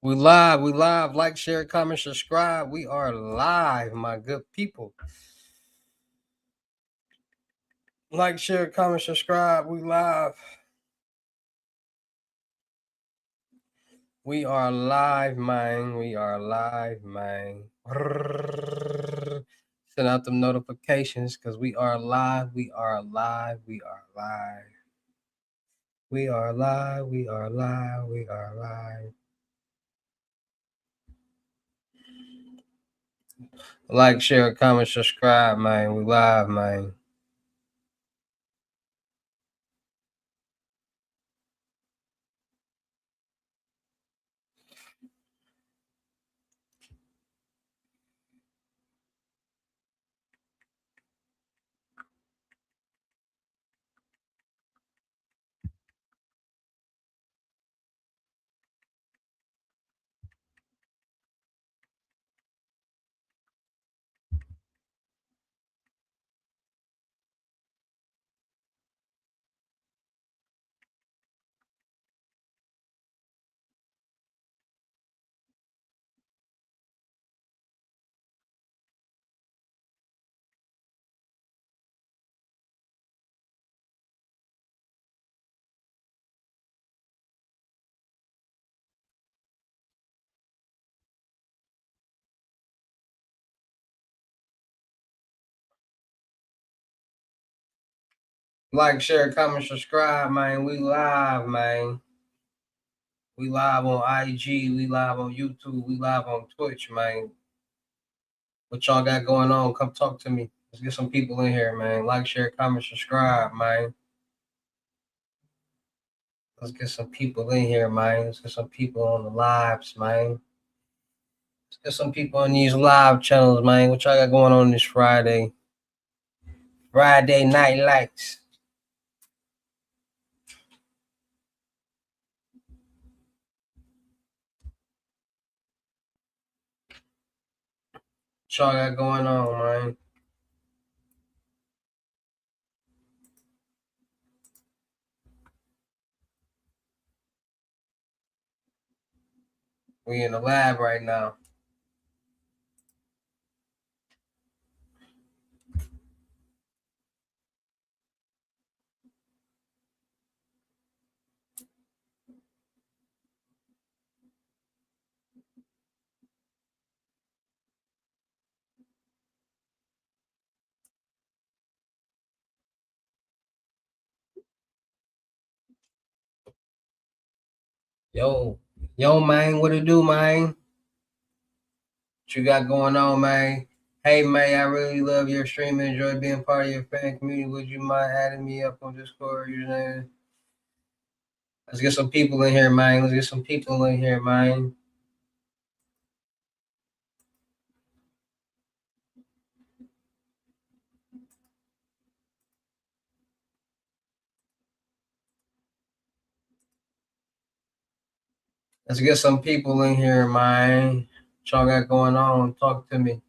We live, we live. Like, share, comment, subscribe. We are live, my good people. Like, share, comment, subscribe. We live. We are live, man. We are live, man. Send out them notifications because we are live. We are live. We are live. We are live. We are live. We are live. Like, share, comment, subscribe, man. We live, man. Like, share, comment, subscribe, man. We live, man. We live on IG. We live on YouTube. We live on Twitch, man. What y'all got going on? Come talk to me. Let's get some people in here, man. Like, share, comment, subscribe, man. Let's get some people in here, man. Let's get some people on the lives, man. Let's get some people on these live channels, man. What y'all got going on this Friday? Friday night lights. What y'all got going on, man? We in the lab right now. Yo, man, what it do, man? What you got going on, man? Hey, man, I really love your stream and enjoy being part of your fan community. Would you mind adding me up on Discord? You know, let's get some people in here, man. Let's get some people in here, man. Let's get some people in here, man. What y'all got going on? Talk to me.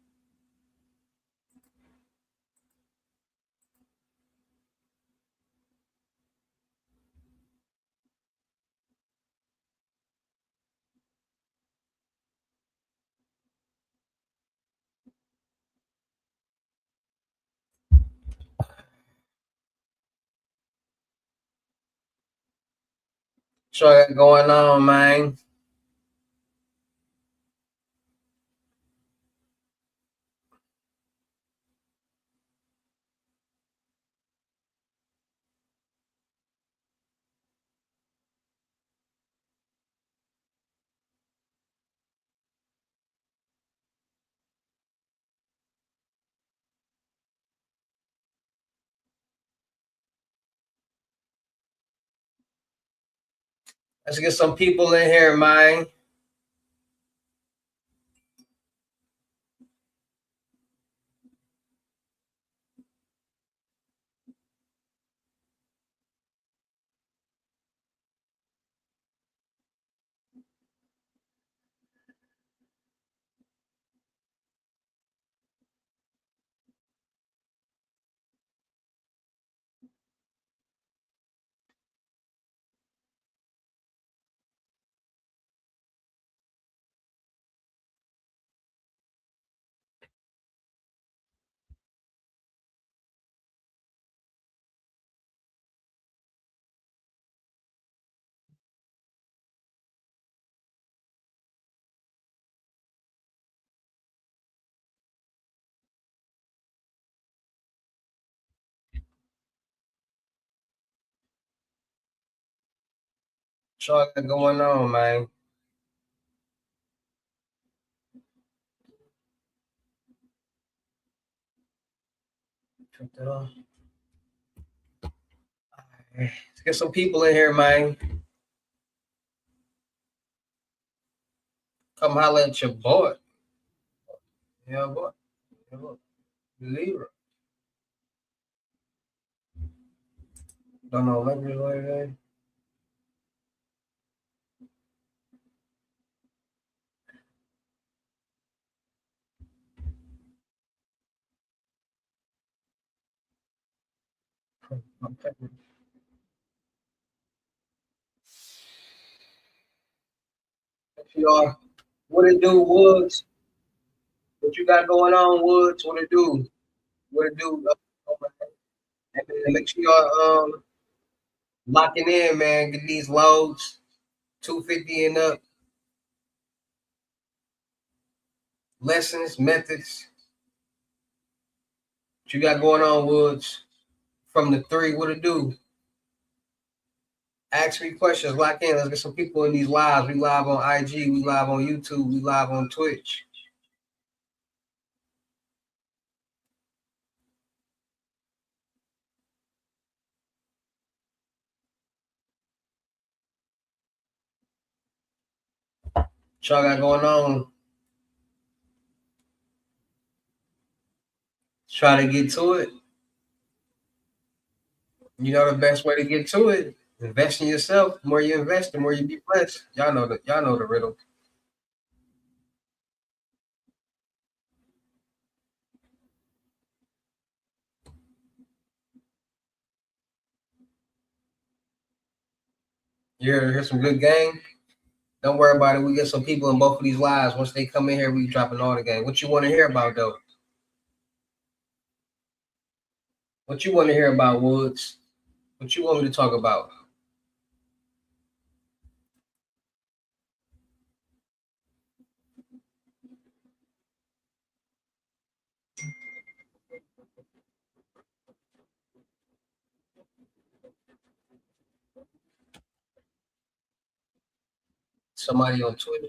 What y'all got going on, man? Let's get some people in here, man. What y'all got going on, man? Turn that off. Let's get some people in here, man. Come holler at your boy. Yeah, boy. Yeah, boy. Libra. Don't know what you're like. Okay. If y'all, what it do, Woods? What you got going on, Woods? What it do? What it do? And make sure y'all locking in, man. Get these loads, 250 and up. Lessons, methods. What you got going on, Woods? From the three, what it do? Ask me questions, lock in. Let's get some people in these lives. We live on IG, we live on YouTube, we live on Twitch. What y'all got going on? Try to get to it. You know the best way to get to it. Invest in yourself. The more you invest, the more you be blessed. Y'all know the riddle. Here's some good game. Don't worry about it. We get some people in both of these lives. Once they come in here, we dropping all the game. What you want to hear about though? What you want to hear about, Woods? What you want me to talk about? Somebody on Twitter.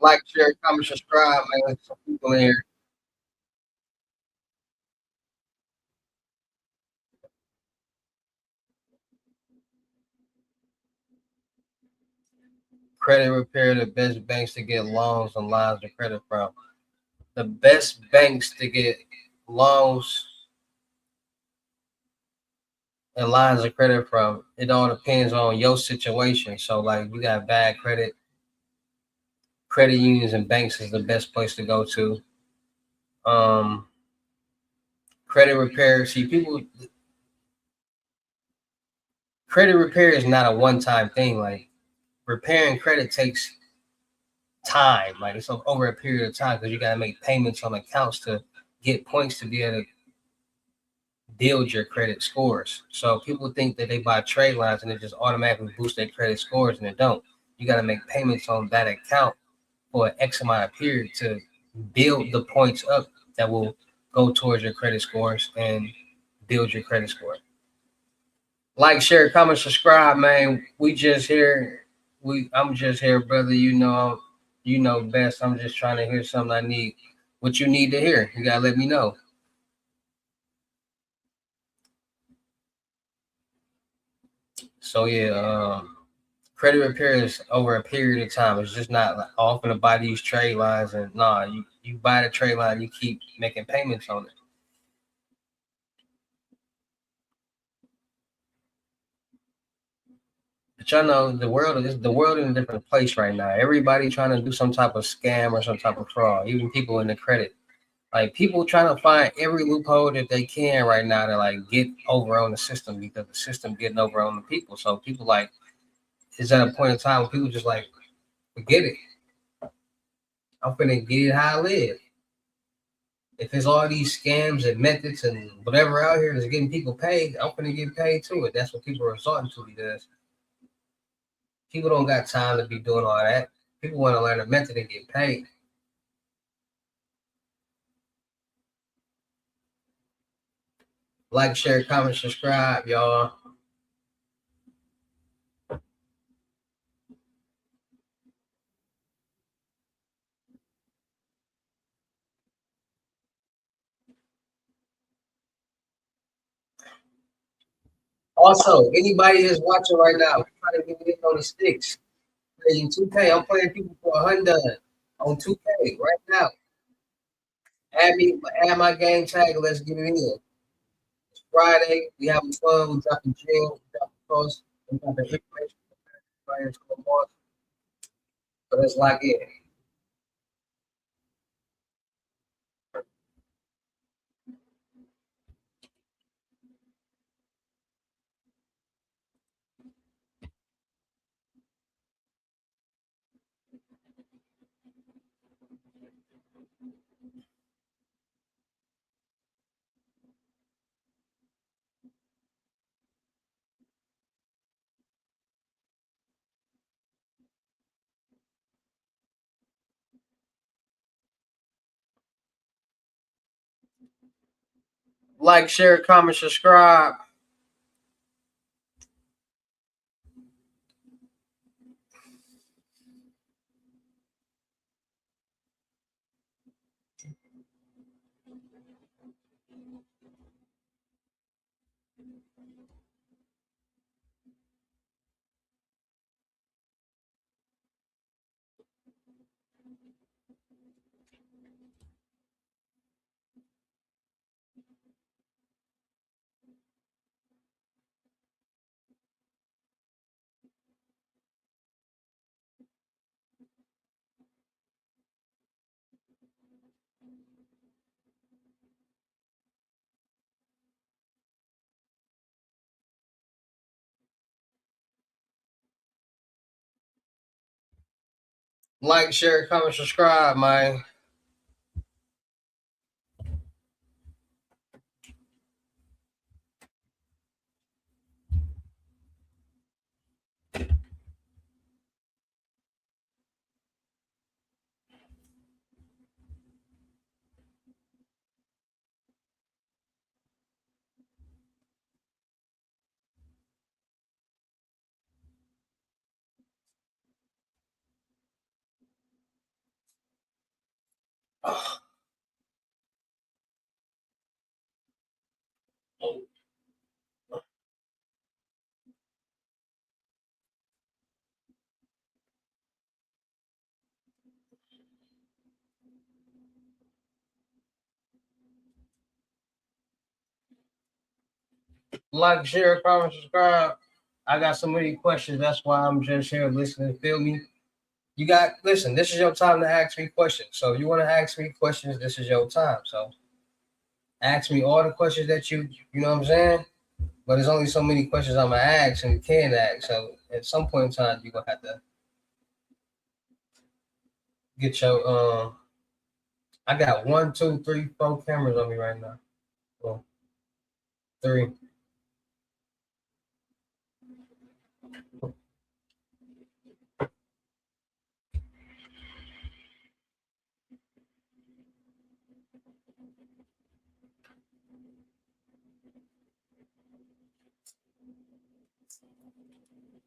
Like, share, comment, subscribe, man. Some people in here. Credit repair, the best banks to get loans and lines of credit from. The best banks to get loans and lines of credit from. It all depends on your situation. So, like, you got bad credit, credit unions and banks is the best place to go to. Um, Credit repair. See, people, credit repair is not a one-time thing. Like, repairing credit takes time. Like, it's over a period of time because you got to make payments on accounts to get points to be able to build your credit scores. So people think that they buy trade lines and it just automatically boosts their credit scores, and it don't. You got to make payments on that account for an X amount of period to build the points up that will go towards your credit scores and build your credit score. Like, share, comment, subscribe, man. We just here. I'm just here, brother. You know best. I'm just trying to hear something I need. What you need to hear, you gotta let me know. So yeah, credit repair is over a period of time. It's just not like often to buy these trade lines and nah, you buy the trade line, you keep making payments on it. But y'all know the world is in a different place right now. Everybody trying to do some type of scam or some type of fraud. Even people in the credit. Like people trying to find every loophole that they can right now to like get over on the system because the system getting over on the people. So people like is at a point in time when people just like forget it. I'm finna get it how I live. If it's all these scams and methods and whatever out here that's getting people paid, I'm finna get paid to it. That's what people are resorting to because people don't got time to be doing all that. People want to learn a method and get paid. Like, share, comment, subscribe, y'all. Also, anybody that's watching right now, trying to get in on the sticks. Playing 2K. I'm playing people for a hundred on 2K right now. Add me, add my game tag, and let's get it in. It's Friday. We having fun. We dropping jail. We dropping posts. We dropping information. Players come on. So let's lock in. Like, share, comment, subscribe. Like, share, comment, subscribe, man. Like, share, comment, subscribe. I got so many questions. That's why I'm just here listening. Feel me? You got listen. This is your time to ask me questions. So you want to ask me questions? This is your time. So ask me all the questions that you know what I'm saying. But there's only so many questions I'm gonna ask and can ask. So at some point in time, you're gonna have to get your I got one, two, three, four cameras on me right now. Well, three.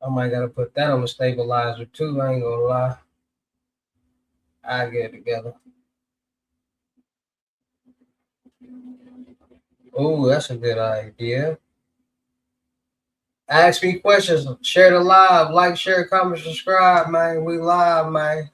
I might gotta put that on the stabilizer too. I ain't gonna lie. I get it together. Oh, that's a good idea. Ask me questions. Share the live. Like, share, comment, subscribe, man. We live, man.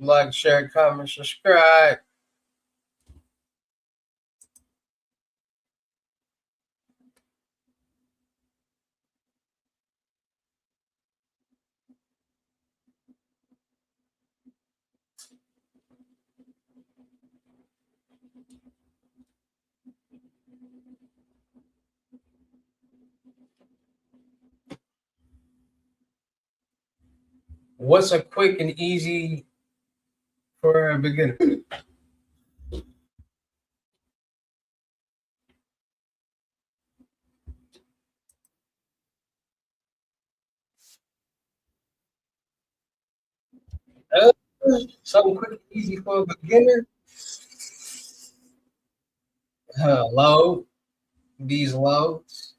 Like, share, comment, subscribe. What's a quick and easy for a beginner? Uh, Something quick and easy for a beginner. Load these loads.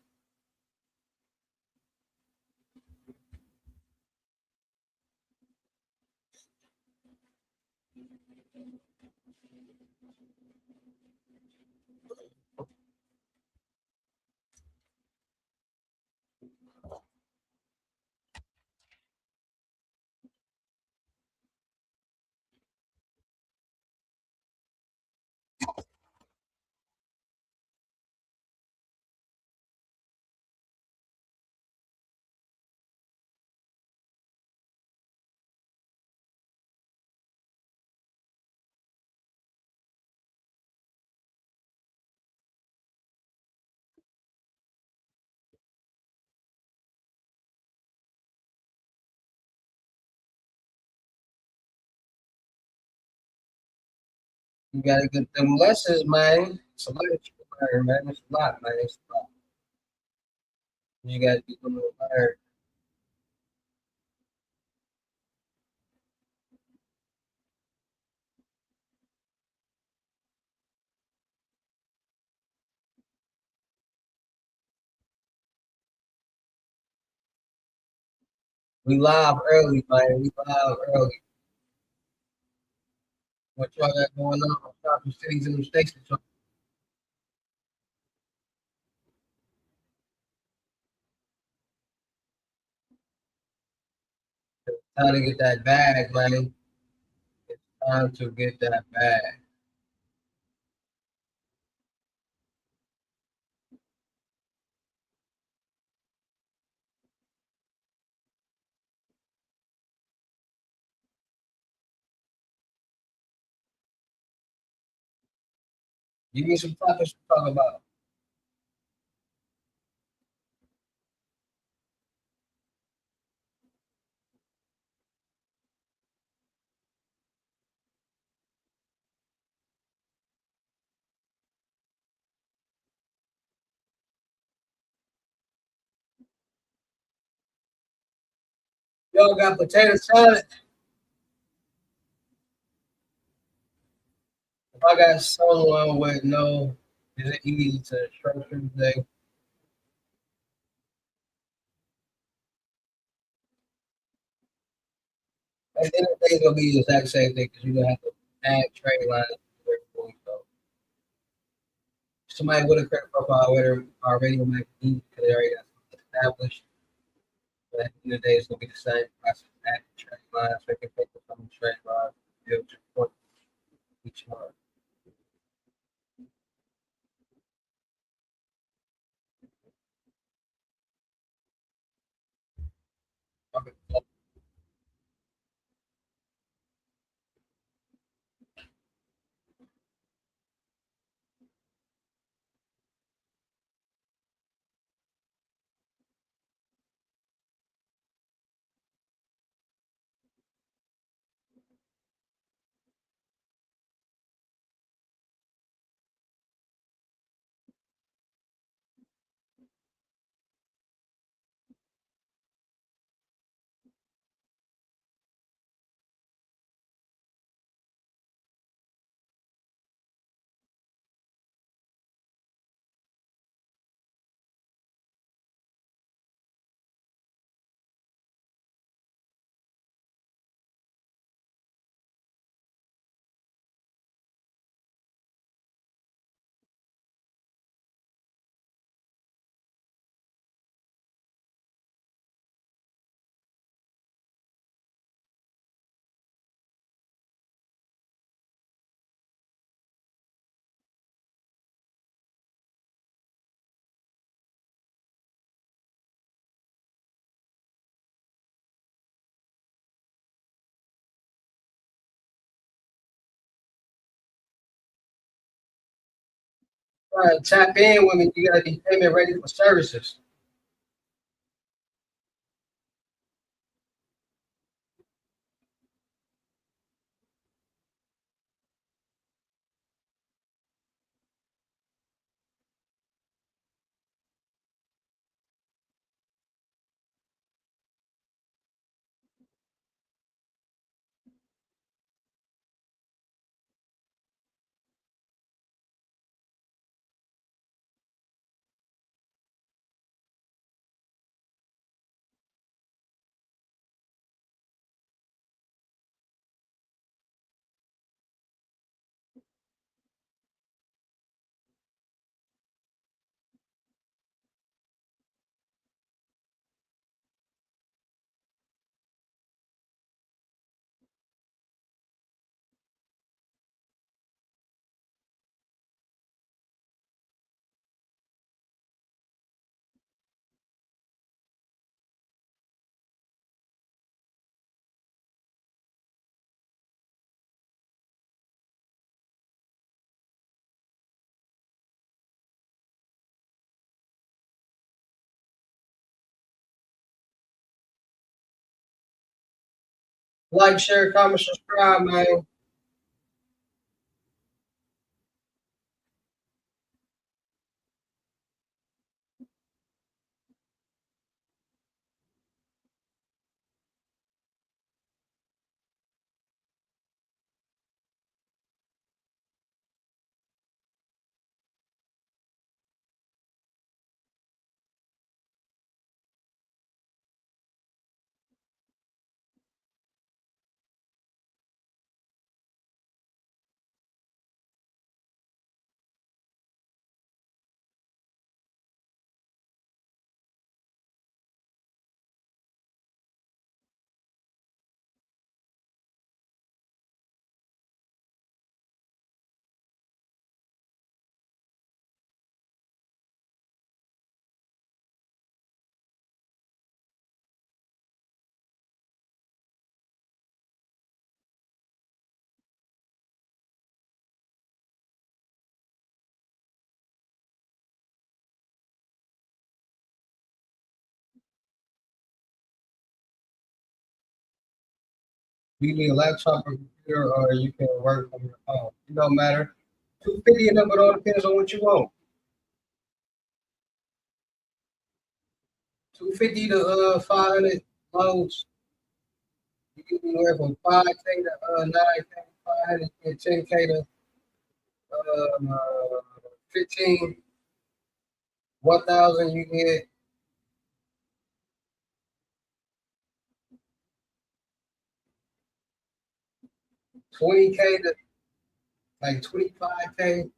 You gotta get them lessons, man. It's a lot that you learn, man. It's a lot, man. It's a lot. You gotta get them to learn. We live early, man. We live early. What y'all got going on? Stop the cities and the states. Time to get that bag, man. It's time to get that bag. Give me some topics to talk about. Y'all got potato salad. If I got someone with no, is it easy to structure the day? At the end of the day, it's gonna be the exact same thing because you're gonna have to add trade lines to everything. So somebody with a credit profile already might be because they already got something established. But at the end of the day, it's gonna be the same process. Add trade lines, so they can focus on the trade lines, build your point each month. Okay. Right, tap in with me. You gotta be payment ready for services. Like, share, comment, subscribe, man. You need a laptop or computer, or you can work from your phone. It don't matter. 250 and up, it all depends on what you want. 250 to 500 loads. You can be anywhere from 5K to 9K, 500 and 10K to 15, 1,000. You get 20K to like 25K, and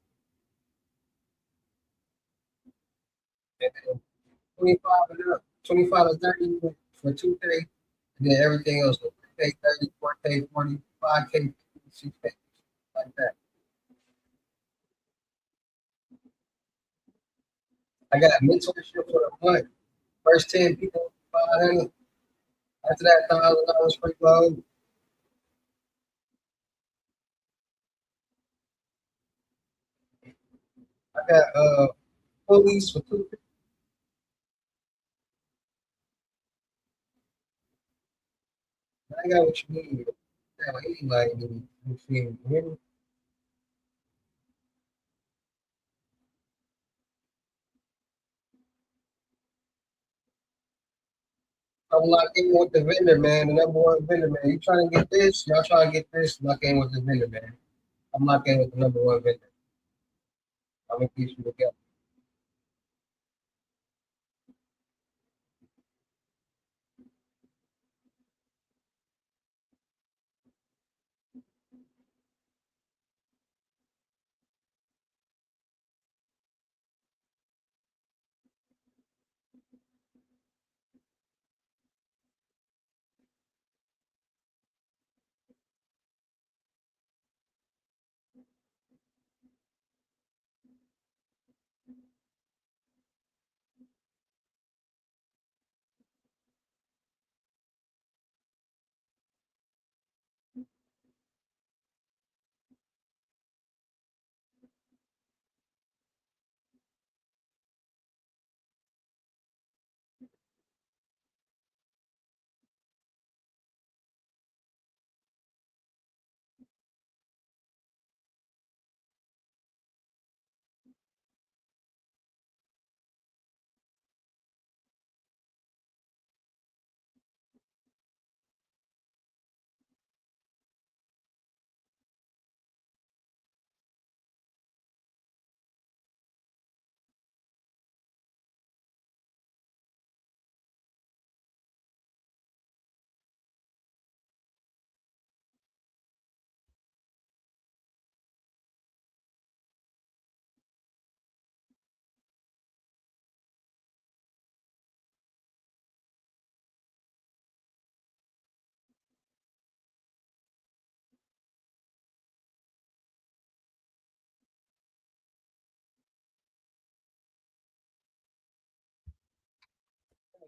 then 25 and up, 25 to 30 for 2K, and then everything else, so 3K, 30, 4K, 40, 5K, 6K, like that. I got mentorship for the month. First 10 people, 500. After that, $1,000 free load. I got pulleys for 250. I got what you need. Now, anybody need. You feel me? I'm locked in with the vendor, man. The number one vendor, man. You trying to get this? Y'all trying to get this? Lock in with the vendor, man. I'm locked in with the number one vendor. I'm gonna piece you together.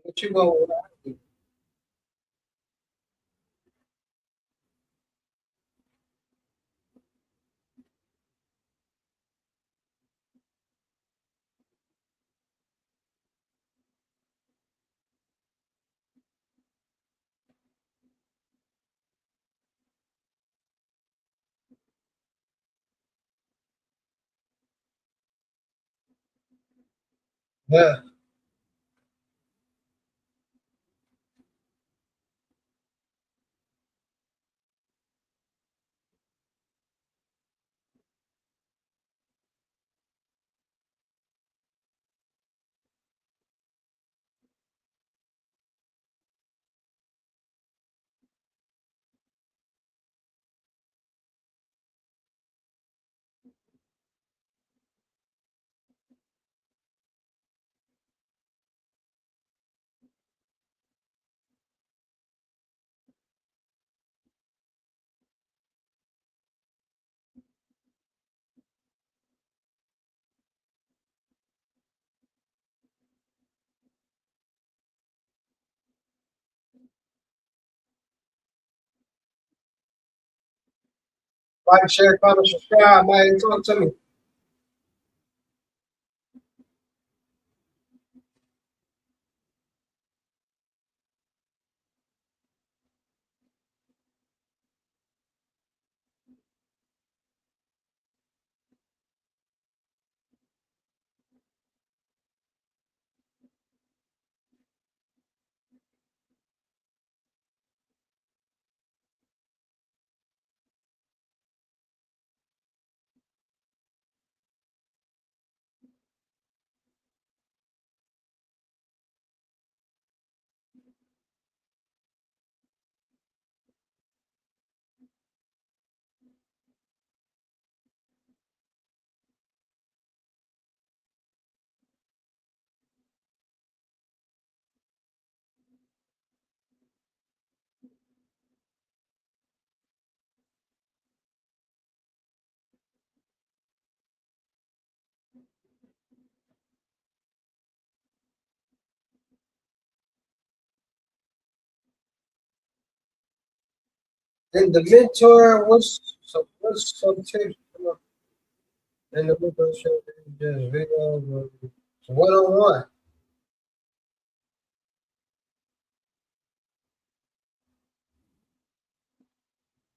What you want? What I do? Yeah. Like, share, comment, subscribe, man. Talk to me. And the mentor, what's some tips in the mentorship? Just videos, one on one,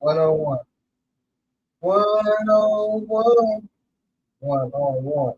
1 on 1, 1 on 1, 1 on 1.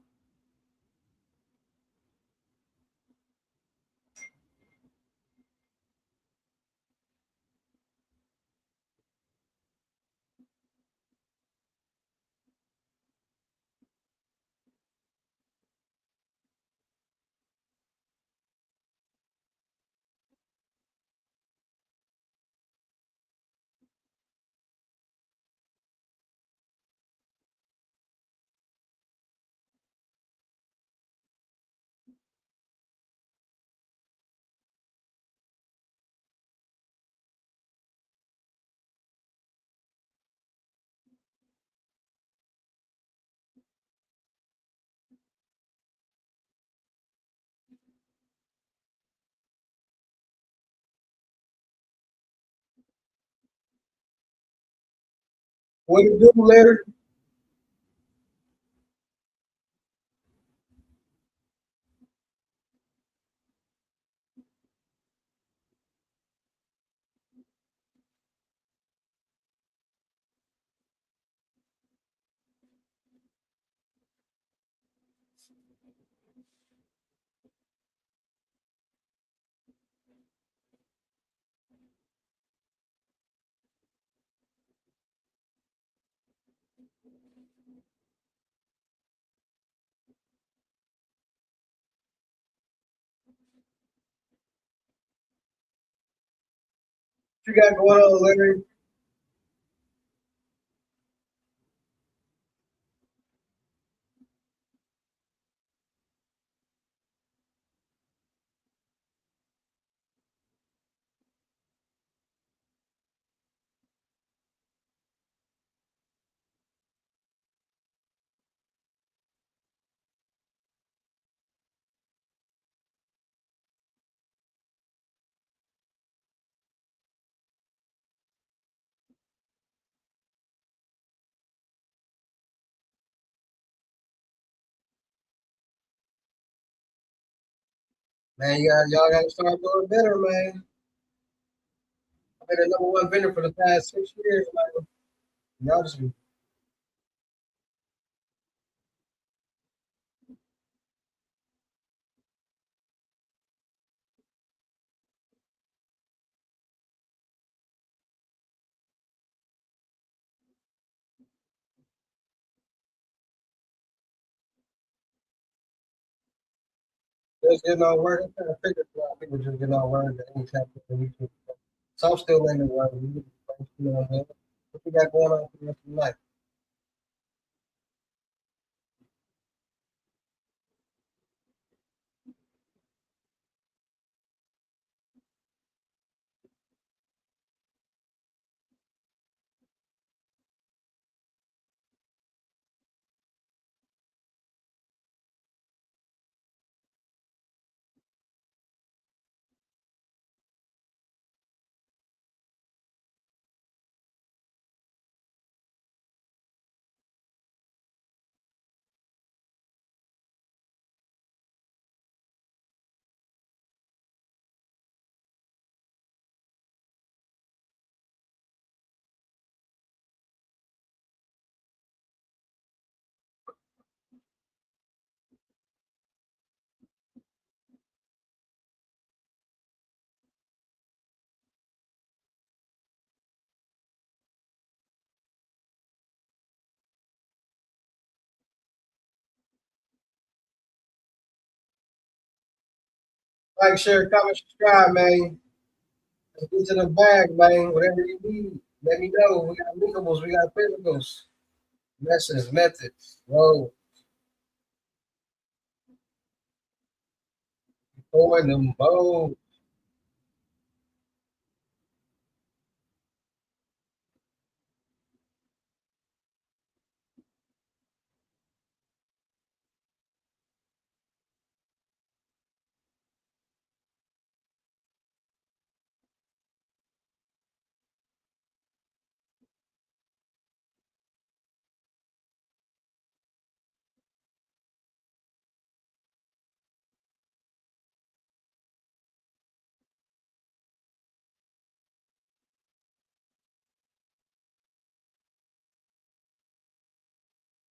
What you do later? What you got going on, Larry? Man, y'all gotta start doing better, man. I've been the number one vendor for the past 6 years, man. Y'all just be just getting on work. I'm trying to figure it out. People just getting on work at any time of the week. So I'm still in the work. You know what I mean? What you got going on for the rest of the night? Like, share, comment, subscribe, man. Let's get to the bag, man. Whatever you need, let me know. We got linkables, we got physicals, lessons, methods. Whoa, throwing them bows.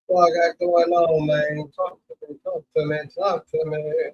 What I got going on, man? Talk to me, talk to me, talk to me.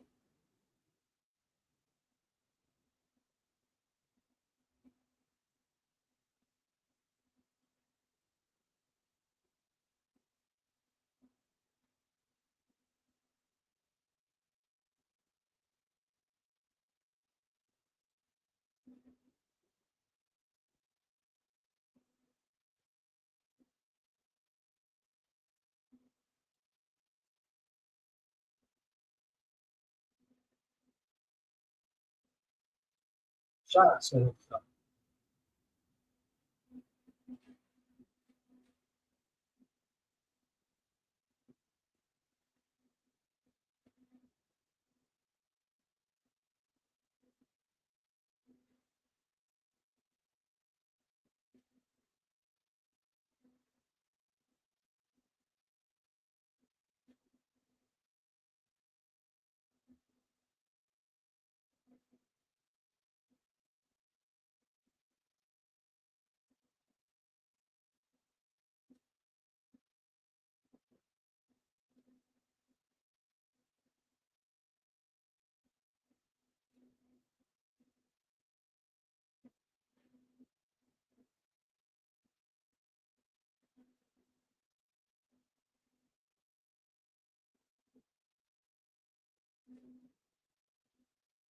Shots and stuff.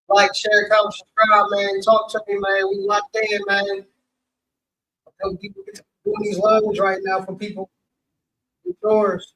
Like, share, comment, subscribe, man. Talk to me, man. We locked in, man. Help people get doing these loans right now for people with yours.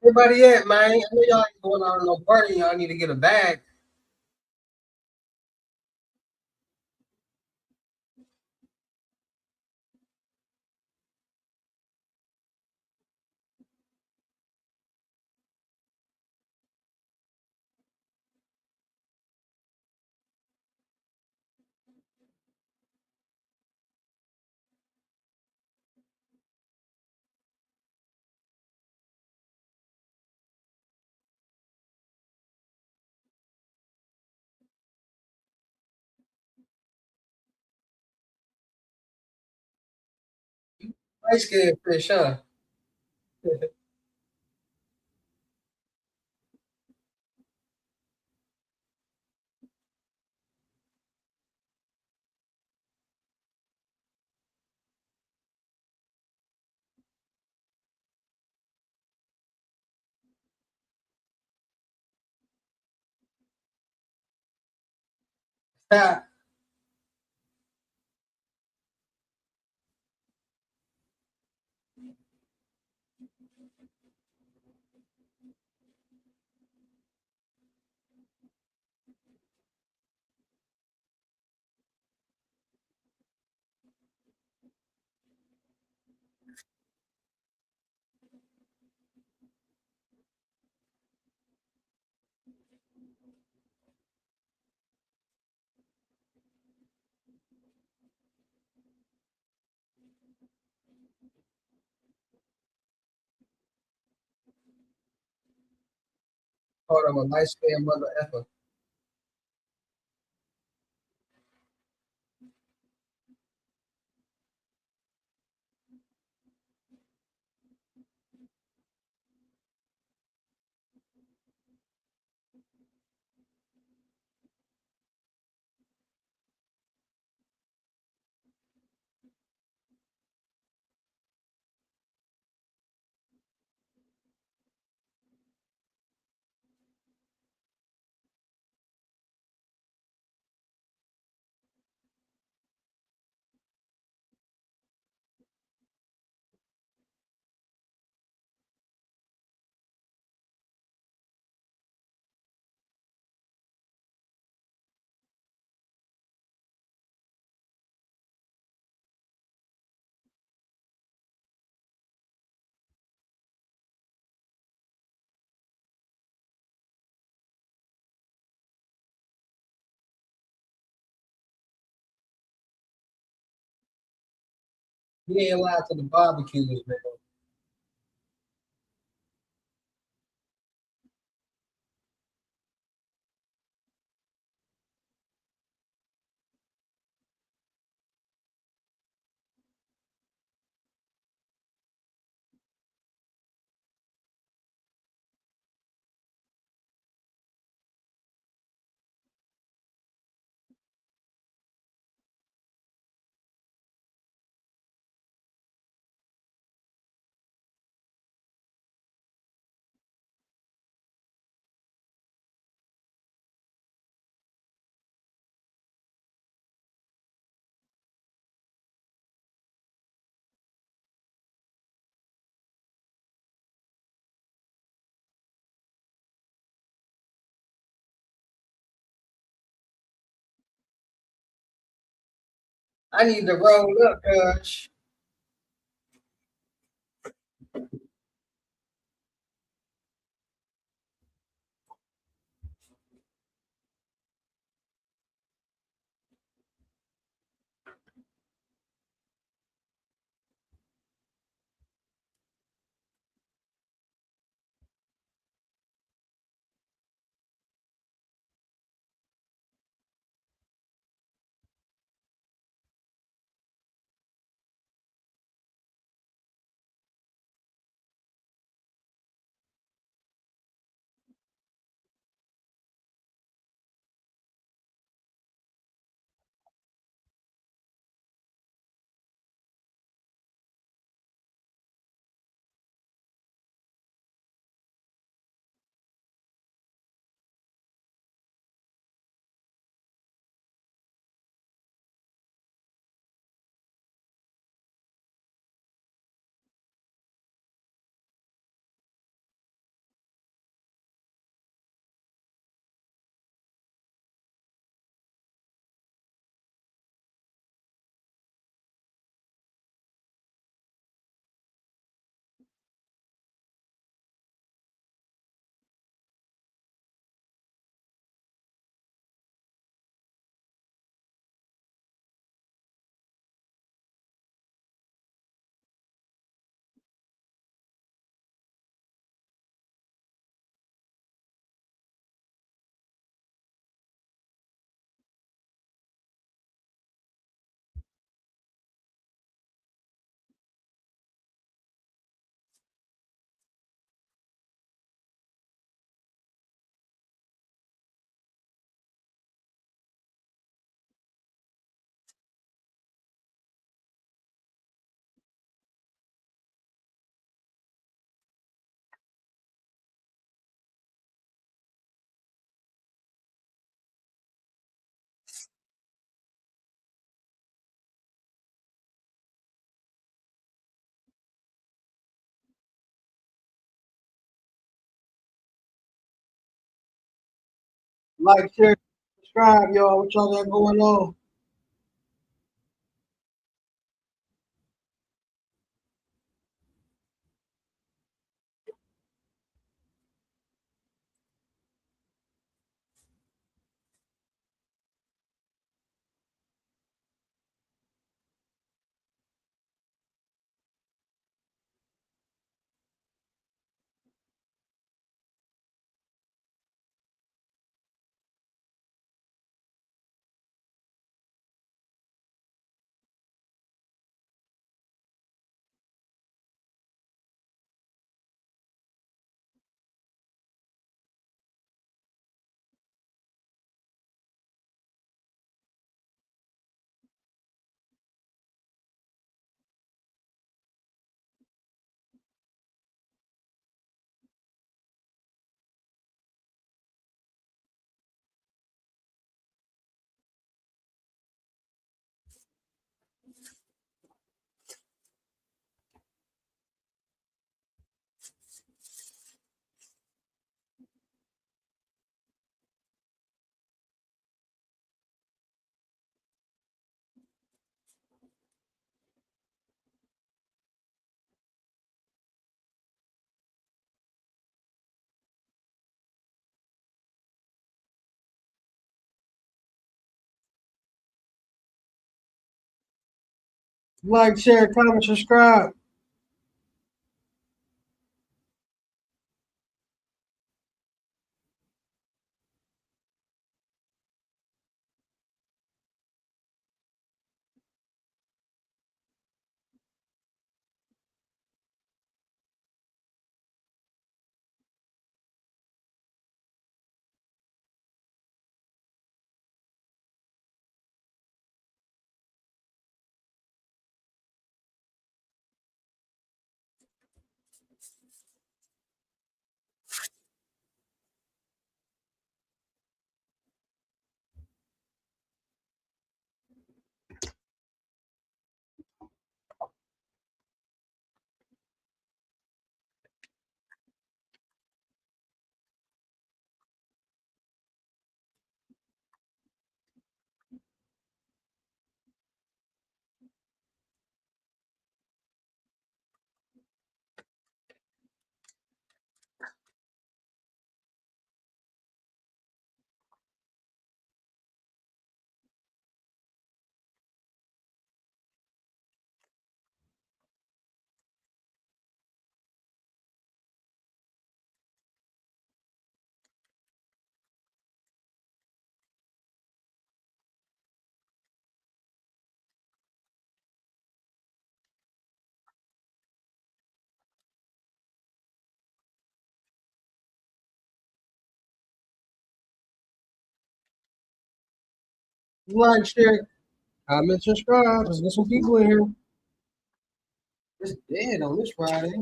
Everybody at, man. I know y'all ain't going out on no party. Y'all need to get a bag. Ice scared fish, huh? Called him a light skinned mother effer. He ain't allowed to the barbecues, man. I need to roll up, Coach. Like, share, subscribe, y'all. What y'all got going on? Like, share, comment, subscribe. Like, share, comment, subscribe. Let's get some people in here. It's dead on this Friday.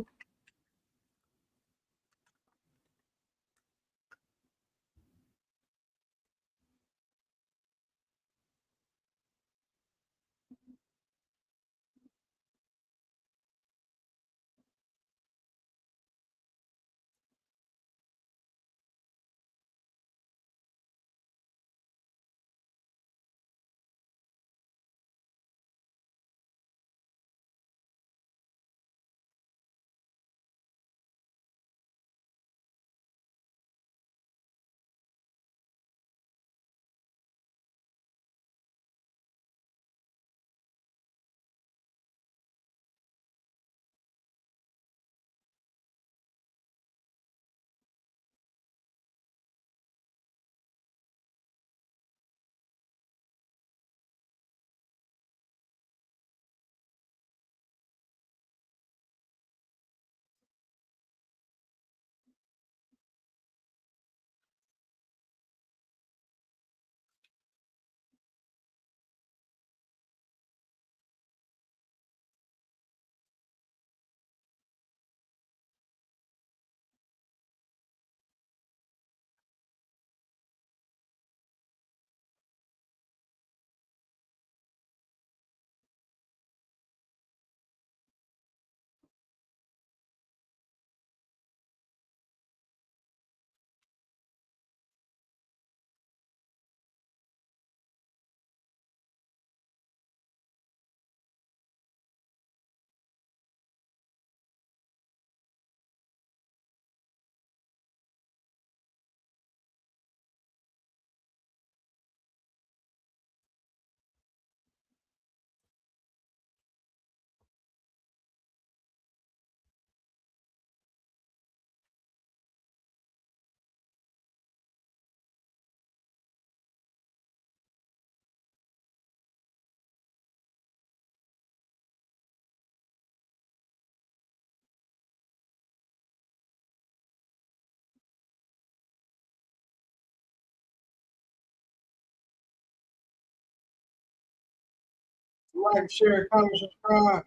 like, share, comment, subscribe.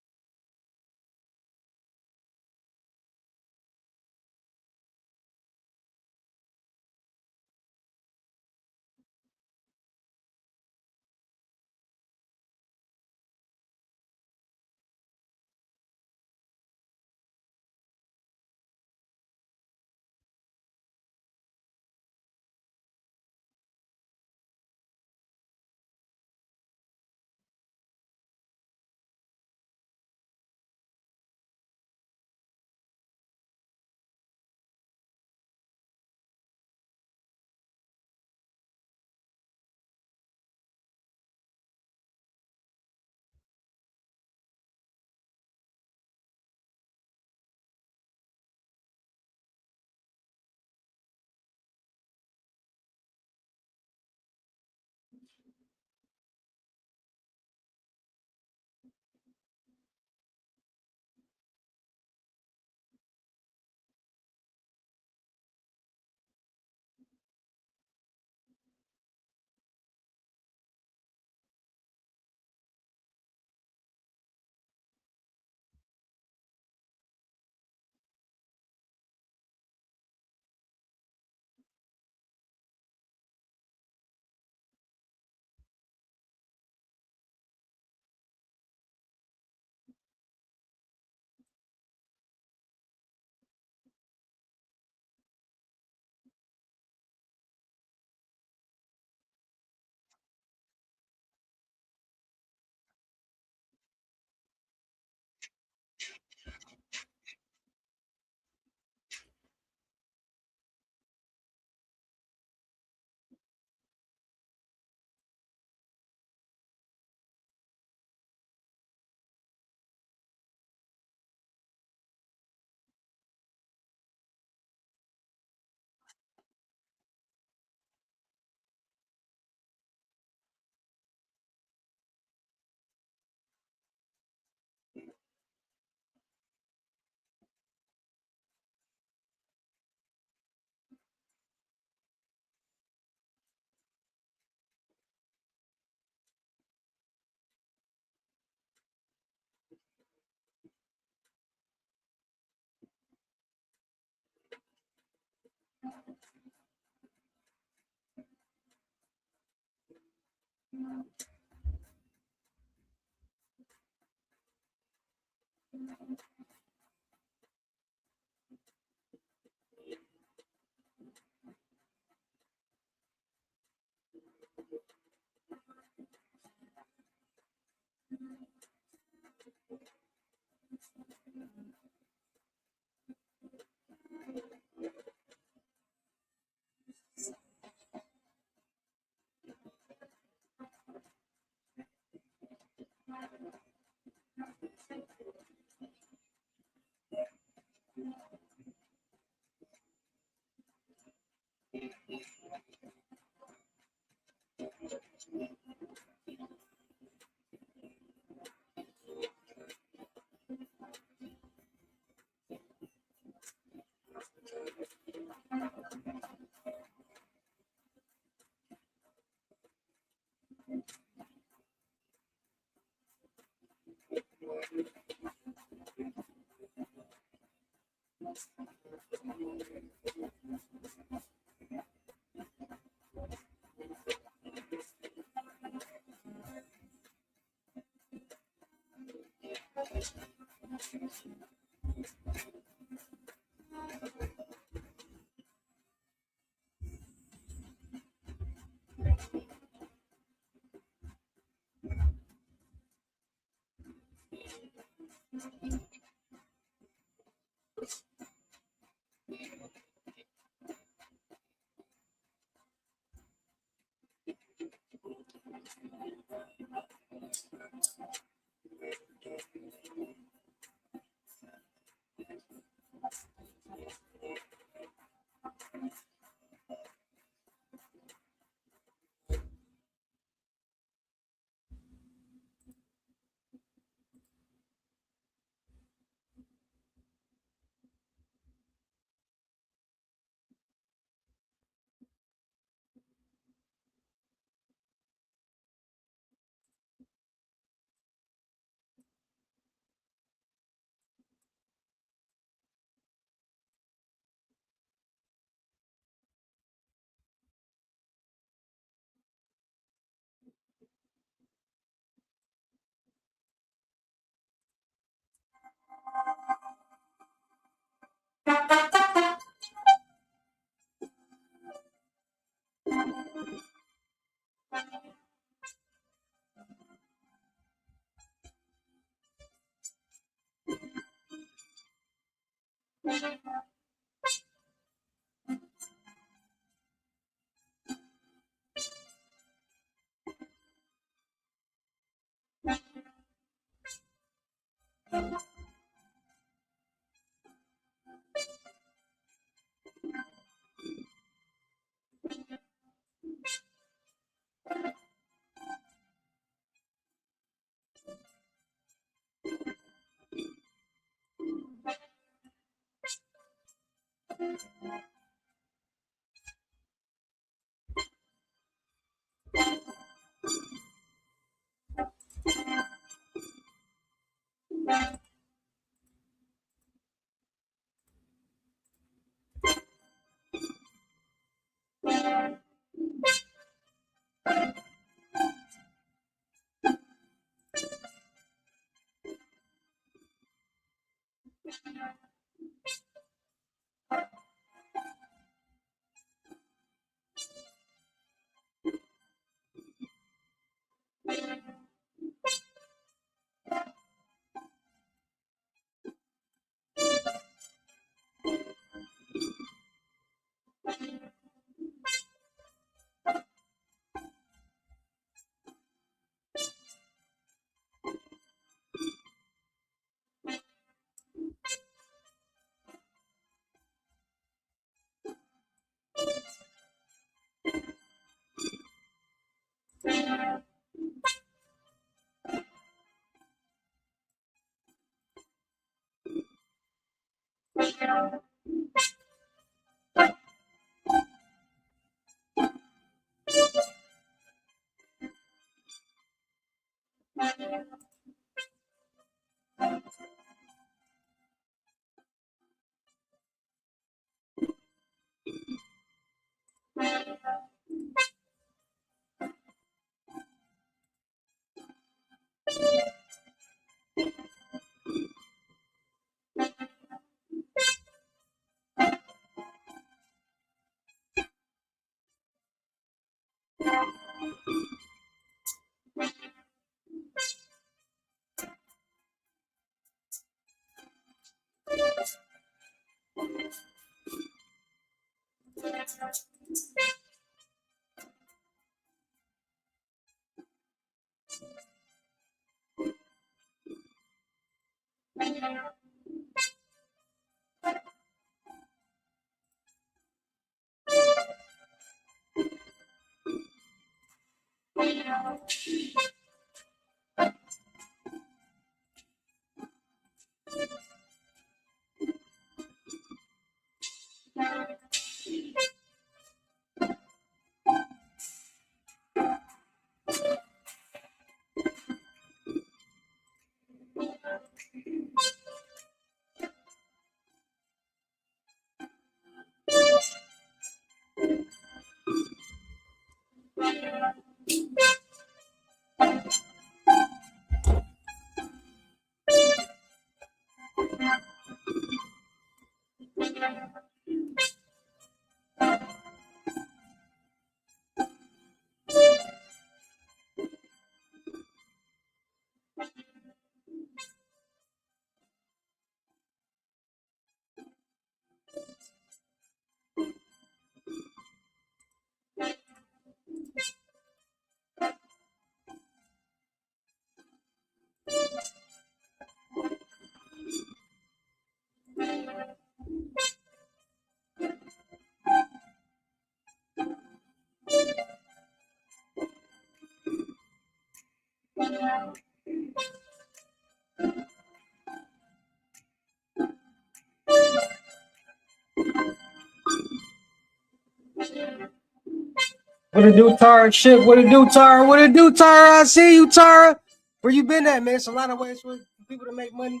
What it do, Tara? Shit, what it do, Tara? What it do, Tara? I see you, Tara. Where you been at, man? It's a lot of ways for people to make money.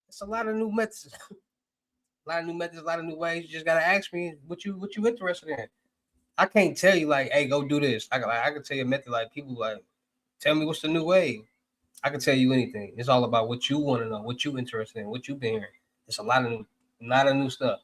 It's a lot of new methods. A lot of new methods, a lot of new ways. You just gotta ask me what you interested in. I can't tell you like, hey, go do this. I can tell you a method like people like tell me what's the new way. I can tell you anything. It's all about what you want to know, what you interested in, what you've been hearing. It's a lot of new stuff.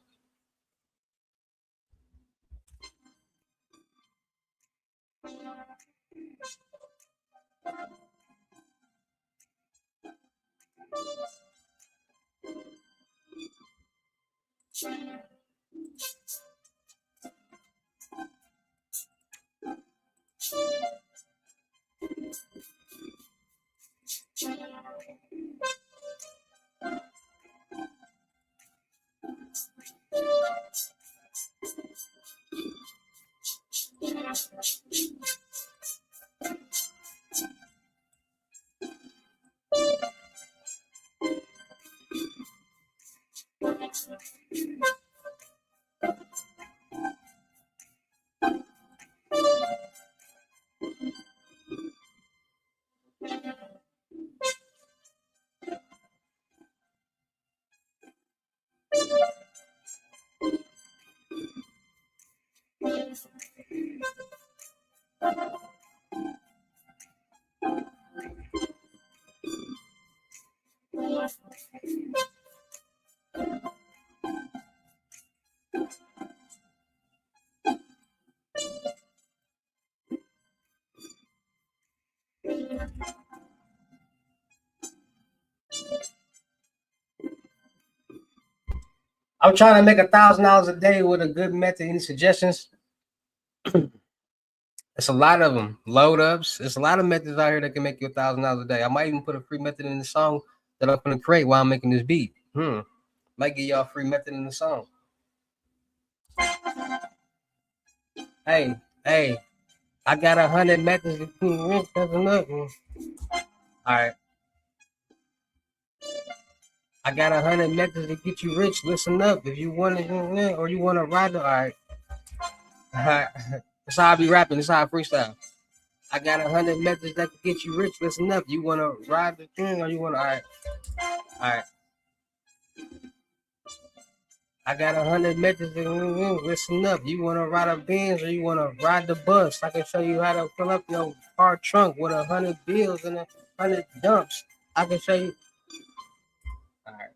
I'm trying to make $1,000 a day with a good method. Any suggestions? It's a lot of them. Load ups. There's a lot of methods out here that can make you $1,000 a day. I might even put a free method in the song that I'm going to create while I'm making this beat. Might give y'all a free method in the song. Hey, hey, I got 100 methods to keep rich. That's enough. All right. I got 100 methods to get you rich. Listen up. If you want to, or you want to ride the, all right. All right. That's how I be rapping. That's how I freestyle. I got 100 methods that can get you rich. Listen up. You want to ride the thing, or you want to, all right. All right. I got 100 methods to listen up. You want to ride a Benz or you want to ride the bus? I can show you how to fill up your car trunk with 100 bills and 100 dumps. I can show you. All right.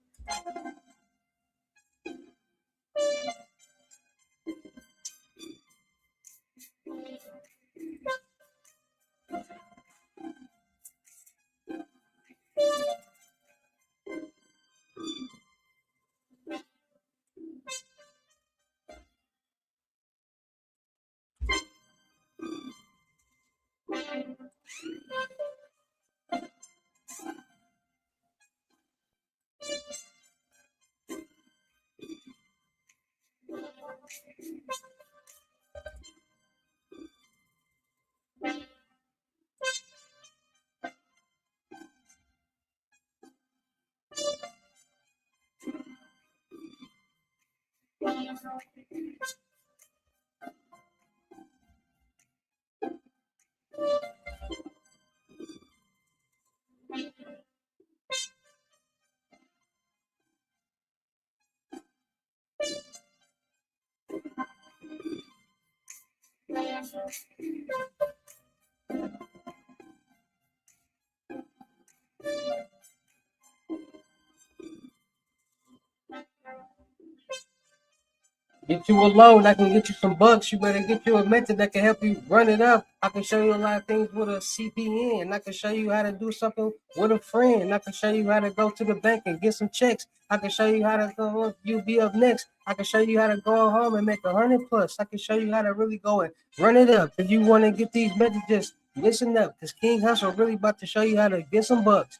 Get you a loan, I can get you some bucks. You better get you a method that can help you run it up. I can show you a lot of things with a CPN. I can show you how to do something with a friend. I can show you how to go to the bank and get some checks. I can show you how to go. You be up next. I can show you how to go home and make 100 plus. I can show you how to really go and run it up. If you want to get these messages, listen up, because King Hussle really about to show you how to get some bucks.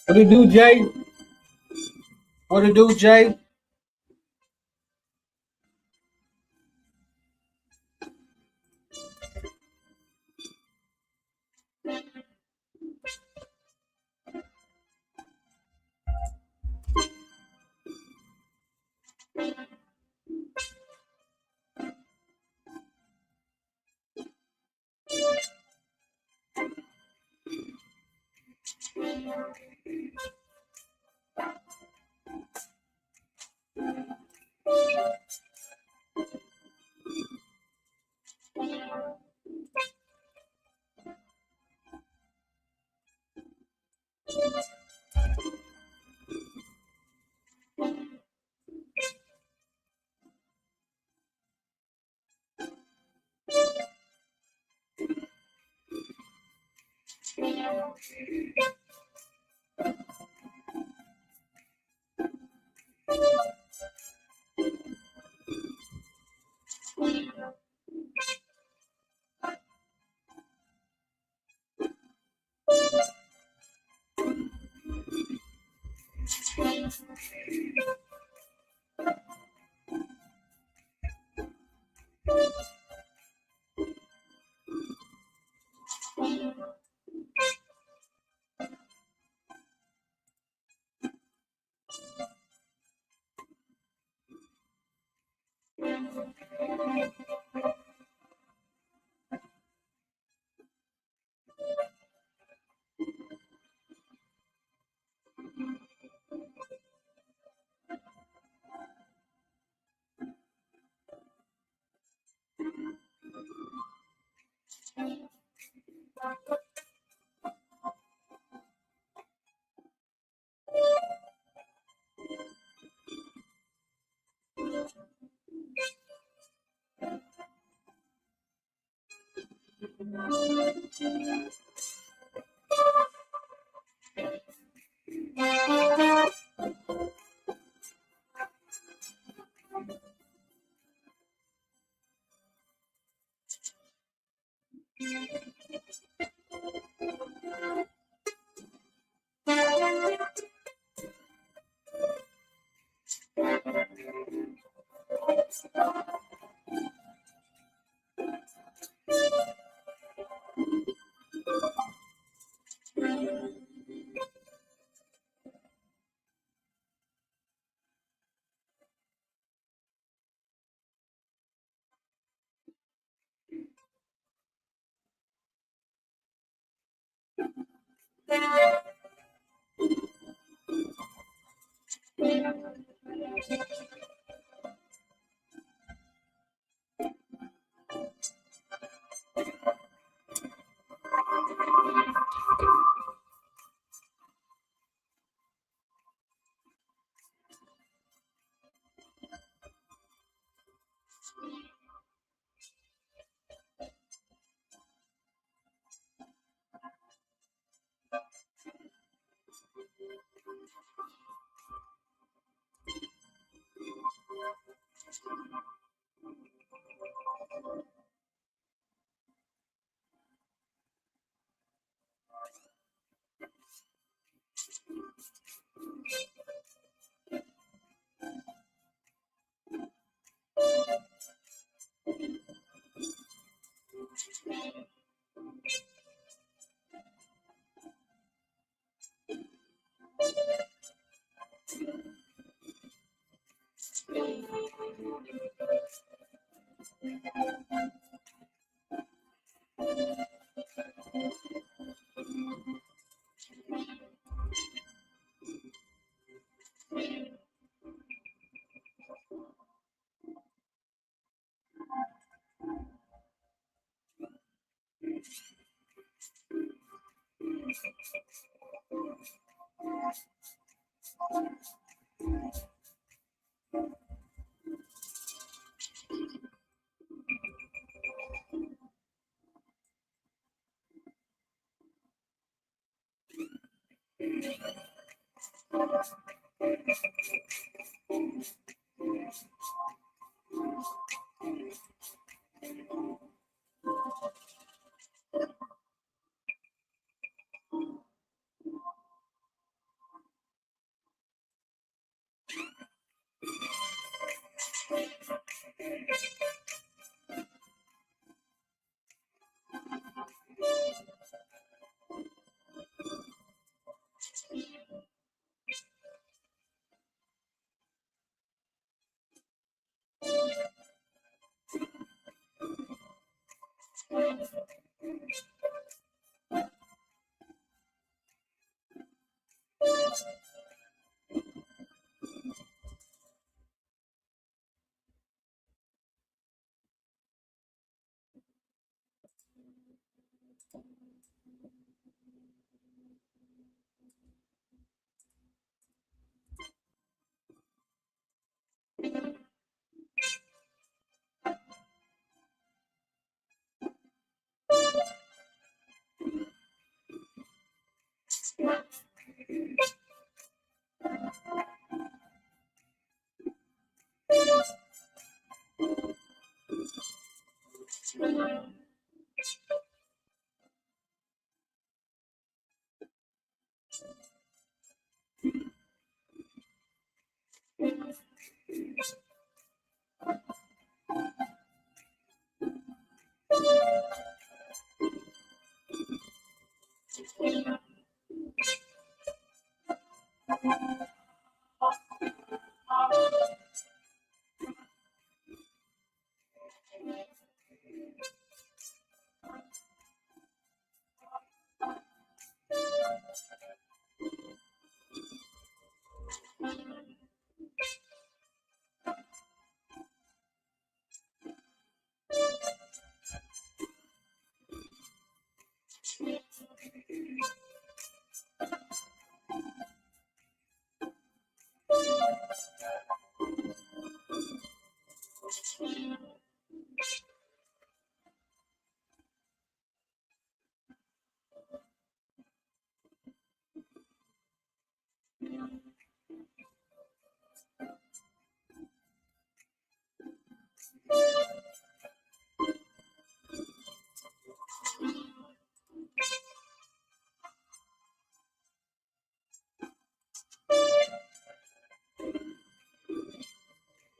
What it do, Jay? What it do, Jay?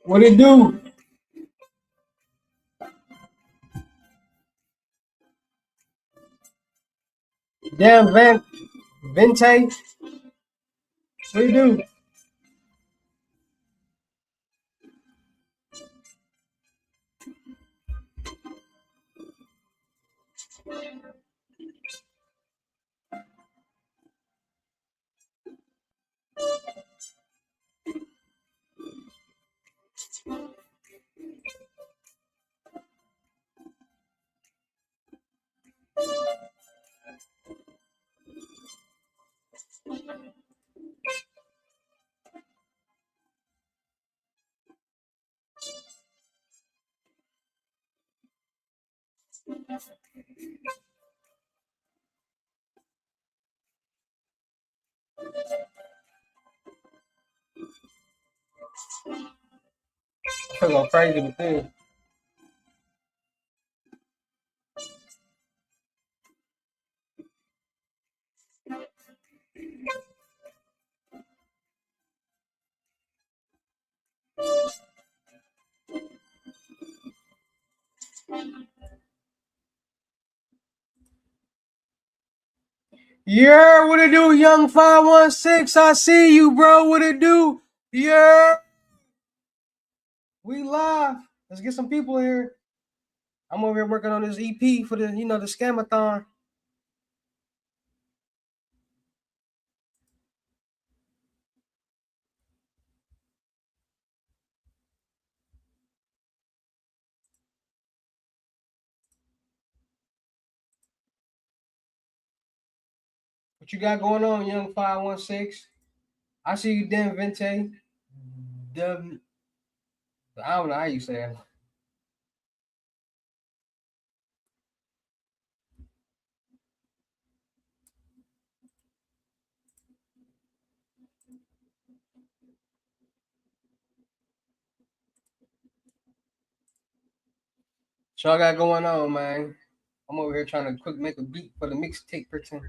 What it do? Damn, Vente. What you do? I feel go crazy with this. Yeah, what it do, young 516? I see you, bro. What it do? Yeah, we live. Let's get some people here. I'm over here working on this EP for the the scamathon. What you got going on, young 516? I see you, Dan Vente. The I don't know how you say it. What y'all got going on, man? I'm over here trying to quick make a beat for the mixtape pretend.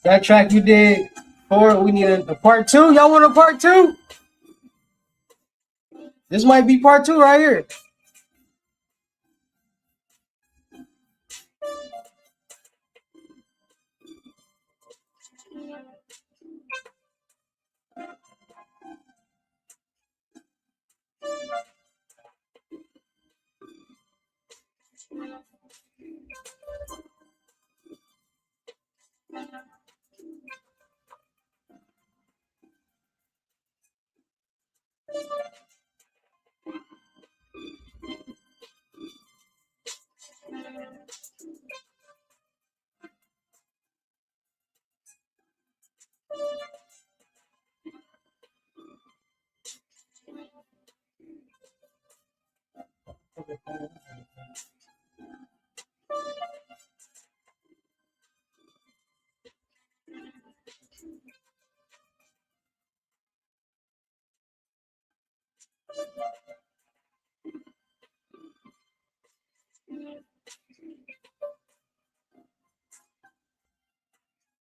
That track you did for we need a part two. Y'all want a part two? This might be part two right here.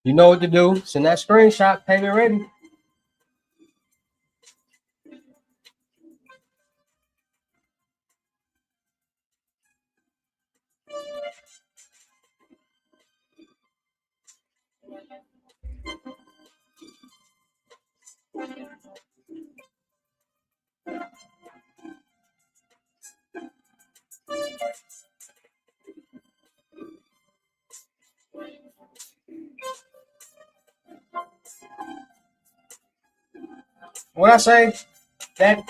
You know what to do. Send that screenshot. Payment ready. When I say that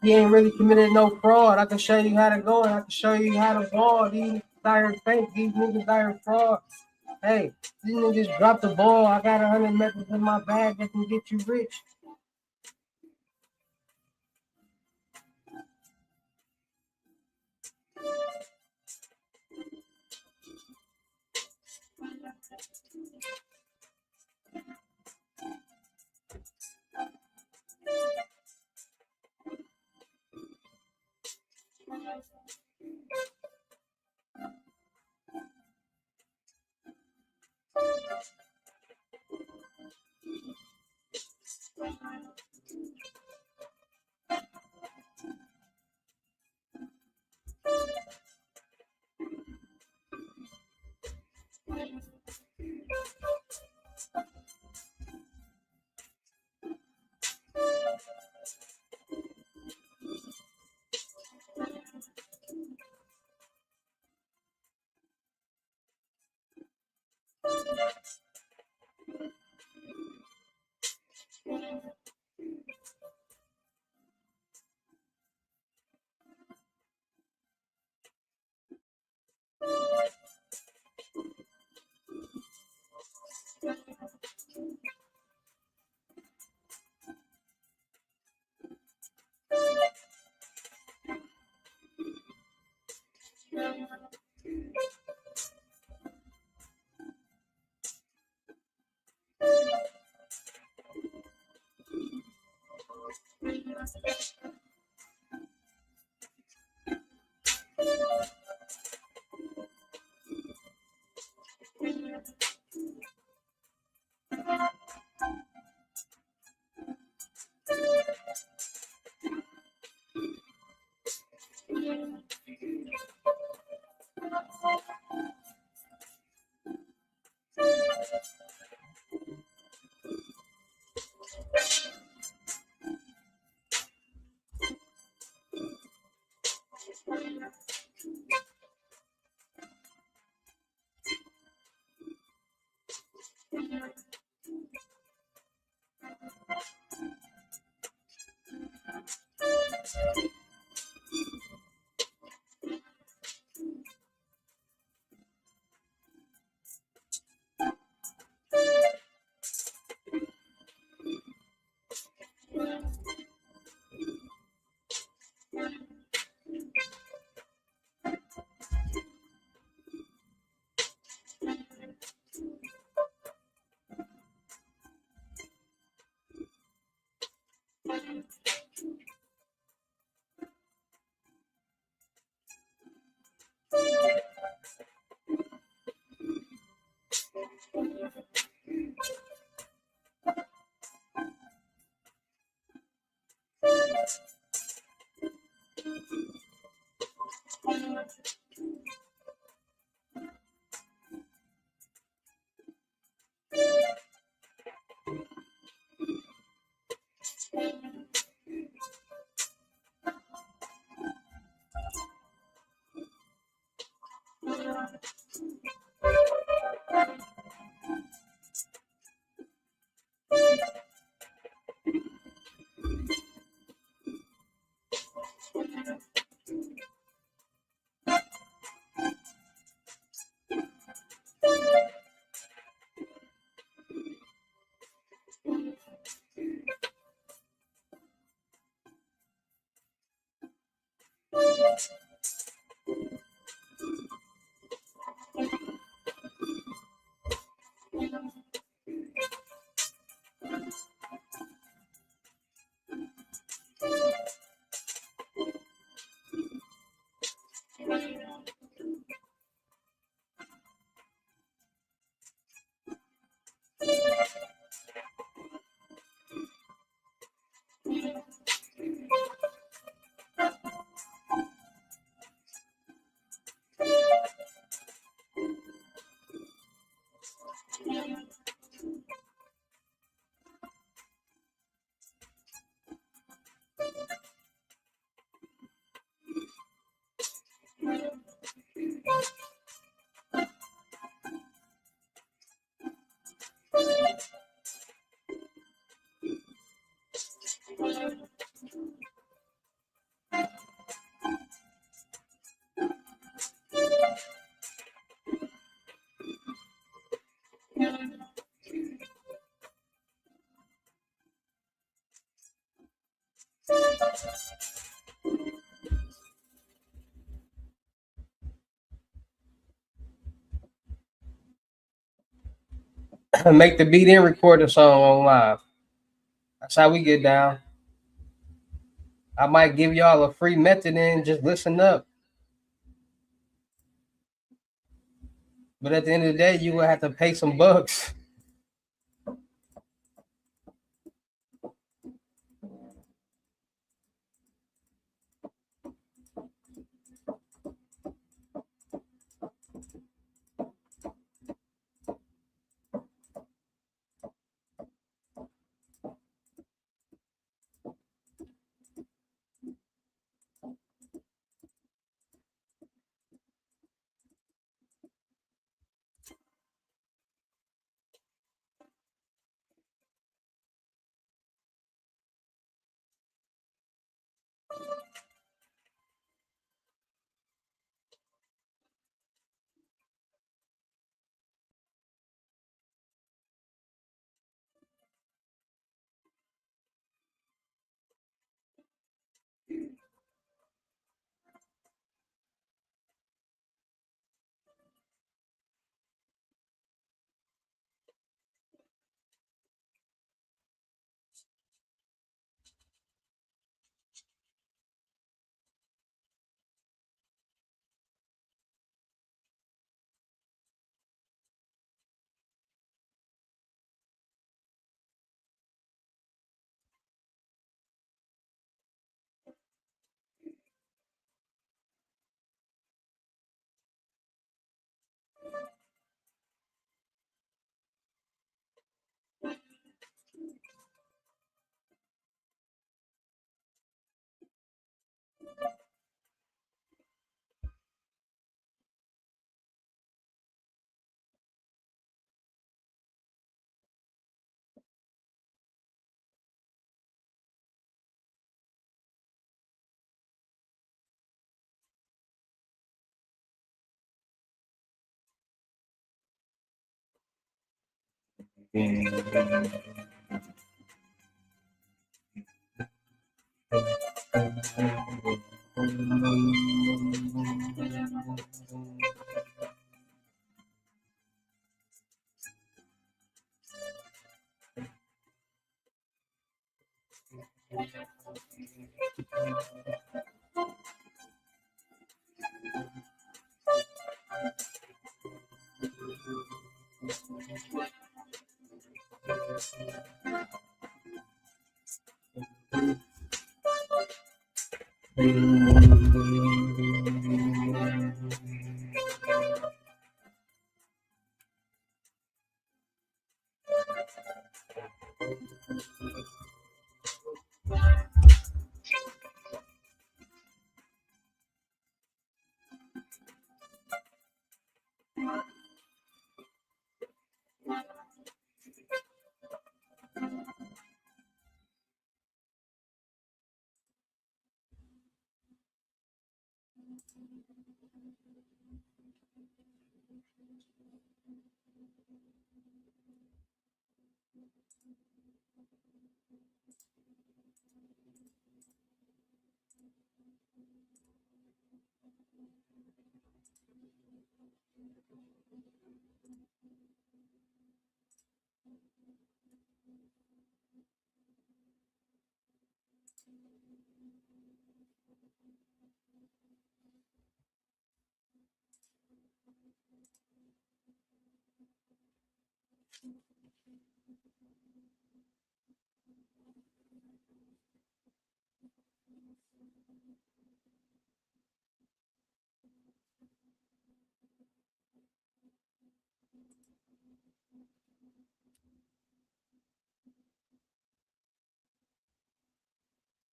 he ain't really committed no fraud, I can show you how to go and I can show you how to ball. These dire fake, these niggas dire fraud. Hey, these niggas drop the ball. I got 100 methods in my bag that can get you rich. Make the beat and record the song on live. That's how we get down. I might give y'all a free method and just listen up. But at the end of the day, you will have to pay some bucks.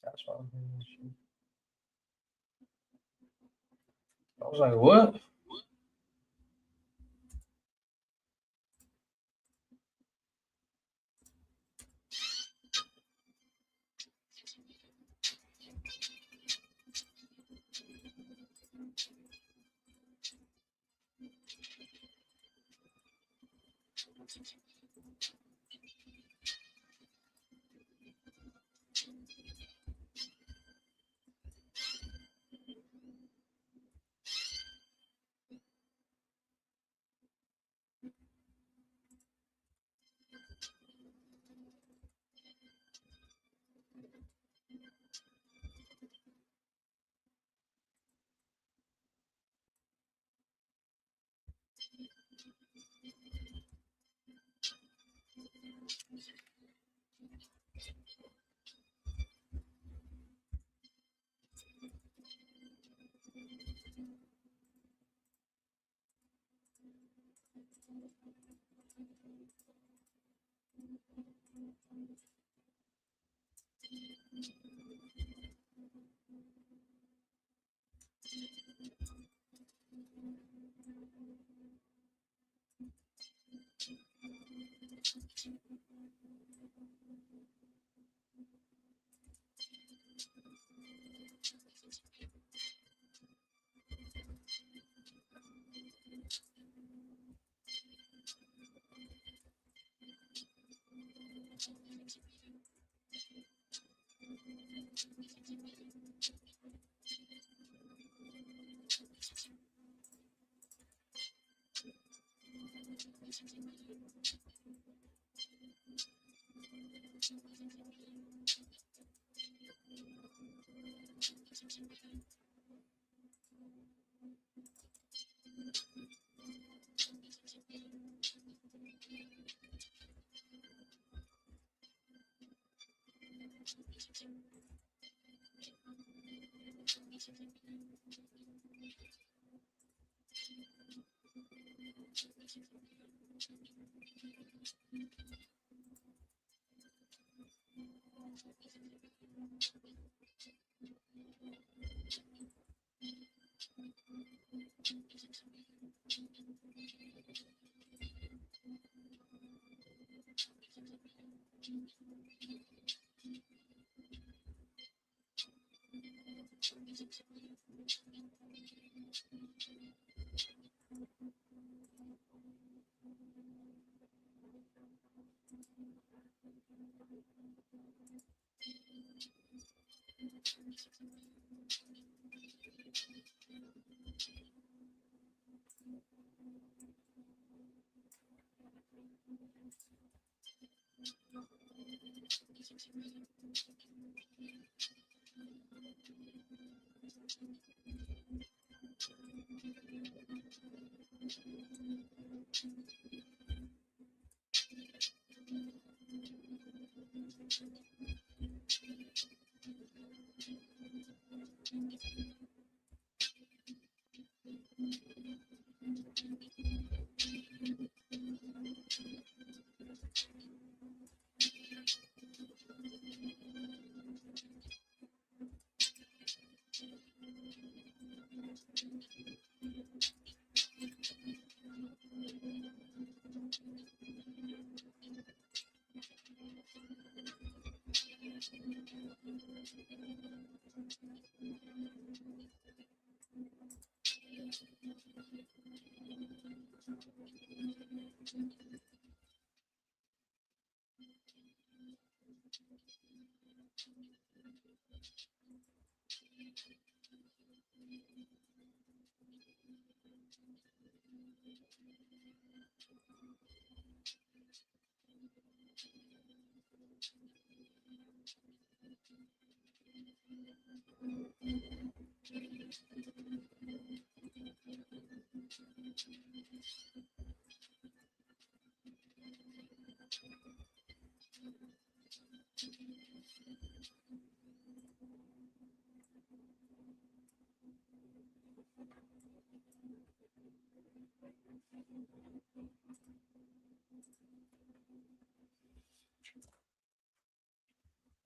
That's why I'm doing this shit. I was like, what?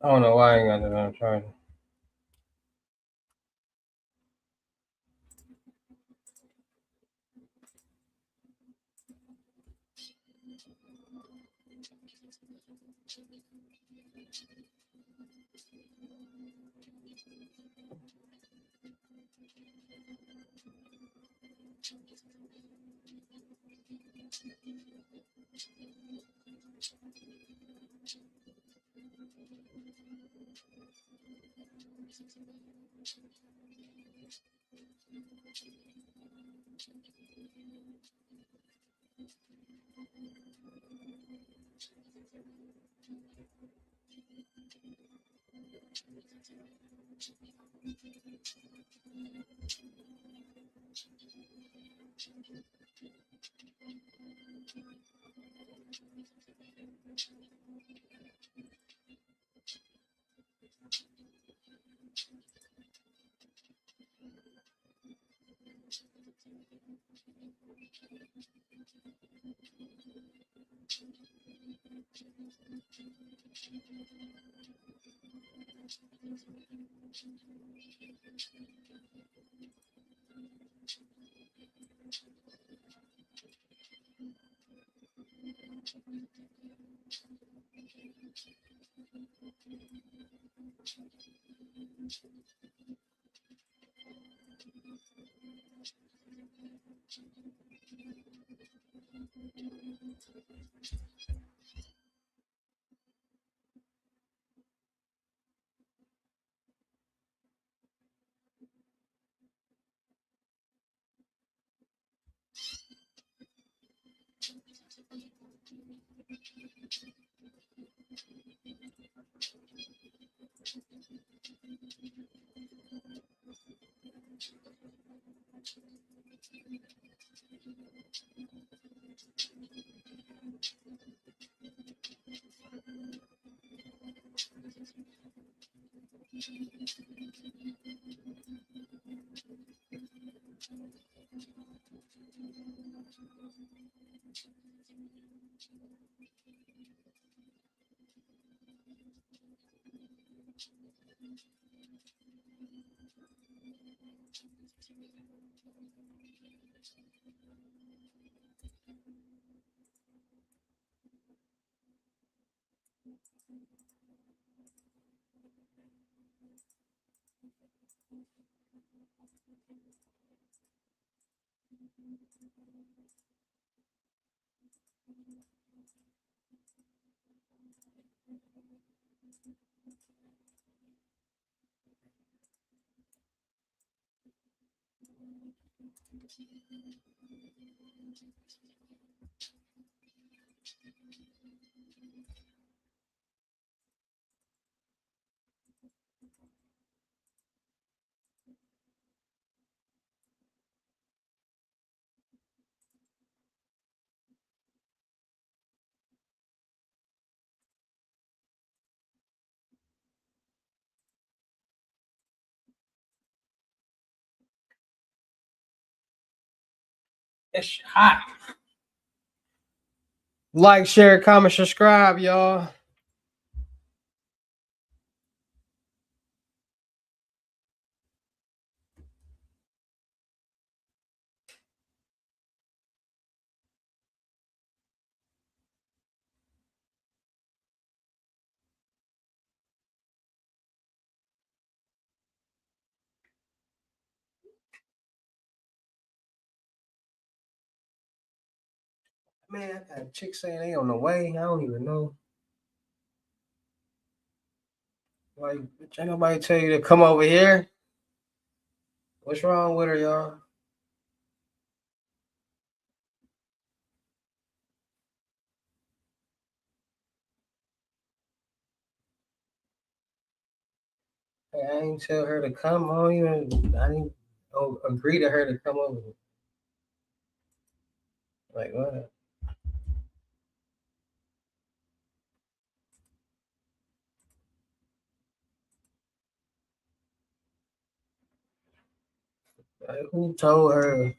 I don't know why I ain't got that on charger. It's hot. Like, share, comment, subscribe, y'all. Man, I got a chick saying they on the way. I don't even know. Like, ain't nobody tell you to come over here. What's wrong with her, y'all? Hey, I ain't tell her to come. I didn't agree to her to come over. Like, what? Like, who told her?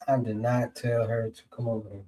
I did not tell her to come over here.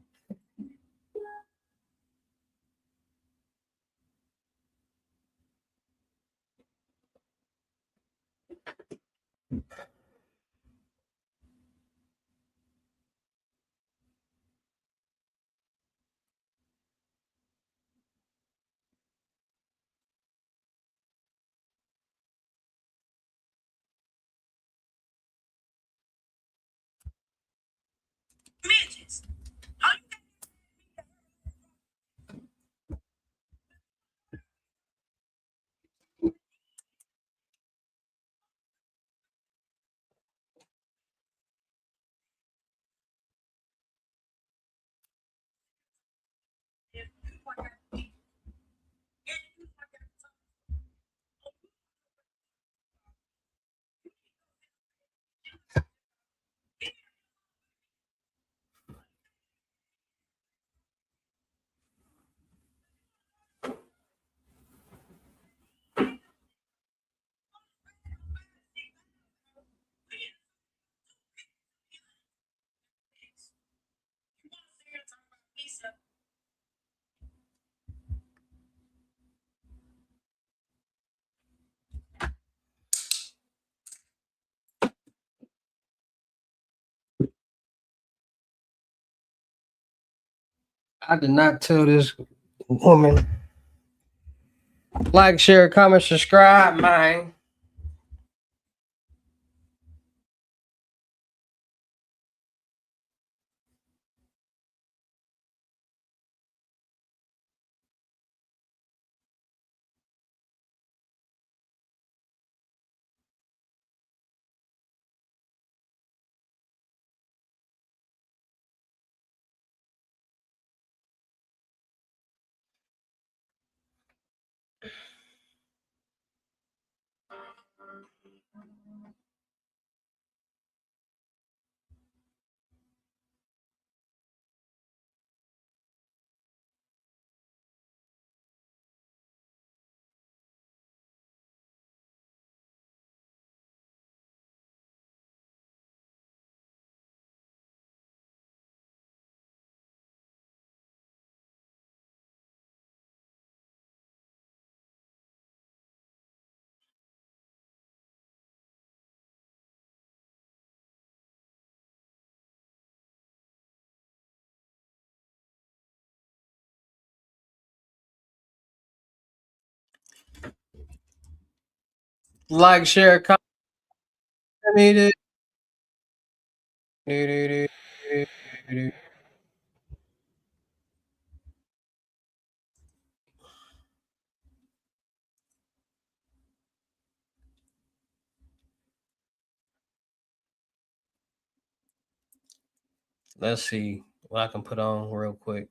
I did not tell this woman. Like, share, comment, subscribe, man. Like, share, comment. Let's see what I can put on real quick.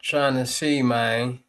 Trying to see, man.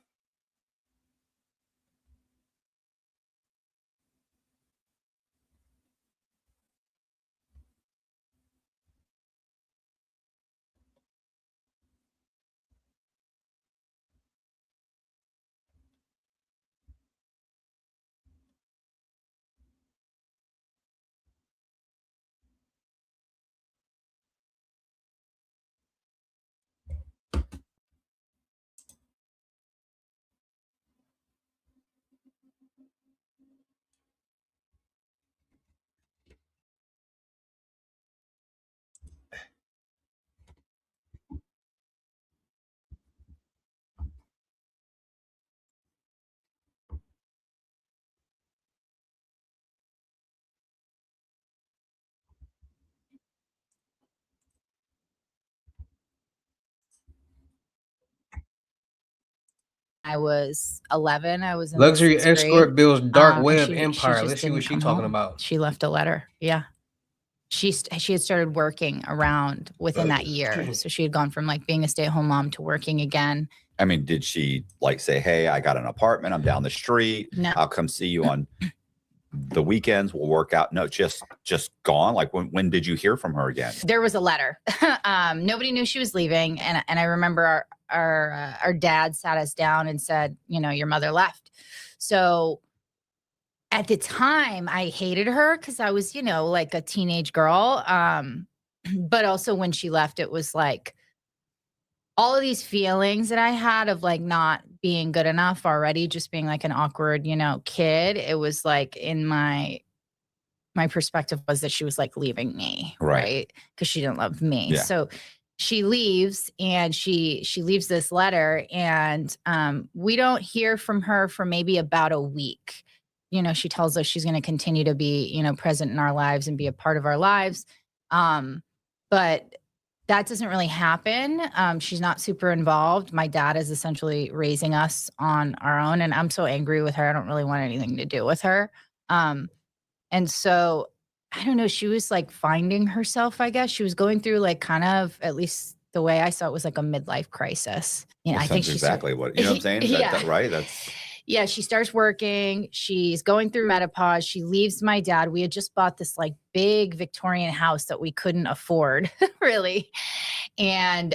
I was 11. I was in Luxury the 6th escort grade. bills, dark And web she empire. just Let's see didn't what she come talking home. about. She left a letter. Yeah. She had started working around within that year. So she had gone from like being a stay-at-home mom to working again. I mean, did she like say, hey, I got an apartment, I'm down the street, No. I'll come see you on the weekends, we'll work out? No, just gone. Like when did you hear from her again? There was a letter. Nobody knew she was leaving. And I remember our dad sat us down and said, you know, your mother left. So at the time I hated her because I was, you know, like a teenage girl. But also when she left, it was like all of these feelings that I had of like not being good enough already, just being like an awkward, you know, kid. It was like in my perspective was that she was like leaving me, right? Because she didn't love me. Yeah. So she leaves and she leaves this letter, and we don't hear from her for maybe about a week. You know, she tells us she's going to continue to be, you know, present in our lives and be a part of our lives. But that doesn't really happen. She's not super involved. My dad is essentially raising us on our own, and I'm so angry with her. I don't really want anything to do with her. And so I don't know, she was like finding herself, I guess. She was going through like kind of, at least the way I saw it, was like a midlife crisis. You know, Well, I think she's exactly what, you know what I'm saying? Yeah. Right? That's yeah, she starts working. She's going through menopause. She leaves my dad. We had just bought this like big Victorian house that we couldn't afford, really. And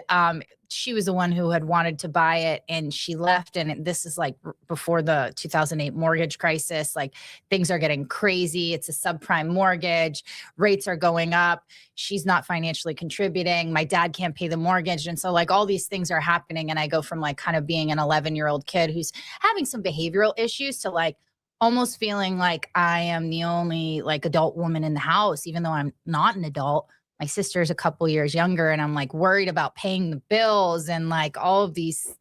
she was the one who had wanted to buy it, and she left. And this is like before the 2008 mortgage crisis. Like things are getting crazy. It's a subprime mortgage. Rates are going up. She's not financially contributing. My dad can't pay the mortgage. And so like all these things are happening. And I go from like kind of being an 11-year-old kid who's having some behavioral issues to like almost feeling like I am the only like adult woman in the house, even though I'm not an adult. My sister's a couple years younger, and I'm like worried about paying the bills, and like all of these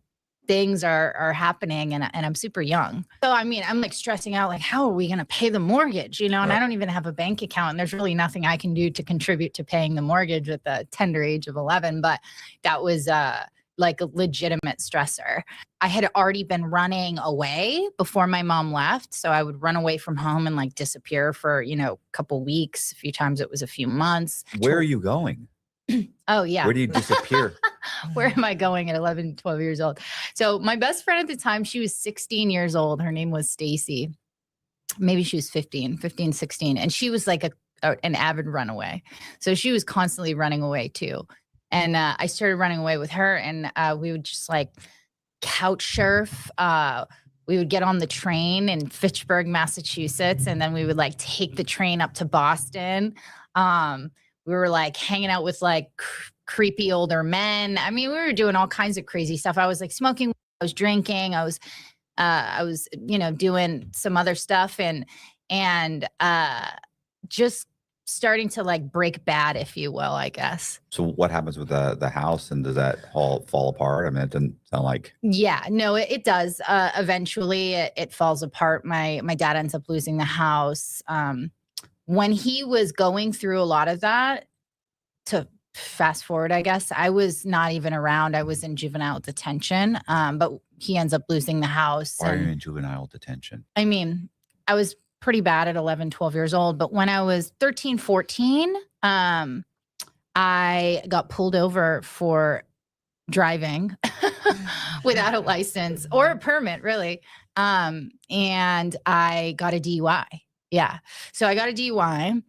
things are happening, and I'm super young. So, I mean, I'm like stressing out, like, how are we going to pay the mortgage? You know, and I don't even have a bank account, and there's really nothing I can do to contribute to paying the mortgage at the tender age of 11. But that was like a legitimate stressor. I had already been running away before my mom left. So I would run away from home and like disappear for, you know, a couple weeks. A few times it was a few months. Where are you going? Oh, yeah. Where do you disappear? Where am I going at 11, 12 years old? So my best friend at the time, she was 16 years old. Her name was Stacy. Maybe she was 15, 16. And she was like an avid runaway. So she was constantly running away too. And I started running away with her, and we would just like couch surf. We would get on the train in Fitchburg, Massachusetts, and then we would like take the train up to Boston. We were like hanging out with like creepy older men. I mean, we were doing all kinds of crazy stuff. I was like smoking, I was drinking, I was, you know, doing some other stuff, and just starting to like break bad, if you will, I guess. So what happens with the house, and does that all fall apart? I mean, it doesn't sound like. Yeah, no, it does. Eventually it falls apart. My dad ends up losing the house. When he was going through a lot of that, to fast forward, I guess, I was not even around. I was in juvenile detention. But he ends up losing the house. Why are you in juvenile detention? I mean, I was pretty bad at 11, 12 years old. But when I was 13, 14, I got pulled over for driving without a license or a permit, really. And I got a DUI. Yeah. So I got a DUI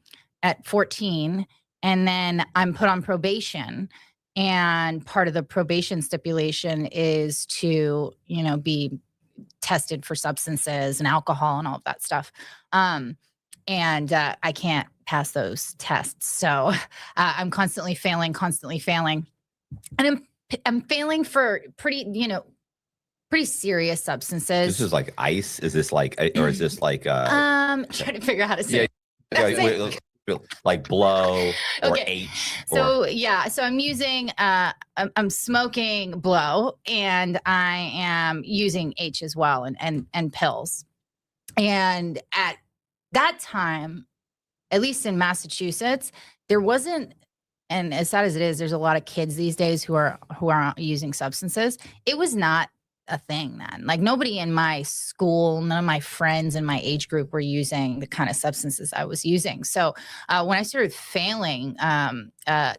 at 14, and then I'm put on probation. And part of the probation stipulation is to, you know, be tested for substances and alcohol and all of that stuff. And I can't pass those tests. So I'm constantly failing. And I'm failing for pretty serious substances. This is like ice? Is this like, or is this like trying to figure out how to say like blow or okay. H? So yeah, so I'm using I'm smoking blow, and I am using H as well, and pills. And at that time, at least in Massachusetts, there wasn't, and as sad as it is, there's a lot of kids these days who are using substances. It was not a thing then. Like nobody in my school, none of my friends in my age group were using the kind of substances I was using. So when I started failing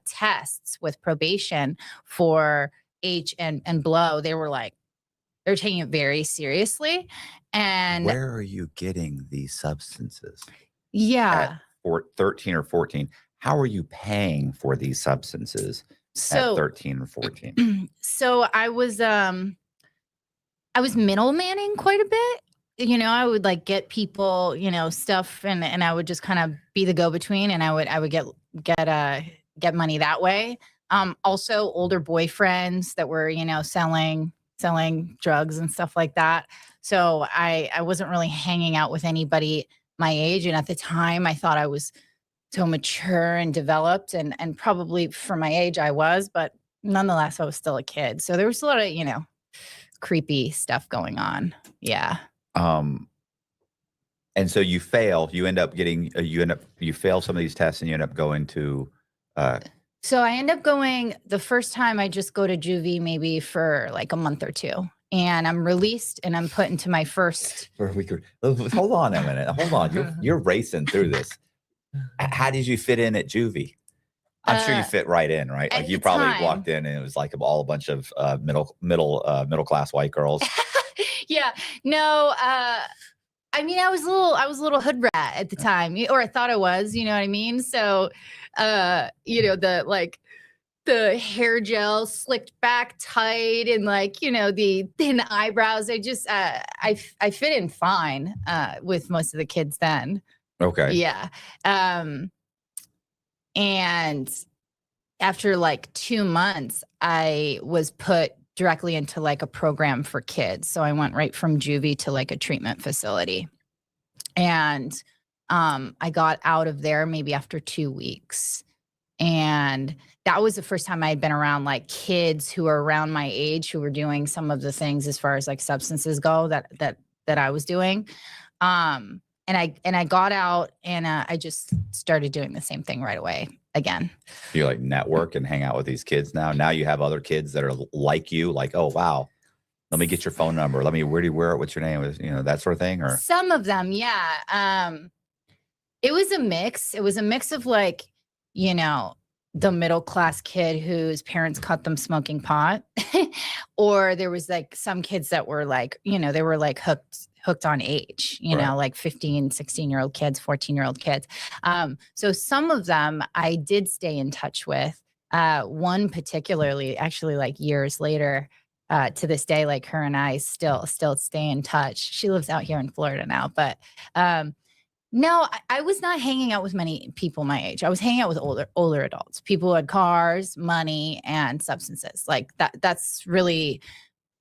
tests with probation for H and blow, they were like, they're taking it very seriously. And where are you getting these substances? Yeah. At 13 or 14, how are you paying for these substances at 13 or 14? So I was middlemaning quite a bit. You know, I would like get people, you know, stuff and I would just kind of be the go-between, and I would get money that way. Also older boyfriends that were, you know, selling drugs and stuff like that. So I wasn't really hanging out with anybody my age. And at the time I thought I was so mature and developed, and probably for my age I was, but nonetheless I was still a kid. So there was a lot of, you know, creepy stuff going on. Yeah. And so you fail, you end up getting, you fail some of these tests and you end up going to, so I end up going, the first time I just go to juvie maybe for like a month or two, and I'm released and I'm put into my first. Hold on a minute. Hold on. You're racing through this. How did you fit in at juvie? I'm sure you fit right in, right? Like you probably walked in and it was like all a bunch of middle class white girls. Yeah. No, I mean, I was a little hood rat at the time, or I thought I was, you know what I mean? So, you know, the hair gel slicked back tight and like, you know, the thin eyebrows. I just, I fit in fine, with most of the kids then. Okay. Yeah. And after like 2 months, I was put directly into like a program for kids. So I went right from juvie to like a treatment facility. And I got out of there maybe after 2 weeks. And that was the first time I had been around like kids who were around my age, who were doing some of the things as far as like substances go that I was doing. And I got out and I just started doing the same thing right away again. You like network and hang out with these kids now. Now you have other kids that are like you, like, oh wow, let me get your phone number. Let me what's your name? You know, that sort of thing. Or some of them, yeah. It was a mix. It was a mix of like, you know, the middle class kid whose parents caught them smoking pot, or there was like some kids that were like, you know, they were like hooked on age, you know, like 15, 16-year-old kids, 14-year-old kids. So some of them I did stay in touch with. One particularly, actually like years later, to this day, like her and I still stay in touch. She lives out here in Florida now, but no, I was not hanging out with many people my age. I was hanging out with older adults, people who had cars, money, and substances. Like that's really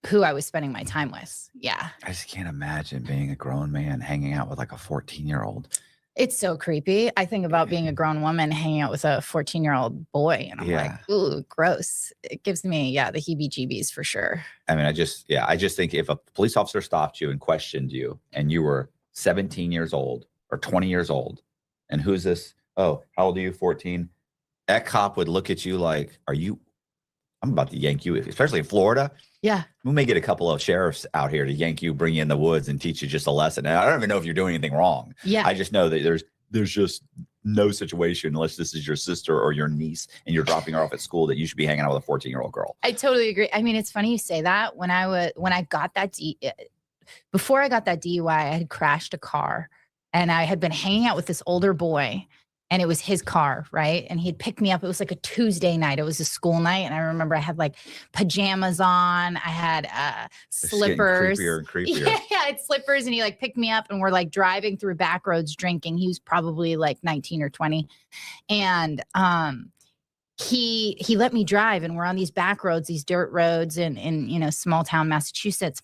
who I was spending my time with. Yeah. I just can't imagine being a grown man hanging out with like a 14-year-old. It's so creepy. I think about being a grown woman hanging out with a 14-year-old boy, and I'm like, ooh, gross. It gives me, the heebie-jeebies for sure. I mean, I just think if a police officer stopped you and questioned you and you were 17 years old or 20 years old, and who's this? Oh, how old are you? 14. That cop would look at you like, I'm about to yank you, especially in Florida. Yeah. We may get a couple of sheriffs out here to yank you, bring you in the woods and teach you just a lesson. And I don't even know if you're doing anything wrong. Yeah. I just know that there's just no situation, unless this is your sister or your niece and you're dropping her off at school, that you should be hanging out with a 14-year-old girl. I totally agree. I mean, it's funny you say that. Before I got that DUI, I had crashed a car and I had been hanging out with this older boy. And it was his car, right? And he'd pick me up. It was like a Tuesday night. It was a school night. And I remember I had like pajamas on. I had slippers. Creepier and creepier. Yeah, I had slippers. And he like picked me up and we're like driving through back roads drinking. He was probably like 19 or 20. And he let me drive. And we're on these back roads, these dirt roads in you know, small town Massachusetts.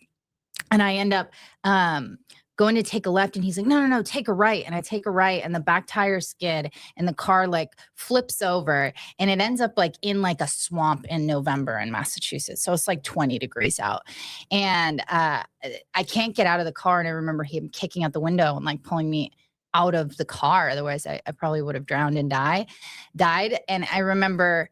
And I end up going to take a left, and he's like, no, take a right. And I take a right, and the back tire skid and the car like flips over, and it ends up like in like a swamp in November in Massachusetts. So it's like 20 degrees out. And I can't get out of the car. And I remember him kicking out the window and like pulling me out of the car. Otherwise I probably would have drowned and died. And I remember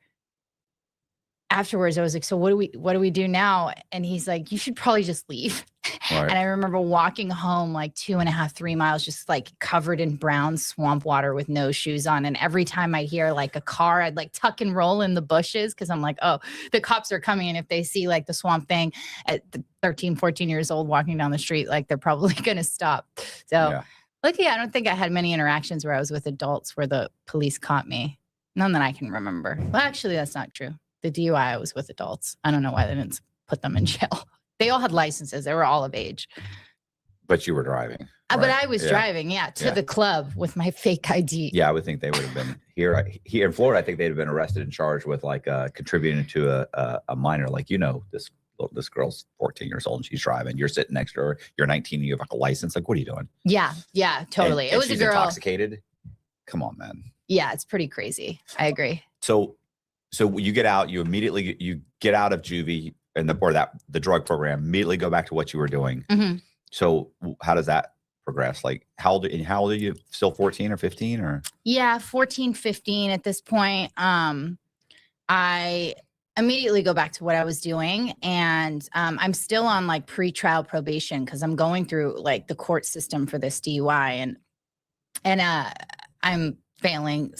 afterwards I was like, so what do we do now? And he's like, you should probably just leave. Right. And I remember walking home like 2.5, 3 miles, just like covered in brown swamp water with no shoes on. And every time I hear like a car, I'd like tuck and roll in the bushes because I'm like, oh, the cops are coming. And if they see like the swamp thing at 13, 14 years old walking down the street, like they're probably going to stop. So Yeah. luckily, I don't think I had many interactions where I was with adults where the police caught me. None that I can remember. Well, actually, that's not true. The DUI, I was with adults. I don't know why they didn't put them in jail. They all had licenses. They were all of age. But you were driving. But right? I was driving, to the club with my fake ID. Yeah, I would think they would have been here in Florida. I think they'd have been arrested and charged with like contributing to a minor. Like, this girl's 14 years old and she's driving. You're sitting next to her. You're 19 and you have like a license. Like, what are you doing? Yeah, totally. And it was she's a girl. intoxicated. Come on, man. Yeah, it's pretty crazy. I agree. So you get out. You immediately get out of juvie and the drug program. Immediately go back to what you were doing. Mm-hmm. So how does that progress? Like how old are you? Still 14 or 15 or? Yeah, 14, 15 at this point. I immediately go back to what I was doing, and I'm still on like pre-trial probation because I'm going through like the court system for this DUI, and I'm failing,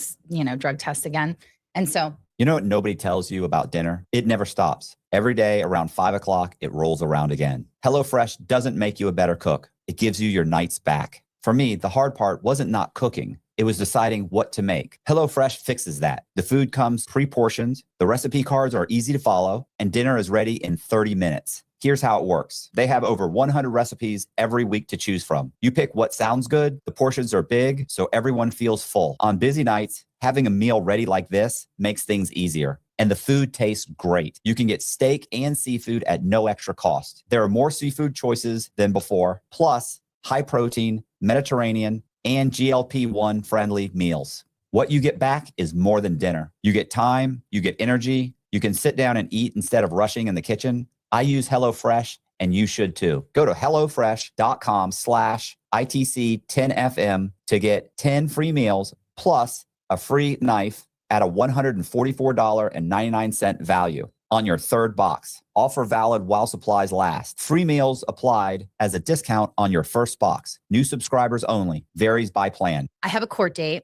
drug tests again. And so, you know what nobody tells you about dinner? It never stops. Every day around 5 o'clock, it rolls around again. HelloFresh doesn't make you a better cook. It gives you your nights back. For me, the hard part wasn't not cooking. It was deciding what to make. HelloFresh fixes that. The food comes pre-portioned, the recipe cards are easy to follow, and dinner is ready in 30 minutes. Here's how it works. They have over 100 recipes every week to choose from. You pick what sounds good. The portions are big, so everyone feels full. On busy nights, having a meal ready like this makes things easier. And the food tastes great. You can get steak and seafood at no extra cost. There are more seafood choices than before, plus high protein, Mediterranean, and GLP-1 friendly meals. What you get back is more than dinner. You get time, you get energy, you can sit down and eat instead of rushing in the kitchen. I use HelloFresh and you should too. Go to HelloFresh.com/ITC10FM to get 10 free meals plus a free knife at a $144.99 value on your third box. Offer valid while supplies last. Free meals applied as a discount on your first box. New subscribers only. Varies by plan. I have a court date.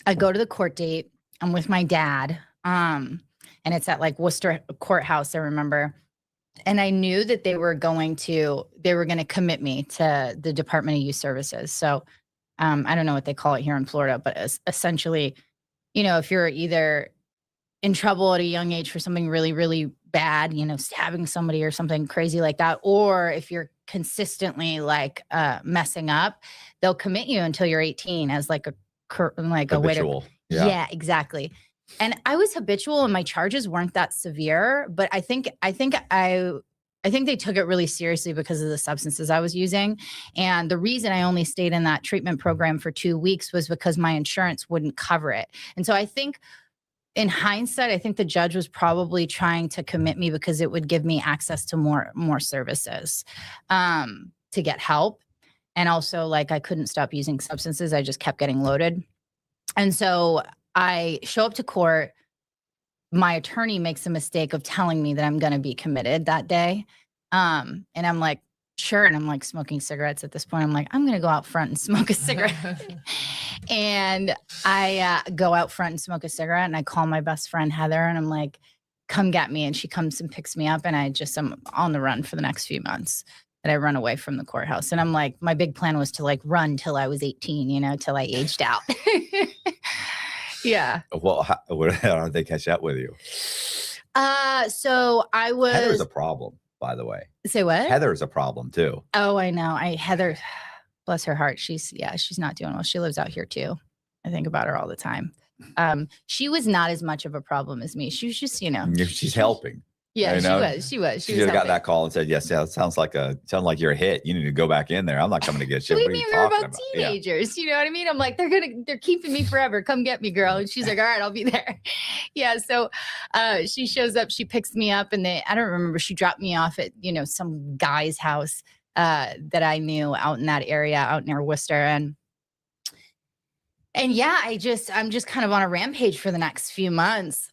I go to the court date. I'm with my dad. And it's at like Worcester Courthouse, I remember. And I knew that they were going to commit me to the Department of Youth Services. So I don't know what they call it here in Florida, but essentially, if you're either in trouble at a young age for something really, really bad, stabbing somebody or something crazy like that, or if you're consistently like messing up, they'll commit you until you're 18 as like a way to. Yeah, exactly. And I was habitual and my charges weren't that severe, but I think they took it really seriously because of the substances I was using. And the reason I only stayed in that treatment program for 2 weeks was because my insurance wouldn't cover it. And so I think in hindsight, I think the judge was probably trying to commit me because it would give me access to more services to get help. And also like I couldn't stop using substances. I just kept getting loaded. And so I show up to court. My attorney makes a mistake of telling me that I'm going to be committed that day. And I'm like, sure. And I'm like smoking cigarettes at this point. I'm like, I'm going to go out front and smoke a cigarette. And I go out front and smoke a cigarette. And I call my best friend, Heather, and I'm like, come get me. And she comes and picks me up. And I just am on the run for the next few months. And I run away from the courthouse. And I'm like, my big plan was to like run till I was 18, till I aged out. Yeah. Well, how did they catch up with you? So I was. Heather's a problem, by the way. Say what? Heather's a problem too. Oh, I know. Heather, bless her heart. She's not doing well. She lives out here too. I think about her all the time. She was not as much of a problem as me. She was just, She's helping. Yeah, she was. She got that call and said, yes, yeah, it sounds like you're a hit. You need to go back in there. I'm not coming to get you. What do you mean? We're about teenagers. Yeah. You know what I mean? I'm like, they're keeping me forever. Come get me, girl. And she's like, all right, I'll be there. Yeah. So she shows up, she picks me up, and I don't remember, she dropped me off at, some guy's house that I knew out in that area, out near Worcester. And yeah, I'm just kind of on a rampage for the next few months.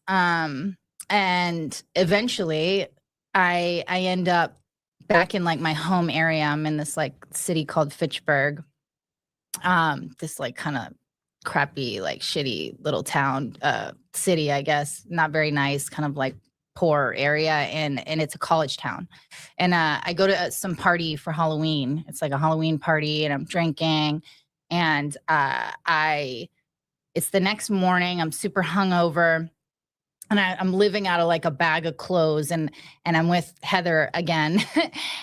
And eventually I end up back in like my home area. I'm in this like city called Fitchburg. This like kind of crappy, like shitty little town, city, I guess. Not very nice, kind of like poor area, and it's a college town. And I go to some party for Halloween. It's like a Halloween party, and I'm drinking, and it's the next morning. I'm super hungover, and I'm living out of like a bag of clothes, and I'm with Heather again,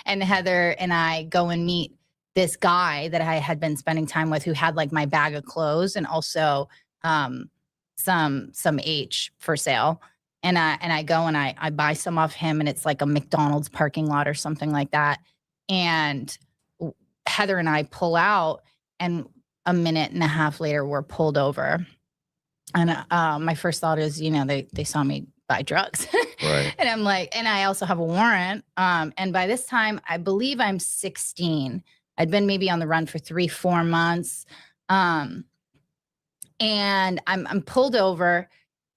and Heather and I go and meet this guy that I had been spending time with, who had like my bag of clothes and also some H for sale. And I go and I buy some off him, and it's like a McDonald's parking lot or something like that. And Heather and I pull out, and a minute and a half later, we're pulled over. And my first thought is, you know, they saw me buy drugs. Right. And I'm like, and I also have a warrant. And by this time, I believe I'm 16. I'd been maybe on the run for 3-4 months. And I'm pulled over.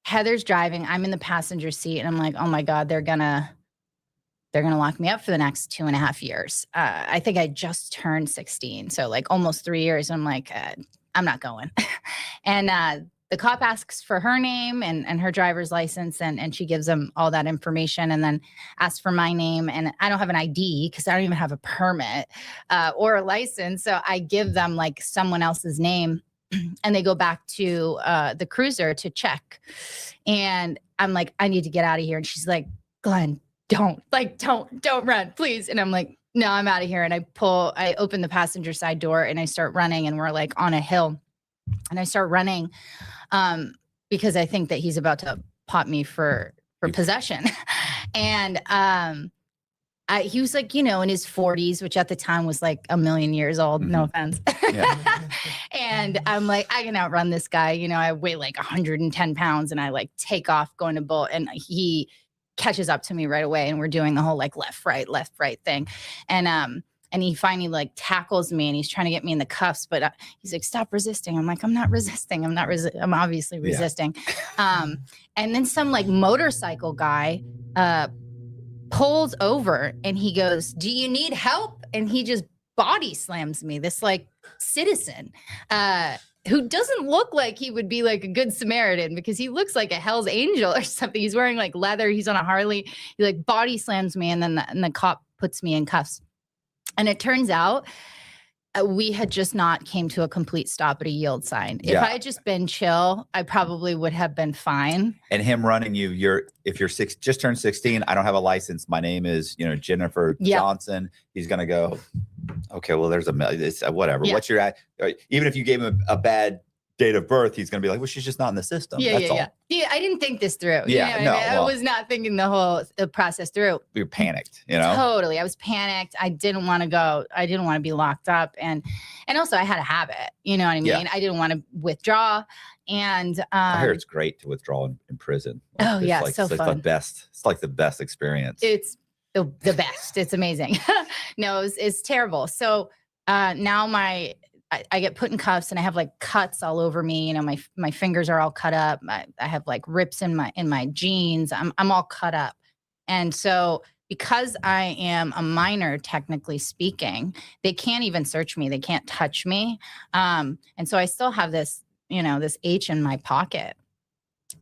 Heather's driving. I'm in the passenger seat, and I'm like, oh my God, they're gonna lock me up for the next 2.5 years. I think I just turned 16. So like almost 3 years. I'm like, I'm not going. And the cop asks for her name and her driver's license, and she gives them all that information, and then asks for my name. And I don't have an ID because I don't even have a permit or a license. So I give them like someone else's name, and they go back to the cruiser to check. And I'm like, I need to get out of here. And she's like, Glenn, don't run, please. And I'm like, no, I'm out of here. And I open the passenger side door, and I start running, and we're like on a hill, and I start running because I think that he's about to pop me for possession. And he was like, you know, in his 40s, which at the time was like a million years old. Mm-hmm. No offense. Yeah. And I'm like, I can outrun this guy. You know, I weigh like 110 pounds, and I like take off going to bolt, and he catches up to me right away. And we're doing the whole like left, right thing. And he finally like tackles me, and he's trying to get me in the cuffs, but he's like, stop resisting. I'm like, I'm not resisting. I'm obviously resisting. Yeah. And then some like motorcycle guy pulls over, and he goes, do you need help? And he just body slams me, this like citizen who doesn't look like he would be like a good Samaritan, because he looks like a Hell's Angel or something. He's wearing like leather. He's on a Harley. He like body slams me, and then the cop puts me in cuffs. And it turns out we had just not came to a complete stop at a yield sign. Yeah. If I had just been chill, I probably would have been fine. And him running you, if you're just turned 16, I don't have a license. My name is, Jennifer Johnson. He's going to go, okay, well, there's it's whatever. Yeah. What's your, even if you gave him a bad date of birth, he's going to be like, well, she's just not in the system. That's all. Yeah, I didn't think this through. Yeah, I was not thinking the whole process through. You're panicked, Totally. I was panicked. I didn't want to go. I didn't want to be locked up. And also I had a habit, you know what I mean? Yeah. I didn't want to withdraw. And I hear it's great to withdraw in prison. So fun. Like the best. It's like the best experience. It's the best. It's amazing. No, it's terrible. So now I get put in cuffs, and I have like cuts all over me. My fingers are all cut up. I have like rips in my jeans. I'm all cut up. And so because I am a minor, technically speaking, they can't even search me. They can't touch me. And so I still have this, this H in my pocket.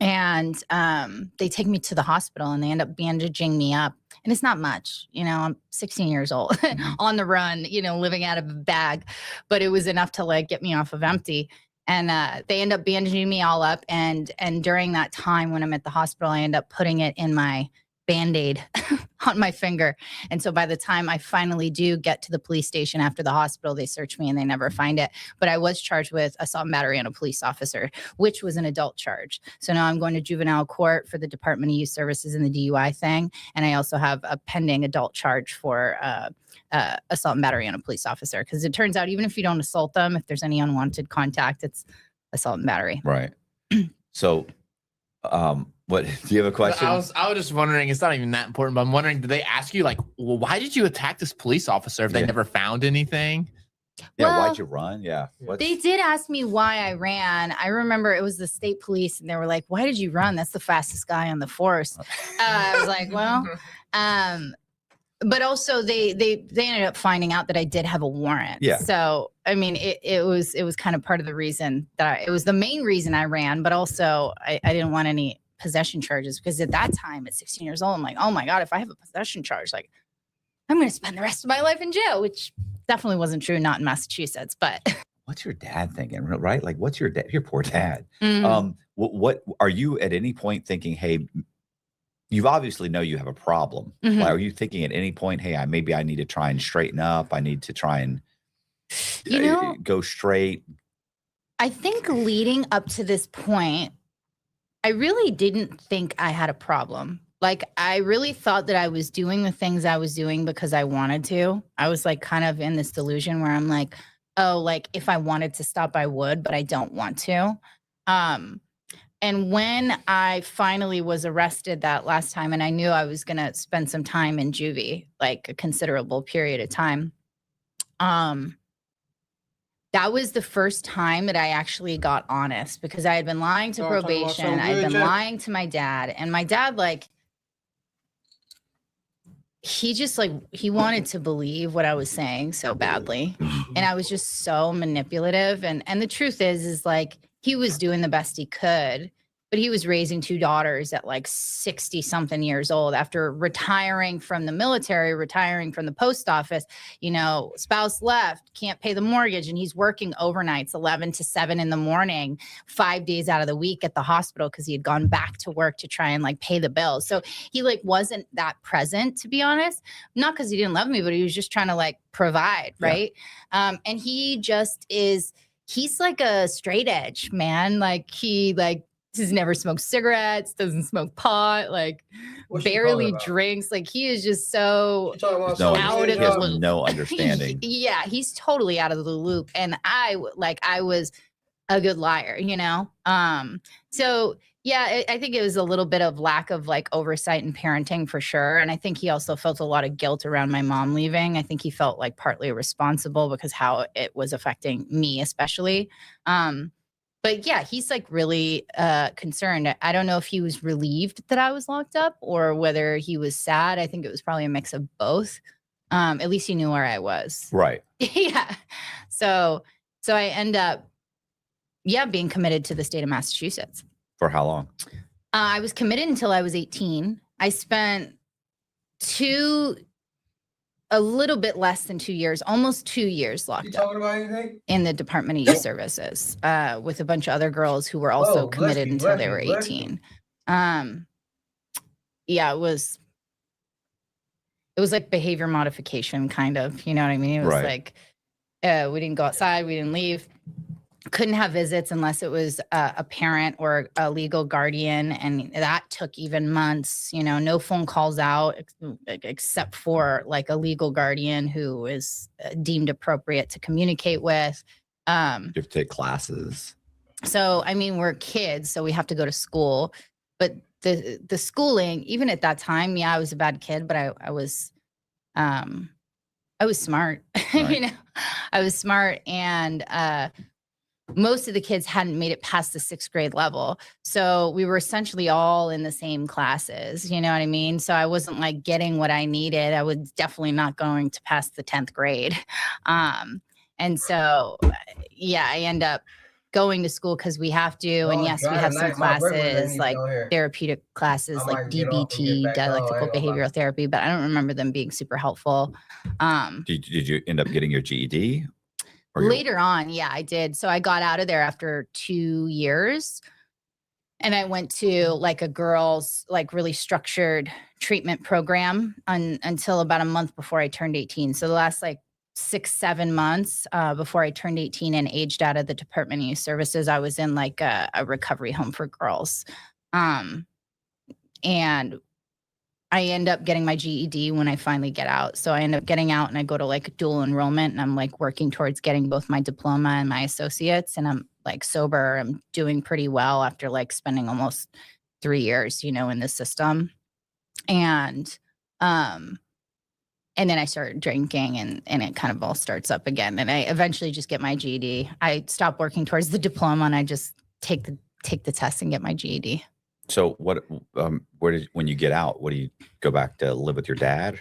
And they take me to the hospital, and they end up bandaging me up. And it's not much, I'm 16 years old on the run, living out of a bag, but it was enough to like get me off of empty. And they end up bandaging me all up. And during that time when I'm at the hospital, I end up putting it in my Band-Aid on my finger. And so by the time I finally do get to the police station after the hospital, they search me and they never find it. But I was charged with assault and battery on a police officer, which was an adult charge. So now I'm going to juvenile court for the Department of Youth Services and the DUI thing. And I also have a pending adult charge for assault and battery on a police officer. Because it turns out even if you don't assault them, if there's any unwanted contact, it's assault and battery. Right. So, what do you have a question? I was just wondering, it's not even that important, but I'm wondering, did they ask you like, well, why did you attack this police officer if they never found anything? Yeah, Well, why'd you run? Yeah. They did ask me why I ran. I remember it was the state police, and they were like, "Why did you run? That's the fastest guy on the force." I was like, "Well," but also they ended up finding out that I did have a warrant. Yeah. So I mean, it was kind of part of the reason that it was the main reason I ran, but also I didn't want any possession charges, because at that time at 16 years old, I'm like, oh my God, if I have a possession charge, like I'm going to spend the rest of my life in jail, which definitely wasn't true, not in Massachusetts, but. What's your dad thinking, right? Like, what's your dad? Your poor dad. Mhm. What are you at any point thinking, hey, you obviously know you have a problem. Mhm. Like, are you thinking at any point, hey, maybe I need to try and straighten up. I need to try and go straight. I think leading up to this point, I really didn't think I had a problem. Like, I really thought that I was doing the things I was doing because I wanted to. I was like kind of in this delusion where I'm like, oh, like if I wanted to stop, I would, but I don't want to. And when I finally was arrested that last time, and I knew I was going to spend some time in juvie, like a considerable period of time, that was the first time that I actually got honest, because I had been lying to probation. I had been lying to my dad, and my dad, like, he just like, he wanted to believe what I was saying so badly. And I was just so manipulative. And the truth is like, he was doing the best he could, but he was raising two daughters at like 60 something years old after retiring from the military, retiring from the post office. You know, spouse left, can't pay the mortgage, and he's working overnights 11 to 7 in the morning, 5 days out of the week at the hospital, because he had gone back to work to try and like pay the bills. So he like wasn't that present, to be honest, not because he didn't love me, but he was just trying to like provide, right? And he just is, he's like a straight edge man. Like he's never smoked cigarettes, doesn't smoke pot, like barely drinks. Like he is just so out of the loop. No understanding. Yeah, he's totally out of the loop. And I was a good liar, you know? So yeah, I think it was a little bit of lack of like oversight and parenting for sure. And I think he also felt a lot of guilt around my mom leaving. I think he felt like partly responsible because how it was affecting me, especially. But yeah, he's like really concerned. I don't know if he was relieved that I was locked up or whether he was sad. I think it was probably a mix of both. At least he knew where I was. Right. Yeah. So I end up, being committed to the state of Massachusetts. For how long? I was committed until I was 18. I spent a little bit less than 2 years, almost 2 years locked up in the Department of Youth Services with a bunch of other girls who were also committed until they were 18. Yeah, it was like behavior modification, kind of, you know what I mean? It was like, we didn't go outside, we didn't leave. Couldn't have visits unless it was a parent or a legal guardian. And that took even months, you know, no phone calls out except for like a legal guardian who is deemed appropriate to communicate with. You have to take classes. So, I mean, we're kids, so we have to go to school. But the schooling, even at that time, I was a bad kid, but I was smart. Right. You know, I was smart, and most of the kids hadn't made it past the 6th grade level. So we were essentially all in the same classes. You know what I mean? So I wasn't like getting what I needed. I was definitely not going to pass the 10th grade. And so, I end up going to school because we have to. And yes, we have some classes like therapeutic classes like DBT, dialectical behavioral therapy, but I don't remember them being super helpful. Did you end up getting your GED? Later on, I did. So I got out of there after 2 years, and I went to like a girls' like really structured treatment program until about a month before I turned 18. So the last like 6-7 months before I turned 18 and aged out of the Department of Youth Services, I was in like a recovery home for girls. And I end up getting my GED when I finally get out. So I end up getting out and I go to like dual enrollment, and I'm like working towards getting both my diploma and my associates. And I'm like sober. I'm doing pretty well after like spending almost 3 years, you know, in the system. And And then I started drinking and it kind of all starts up again. And I eventually just get my GED. I stop working towards the diploma and I just take the test and get my GED. So what, when you get out, what do you go back to live with your dad?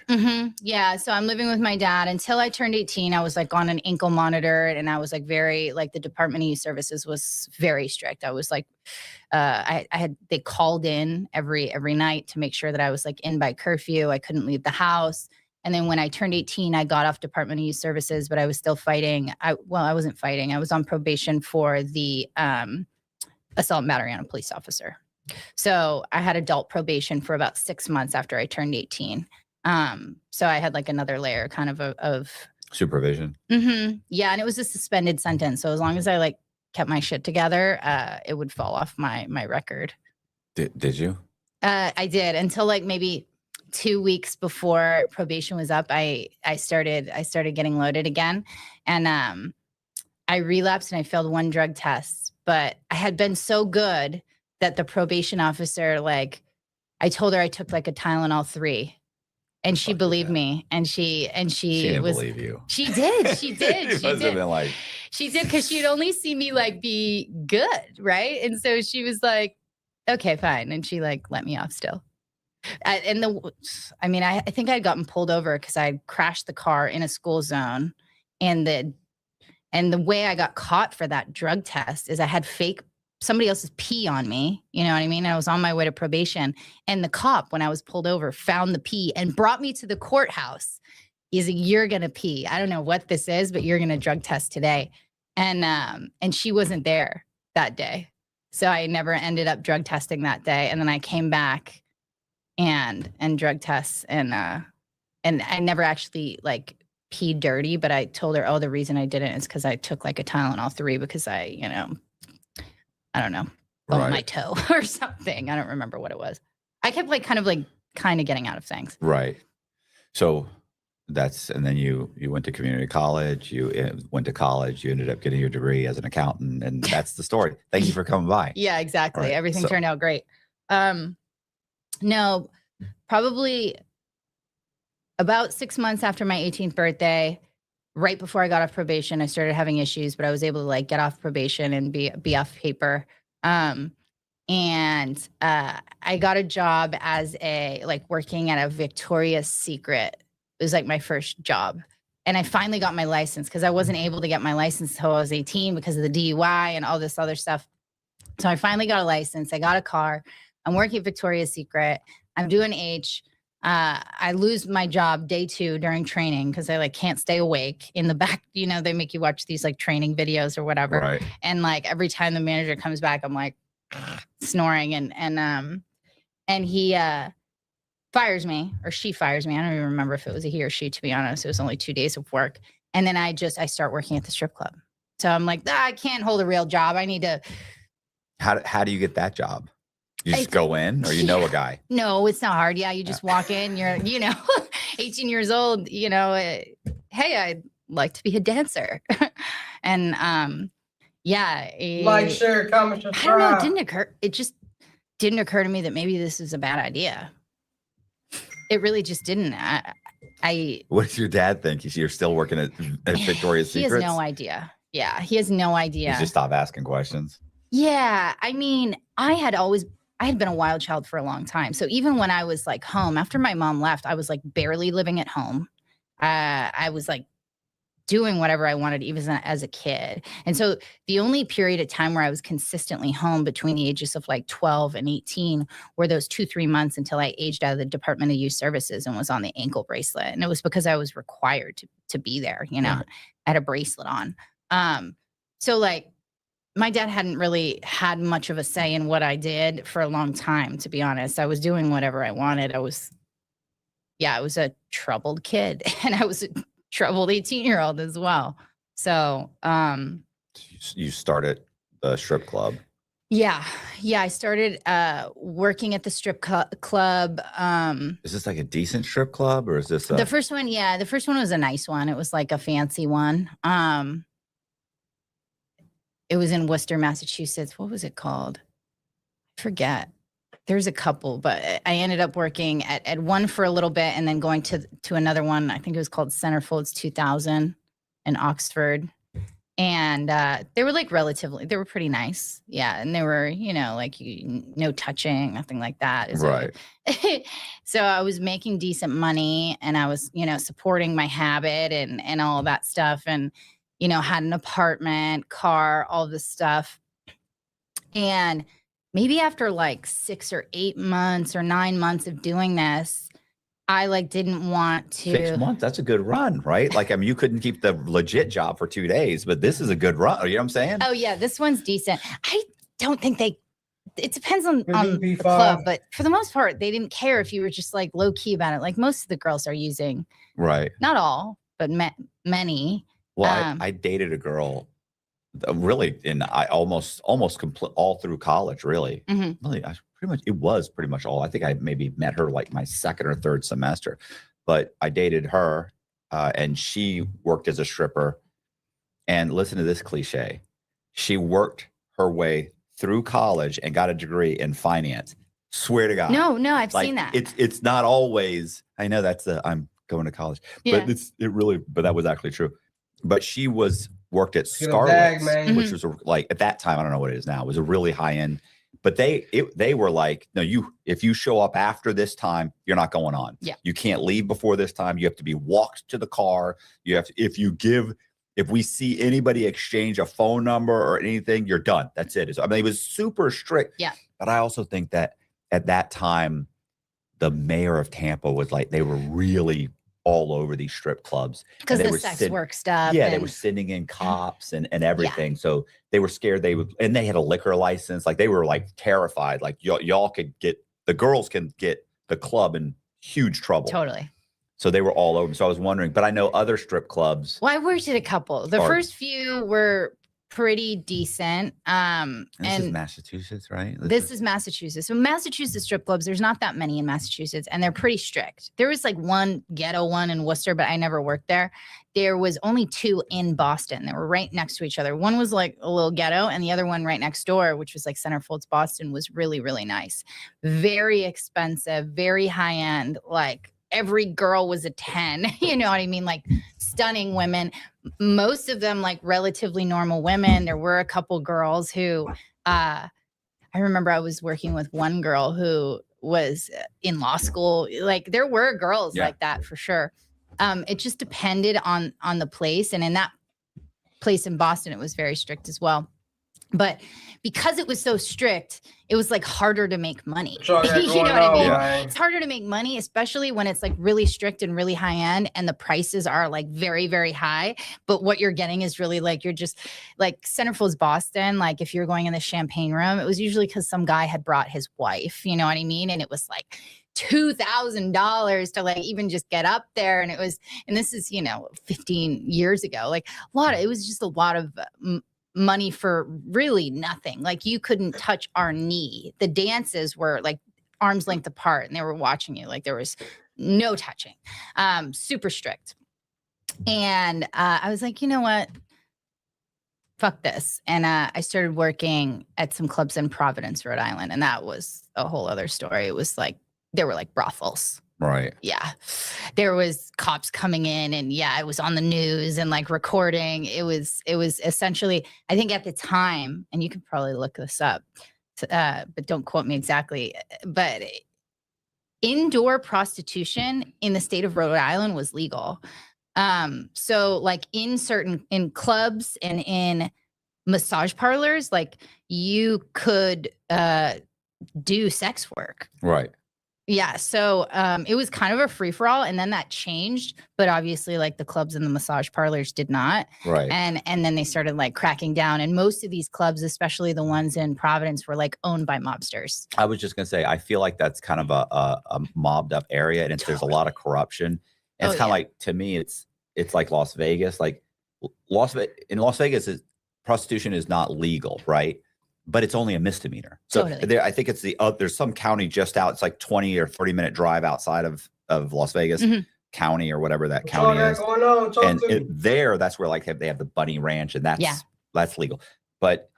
Yeah. So I'm living with my dad until I turned 18. I was like on an ankle monitor and I was like the Department of Youth Services was very strict. I was like, they called in every night to make sure that I was like in by curfew. I couldn't leave the house. And then when I turned 18, I got off Department of Youth Services, but I was still fighting. I wasn't fighting. I was on probation for the assault and battery on a police officer. So I had adult probation for about 6 months after I turned 18. So I had like another layer kind of Supervision. Yeah. And it was a suspended sentence. So as long as I like kept my shit together, it would fall off my record. Did you? I did until like maybe 2 weeks before probation was up. I started getting loaded again. And I relapsed and I failed one drug test, but I had been so good that the probation officer, like, I told her I took like a Tylenol 3 and she believed me. And she didn't believe you. She did. She did. It must have been like, she did. Cause she'd only see me like be good. Right. And so she was like, okay, fine. And she like let me off still. I think I'd gotten pulled over because I crashed the car in a school zone. And the way I got caught for that drug test is I had somebody else's pee on me. You know what I mean? I was on my way to probation. And the cop, when I was pulled over, found the pee and brought me to the courthouse. He's like, you're going to pee. I don't know what this is, but you're going to drug test today. And she wasn't there that day. So I never ended up drug testing that day. And then I came back and drug tests and I never actually like peed dirty, but I told her, oh, the reason I didn't is because I took like a Tylenol 3 because I don't know, bumped my toe or something. I don't remember what it was. I kept like kind of getting out of things. Right. So and then you went to community college, you went to college, you ended up getting your degree as an accountant, and that's the story. Thank you for coming by. Yeah, exactly. Right. Everything turned out great. No, probably about 6 months after my 18th birthday, right before I got off probation, I started having issues, but I was able to like get off probation and be off paper. I got a job as working at a Victoria's Secret. It was like my first job. And I finally got my license because I wasn't able to get my license until I was 18 because of the DUI and all this other stuff. So I finally got a license. I got a car. I'm working at Victoria's Secret. I'm doing H. I lose my job day 2 during training because I like can't stay awake in the back. You know, they make you watch these like training videos or whatever. Right. And like every time the manager comes back, I'm like snoring and he fires me or she fires me. I don't even remember if it was a he or she, to be honest. It was only 2 days of work. And then I start working at the strip club. So I'm like, I can't hold a real job. I need to. How do you get that job? You just go in or you know a guy? No, it's not hard. Yeah, you just walk in, you're, 18 years old, hey, I'd like to be a dancer. And like, share, comment, subscribe. I don't know, it just didn't occur to me that maybe this is a bad idea. It really just didn't. What does your dad think? You're still working at Victoria's Secret? He has no idea. Yeah, he has no idea. You just stop asking questions. Yeah, I mean, I had been a wild child for a long time. So even when I was like home, after my mom left, I was like barely living at home. I was like doing whatever I wanted, even as a kid. And so the only period of time where I was consistently home between the ages of like 12 and 18 were those 2-3 months until I aged out of the Department of Youth Services and was on the ankle bracelet. And it was because I was required to be there, Right. I had a bracelet on. So like, my dad hadn't really had much of a say in what I did for a long time, to be honest. I was doing whatever I wanted. I was a troubled kid and I was a troubled 18-year-old as well. So, you started the strip club. Yeah. I started working at the strip club. Is this like a decent strip club or is this the first one? Yeah, the first one was a nice one. It was like a fancy one. It was in Worcester, Massachusetts. What was it called? I forget. There's a couple, but I ended up working at one for a little bit and then going to another one. I think it was called Centerfolds 2000 in Oxford. And they were like they were pretty nice. Yeah. And they were, like no touching, nothing like that. Right. So I was making decent money and I was, supporting my habit and all of that stuff. And, had an apartment, car, all this stuff. And maybe after like 6 or 8 months or 9 months of doing this, I like didn't want to. 6 months, that's a good run, right? Like, I mean, you couldn't keep the legit job for 2 days, but this is a good run. You know what I'm saying? Oh yeah, this one's decent. I don't think it depends on the VP5. club, but for the most part, they didn't care if you were just like low key about it. Like most of the girls are using, Right. not all, but many. Well, I dated a girl really I almost complete all through college, really. Really, it was pretty much all. I think I maybe met her like my second or third semester, but I dated her and she worked as a stripper. And listen to this cliche. She worked her way through college and got a degree in finance. Swear to God. No, I've seen that. It's not always, I know that's I'm going to college, but but that was actually true. But she worked at Scarlett's, which was like at that time, I don't know what it is now, it was a really high end, but they were like, no, if you show up after this time, you're not going on. Yeah. You can't leave before this time. You have to be walked to the car. You have to, if we see anybody exchange a phone number or anything, you're done. That's it. I mean, it was super strict. Yeah. But I also think that at that time, the mayor of Tampa was like, they were really all over these strip clubs because the sex work stuff. Yeah, they were sending in cops and everything. Yeah. So they were scared and they had a liquor license. Like they were like terrified. Like y'all could the girls can get the club in huge trouble. Totally. So they were all over. So I was wondering, but I know other strip clubs. Well, I worked at a couple. The first few were pretty decent. And this is Massachusetts, right? This is Massachusetts. So Massachusetts strip clubs, there's not that many in Massachusetts, and they're pretty strict. There was like one ghetto one in Worcester, but I never worked there. There was only 2 in Boston. They were right next to each other. One was like a little ghetto, and the other one right next door, which was like Centerfolds Boston, was really, really nice. Very expensive, very high end, like every girl was a 10, you know what I mean? Like stunning women, most of them like relatively normal women. There were a couple girls who, I remember I was working with one girl who was in law school. Like there were girls like that for sure. It just depended on the place. And in that place in Boston, it was very strict as well. But because it was so strict, it was like harder to make money. You know what I mean? Yeah. It's harder to make money, especially when it's like really strict and really high end and the prices are like very, very high. But what you're getting is really like, you're just like Centerfolds Boston. Like if you're going in the champagne room, it was usually because some guy had brought his wife, you know what I mean? And it was like $2,000 to like even just get up there. And this is, 15 years ago, like it was just a lot of money for really nothing. Like you couldn't touch our knee. The dances were like arm's length apart and they were watching you. Like there was no touching, super strict. And I was like, you know what? Fuck this. And I started working at some clubs in Providence, Rhode Island. And that was a whole other story. It was like, there were like brothels. Right. Yeah. There was cops coming in and it was on the news and like recording. It was essentially, I think at the time, and you could probably look this up, but don't quote me exactly, but indoor prostitution in the state of Rhode Island was legal. So like in clubs and in massage parlors, like you could do sex work. Right. Yeah. So it was kind of a free for all. And then that changed. But obviously like the clubs and the massage parlors did not. Right. And then they started like cracking down. And most of these clubs, especially the ones in Providence, were like owned by mobsters. I was just going to say, I feel like that's kind of a mobbed up area and there's a lot of corruption. And it's kind of like, to me, it's like Las Vegas. Like in Las Vegas, prostitution is not legal, right? But it's only a misdemeanor. So totally. I think it's there's some county just out. It's like 20 or 30-minute drive outside of Las Vegas County or whatever that county is. And that's where like they have the bunny ranch and that's legal. But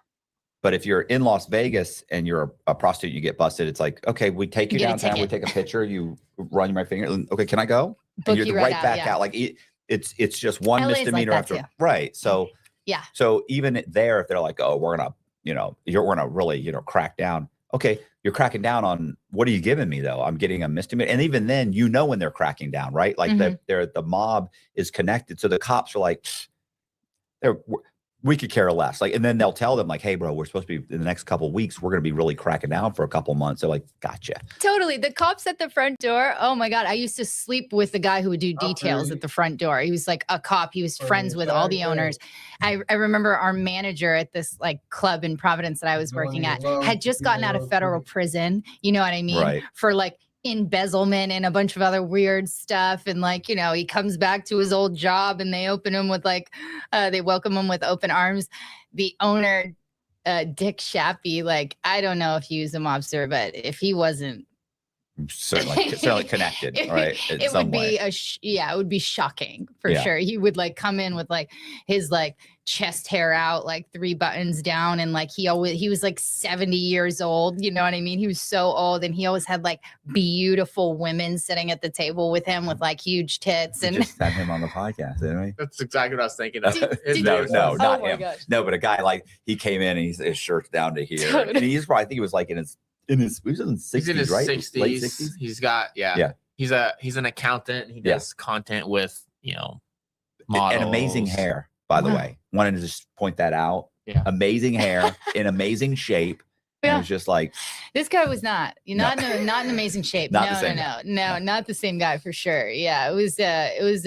But if you're in Las Vegas and you're a prostitute, you get busted. It's like, okay, we take you You get a downtown, we ticket. take a picture, you run my finger. Okay, can I go? Book And you're you right out, back yeah. out. Like it's just one LA is like misdemeanor that after too. right. So Yeah. So even there, if they're like, oh, we're gonna, we're gonna really, crack down. Okay, you're cracking down on what are you giving me though? I'm getting a misdemeanor, and even then, when they're cracking down, right? Like the mob is connected, so the cops are like, we could care less. Like, and then they'll tell them like, hey, bro, we're supposed to be in the next couple of weeks, we're gonna be really cracking down for a couple months. They're like, gotcha. Totally. The cops at the front door. Oh my God. I used to sleep with the guy who would do details at the front door. He was like a cop. He was friends with all the owners. I remember our manager at this like club in Providence that I was working at had just gotten out of federal prison. You know what I mean? Right. For like embezzlement and a bunch of other weird stuff. And like, he comes back to his old job and they open him with like, they welcome him with open arms. The owner, Dick Shappy, like, I don't know if he was a mobster, but if he wasn't, certainly connected, right? It would be it would be shocking for sure. He would like come in with like his like chest hair out, like 3 buttons down, and like he was like 70 years old. You know what I mean? He was so old, and he always had like beautiful women sitting at the table with him with like huge tits. And just had him on the podcast, didn't we? That's exactly what I was thinking of. No, not oh my him. gosh. No, but a guy like he came in and his shirt's down to here, Totally. and he's probably, I think he was like he was in his 60s, He's in his right? 60s. Late 60s. He's got He's an accountant. He does content with models. And amazing hair, by the way. Wanted to just point that out. Yeah. Amazing hair in amazing shape. And it was just like this guy was not not in amazing shape. Not the same guy. No, not the same guy for sure. Yeah, it was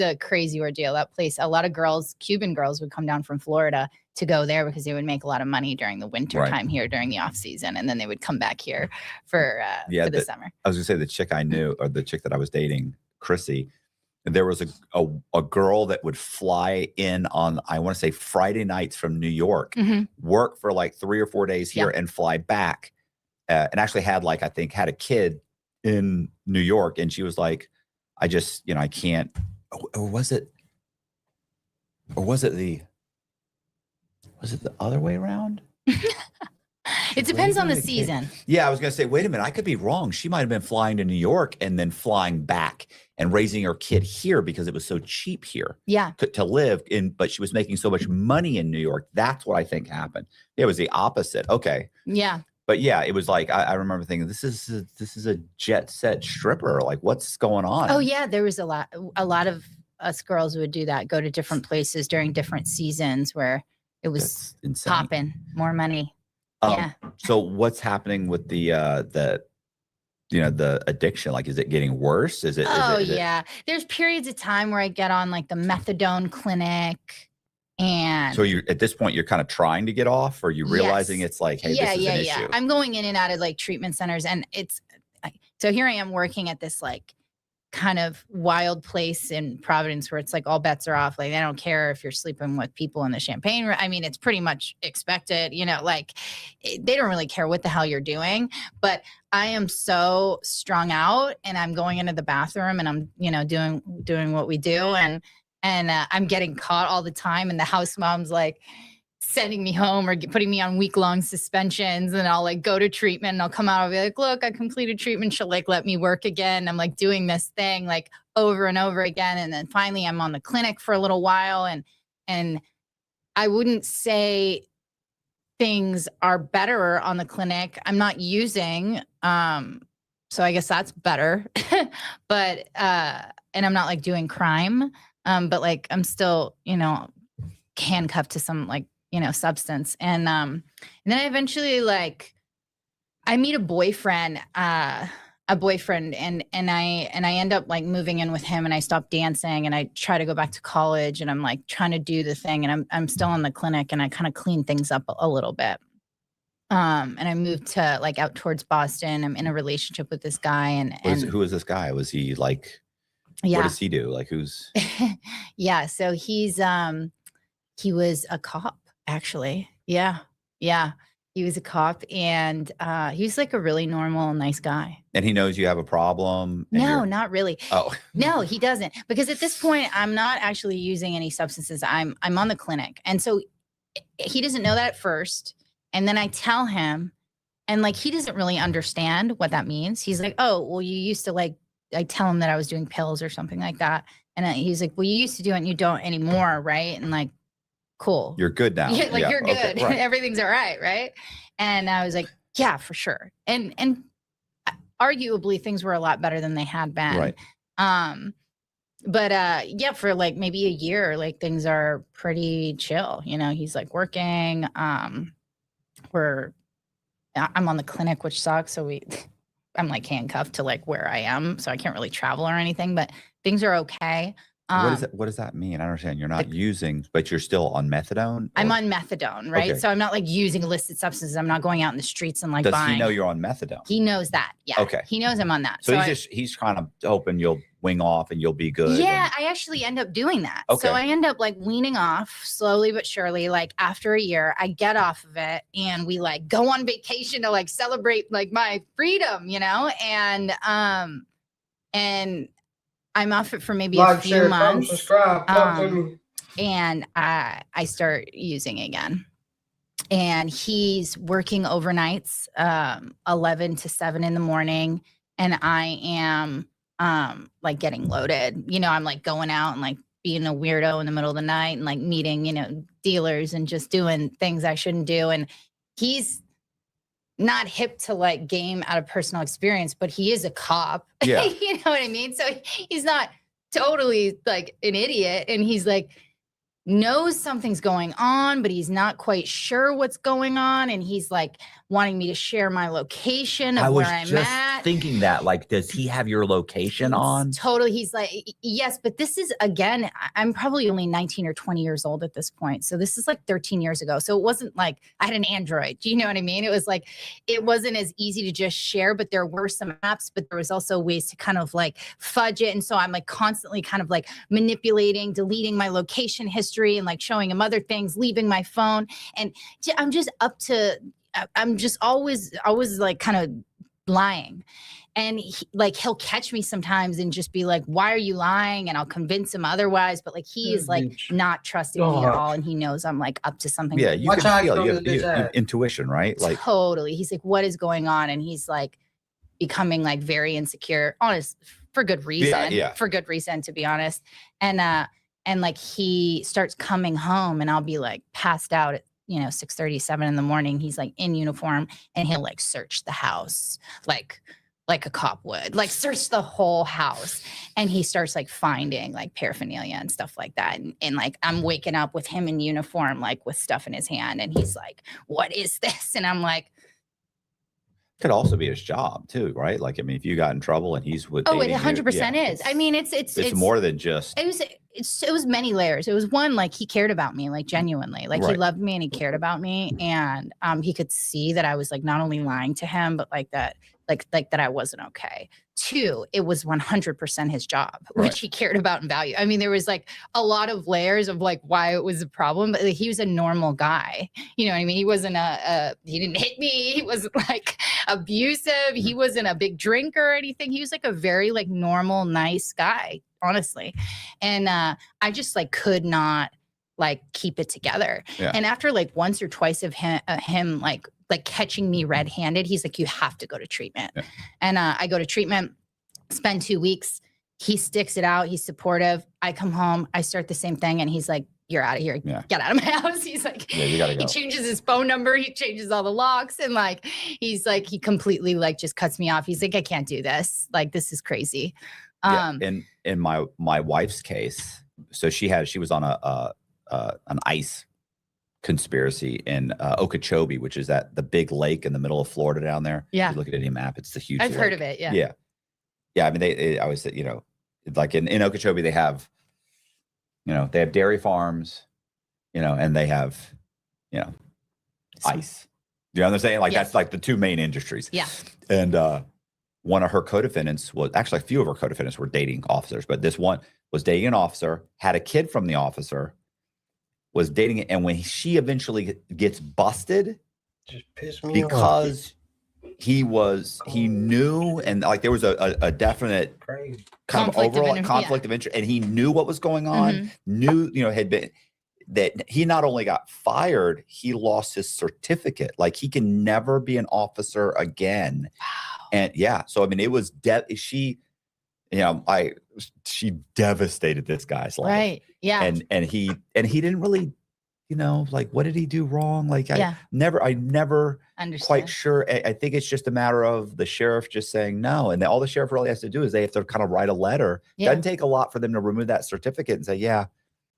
a crazy ordeal. That place, a lot of girls, Cuban girls, would come down from Florida to go there because they would make a lot of money during the winter time here during the off season, and then they would come back here for the summer. I was gonna say the chick I knew, or the chick that I was dating, Chrissy. There was a girl that would fly in on, I want to say, Friday nights from New York, work for like 3 or 4 days here, and fly back, and actually had like, I think, had a kid in New York, and she was like, I just, I can't. Or was it the other way around? It depends on the season. Yeah, I was going to say, wait a minute, I could be wrong. She might have been flying to New York and then flying back and raising her kid here because it was so cheap here to live in, but she was making so much money in New York. That's what I think happened. It was the opposite. Okay. Yeah. But yeah, it was like, I remember thinking, this is a jet set stripper. Like, what's going on? Oh yeah, there was a lot of us girls would do that, go to different places during different seasons where it was popping, more money. Yeah. So what's happening with the addiction? Like, is it getting worse? Is it? There's periods of time where I get on like the methadone clinic, and so you at this point you're kind of trying to get off, or you realizing it's like, hey, this is an issue. I'm going in and out of like treatment centers, and so here I am working at this like kind of wild place in Providence where it's like all bets are off. Like, they don't care if you're sleeping with people in the champagne room. I mean, it's pretty much expected, like they don't really care what the hell you're doing. But I am so strung out, and I'm going into the bathroom and I'm, doing what we do. And I'm getting caught all the time. And the house mom's like sending me home or putting me on week-long suspensions, and I'll like go to treatment and I'll come out and be like, look, I completed treatment. She'll like let me work again. I'm like doing this thing like over and over again. And then finally I'm on the clinic for a little while, and I wouldn't say things are better on the clinic. I'm not using, so I guess that's better. But and I'm not like doing crime. But like I'm still, handcuffed to some like, substance. And then I eventually like, I meet a boyfriend and I end up like moving in with him, and I stop dancing and I try to go back to college, and I'm like trying to do the thing, and I'm still in the clinic, and I kind of clean things up a little bit. And I moved to like out towards Boston. I'm in a relationship with this guy, and who is this guy? Was he like, what does he do? Like, who's? Yeah. So he was a cop, actually. Yeah. He was a cop, and he was like a really normal, nice guy. And he knows you have a problem? No, not really. Oh. No, he doesn't. Because at this point, I'm not actually using any substances. I'm on the clinic. And so he doesn't know that at first. And then I tell him, and like, he doesn't really understand what that means. He's like, oh, well, you used to like, I tell him that I was doing pills or something like that. And he's like, well, you used to do it and you don't anymore. Right. And like, cool. You're good now. Yeah, like you're good. Okay, right. Everything's all right. Right. And I was like, yeah, for sure. And arguably things were a lot better than they had been. Right. But yeah, for like maybe a year, like things are pretty chill. You know, he's like working. I'm on the clinic, which sucks. So I'm like handcuffed to like where I am. So I can't really travel or anything, but things are okay. What does that mean? I understand you're not using, but you're still on methadone? I'm on methadone, right? Okay. So I'm not like using illicit substances. I'm not going out in the streets and like Does buying. he know you're on methadone? He knows that. Yeah. Okay. He knows I'm on that. So he's kind of hoping you'll wing off and you'll be good. Yeah, I actually end up doing that. Okay. So I end up like weaning off slowly but surely. Like after a year, I get off of it and we like go on vacation to like celebrate like my freedom, you know? And I'm off it for maybe a few months. Subscribe, talk to me. And I start using again. And he's working overnights, 11 to 7 in the morning. And I am like getting loaded. You know, I'm like going out and like being a weirdo in the middle of the night and like meeting, you know, dealers and just doing things I shouldn't do. And he's not hip to like game out of personal experience, but he is a cop. Yeah. You know what I mean? So he's not totally like an idiot. And he's like, knows something's going on, but he's not quite sure what's going on. And he's like wanting me to share my location of where I'm at. Thinking that, like, does he have your location on? Totally. He's like, yes, but this is, again, I'm probably only 19 or 20 years old at this point. So this is like 13 years ago. So it wasn't like I had an Android. Do you know what I mean? It was like, it wasn't as easy to just share, but there were some apps, but there was also ways to kind of like fudge it. And so I'm like constantly kind of like manipulating, deleting my location history and like showing him other things, leaving my phone. And I'm just I'm just always like kind of lying. And he'll catch me sometimes and just be like, why are you lying? And I'll convince him otherwise. But like, he is like not trusting me at all. And he knows I'm like up to something. Yeah. You can feel, you have intuition, right? Like totally. He's like, what is going on? And he's like becoming like very insecure, honest, for good reason, for good reason, to be honest. And like, he starts coming home and I'll be like passed out at, 6:37 in the morning. He's like in uniform and he'll like search the house, like a cop would, like search the whole house. And he starts like finding like paraphernalia and stuff like that. And like, I'm waking up with him in uniform, like with stuff in his hand. And he's like, what is this? And I'm like, could also be his job too, right? Like, I mean, if you got in trouble and he's with, it 100% is. I mean, it's more than just. It was many layers. It was one, like he cared about me, like genuinely, like he loved me and he cared about me. And he could see that I was like not only lying to him, but like that I wasn't okay. 2, it was 100% his job, which he cared about and valued. I mean, there was like a lot of layers of like why it was a problem, but like, he was a normal guy. You know what I mean? He wasn't he didn't hit me. He wasn't like abusive. He wasn't a big drinker or anything. He was like a very like normal, nice guy, honestly. And I just like could not like keep it together. Yeah. And after like once or twice of him like catching me red-handed, he's like, you have to go to treatment. Yeah. And I go to treatment, spend 2 weeks. He sticks it out. He's supportive. I come home. I start the same thing. And he's like, you're out of here. Yeah. Get out of my house. He's like, you gotta go. He changes his phone number. He changes all the locks. And like, he's like, he completely like just cuts me off. He's like, I can't do this. Like, this is crazy. In my wife's case, so she was on an ICE conspiracy in Okeechobee, which is the big lake in the middle of Florida down there. Yeah. If you look at any map, it's the huge. I've lake. heard of it. Yeah. Yeah. Yeah. I mean, they always say, like in Okeechobee, they have, they have dairy farms, and they have, ICE. You know what I'm saying? Like that's like the 2 main industries. Yeah. And one of her co-defendants was actually a few of her co-defendants were dating officers, but this one was dating an officer, had a kid from the officer, was dating it, and when she eventually gets busted, just pissed me off because he knew, and like there was a definite kind of overall conflict of interest, and he knew what was going on, knew, had been that he not only got fired, he lost his certificate. Like he can never be an officer again. Wow. And yeah, so I mean, it was she devastated this guy's life. Right. Yeah. And he didn't really, like, what did he do wrong? Like I never Understood. quite sure. I think it's just a matter of the sheriff just saying no. And all the sheriff really has to do is they have to kind of write a letter. Yeah. Doesn't take a lot for them to remove that certificate and say, yeah,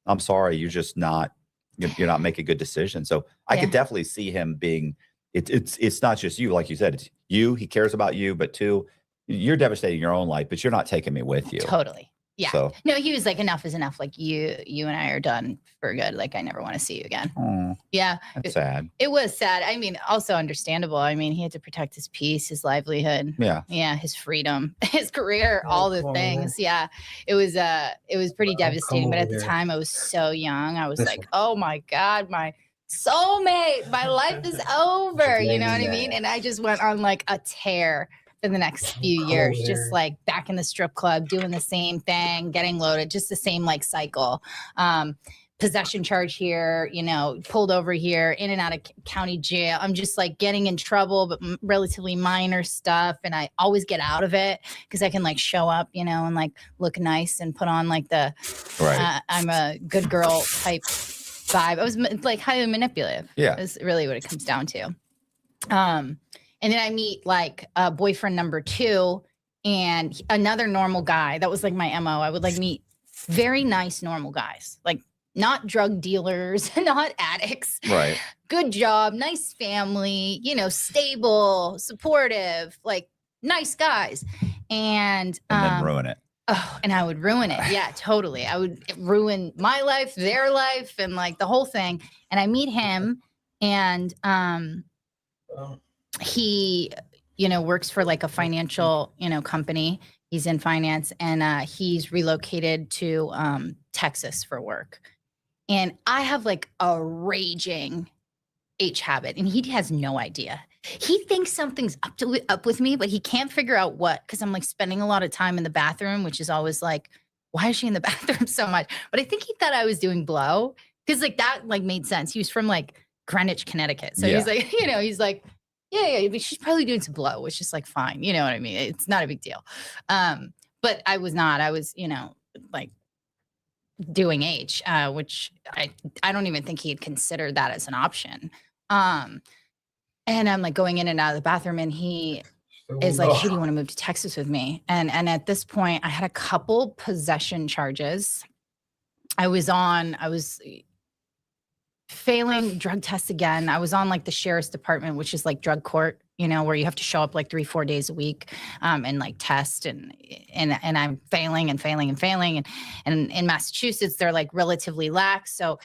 I'm sorry, you're just not, you're not making good decisions. So I could definitely see him being, it's not just you, like you said, it's you, he cares about you, but two, you're devastating your own life, but you're not taking me with you. Totally. Yeah. So, no, he was like, enough is enough. Like you and I are done for good. Like I never want to see you again. oh, Yeah. that's sad. It was sad. I mean, also understandable. I mean, he had to protect his peace, his livelihood. Yeah. Yeah. His freedom, his career, all the things. Yeah. It was pretty devastating. But at the time I was so young. I was like, oh my God, my soulmate, my life is over. You know what I mean? And I just went on like a tear for the next few years, just like back in the strip club, doing the same thing, getting loaded, just the same like cycle. Possession charge here, pulled over here, in and out of county jail. I'm just like getting in trouble, but relatively minor stuff. And I always get out of it because I can like show up, and like look nice and put on like the, I'm a good girl type vibe. I was like highly manipulative. Yeah. Is really what it comes down to. And then I meet like boyfriend number 2 and another normal guy. That was like my MO. I would like meet very nice, normal guys, like not drug dealers, not addicts. Right. Good job, nice family, stable, supportive, like nice guys. And then ruin it. Oh, and I would ruin it. Yeah, totally. I would ruin my life, their life, and like the whole thing. And I meet him and he, works for like a financial, company. He's in finance and he's relocated to Texas for work. And I have like a raging H habit and he has no idea. He thinks something's up with me, but he can't figure out what, because I'm like spending a lot of time in the bathroom, which is always like, why is she in the bathroom so much? But I think he thought I was doing blow because like that like made sense. He was from like Greenwich, Connecticut. So he's like, he's like, yeah, but she's probably doing some blow, which is like fine. You know what I mean? It's not a big deal. But I was not. I was, like doing H, which I don't even think he had considered that as an option. And I'm like going in and out of the bathroom and he is like, hey, do you want to move to Texas with me? And at this point I had a couple possession charges. I was failing drug tests again. I was on like the sheriff's department, which is like drug court, where you have to show up like 3-4 days a week and like test and I'm failing. And in Massachusetts, they're like relatively lax. So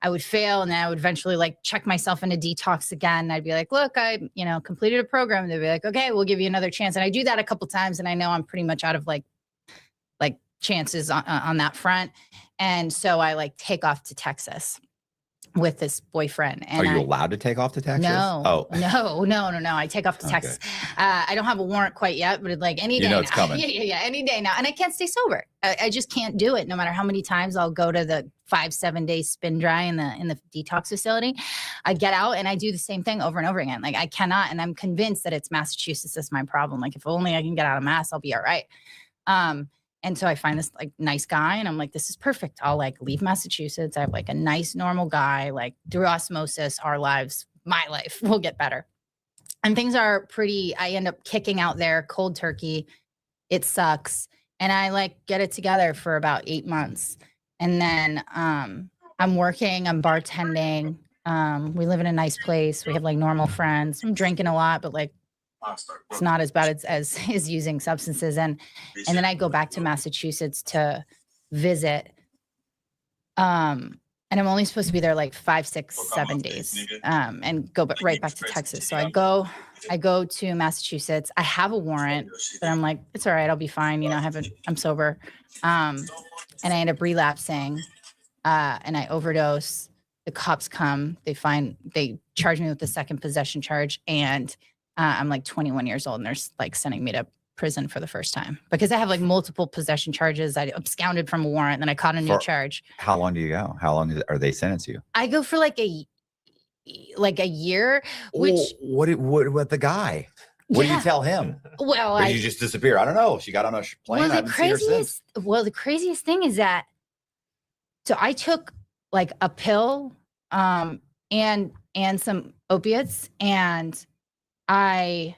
I would fail and then I would eventually like check myself into detox again. I'd be like, look, I, completed a program. They'd be like, okay, we'll give you another chance. And I do that a couple times and I know I'm pretty much out of like chances on that front. And so I like take off to Texas with this boyfriend. And are you allowed to take off to Texas? No. Oh. No. I take off to Texas. I don't have a warrant quite yet, but like any day now. It's coming. Yeah, any day now. And I can't stay sober. I just can't do it. No matter how many times I'll go to the 5-7 day spin dry in the detox facility. I get out and I do the same thing over and over again. Like I cannot, and I'm convinced that it's Massachusetts is my problem. Like if only I can get out of Mass, I'll be all right. And so I find this like nice guy and I'm like, this is perfect. I'll like leave Massachusetts. I have like a nice, normal guy, like through osmosis, our lives, my life will get better. And things are I end up kicking out there cold turkey. It sucks. And I like get it together for about 8 months. And then I'm working, I'm bartending. We live in a nice place. We have like normal friends. I'm drinking a lot, but like, it's not as bad as using substances. And then I go back to Massachusetts to visit. And I'm only supposed to be there like 5, 6, 7 days, and go right back to Texas. So I go to Massachusetts. I have a warrant, but I'm like, it's all right. I'll be fine. I'm sober. And I end up relapsing, and I overdose. The cops come, they charge me with the second possession charge. And I'm like 21 years old and they're like sending me to prison for the first time because I have like multiple possession charges. I absconded from a warrant, then I caught a new charge. How long do you go? How long are they sentence you? I go for like a year, which what the guy? What do you tell him? Well, Or did you just disappear? I don't know. She got on a plane. Well, I haven't seen her since. the craziest thing is that so I took like a pill and some opiates, and I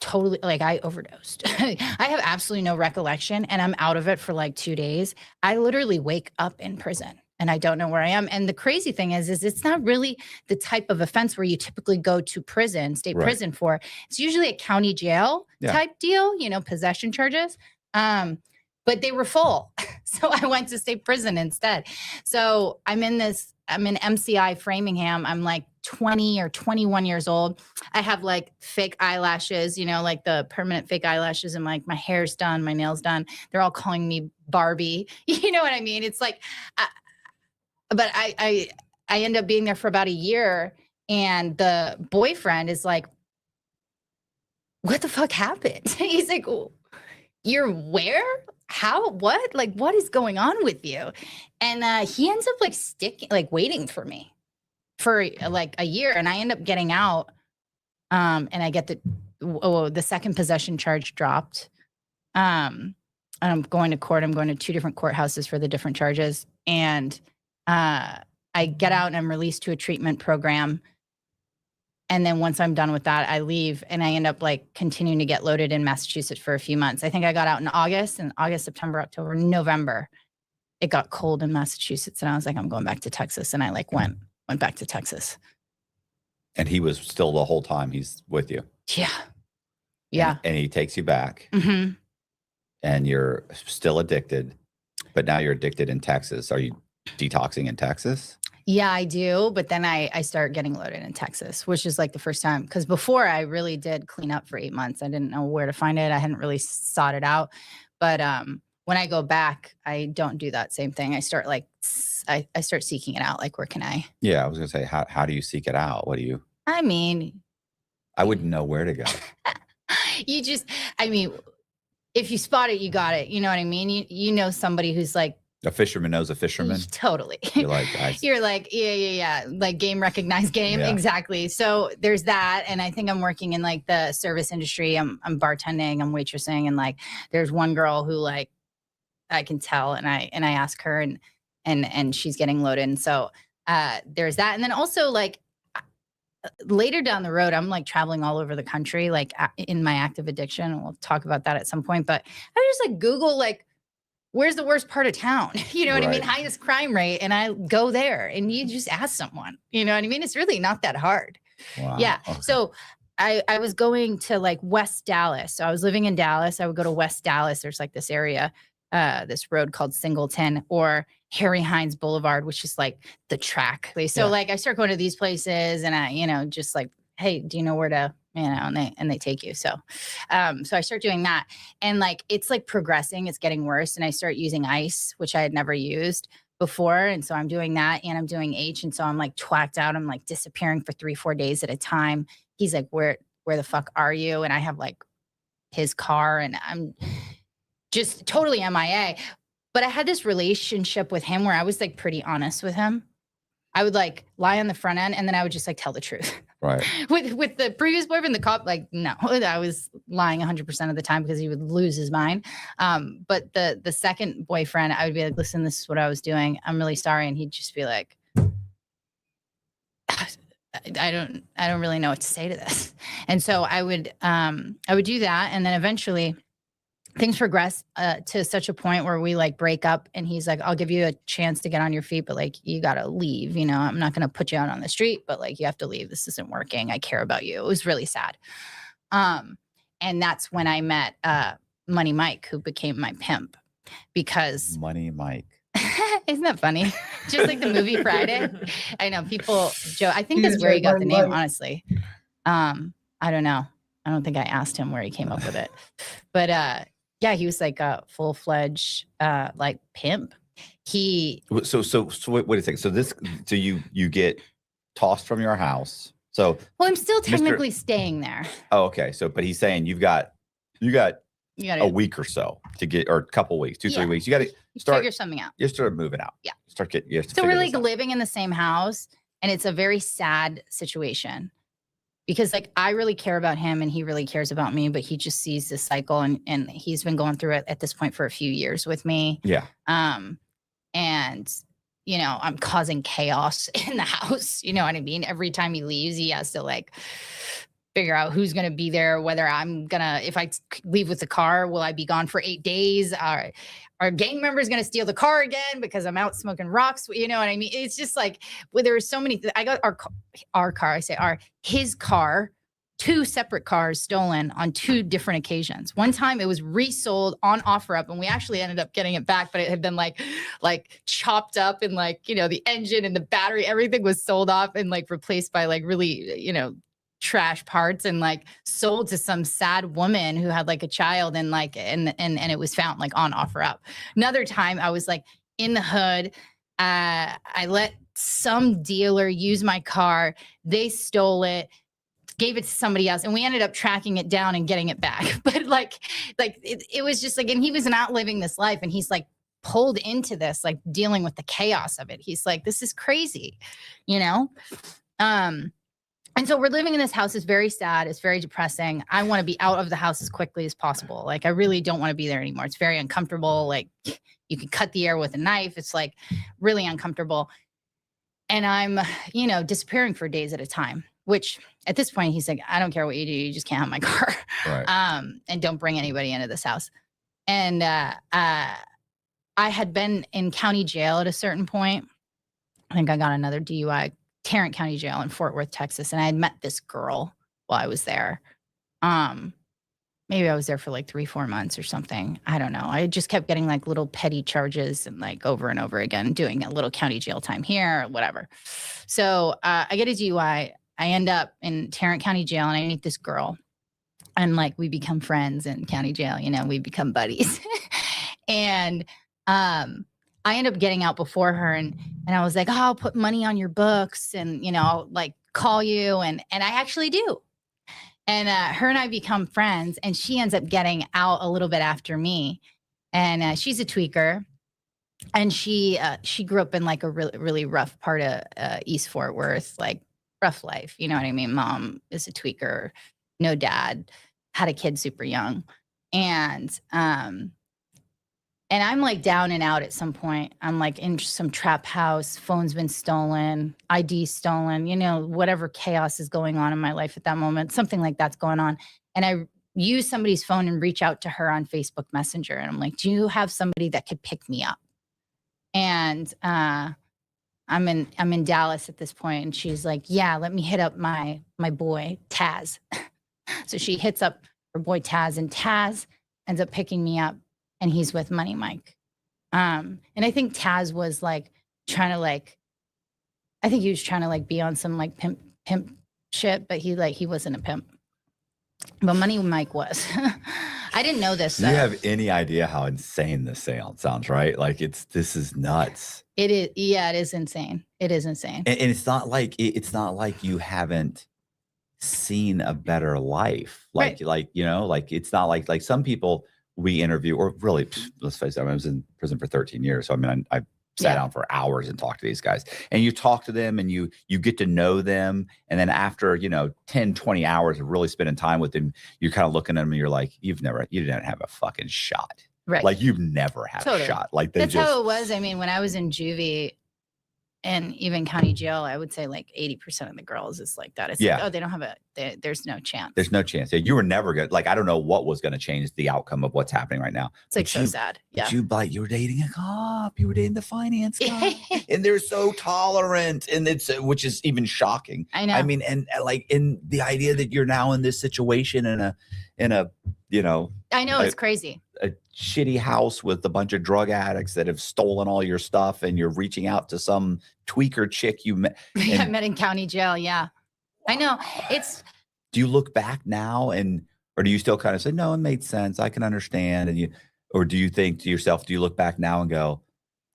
totally like I overdosed. I have absolutely no recollection, and I'm out of it for like 2 days. I literally wake up in prison and I don't know where I am. And the crazy thing is it's not really the type of offense where you typically go to prison, state prison for. It's usually a county jail type deal, possession charges. But they were full. So I went to state prison instead. So I'm in MCI Framingham. I'm like 20 or 21 years old. I have like fake eyelashes, like the permanent fake eyelashes, and like my hair's done, my nails done. They're all calling me Barbie. You know what I mean? It's like, but I end up being there for about a year, and the boyfriend is like, what the fuck happened? He's like, you're where? How? What? Like, what is going on with you? And he ends up like waiting for me for like a year, and I end up getting out. And I get the second possession charge dropped. And I'm going to court. I'm going to 2 different courthouses for the different charges, and I get out and I'm released to a treatment program. And then once I'm done with that, I leave, and I end up like continuing to get loaded in Massachusetts for a few months. I think I got out in August, September, October, November. It got cold in Massachusetts, and I was like, I'm going back to Texas. And I like went back to Texas. And he was still the whole time he's with you. Yeah. Yeah. And he takes you back, Mm-hmm. and you're still addicted, but now you're addicted in Texas. Are you detoxing in Texas? Yeah, I do. But then I start getting loaded in Texas, which is like the first time. Because before I really did clean up for 8 months. I didn't know where to find it. I hadn't really sought it out. But when I go back, I don't do that same thing. I start like, I start seeking it out. Like, where can I? Yeah, I was going to say, how do you seek it out? What do you? I mean, I wouldn't know where to go. if you spot it, you got it. You know what I mean? You know somebody who's like, A fisherman knows a fisherman. Totally. You're like, You're like, yeah. Like game recognized game. Yeah. Exactly. So there's that. And I think I'm working in like the service industry. I'm bartending, I'm waitressing. And like, there's one girl who like, I can tell. And I ask her and she's getting loaded. And so there's that. And then also like later down the road, I'm like traveling all over the country, like in my active addiction. We'll talk about that at some point, but I just like Google, like, where's the worst part of town? You know what I mean? Highest crime rate. And I go there, and you just ask someone, you know what I mean? It's really not that hard. wow. Yeah. Okay. So I was going to like West Dallas. So I was living in Dallas. I would go to West Dallas. There's like this area, this road called Singleton, or Harry Hines Boulevard, which is like the track. So like I start going to these places, and I, just like, hey, do you know where to, and they take you. So I start doing that, and like, it's like progressing, it's getting worse. And I start using ice, which I had never used before. And so I'm doing that, and I'm doing H. And so I'm like twacked out. I'm like disappearing for 3-4 days at a time. He's like, where the fuck are you? And I have like his car, and I'm just totally MIA. But I had this relationship with him where I was like pretty honest with him. I would like lie on the front end, and then I would just like tell the truth. Right. With the previous boyfriend, the cop, like, no, I was lying 100% of the time because he would lose his mind. But the second boyfriend, I would be like, listen, this is what I was doing. I'm really sorry. And he'd just be like, I don't really know what to say to this. And so I would do that. And then eventually things progress to such a point where we like break up, and he's like, I'll give you a chance to get on your feet, but like, you got to leave, I'm not going to put you out on the street, but like, you have to leave. This isn't working. I care about you. It was really sad. And that's when I met Money Mike, who became my pimp, because Money Mike. isn't that funny? Just like the movie Friday. I know people joke. I think that's where he got the name, honestly. I don't know. I don't think I asked him where he came up with it, but yeah, he was like a full-fledged like pimp. So wait a second. So you get tossed from your house. So, Well, I'm still technically staying there. oh, okay. So, but he's saying you got You got a week or so to get, or a couple weeks, 2-3 weeks. You got to start figure something out. You start moving out. Yeah. Start getting. You have to So we're figure like this out. living in the same house, and it's a very sad situation because like I really care about him and he really cares about me, but he just sees this cycle and he's been going through it at this point for a few years with me. Yeah. And you know, I'm causing chaos in the house. You know what I mean? Every time he leaves, he has to like figure out who's going to be there, whether I'm going to, if I leave with the car, will I be gone for 8 days? Are gang members going to steal the car again because I'm out smoking rocks? You know what I mean? It's just like, well, there are so many, I got his car, 2 separate cars stolen on 2 different occasions. One time it was resold on OfferUp and we actually ended up getting it back, but it had been like chopped up and like, you know, the engine and the battery, everything was sold off and like replaced by like really, you know, trash parts and like sold to some sad woman who had like a child and like and it was found like on OfferUp. Another time I was like in the hood, I let some dealer use my car, they stole it, gave it to somebody else, and we ended up tracking it down and getting it back. But like it was just like, and he was not living this life and he's like pulled into this, like dealing with the chaos of it. He's like, this is crazy, you know? And so we're living in this house. It's very sad. It's very depressing. I want to be out of the house as quickly as possible. Like, I really don't want to be there anymore. It's very uncomfortable. Like, you can cut the air with a knife. It's like really uncomfortable. And I'm, you know, disappearing for days at a time, which at this point, he's like, I don't care what you do. You just can't have my car. Right. And don't bring anybody into this house. And I had been in county jail at a certain point. I think I got another DUI. Tarrant County Jail in Fort Worth, Texas. And I had met this girl while I was there. Maybe I was there for like 3-4 months or something. I don't know. I just kept getting like little petty charges and like over and over again, doing a little county jail time here, whatever. So I get a DUI. I end up in Tarrant County Jail and I meet this girl. And like we become friends in county jail, you know, we become buddies. And I ended up getting out before her and I was like, oh, I'll put money on your books and, you know, I'll like call you. And I actually do. And her and I become friends and she ends up getting out a little bit after me. And she's a tweaker and she grew up in like a really, really rough part of East Fort Worth, like rough life. You know what I mean? Mom is a tweaker, no dad, had a kid super young. And I'm like down and out at some point. I'm like in some trap house, phone's been stolen, ID stolen, you know, whatever chaos is going on in my life at that moment, something like that's going on. And I use somebody's phone and reach out to her on Facebook Messenger. And I'm like, do you have somebody that could pick me up? And I'm in Dallas at this point, and she's like, yeah, let me hit up my boy, Taz. So she hits up her boy, Taz, and Taz ends up picking me up. And he's with Money Mike. And I think Taz was like trying to like, I think he was trying to like be on some like pimp shit, but he wasn't a pimp. But Money Mike was. I didn't know this. Do you have any idea how insane this sounds, right? Like this is nuts. It is. Yeah, it is insane. It is insane. And it's not like you haven't seen a better life. Like, Right. like, you know, like it's not like some people we interview, or really, let's face it, I was in prison for 13 years. So, I mean, I sat down for hours and talked to these guys, and you talk to them and you get to know them. And then after, you know, 10, 20 hours of really spending time with them, you're kind of looking at them and you're like, you didn't have a fucking shot. Right. Like you've never had a shot. Like that's how it was. I mean, when I was in juvie and even county jail, I would say like 80% of the girls is like that. It's like, oh, they don't have there's no chance. There's no chance. Yeah, you were never good. Like, I don't know what was going to change the outcome of what's happening right now. It's like so sad. Yeah. But you were dating a cop. You were dating the finance guy. And they're so tolerant. And which is even shocking. I know. I mean, and like in the idea that you're now in this situation in a, you know. I know, it's crazy. A shitty house with a bunch of drug addicts that have stolen all your stuff, and you're reaching out to some tweaker chick you met. I met in county jail. Yeah, I know. Do you look back now or do you still kind of say, no, it made sense, I can understand, or do you think to yourself, do you look back now and go?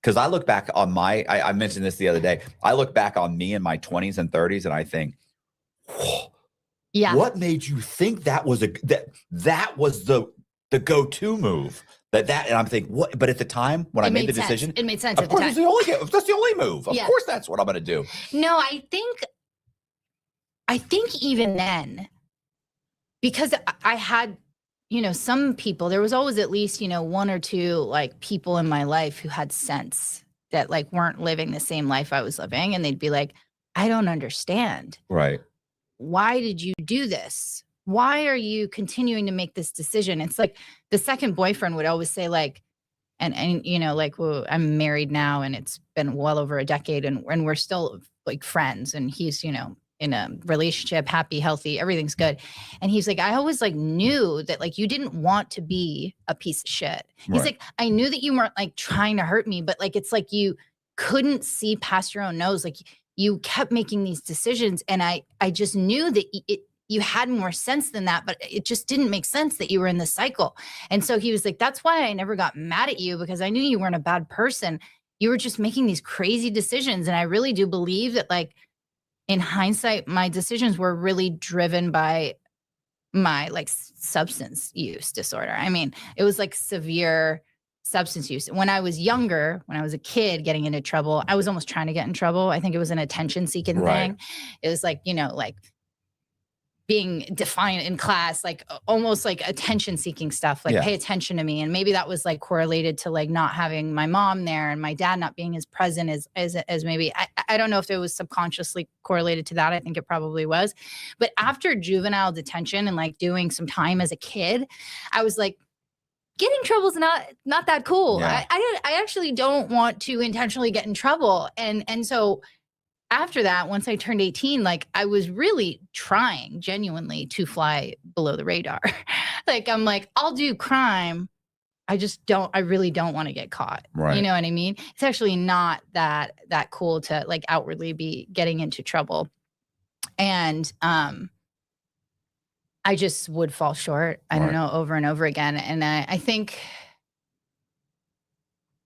Because I look back on I mentioned this the other day. I look back on me in my 20s and 30s, and I think, Yeah. What made you think that was that was the go-to move? And I'm thinking, what? But at the time when I made the decision, it made sense of at the course, time. that's the only move. Of Yeah. course, that's what I'm going to do. No, I think even then, because I had, some people, there was always at least, one or two like people in my life who had sense that like weren't living the same life I was living. And they'd be like, I don't understand. Right. Why did you do this? Why are you continuing to make this decision? It's like the second boyfriend would always say like, and like, well, I'm married now and it's been well over a decade and we're still like friends. And he's, in a relationship, happy, healthy, everything's good. And he's like, I always like knew that like you didn't want to be a piece of shit. He's like, I knew that you weren't like trying to hurt me, but like, it's like you couldn't see past your own nose. Like you kept making these decisions. And I just knew that you had more sense than that, but it just didn't make sense that you were in the cycle. And so he was like, that's why I never got mad at you, because I knew you weren't a bad person. You were just making these crazy decisions. And I really do believe that like in hindsight, my decisions were really driven by my like substance use disorder. I mean, it was like severe substance use. When I was younger, when I was a kid getting into trouble, I was almost trying to get in trouble. I think it was an attention seeking thing. It was like, like being defiant in class, like almost like attention seeking stuff, like pay attention to me. And maybe that was like correlated to like not having my mom there and my dad not being as present as maybe, I don't know if it was subconsciously correlated to that. I think it probably was. But after juvenile detention and like doing some time as a kid, I was like, getting in trouble is not that cool. Yeah. I actually don't want to intentionally get in trouble. And so after that, once I turned 18, like I was really trying genuinely to fly below the radar. Like, I'm like, I'll do crime. I really don't want to get caught. Right. You know what I mean? It's actually not that cool to like outwardly be getting into trouble. And, I just would fall short. I don't know, over and over again. And I think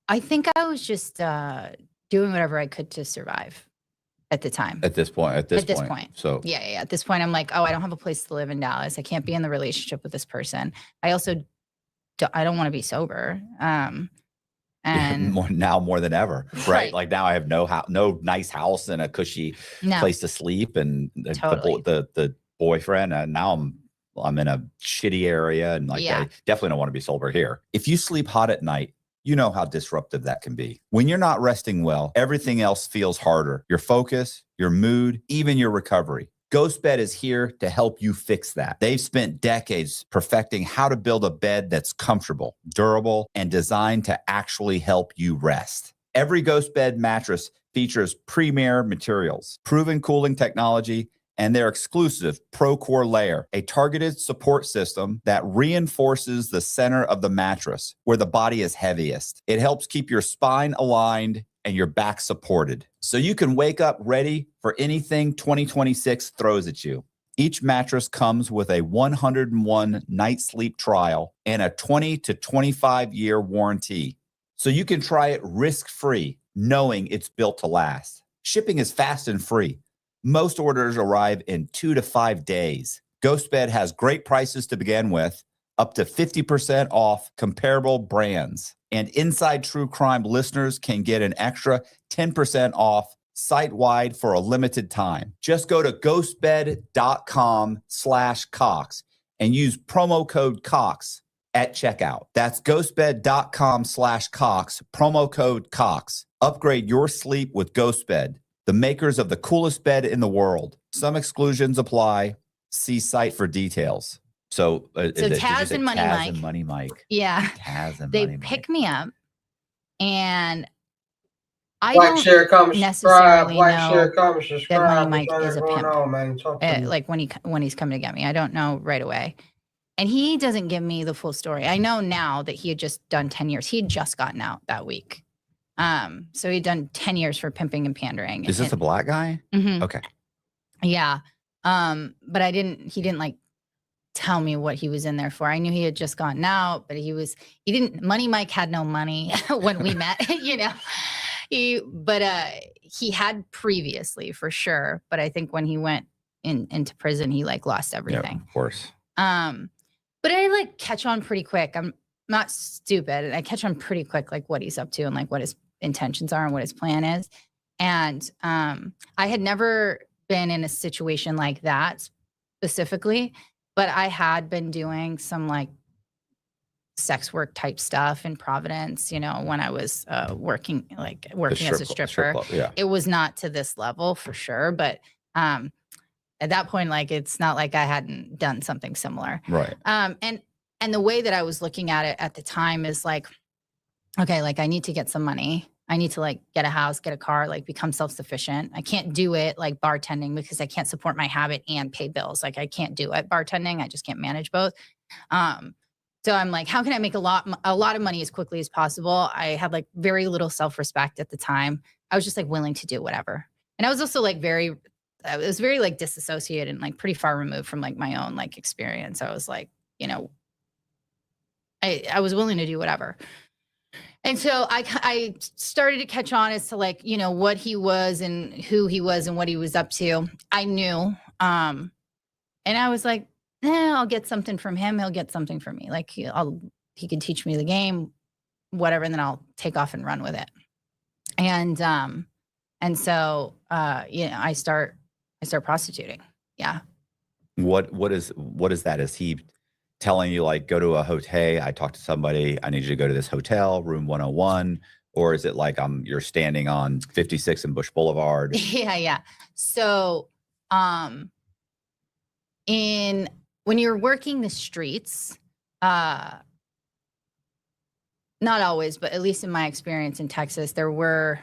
I was just, doing whatever I could to survive. At the time. At this point. So yeah. At this point, I'm like, oh, I don't have a place to live in Dallas. I can't be in the relationship with this person. I also, I don't want to be sober. And more than ever, right? Like now I have no nice house and a cushy place to sleep, and the boyfriend, and now I'm in a shitty area, and like I definitely don't want to be sober here. If you sleep hot at night, you know how disruptive that can be. When you're not resting well, everything else feels harder. Your focus, your mood, even your recovery. GhostBed is here to help you fix that. They've spent decades perfecting how to build a bed that's comfortable, durable, and designed to actually help you rest. Every GhostBed mattress features premier materials, proven cooling technology, and their exclusive ProCore layer, a targeted support system that reinforces the center of the mattress where the body is heaviest. It helps keep your spine aligned and your back supported, so you can wake up ready for anything 2026 throws at you. Each mattress comes with a 101 night sleep trial and a 20 to 25 year warranty, so you can try it risk-free, knowing it's built to last. Shipping is fast and free. Most orders arrive in 2 to 5 days. GhostBed has great prices to begin with, up to 50% off comparable brands. And Inside True Crime listeners can get an extra 10% off site-wide for a limited time. Just go to ghostbed.com/Cox and use promo code Cox at checkout. That's ghostbed.com/Cox, promo code Cox. Upgrade your sleep with GhostBed, the makers of the coolest bed in the world. Some exclusions apply. See site for details. So Taz and Money Taz Mike. And Money Mike. Yeah. Taz and they Money pick Mike. me up, and I Like, don't share, comment, necessarily subscribe. Like, know share, comment, subscribe. that Money Mike What's is a going pimp. on, man? Talk to me. Like when he's coming to get me, I don't know right away. And he doesn't give me the full story. I know now that he had just done 10 years. He had just gotten out that week. So he'd done 10 years for pimping and pandering. Is this a black guy? Mm-hmm. Okay. Yeah. But he didn't like tell me what he was in there for. I knew he had just gotten out, but Money Mike had no money when we met, you know. He had previously for sure. But I think when he went into prison, he like lost Yeah, everything. of course. But I like catch on pretty quick. I'm not stupid, and I catch on pretty quick, like what he's up to and like what his intentions are and what his plan is. And I had never been in a situation like that specifically, but I had been doing some like sex work type stuff in Providence, you know, when I was working as a stripper. Club, yeah. It was not to this level for sure, but at that point, like it's not like I hadn't done something similar. Right. And the way that I was looking at it at the time is like, okay, like I need to get some money. I need to like get a house, get a car, like become self-sufficient. I can't do it like bartending because I can't support my habit and pay bills. Like I can't do it bartending. I just can't manage both. So I'm like, how can I make a lot of money as quickly as possible? I had like very little self-respect at the time. I was just like willing to do whatever. And I was also like I was very like disassociated and like pretty far removed from like my own like experience. I was like, you know, I was willing to do whatever. And so I started to catch on as to like, you know, what he was and who he was and what he was up to. I knew. And I was like, I'll get something from him. He'll get something from me. Like he can teach me the game, whatever, and then I'll take off and run with it. And so you know, I start prostituting. Yeah. What is that? Is he telling you like go to a hotel? I talked to somebody. I need you to go to this hotel, room 101, or is it like you're standing on 56 and Bush Boulevard? Yeah. So when you're working the streets, not always, but at least in my experience in Texas, there were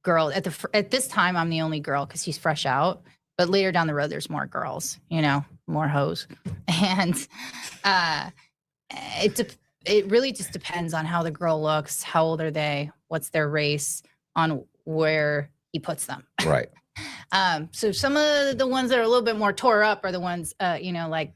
girls at this time. I'm the only girl because he's fresh out. But later down the road, there's more girls, you know, more hoes. And it really just depends on how the girl looks, how old are they, what's their race, on where he puts them. Right. So some of the ones that are a little bit more tore up are the ones, you know, like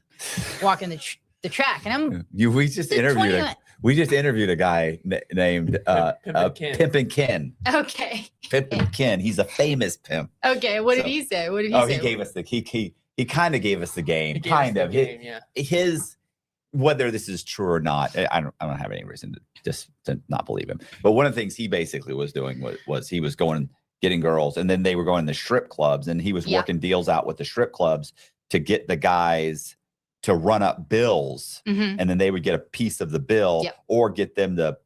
walking the track. And we just interviewed a guy named Pimpin' Ken. Okay. Pimpin' Ken. He's a famous pimp. Okay. What did he say? He gave us he kind of gave us the game. Kind of. His whether this is true or not, I don't have any reason to not believe him. But one of the things he basically was doing was he was getting girls, and then they were going to strip clubs, and he was working deals out with the strip clubs to get the guys to run up bills, and then they would get a piece of the bill or get them to,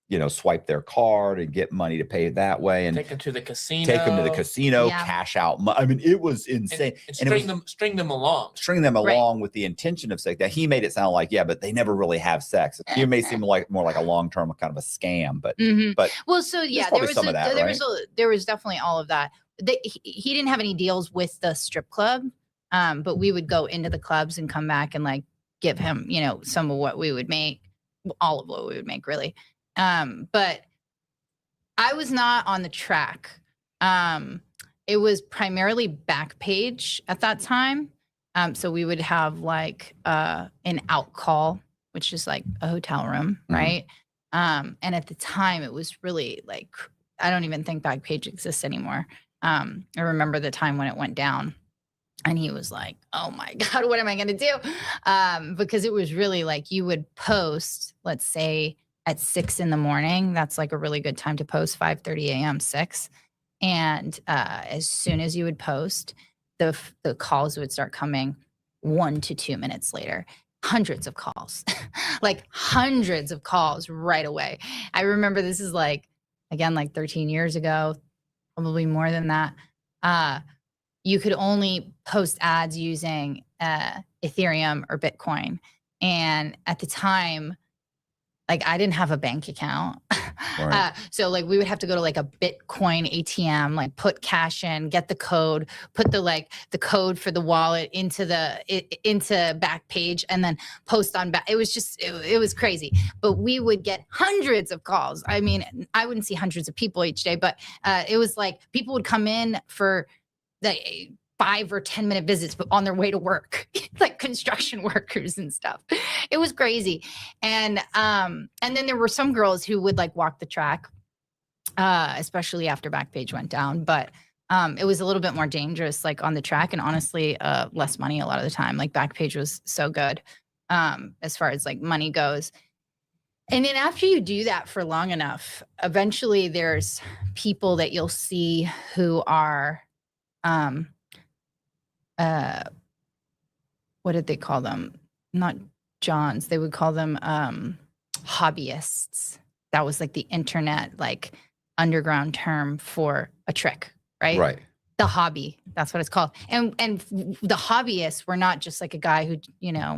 you know, swipe their card and get money to pay that way, and take them to the casino, cash out. I mean, it was insane. And string them along with the intention of sex. That he made it sound like, but they never really have sex. It may seem like more like a long-term kind of a scam, but well, so yeah, there was definitely all of that. He didn't have any deals with the strip club. But we would go into the clubs and come back and like give him, you know, some of what we would make, all of what we would make really. But I was not on the track. It was primarily Backpage at that time. So we would have like an out call, which is like a hotel room, right? And at the time it was really like, I don't even think Backpage exists anymore. I remember the time when it went down. And he was like, oh my God, what am I going to do? Because it was really like you would post, let's say at 6 a.m. That's like a really good time to post, 5:30 a.m., 6. And as soon as you would post, the calls would start coming 1 to 2 minutes later. Hundreds of calls, like hundreds of calls right away. I remember this is like, again, like 13 years ago, probably more than that. You could only post ads using Ethereum or Bitcoin. And at the time, like I didn't have a bank account. Right. So like we would have to go to like a Bitcoin ATM, like put cash in, get the code, put the code for the wallet into Backpage, and then post on back. It was just, it was crazy. But we would get hundreds of calls. I mean, I wouldn't see hundreds of people each day, but it was like people would come in for the 5 or 10 minute visits, but on their way to work, like construction workers and stuff. It was crazy. And then there were some girls who would like walk the track, especially after Backpage went down. But It was a little bit more dangerous, like on the track, and honestly, less money a lot of the time. Like Backpage was so good as far as like money goes. And then after you do that for long enough, eventually there's people that you'll see who are, what did they call them? Not Johns. They would call them hobbyists. That was like the internet, like underground term for a trick, right? Right. The hobby, that's what it's called. And the hobbyists were not just like a guy who,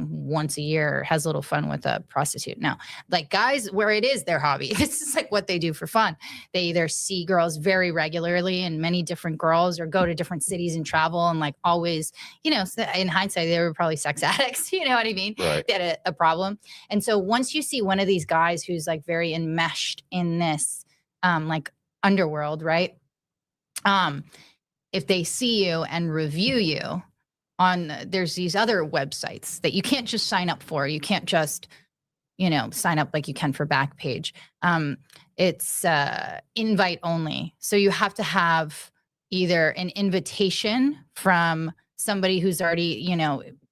once a year has a little fun with a prostitute. No, like guys where it is their hobby. This is like what they do for fun. They either see girls very regularly and many different girls, or go to different cities and travel, and like always, in hindsight, they were probably sex addicts. You know what I mean? Right. They had a problem. And so once you see one of these guys who's like very enmeshed in this like underworld, right? If they see you and review you there's these other websites that you can't just sign up for. You can't just, sign up like you can for Backpage. It's invite only. So you have to have either an invitation from somebody who's already,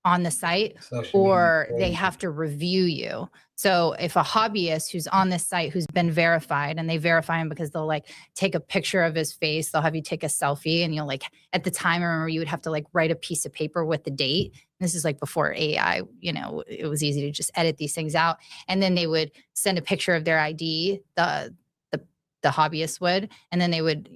on the site, or they have to review you. So if a hobbyist who's on this site who's been verified, and they verify him because they'll like take a picture of his face, they'll have you take a selfie, and you'll like, at the time, I remember you would have to like write a piece of paper with the date. This is like before AI, it was easy to just edit these things out. And then they would send a picture of their ID, the hobbyist would, and then they would,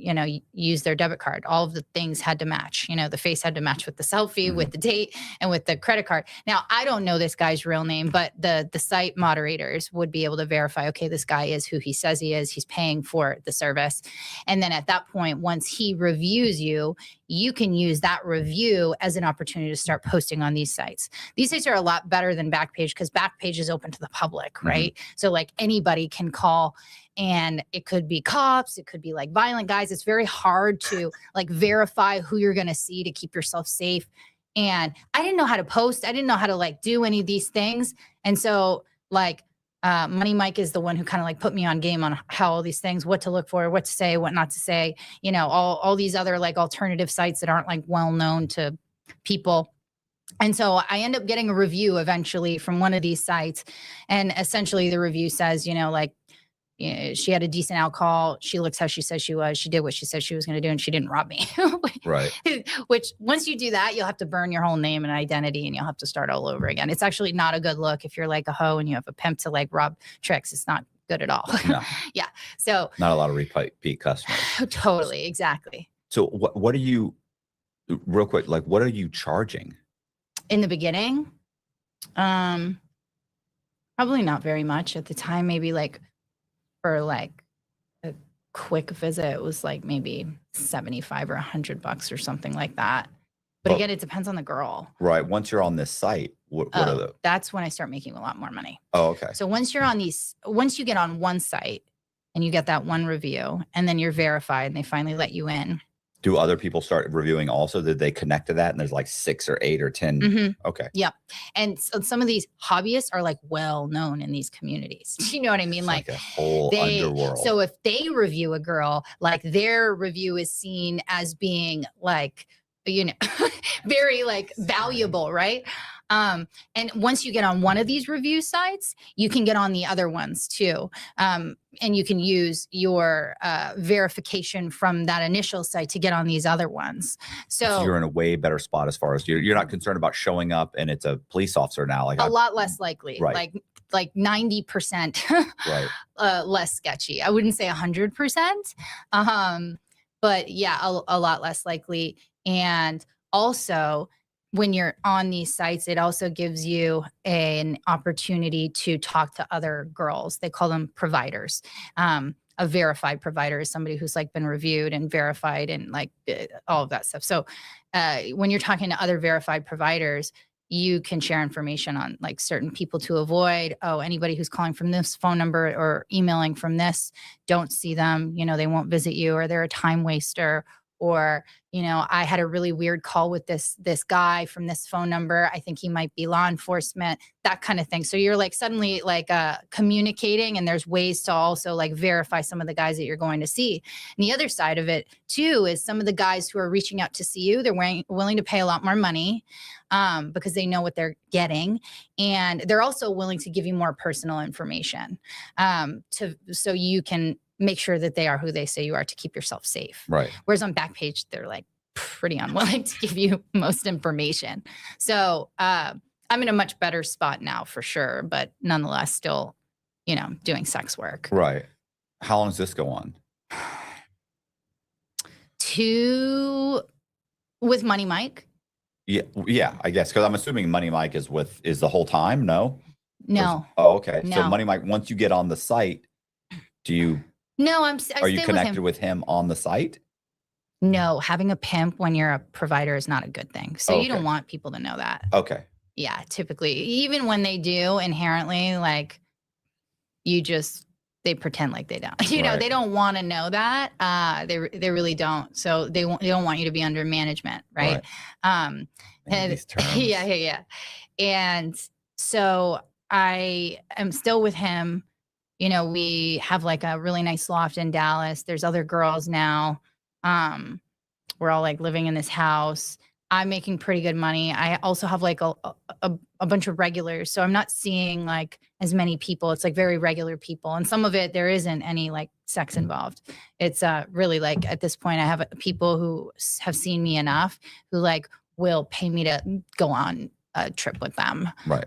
use their debit card. All of the things had to match. The face had to match with the selfie, with the date, and with the credit card. Now, I don't know this guy's real name, but the site moderators would be able to verify, okay, this guy is who he says he is. He's paying for the service. And then at that point, once he reviews you, you can use that review as an opportunity to start posting on these sites. These sites are a lot better than Backpage, because Backpage is open to the public, right? So like anybody can call, and it could be cops, it could be like violent guys. It's very hard to like verify who you're going to see to keep yourself safe. And I didn't know how to post. I didn't know how to like do any of these things. And so like Money Mike is the one who kind of like put me on game on how all these things, what to look for, what to say, what not to say, all these other like alternative sites that aren't like well known to people. And so I end up getting a review eventually from one of these sites. And essentially the review says, she had a decent alcohol. She looks how she says she was. She did what she said she was going to do, and she didn't rob me. Right. Which once you do that, you'll have to burn your whole name and identity, and you'll have to start all over again. It's actually not a good look if you're like a hoe and you have a pimp to like rob tricks. It's not good at all. No. Yeah. So not a lot of repeat customers. Totally. Exactly. So what are you, real quick, like what are you charging? In the beginning, probably not very much at the time. Maybe like for like a quick visit, it was like maybe $75 or $100 or something like that. But again, it depends on the girl. Right. Once you're on this site, what are the? That's when I start making a lot more money. Oh, okay. So once you get on one site and you get that one review, and then you're verified and they finally let you in. Do other people start reviewing also? Did they connect to that? And there's like 6 or 8 or 10. Okay. Yeah. And so some of these hobbyists are like well known in these communities. You know what I mean? It's like a whole underworld. So if they review a girl, like their review is seen as being like, very like valuable, right? And once you get on one of these review sites, you can get on the other ones too. And you can use your verification from that initial site to get on these other ones. So you're in a way better spot as far as you're not concerned about showing up and it's a police officer now. Like a lot less likely, right. like 90% right. Less sketchy. I wouldn't say 100%. But yeah, a lot less likely. And also, when you're on these sites, it also gives you an opportunity to talk to other girls. They call them providers. A verified provider is somebody who's like been reviewed and verified and like all of that stuff. So when you're talking to other verified providers, you can share information on like certain people to avoid. Oh, anybody who's calling from this phone number or emailing from this, don't see them. They won't visit you, or they're a time waster, or, you know, I had a really weird call with this guy from this phone number. I think he might be law enforcement, that kind of thing. So you're like suddenly like communicating, and there's ways to also like verify some of the guys that you're going to see. And the other side of it too is some of the guys who are reaching out to see you, they're willing to pay a lot more money because they know what they're getting. And they're also willing to give you more personal information so you can make sure that they are who they say you are to keep yourself safe. Right. Whereas on Backpage, they're like pretty unwilling to give you most information. So I'm in a much better spot now for sure, but nonetheless still, you know, doing sex work. Right. How long does this go on? With Money Mike? Yeah, I guess, because I'm assuming Money Mike is the whole time. No. No. Oh, okay. No. So Money Mike, once you get on the site, No, are you connected with him on the site? No, having a pimp when you're a provider is not a good thing. So you don't Okay. want people to know that. Okay. Yeah, typically, even when they do inherently, like they pretend like they don't. You know, Right. they don't want to know that. They really don't. So they don't want you to be under management, right? Man, these terms. Yeah. And so I am still with him. You know, we have like a really nice loft in Dallas. There's other girls now. We're all like living in this house. I'm making pretty good money. I also have like a bunch of regulars. So I'm not seeing like as many people. It's like very regular people. And some of it, there isn't any like sex involved. It's really like at this point, I have people who have seen me enough who like will pay me to go on a trip with them. Right.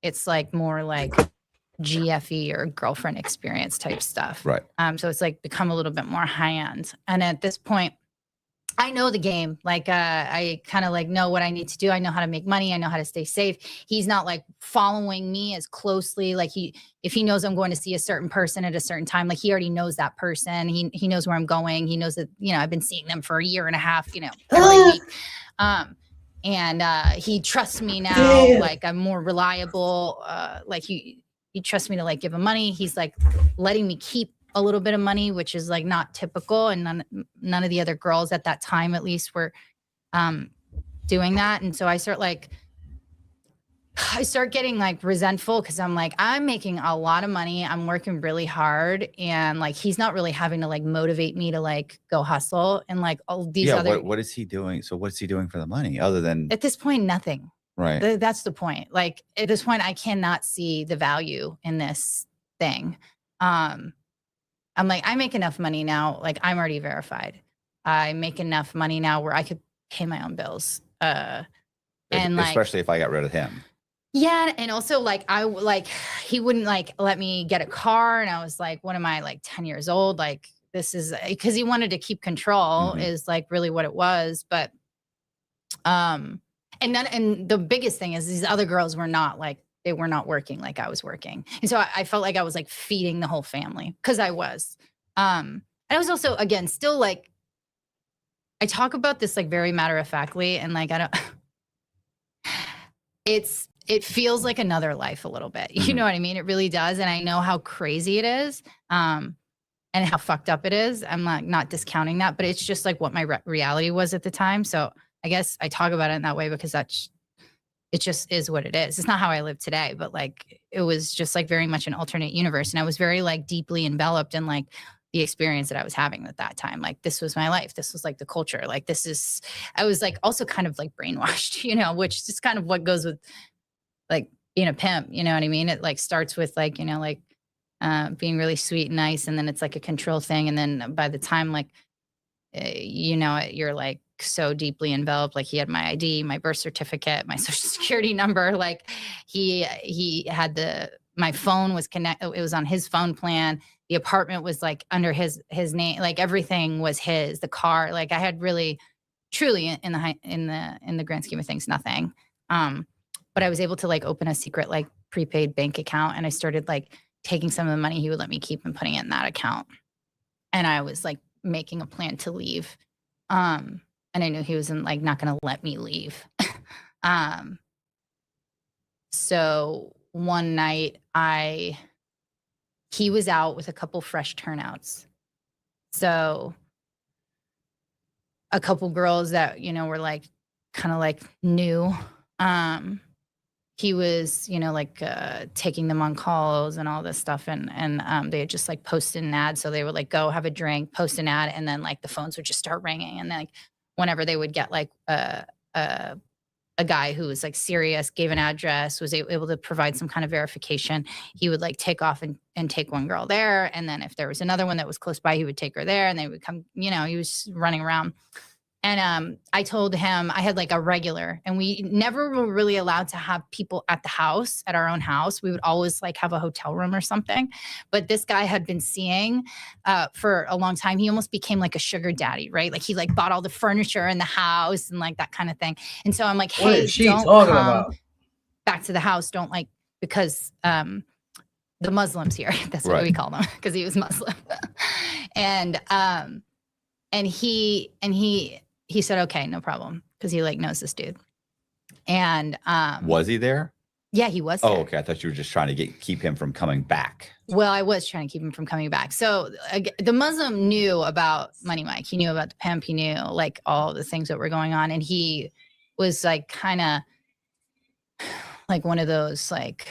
It's like more like GFE or girlfriend experience type stuff. Right. So it's like become a little bit more high end. And at this point, I know the game. Like I kind of like know what I need to do. I know how to make money. I know how to stay safe. He's not like following me as closely. Like if he knows I'm going to see a certain person at a certain time, like he already knows that person. He knows where I'm going. He knows that, you know, I've been seeing them for a year and a half, you know, every week. And he trusts me now. Like I'm more reliable. Like he trusts me to like give him money. He's like letting me keep a little bit of money, which is like not typical. And none of the other girls at that time, at least, were doing that. And so I start getting like resentful because I'm like, I'm making a lot of money. I'm working really hard. And like, he's not really having to like motivate me to like go hustle. And like all these other. What is he doing? So what's he doing for the money other than? At this point, nothing. Right. That's the point. Like at this point, I cannot see the value in this thing. I'm like, I make enough money now. Like I'm already verified. I make enough money now where I could pay my own bills. And like, especially if I got rid of him. Yeah. And also like, he wouldn't like let me get a car. And I was like, what am I, like 10 years old? Like this is because he wanted to keep control is like really what it was. But, and the biggest thing is these other girls were not like, they were not working like I was working. And so I felt like I was like feeding the whole family because I was. And I was also, again, still like, I talk about this like very matter of factly and like, it feels like another life a little bit. You know what I mean? It really does. And I know how crazy it is and how fucked up it is. I'm not discounting that, but it's just like what my reality was at the time. So I guess I talk about it in that way because it just is what it is. It's not how I live today, but like, it was just like very much an alternate universe. And I was very like deeply enveloped in like the experience that I was having at that time. Like, this was my life. This was like the culture. Like, I was like also kind of like brainwashed, you know, which is kind of what goes with like being a pimp, you know what I mean? It like starts with like, you know, like being really sweet and nice. And then it's like a control thing. And then by the time like, you know, you're like so deeply enveloped. Like he had my ID, my birth certificate, my social security number. Like he had my phone was connected. It was on his phone plan. The apartment was like under his name. Like everything was his. The car. Like I had really, truly in the grand scheme of things, nothing. But I was able to like open a secret like prepaid bank account, and I started like taking some of the money he would let me keep and putting it in that account. And I was like making a plan to leave. And I knew he wasn't like not going to let me leave. So one night he was out with a couple fresh turnouts. So a couple girls that, were like kind of like new. He was, like taking them on calls and all this stuff. And they had just like posted an ad. So they would like go have a drink, post an ad, and then like the phones would just start ringing. And then like whenever they would get like a guy who was like serious, gave an address, was able to provide some kind of verification, he would like take off and take one girl there. And then if there was another one that was close by, he would take her there, and they would come, he was running around. And I told him I had like a regular, and we never were really allowed to have people at the house, at our own house. We would always like have a hotel room or something. But this guy had been seeing for a long time. He almost became like a sugar daddy, right? Like he like bought all the furniture in the house and like that kind of thing. And so I'm like, What hey, is she don't talking come about? back to the house. Don't like, because the Muslims here, that's what we call them, because he was Muslim. and he said, okay, no problem. Because he like knows this dude. And was he there? Yeah, he was Oh, there. okay. I thought you were just trying to keep him from coming back. Well, I was trying to keep him from coming back. So the Muslim knew about Money Mike. He knew about the pimp. He knew like all the things that were going on. And he was like kind of like one of those like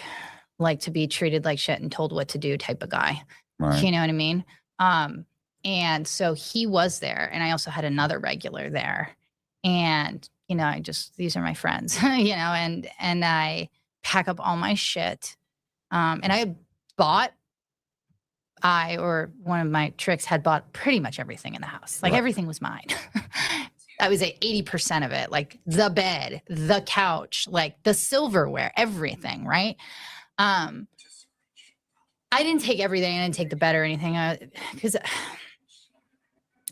to be treated like shit and told what to do type of guy. Right. You know what I mean? And so he was there, and I also had another regular there. And, these are my friends, and I pack up all my shit. And one of my tricks had bought pretty much everything in the house. Like everything was mine. I was at 80% of it, like the bed, the couch, like the silverware, everything. Right. I didn't take everything. I didn't take the bed or anything because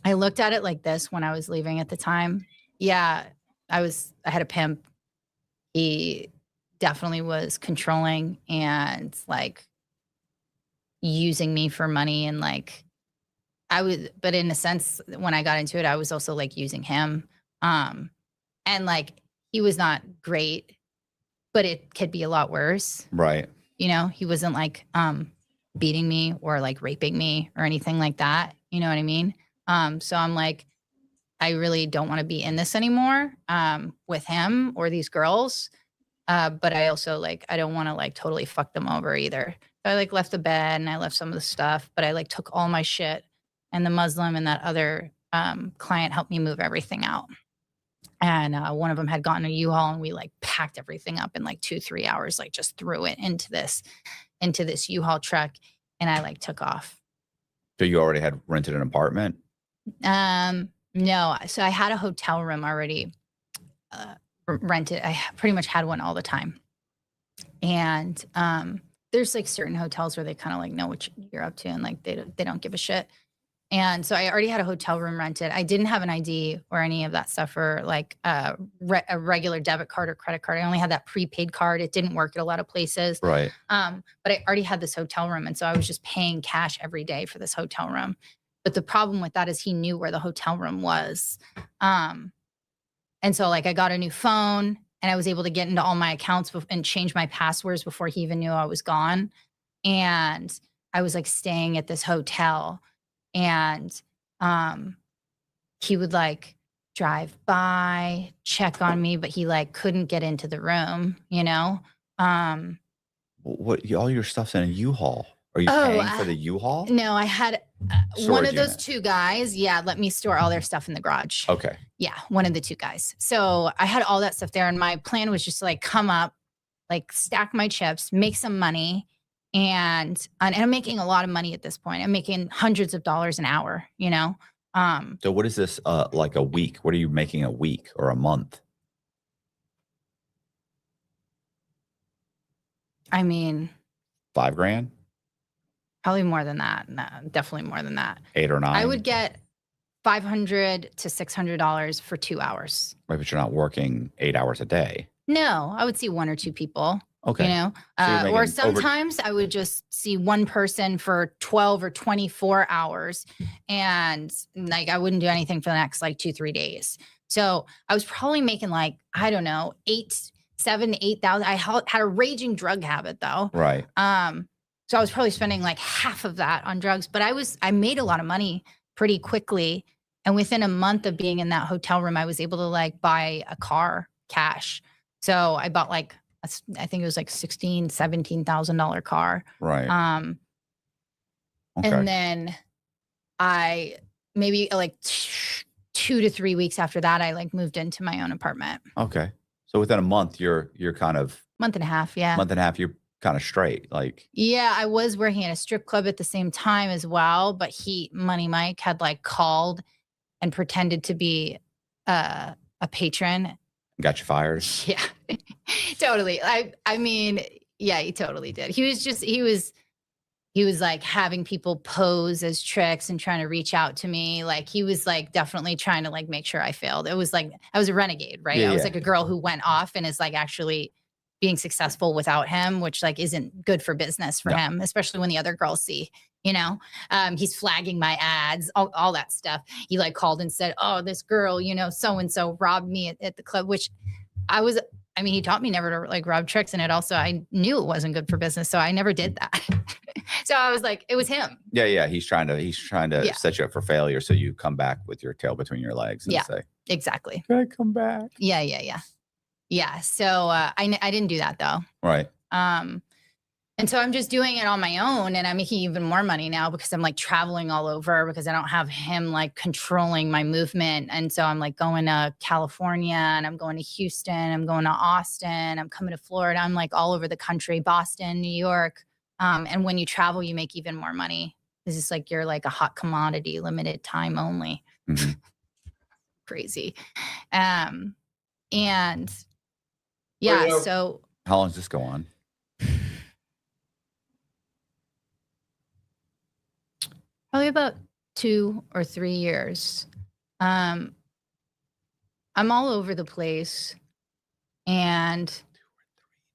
I looked at it like this when I was leaving at the time. Yeah, I had a pimp. He definitely was controlling and like using me for money. And like but in a sense, when I got into it, I was also like using him. And like, he was not great, but it could be a lot worse. Right. He wasn't like beating me or like raping me or anything like that. You know what I mean? So I'm like, I really don't want to be in this anymore with him or these girls. But I also like, I don't want to like totally fuck them over either. So I like left the bed and I left some of the stuff, but I like took all my shit, and the Muslim and that other client helped me move everything out. And one of them had gotten a U-Haul, and we like packed everything up in like 2-3 hours, like just threw it into this U-Haul truck, and I like took off. So you already had rented an apartment? No. So I had a hotel room already rented. I pretty much had one all the time. And there's like certain hotels where they kind of like know what you're up to, and like they don't give a shit. And so I already had a hotel room rented. I didn't have an ID or any of that stuff for like a regular debit card or credit card. I only had that prepaid card. It didn't work at a lot of places. Right. But I already had this hotel room. And so I was just paying cash every day for this hotel room. But the problem with that is he knew where the hotel room was. And so like I got a new phone, and I was able to get into all my accounts and change my passwords before he even knew I was gone. And I was like staying at this hotel, and he would like drive by, check on me, but he like couldn't get into the room, What? All your stuff's in a U-Haul. Are you paying for the U-Haul? No, I had one of those two guys. Yeah, let me store all their stuff in the garage. Okay. Yeah, one of the two guys. So I had all that stuff there, and my plan was just to like come up, like stack my chips, make some money, and I'm making a lot of money at this point. I'm making hundreds of dollars an hour, So what is this like a week? What are you making a week or a month? I mean, $5,000? probably more than that. No, definitely more than that. 8 or 9? I would get $500 to $600 for 2 hours. Right, but you're not working 8 hours a day. No, I would see 1 or 2 people. Okay. So or sometimes I would just see one person for 12 or 24 hours, and like I wouldn't do anything for the next like 2-3 days. So I was probably making like, I don't know, 7,000 to 8,000. I had a raging drug habit though. Right. So I was probably spending like half of that on drugs, but I made a lot of money pretty quickly. And within a month of being in that hotel room, I was able to like buy a car cash. So I bought like, I think it was like $17,000 car. Right. Okay. And then I maybe like 2 to 3 weeks after that, I like moved into my own apartment. Okay. So within a month, you're kind of Month and a half. Yeah. month and a half, you're kind of straight. Like, Yeah, I was working at a strip club at the same time as well, but Money Mike had like called and pretended to be a patron. got you fired. Yeah, totally. I mean, yeah, he totally did. He was like having people pose as tricks and trying to reach out to me. Like he was like definitely trying to like make sure I failed. It was like I was a renegade, right? Yeah, I was yeah. like a girl who went off and is like actually being successful without him, which like isn't good for business for No. him, especially when the other girls see, you know, he's flagging my ads, all that stuff. He like called and said, oh, this girl, you know, so-and-so robbed me at the club, which he taught me never to like rob tricks. And I knew it wasn't good for business. So I never did that. So I was like, it was him. Yeah. He's trying to Yeah. set you up for failure. So you come back with your tail between your legs and Yeah. say, Exactly. can I come back? Yeah. So I didn't do that though. Right. And so I'm just doing it on my own, and I'm making even more money now because I'm like traveling all over because I don't have him like controlling my movement. And so I'm like going to California, and I'm going to Houston, I'm going to Austin, I'm coming to Florida. I'm like all over the country, Boston, New York. And when you travel, you make even more money. This is like you're like a hot commodity, limited time only. Mm-hmm. Crazy. And yeah, Well, so How long does this go on? probably about 2 or 3 years. I'm all over the place, and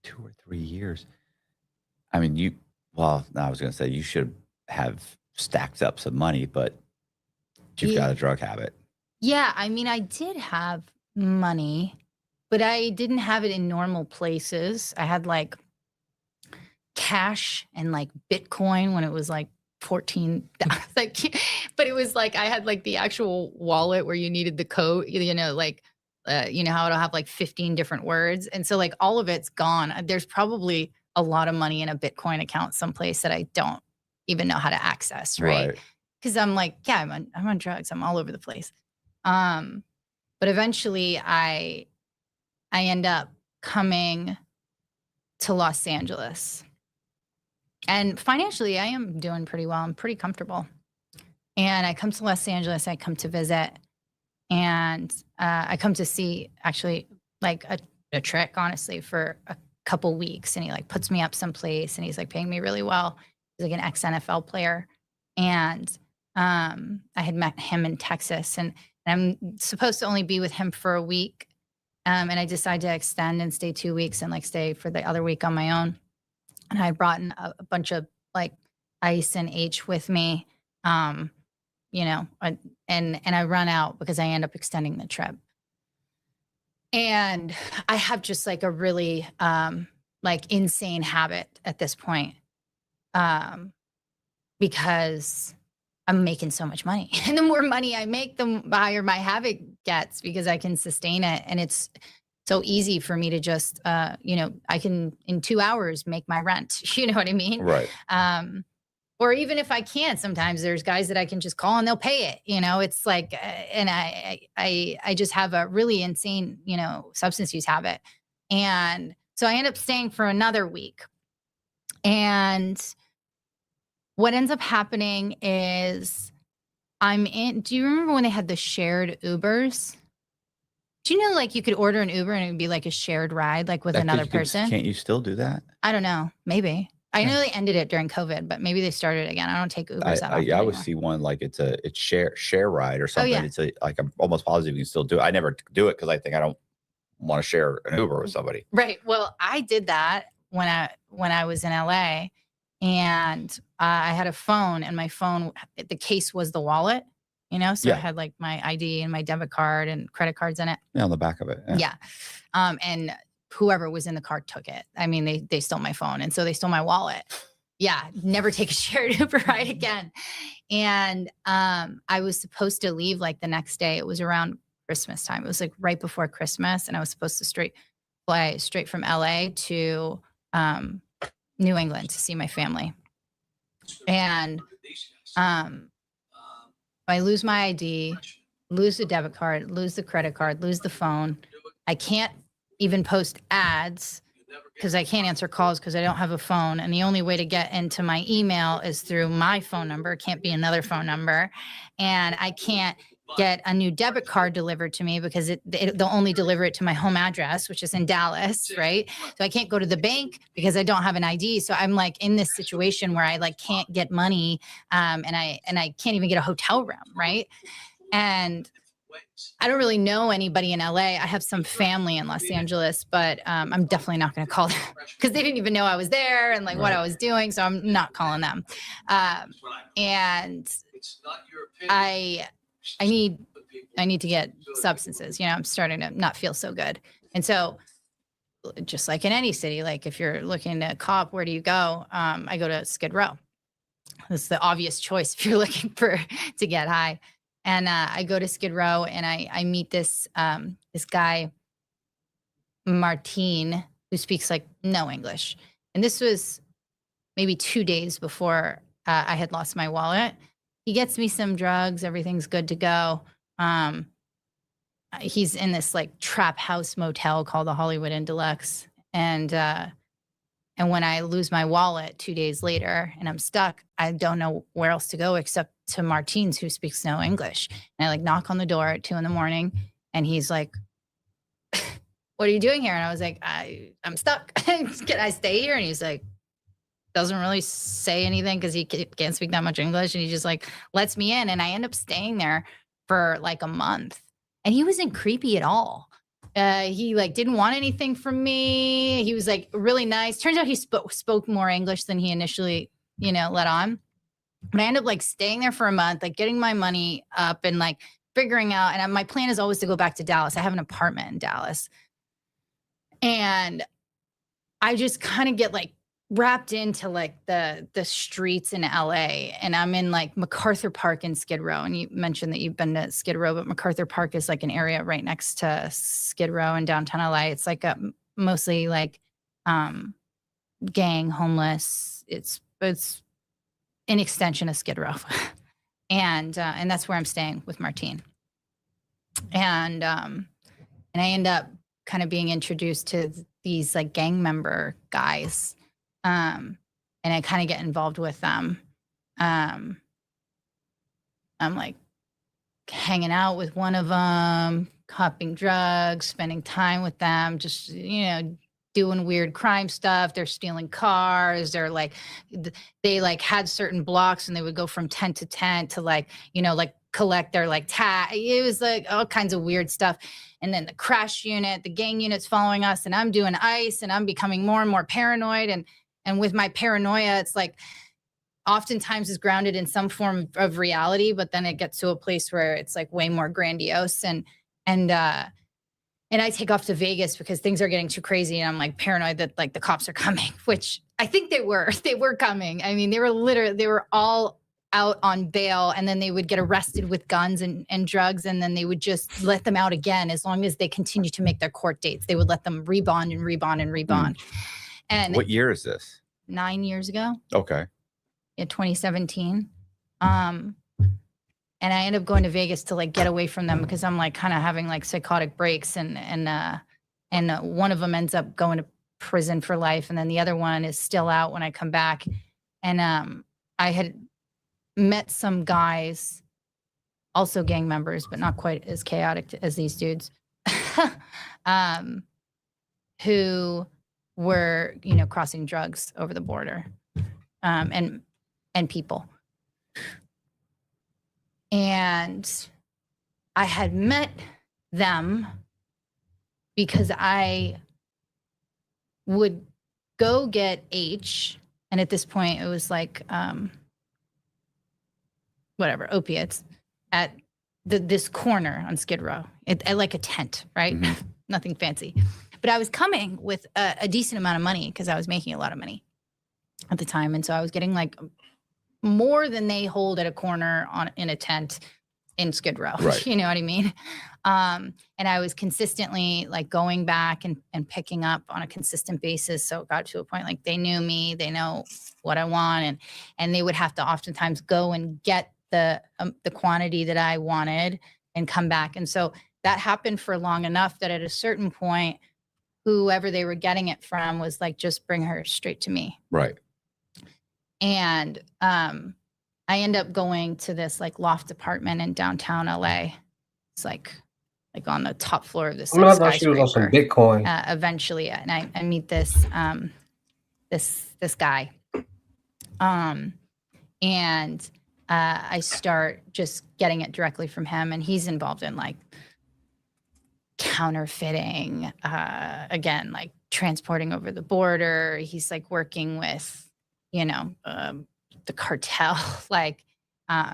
2 or 3 years. I mean, I was going to say you should have stacked up some money, but you've got a drug habit. yeah, I mean, I did have money, but I didn't have it in normal places. I had like cash and like Bitcoin when it was like 14, like, but it was like I had like the actual wallet where you needed the code, you know, like you know how it'll have like 15 different words, and so like all of it's gone. There's probably a lot of money in a Bitcoin account someplace that I don't even know how to access, right? Because I'm like, yeah, I'm on drugs, I'm all over the place. But eventually I end up coming to Los Angeles. And financially, I am doing pretty well. I'm pretty comfortable. And I come to Los Angeles, I come to visit, and I come to see actually like a trick, honestly, for a couple weeks. And he like puts me up someplace, and he's like paying me really well. He's like an ex-NFL player. And I had met him in Texas, and I'm supposed to only be with him for a week. And I decided to extend and stay 2 weeks and like stay for the other week on my own. And I brought in a bunch of like ice and H with me, you know, and I run out because I end up extending the trip. And I have just like a really like insane habit at this point, because I'm making so much money. And the more money I make, the higher my habit gets because I can sustain it. And it's so easy for me to just, you know, I can in 2 hours make my rent. You know what I mean? Right. Or even if I can't, sometimes there's guys that I can just call and they'll pay it. You know, it's like, and I just have a really insane, you know, substance use habit. And so I end up staying for another week. And what ends up happening is do you remember when they had the shared Ubers? Do you know, like you could order an Uber and it would be like a shared ride, like with another person? Can't you still do that? I don't know. Maybe. I know they ended it during COVID, but maybe they started it again. I don't take Ubers that often I would anymore. see one like it's share ride or something. yeah. It's like I'm almost positive you can still do it. I never do it because I think I don't want to share an Uber with somebody. Right. Well, I did that when I was in LA, and I had a phone, and my phone, the case was the wallet, you know, so Yeah. it had like my ID and my debit card and credit cards in it. Yeah, on the back of it. Yeah. And whoever was in the car took it. I mean, they stole my phone, and so they stole my wallet. Yeah, never take a shared Uber ride again. And I was supposed to leave like the next day. It was around Christmas time. It was like right before Christmas, and I was supposed to fly straight from LA to New England to see my family. And I lose my ID, lose the debit card, lose the credit card, lose the phone. I can't even post ads because I can't answer calls because I don't have a phone. And the only way to get into my email is through my phone number. It can't be another phone number. And I can't get a new debit card delivered to me because they'll only deliver it to my home address, which is in Dallas, right? So I can't go to the bank because I don't have an ID. So I'm like in this situation where I like can't get money, and I can't even get a hotel room, right? And I don't really know anybody in LA. I have some family in Los Angeles, but I'm definitely not going to call them because they didn't even know I was there and like what I was doing. So I'm not calling them. And I need to get substances. You know, I'm starting to not feel so good. And so just like in any city, like if you're looking to cop, where do you go? I go to Skid Row. That's the obvious choice if you're looking to get high. And I go to Skid Row and I meet this guy, Martin, who speaks like no English. And this was maybe 2 days before I had lost my wallet. He gets me some drugs. Everything's good to go. He's in this like trap house motel called the Hollywood Inn Deluxe. And when I lose my wallet 2 days later and I'm stuck, I don't know where else to go except to Martin's, who speaks no English. And I like knock on the door at 2 a.m. and he's like, "What are you doing here?" And I was like, I'm stuck. Can I stay here? And he's like, doesn't really say anything because he can't speak that much English. And he just like lets me in. And I end up staying there for like a month. And he wasn't creepy at all. He like didn't want anything from me. He was like really nice. Turns out he spoke more English than he initially, let on. But I ended up like staying there for a month, like getting my money up and like figuring out. And my plan is always to go back to Dallas. I have an apartment in Dallas. And I just kind of get like wrapped into like the streets in LA, and I'm in like MacArthur Park in Skid Row. And you mentioned that you've been to Skid Row, but MacArthur Park is like an area right next to Skid Row in downtown LA. It's like mostly like gang, homeless. It's an extension of Skid Row. and that's where I'm staying with Martine. And I end up kind of being introduced to these like gang member guys. And I kind of get involved with them. I'm like hanging out with one of them, copping drugs, spending time with them, just, doing weird crime stuff. They're stealing cars. They're like, they like had certain blocks and they would go from tent to tent to like, like collect their like tag. It was like all kinds of weird stuff. And then the crash unit, the gang unit's following us, and I'm doing ice, and I'm becoming more and more paranoid. And with my paranoia, it's like oftentimes is grounded in some form of reality, but then it gets to a place where it's like way more grandiose. And I take off to Vegas because things are getting too crazy. And I'm like paranoid that like the cops are coming, which I think they were coming. I mean, they were all out on bail, and then they would get arrested with guns and drugs. And then they would just let them out again. As long as they continue to make their court dates, they would let them rebond and rebond and rebond. And what year is this? 9 years ago. Okay. In 2017. And I ended up going to Vegas to like get away from them because I'm like kind of having like psychotic breaks, and one of them ends up going to prison for life, and then the other one is still out when I come back. And I had met some guys, also gang members, but not quite as chaotic as these dudes, who were, crossing drugs over the border, and people. And I had met them because I would go get H, and at this point it was like opiates at this corner on Skid Row, at like a tent, right? Mm-hmm. Nothing fancy. But I was coming with a decent amount of money because I was making a lot of money. at the time. And so I was getting like more than they hold at a corner in a tent in Skid Row. Right. You know what I mean? And I was consistently like going back and picking up on a consistent basis. So it got to a point like they knew me, they know what I want, and they would have to oftentimes go and get the quantity that I wanted and come back. And so that happened for long enough that at a certain point, whoever they were getting it from was like, just bring her straight to me. Right. And I end up going to this like loft apartment in downtown LA. It's like on the top floor of this I thought she was on some skyscraper. Bitcoin. Eventually, and I meet this this guy, and I start just getting it directly from him, and he's involved in like counterfeiting, again, like transporting over the border. He's like working with, you know, the cartel, like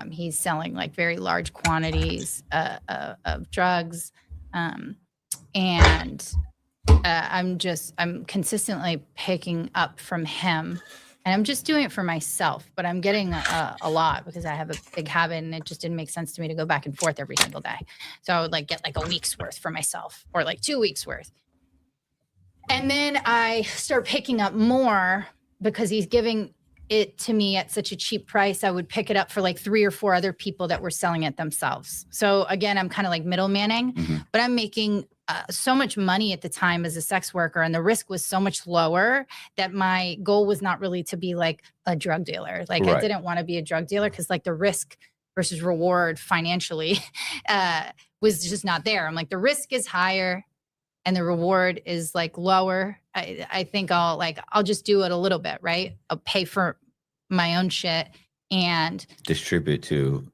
he's selling like very large quantities of drugs, and I'm consistently picking up from him, and I'm just doing it for myself, but I'm getting a lot because I have a big habit, and it just didn't make sense to me to go back and forth every single day. So I would like get like a week's worth for myself or like 2 weeks worth. And then I start picking up more because he's giving it to me at such a cheap price. I would pick it up for like 3 or 4 other people that were selling it themselves. So again, I'm kind of like middlemaning, but I'm making so much money at the time as a sex worker, and the risk was so much lower that my goal was not really to be like a drug dealer. Like I didn't want to be a drug dealer because like the risk versus reward financially was just not there. I'm like, the risk is higher and the reward is like lower. I think I'll just do it a little bit, right? I'll pay for my own shit and distribute to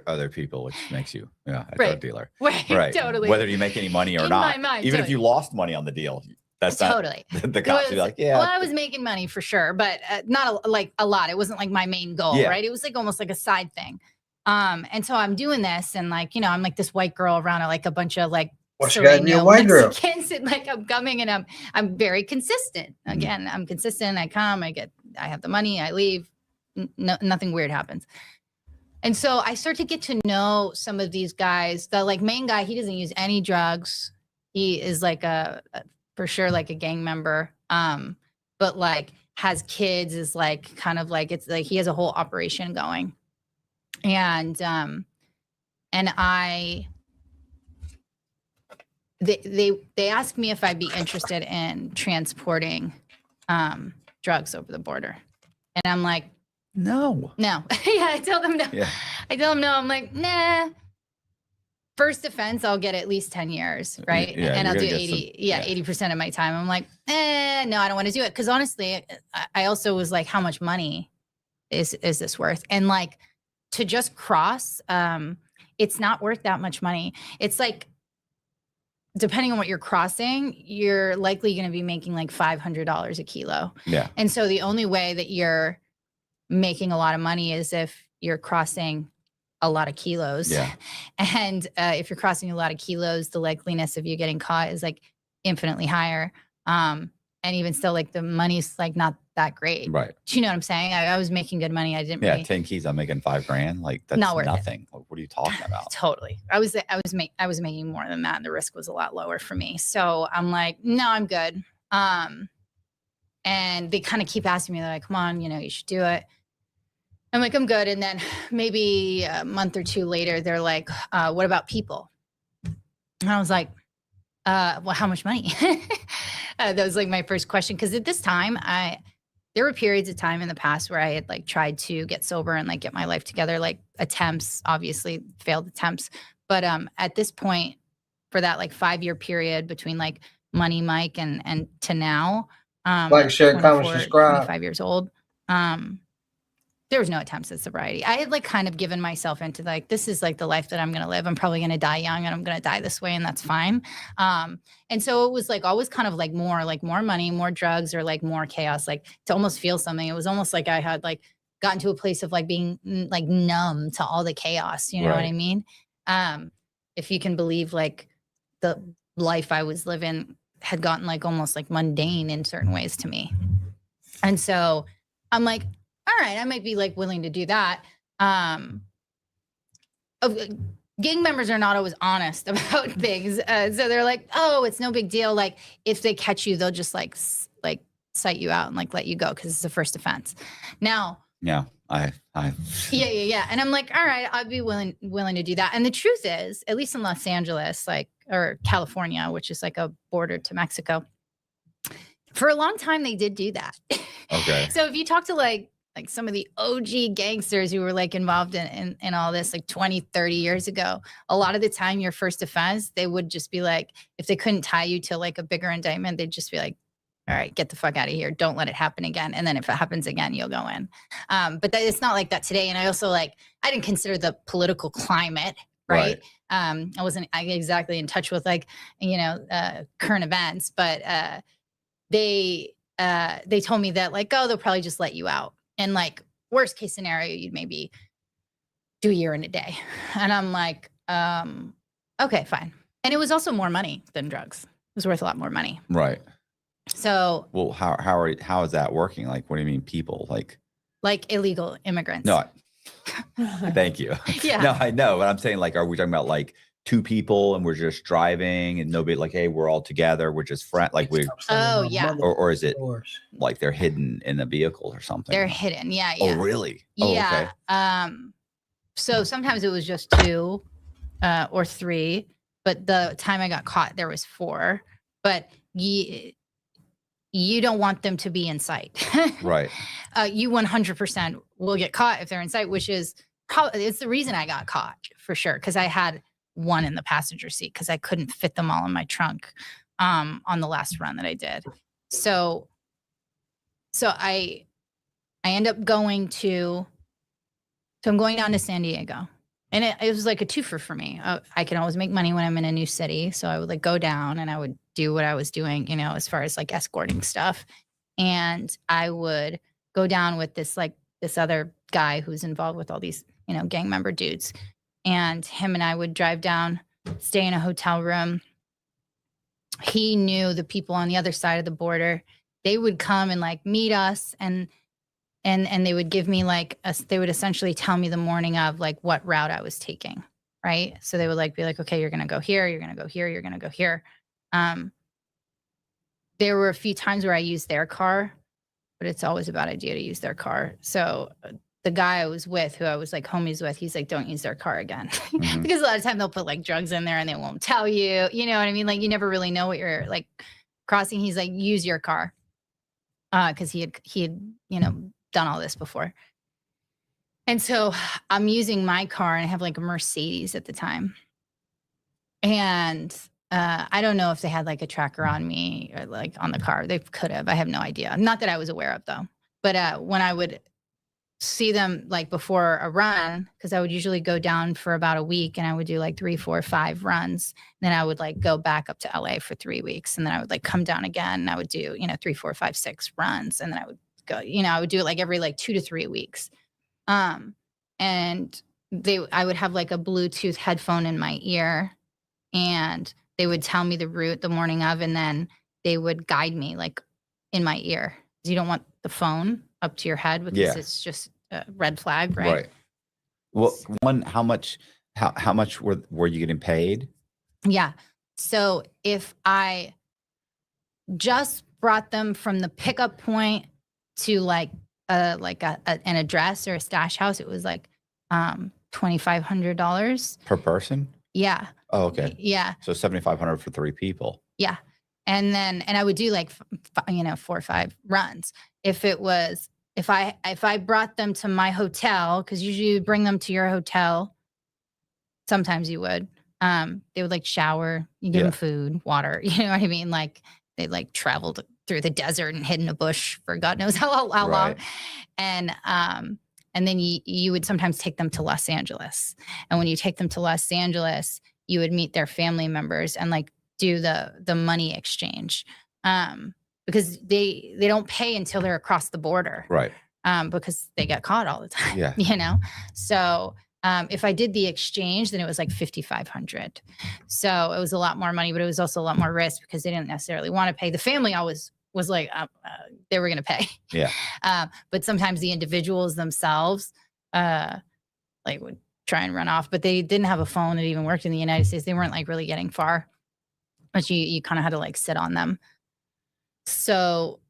other people, which makes you a drug dealer. Right. Totally. Whether you make any money or In not, my mind, even if you lost money on the deal, that's totally not, the cops would be like, yeah. Well, I was making money for sure, but not a lot. It wasn't like my main goal, right? It was like almost like a side thing. And so I'm doing this, and like, you know, I'm like this white girl around like a bunch of like Sereno Mexicans, and like I'm coming, and I'm very consistent. Again, I'm consistent. I come, I have the money, I leave. Nothing weird happens. And so I start to get to know some of these guys. The like main guy, he doesn't use any drugs. He is like for sure like a gang member. But like has kids, is like kind of like, it's like he has a whole operation going. And they asked me if I'd be interested in transporting drugs over the border. And I'm like, no. Yeah, I tell them no. Yeah. I tell them no. I'm like, nah. First offense, I'll get at least 10 years, right? Yeah, and I'll do 80% of my time. I'm like, no, I don't want to do it. Because honestly, I also was like, how much money is this worth? And like to just cross, it's not worth that much money. It's like, depending on what you're crossing, you're likely going to be making like $500 a kilo. Yeah. And so the only way that you're making a lot of money is if you're crossing a lot of kilos. Yeah. And if you're crossing a lot of kilos, the likeliness of you getting caught is like infinitely higher. And even still, like the money's like not that great. Right. Do you know what I'm saying? I was making good money. I didn't really 10 keys, I'm making $5,000. Like that's not worth nothing. Like, what are you talking about? Totally. I was making more than that, and the risk was a lot lower for me. So I'm like, no, I'm good. And they kind of keep asking me, they're like, come on, you know, you should do it. I'm like, I'm good. And then maybe a month or 2 later, they're like, what about people? And I was like, well, how much money? That was like my first question. Cause at this time there were periods of time in the past where I had like tried to get sober and like get my life together, like attempts, obviously failed attempts. But at this point, for that like 5-year period between like Money Mike and to now, like, share, comment, subscribe. 25 years old. There was no attempts at sobriety. I had like kind of given myself into like, this is like the life that I'm going to live. I'm probably going to die young, and I'm going to die this way, and that's fine. And so it was like always kind of like more money, more drugs, or like more chaos, like to almost feel something. It was almost like I had like gotten to a place of like being like numb to all the chaos. You know what I mean? If you can believe, like the life I was living had gotten like almost like mundane in certain ways to me. And so I'm like, all right, I might be like willing to do that. Gang members are not always honest about things. So they're like, oh, it's no big deal. Like if they catch you, they'll just like cite you out and like let you go because it's a first offense. Now, Yeah, yeah. And I'm like, all right, I'd be willing to do that. And the truth is, at least in Los Angeles, like, or California, which is like a border to Mexico, for a long time they did do that. Okay. So if you talk to like some of the OG gangsters who were like involved in all this like 20, 30 years ago, a lot of the time your first offense, they would just be like, if they couldn't tie you to like a bigger indictment, they'd just be like, all right, get the fuck out of here. Don't let it happen again. And then if it happens again, you'll go in. But it's not like that today. And I also I didn't consider the political climate, right? I wasn't exactly in touch with like, current events, but they told me that like, oh, they'll probably just let you out. And like worst case scenario, you'd maybe do a year and a day. And I'm like, okay, fine. And it was also more money than drugs. It was worth a lot more money. Right. So, well, how is that working? Like, what do you mean people like illegal immigrants? No, thank you. Yeah. No, I know, but I'm saying like, are we talking about like two people and we're just driving and nobody like, hey, we're all together, we're just friends, like we? Oh yeah. Or is it like they're hidden in a vehicle or something? They're hidden. Yeah. Oh really? Yeah. Oh, okay. So sometimes it was just 2 or 3, but the time I got caught, there was 4. But you don't want them to be in sight. Right. You 100% will get caught if they're in sight, which is it's the reason I got caught for sure. Cause I had one in the passenger seat because I couldn't fit them all in my trunk on the last run that I did. So I end up going I'm going down to San Diego. And it was like a twofer for me. I can always make money when I'm in a new city. So I would like go down and I would do what I was doing, as far as like escorting stuff. And I would go down with this other guy who's involved with all these, gang member dudes. And him and I would drive down, stay in a hotel room. He knew the people on the other side of the border. They would come and like meet us and they would give me they would essentially tell me the morning of like what route I was taking. Right. So they would like be like, okay, you're going to go here. You're going to go here. You're going to go here. There were a few times where I used their car, but it's always a bad idea to use their car. So the guy I was with, who I was like homies with, he's like, don't use their car again. Mm-hmm. Because a lot of time they'll put like drugs in there and they won't tell you, you know what I mean? Like you never really know what you're like crossing. He's like, use your car. Cause he had, done all this before. And so I'm using my car and I have like a Mercedes at the time. And I don't know if they had like a tracker on me or like on the car. They could have. I have no idea. Not that I was aware of though. But when I would see them like before a run, because I would usually go down for about a week and I would do like 3, 4, 5 runs. Then I would like go back up to LA for 3 weeks. And then I would like come down again and I would do, 3, 4, 5, 6 runs. And then I would go, I would do it like every like 2 to 3 weeks. And I would have like a Bluetooth headphone in my ear and they would tell me the route the morning of, and then they would guide me like in my ear. You don't want the phone up to your head because it's just a red flag, right? Right. Well, how much were you getting paid? Yeah. So if I just brought them from the pickup point to like an address or a stash house, it was like $2,500 per person. Yeah. Oh, okay. Yeah. So 7,500 for 3 people. Yeah. And I would do like 4 or 5 runs. If I brought them to my hotel, because usually you bring them to your hotel. Sometimes you would. They would like shower, you give them food, water. You know what I mean? Like they like traveled through the desert and hid in a bush for God knows how long. And then you would sometimes take them to Los Angeles. And when you take them to Los Angeles, you would meet their family members and like do the money exchange. Because they don't pay until they're across the border. Right. Because they get caught all the time. Yeah. So if I did the exchange, then it was like $5,500. So it was a lot more money, but it was also a lot more risk because they didn't necessarily want to pay. The family always was like, they were going to pay. Yeah. But sometimes the individuals themselves, like would try and run off, but they didn't have a phone that even worked in the United States. They weren't like really getting far, but you kind of had to like sit on them. So,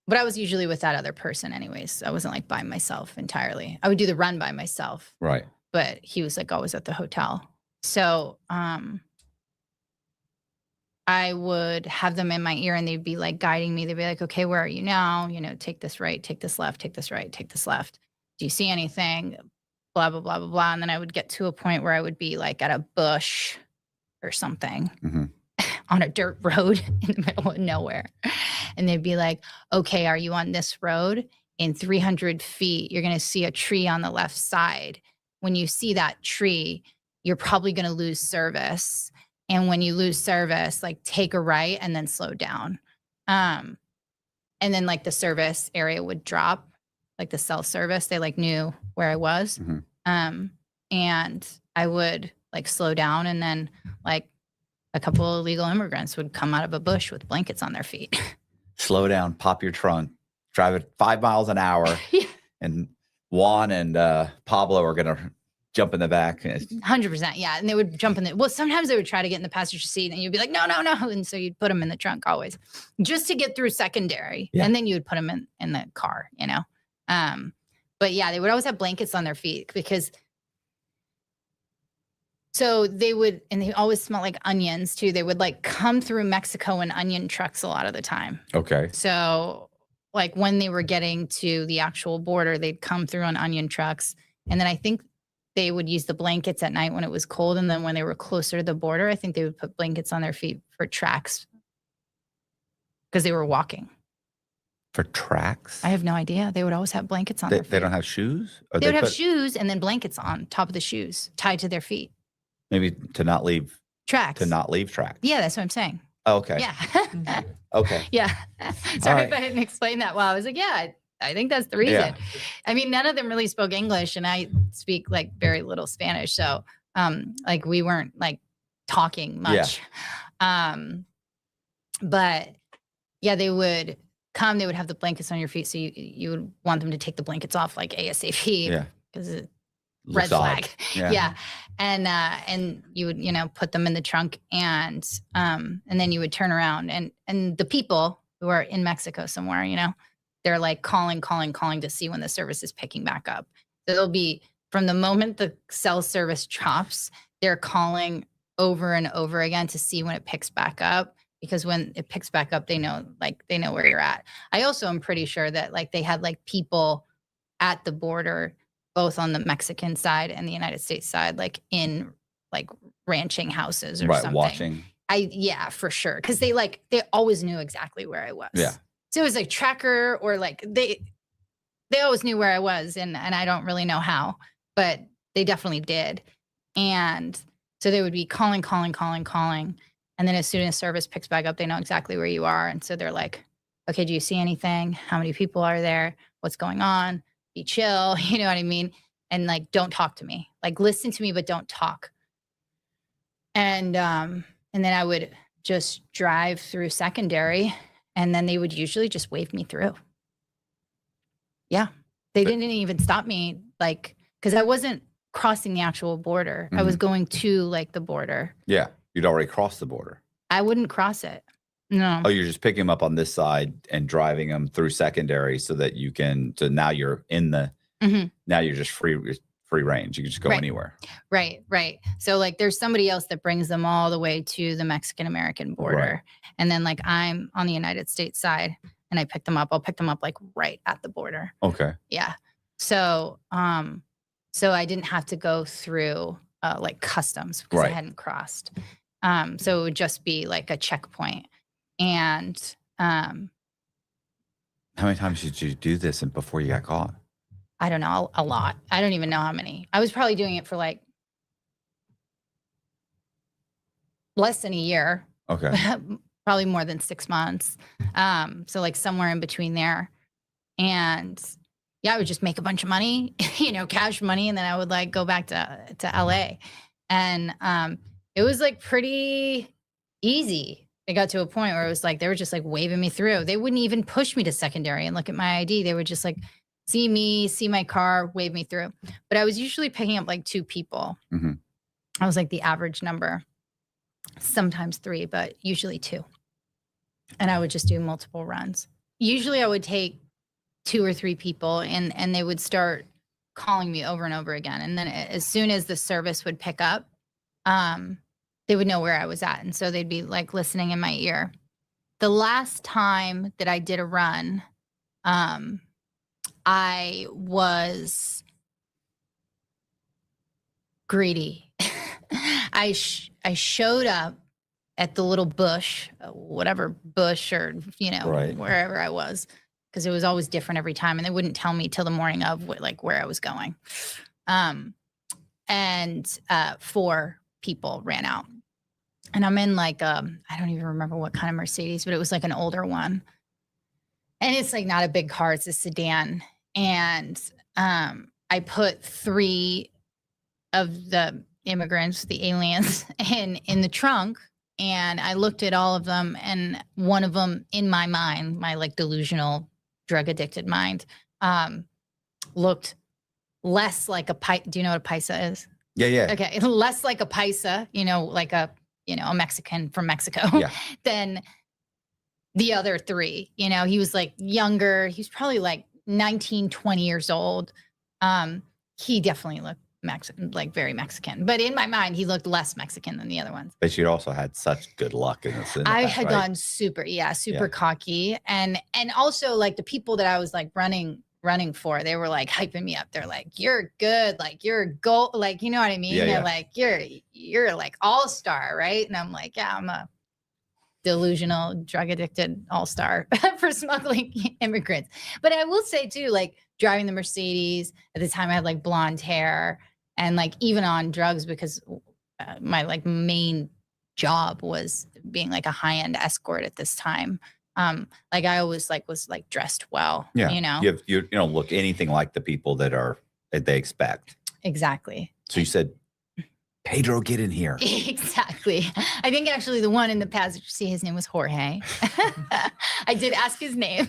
but I was usually with that other person anyways. I wasn't like by myself entirely. I would do the run by myself. Right. But he was like always at the hotel. So, I would have them in my ear and they'd be like guiding me. They'd be like, okay, where are you now? You know, take this right, take this left, take this right, take this left. Do you see anything? Blah, blah, blah, blah, blah. And then I would get to a point where I would be like at a bush or something on a dirt road in the middle of nowhere. And they'd be like, okay, are you on this road? In 300 feet, you're going to see a tree on the left side. When you see that tree, you're probably going to lose service. And when you lose service, like take a right and then slow down. And then like the service area would drop, like the cell service. They like knew where I was. And I would like slow down and then like a couple of illegal immigrants would come out of a bush with blankets on their feet. Slow down, pop your trunk, drive it 5 miles an hour. Yeah. And Juan and Pablo are going to jump in the back. 100%. Yeah. And they would jump in the, well, sometimes they would try to get in the passenger seat and you'd be like, no, no, no. And so you'd put them in the trunk always just to get through secondary. Yeah. And then you would put them in the car, you know? But yeah, they would always have blankets on their feet because so they would, and they always smell like onions too. They would like come through Mexico in onion trucks a lot of the time. Okay. So like when they were getting to the actual border, they'd come through on onion trucks. And then I think they would use the blankets at night when it was cold. And then when they were closer to the border, I think they would put blankets on their feet for tracks because they were walking. For tracks? I have no idea. They would always have blankets on their feet. They don't have shoes? Or they would have shoes and then blankets on top of the shoes tied to their feet. Maybe to not leave tracks. To not leave tracks. Yeah, that's what I'm saying. Oh, okay. Yeah. Okay. Yeah. Sorry if I didn't explain that well. I was like, yeah, I think that's the reason. Yeah. I mean, none of them really spoke English and I speak like very little Spanish. So like we weren't like talking much. Yeah. But yeah, they would come, they would have the blankets on your feet. So you would want them to take the blankets off like ASAP. Yeah. Because it red flag. Yeah. Yeah. And you would, you know, put them in the trunk and then you would turn around and the people who are in Mexico somewhere, you know, they're like calling to see when the service is picking back up. So they'll be from the moment the cell service drops, they're calling over and over again to see when it picks back up. Because when it picks back up, they know where you're at. I also am pretty sure that like they had like people at the border, both on the Mexican side and the United States side, like in like ranching houses or something. Watching. Yeah, for sure. Cause they always knew exactly where I was. Yeah. So it was like tracker or like they always knew where I was and I don't really know how, but they definitely did. And so they would be calling. And then as soon as service picks back up, they know exactly where you are. And so they're like, okay, do you see anything? How many people are there? What's going on? Be chill. You know what I mean? And like, don't talk to me. Like, listen to me, but don't talk. And then I would just drive through secondary and then they would usually just wave me through. Yeah. They didn't even stop me, like, because I wasn't crossing the actual border. Mm-hmm. I was going to like the border. Yeah. You'd already crossed the border. I wouldn't cross it. No. Oh, you're just picking them up on this side and driving them through secondary so that you can, so now you're in the, now you're just free range. You can just go anywhere. Right. So like there's somebody else that brings them all the way to the Mexican-American border. Right. And then like I'm on the United States side and I pick them up. I'll pick them up like right at the border. Okay. Yeah. So, so I didn't have to go through like customs because I hadn't crossed. So it would just be like a checkpoint. And how many times did you do this and before you got caught? I don't know, a lot. I don't even know how many. I was probably doing it for like less than a year. Okay. Probably more than 6 months. So like somewhere in between there. And yeah, I would just make a bunch of money, you know, cash money. And then I would like go back to LA. And it was like pretty easy. it got to a point where it was like, they were just like waving me through. They wouldn't even push me to secondary and look at my ID. They would just like see me, see my car, wave me through. But I was usually picking up like 2 people. Mm-hmm. I was like the average number, sometimes 3, but usually 2. And I would just do multiple runs. Usually I would take 2 or 3 people and they would start calling me over and over again. And then as soon as the service would pick up, they would know where I was at. And so they'd be like listening in my ear. The last time that I did a run, I was greedy. I showed up at the little bush, whatever bush or, Right. wherever I was, because it was always different every time. And they wouldn't tell me till the morning of like where I was going. And 4 people ran out. And I'm in like, I don't even remember what kind of Mercedes, but it was like an older one. And it's like not a big car, it's a sedan. And I put 3 of the immigrants, the aliens, in the trunk. And I looked at all of them, and one of them in my mind, my like delusional, drug addicted mind, looked less like a do you know what a paisa is? Yeah. Okay. Less like a paisa, like a Mexican from Mexico Yeah. than the other 3. He was like younger. He was probably like 19, 20 years old. He definitely looked Mexican, like very Mexican. But in my mind, he looked less Mexican than the other ones. But you also had such good luck in this. I had gotten super cocky. And also like the people that I was like running for, they were like hyping me up. They're like, you're good. Like you're a goal. Like, you know what I mean? They're like, you're like all-star, right? And I'm like, yeah, I'm a delusional, drug addicted all-star for smuggling immigrants. But I will say too, like driving the Mercedes at the time, I had like blonde hair and like even on drugs, because my like main job was being like a high-end escort at this time. Like I always like was like dressed well. Yeah. You don't look anything like the people that they expect. Exactly. So you said, Pedro, get in here. Exactly. I think actually the one in the passenger seat, his name was Jorge. I did ask his name,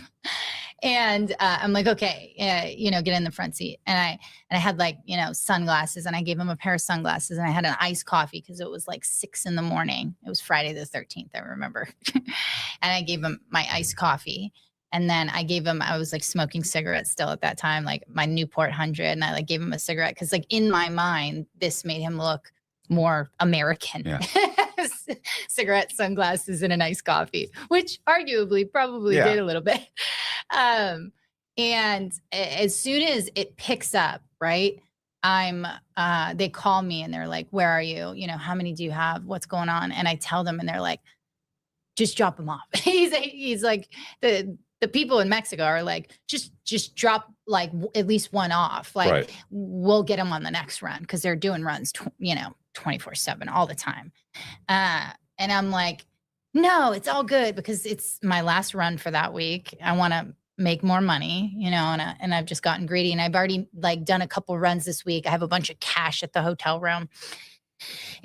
and I'm like, okay, get in the front seat. And I had like, sunglasses, and I gave him a pair of sunglasses, and I had an iced coffee because it was like 6 a.m. It was Friday the 13th, I remember. And I gave him my iced coffee. And then I was like smoking cigarettes still at that time, like my Newport 100. And I like gave him a cigarette because like in my mind, this made him look more American. Yeah. Cigarette, sunglasses, and a nice coffee, which arguably probably did a little bit. And as soon as it picks up, right, they call me and they're like, where are you? How many do you have? What's going on? And I tell them and they're like, just drop them off. He's like, the people in Mexico are like, just drop like at least one off. Like Right. We'll get them on the next run because they're doing runs, 24/7 all the time. And I'm like, no, it's all good because it's my last run for that week. I want to make more money, and I've just gotten greedy, and I've already like done a couple runs this week. I have a bunch of cash at the hotel room.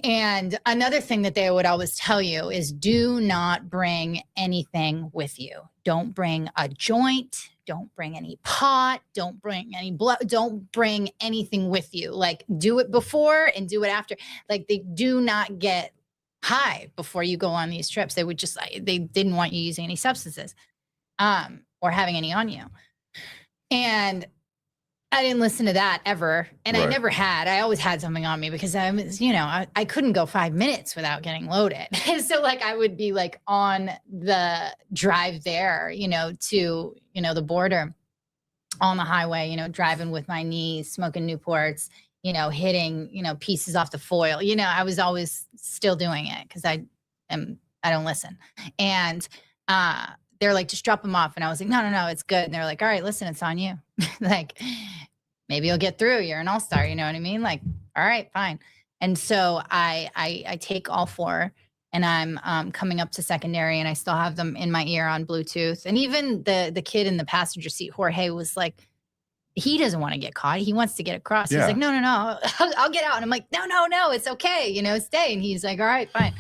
And another thing that they would always tell you is do not bring anything with you. Don't bring a joint. Don't bring any pot. Don't bring any blood. Don't bring anything with you. Like do it before and do it after. Like they do not get high before you go on these trips. They didn't want you using any substances or having any on you. And I didn't listen to that ever. And I never had. I always had something on me because I was, I couldn't go 5 minutes without getting loaded. So like I would be like on the drive there, to, the border on the highway, driving with my knees, smoking Newports, hitting, pieces off the foil. I was always still doing it because I don't listen. And they're like, just drop them off. And I was like, no, it's good. And they're like, all right, listen, it's on you. Like, maybe you'll get through. You're an all-star. You know what I mean? Like, all right, fine. And so I take all 4 and I'm coming up to secondary and I still have them in my ear on Bluetooth. And even the kid in the passenger seat, Jorge, was like, he doesn't want to get caught. He wants to get across. Yeah. He's like, no, I'll get out. And I'm like, no, it's okay. Stay. And he's like, all right, fine.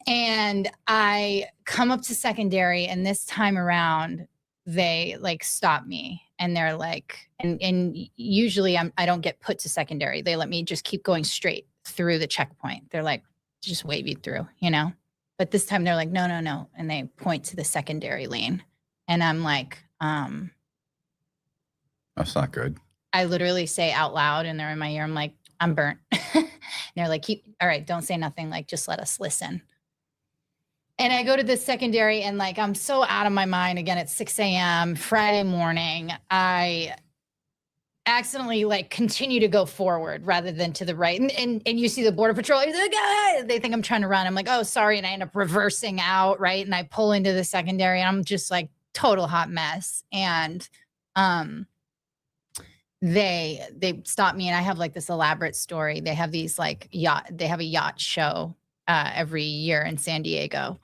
And I come up to secondary, and this time around, they like stop me, and they're like, and usually I don't get put to secondary. They let me just keep going straight through the checkpoint. They're like, just wave you through, you know? But this time they're like, no, no, no. And they point to the secondary lane. And I'm like, That's not good. I literally say out loud, and they're in my ear, I'm like, I'm burnt. And they're like, all right, don't say nothing. Like, just let us listen. And I go to the secondary, and like, I'm so out of my mind. Again, it's 6 a.m. Friday morning. I accidentally like continue to go forward rather than to the right. And you see the border patrol, he's like, ah! They think I'm trying to run. I'm like, oh, sorry. And I end up reversing out, right? And I pull into the secondary, and I'm just like total hot mess. And they stop me, and I have like this elaborate story. They have these like they have a yacht show every year in San Diego.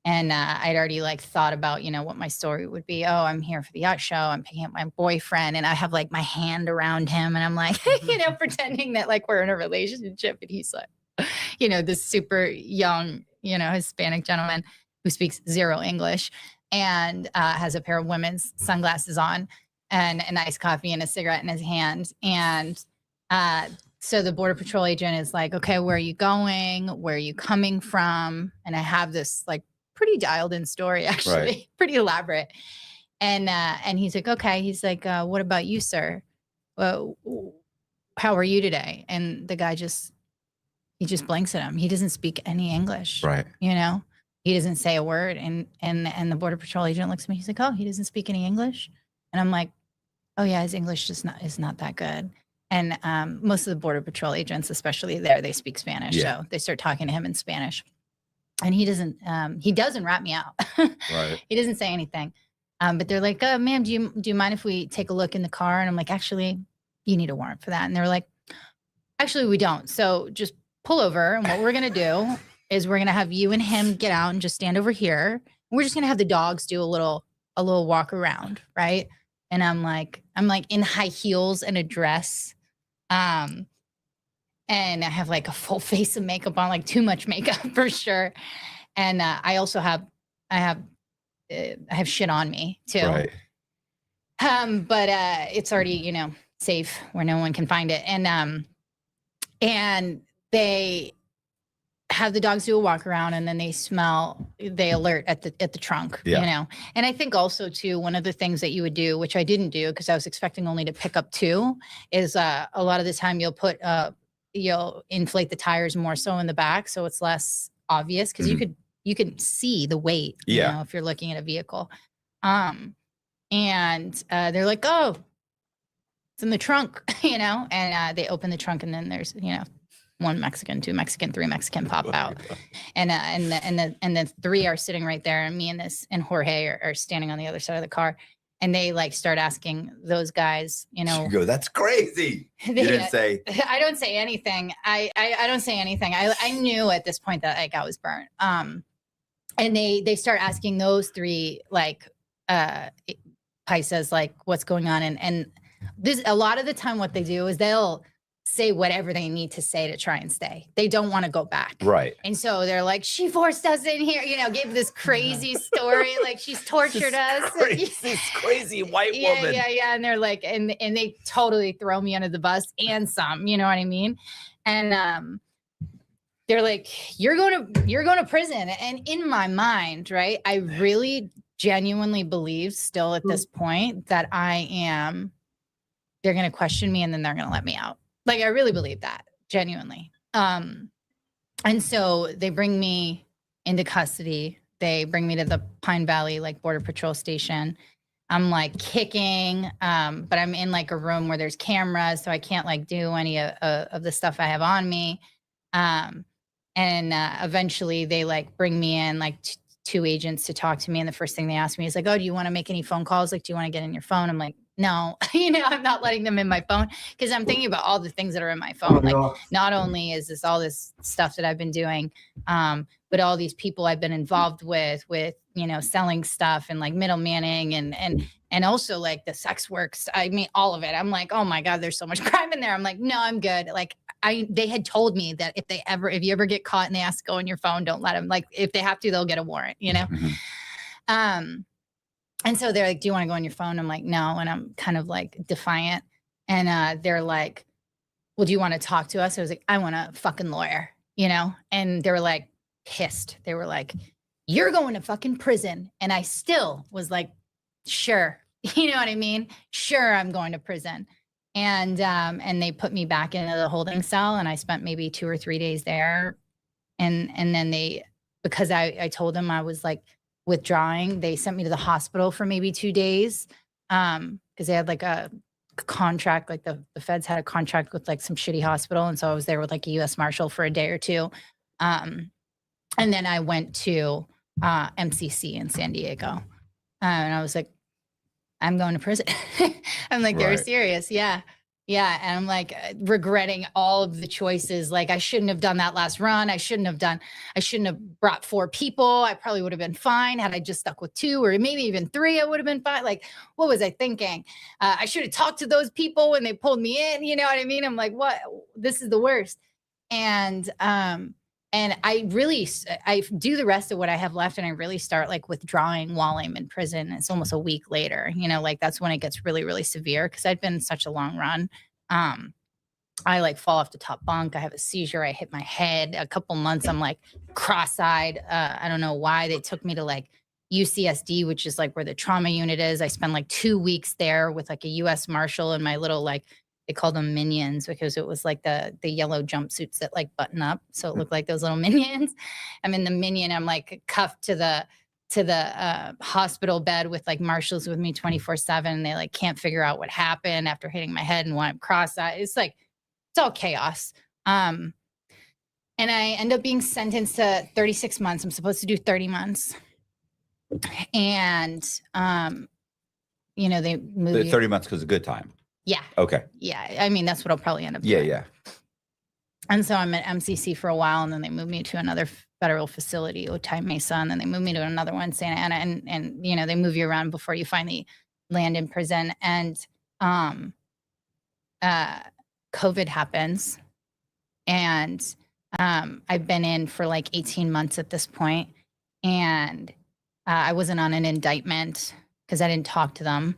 And I'd already like thought about, you know, what my story would be. Oh, I'm here for the yacht show. I'm picking up my boyfriend, and I have like my hand around him, and I'm like, you know, pretending that like we're in a relationship. And he's like, you know, this super young, you know, Hispanic gentleman who speaks zero English and has a pair of women's sunglasses on and an iced coffee and a cigarette in his hand. And so the Border Patrol agent is like, okay, where are you going? Where are you coming from? And I have this like pretty dialed in story, actually, Right. pretty elaborate. And he's like, okay. He's like, what about you, sir? Well, how are you today? And the guy he just blinks at him. He doesn't speak any English. Right. You know, he doesn't say a word. And the Border Patrol agent looks at me. He's like, oh, he doesn't speak any English. And I'm like, oh yeah, his English is not that good. And most of the Border Patrol agents, especially there, they speak Spanish. Yeah. So they start talking to him in Spanish. And he doesn't rat me out. Right. He doesn't say anything. But they're like, ma'am, do you mind if we take a look in the car? And I'm like, actually, you need a warrant for that. And they're like, actually, we don't. So just pull over. And what we're going to do is we're going to have you and him get out and just stand over here. We're just going to have the dogs do a little walk around. Right. And I'm like in high heels and a dress. And I have like a full face of makeup on, like too much makeup for sure. And I also have shit on me too. Right. But it's already, you know, safe where no one can find it. And they have the dogs do a walk around, and then they alert at the trunk, Yeah. you know? And I think also too, one of the things that you would do, which I didn't do because I was expecting only to pick up 2, is a lot of the time you'll inflate the tires more so in the back, so it's less obvious because you could see the weight, you know, if you're looking at a vehicle. And they're like, oh, it's in the trunk, you know, and they open the trunk, and then there's, you know, 1 Mexican, 2 Mexican, 3 Mexican pop out, and the 3 are sitting right there, and me and Jorge are standing on the other side of the car. And they like start asking those guys, you know, You go, that's crazy. You didn't say. I don't say anything. I don't say anything. I knew at this point that like I was burnt. And they start asking those 3 like paisas like what's going on, and this a lot of the time what they do is they'll say whatever they need to say to try and stay. They don't want to go back. Right. And so they're like, she forced us in here, you know, give this crazy story, like she's tortured us. This crazy white woman. Yeah. And they're like, and they totally throw me under the bus and some, you know what I mean? And they're like, you're going to prison. And in my mind, right, I really genuinely believe still at this point that they're going to question me, and then they're going to let me out. Like, I really believe that, genuinely. And so they bring me into custody. They bring me to the Pine Valley, like, Border Patrol station. I'm, like, kicking, but I'm in, like, a room where there's cameras, so I can't, like, do any of the stuff I have on me. And eventually they, like, bring me in, like, 2 agents to talk to me. And the first thing they ask me is, like, oh, do you want to make any phone calls? Like, do you want to get in your phone? I'm like, no, you know, I'm not letting them in my phone because I'm thinking about all the things that are in my phone. Like, not only is this all this stuff that I've been doing, but all these people I've been involved with, you selling stuff and like middlemaning and also like the sex works. I mean, all of it. I'm like, oh my God, there's so much crime in there. I'm like, no, I'm good. Like they had told me that if you ever get caught and they ask to go on your phone, don't let them, like, if they have to, they'll get a warrant, And so they're like, do you want to go on your phone? I'm like, no. And I'm kind of like defiant. And they're like, well, do you want to talk to us? I was like, I want a fucking lawyer, And they were like pissed. They were like, you're going to fucking prison. And I still was like, sure. You know what I mean? Sure, I'm going to prison. And they put me back into the holding cell, and I spent maybe 2 or 3 days there. And then because I told them I was like withdrawing, they sent me to the hospital for maybe 2 days. Because they had like a contract, like the feds had a contract with like some shitty hospital. And so I was there with like a US Marshal for a day or two. And then I went to MCC in San Diego. And I was like, I'm going to prison. I'm like, they're serious. Yeah. Yeah. And I'm like regretting all of the choices. Like I shouldn't have done that last run. I shouldn't have brought 4 people. I probably would have been fine had I just stuck with 2 or maybe even 3. I would have been fine. Like, what was I thinking? I should have talked to those people when they pulled me in. You know what I mean? I'm like, what? This is the worst. And I do the rest of what I have left, and I really start like withdrawing while I'm in prison. It's almost a week later, like that's when it gets really, really severe because I'd been such a long run. I like fall off the top bunk. I have a seizure. I hit my head. A couple months, I'm like cross-eyed. I don't know why they took me to like UCSD, which is like where the trauma unit is. I spent like 2 weeks there with like a US Marshal and my little like, they called them minions because it was like the yellow jumpsuits that like button up. So it looked like those little minions. I'm in the minion. I'm like cuffed to the hospital bed with like marshals with me 24/7. They like can't figure out what happened after hitting my head and why I'm cross-eyed. It's like, it's all chaos. And I end up being sentenced to 36 months. I'm supposed to do 30 months. And, they moved 30 months because of good time. Yeah. Okay. Yeah. I mean, that's what I'll probably end up doing. Yeah. And so I'm at MCC for a while, and then they moved me to another federal facility, Otay Mesa, and then they moved me to another one, Santa Ana, and they move you around before you finally land in prison. And COVID happens, and I've been in for like 18 months at this point, and I wasn't on an indictment because I didn't talk to them.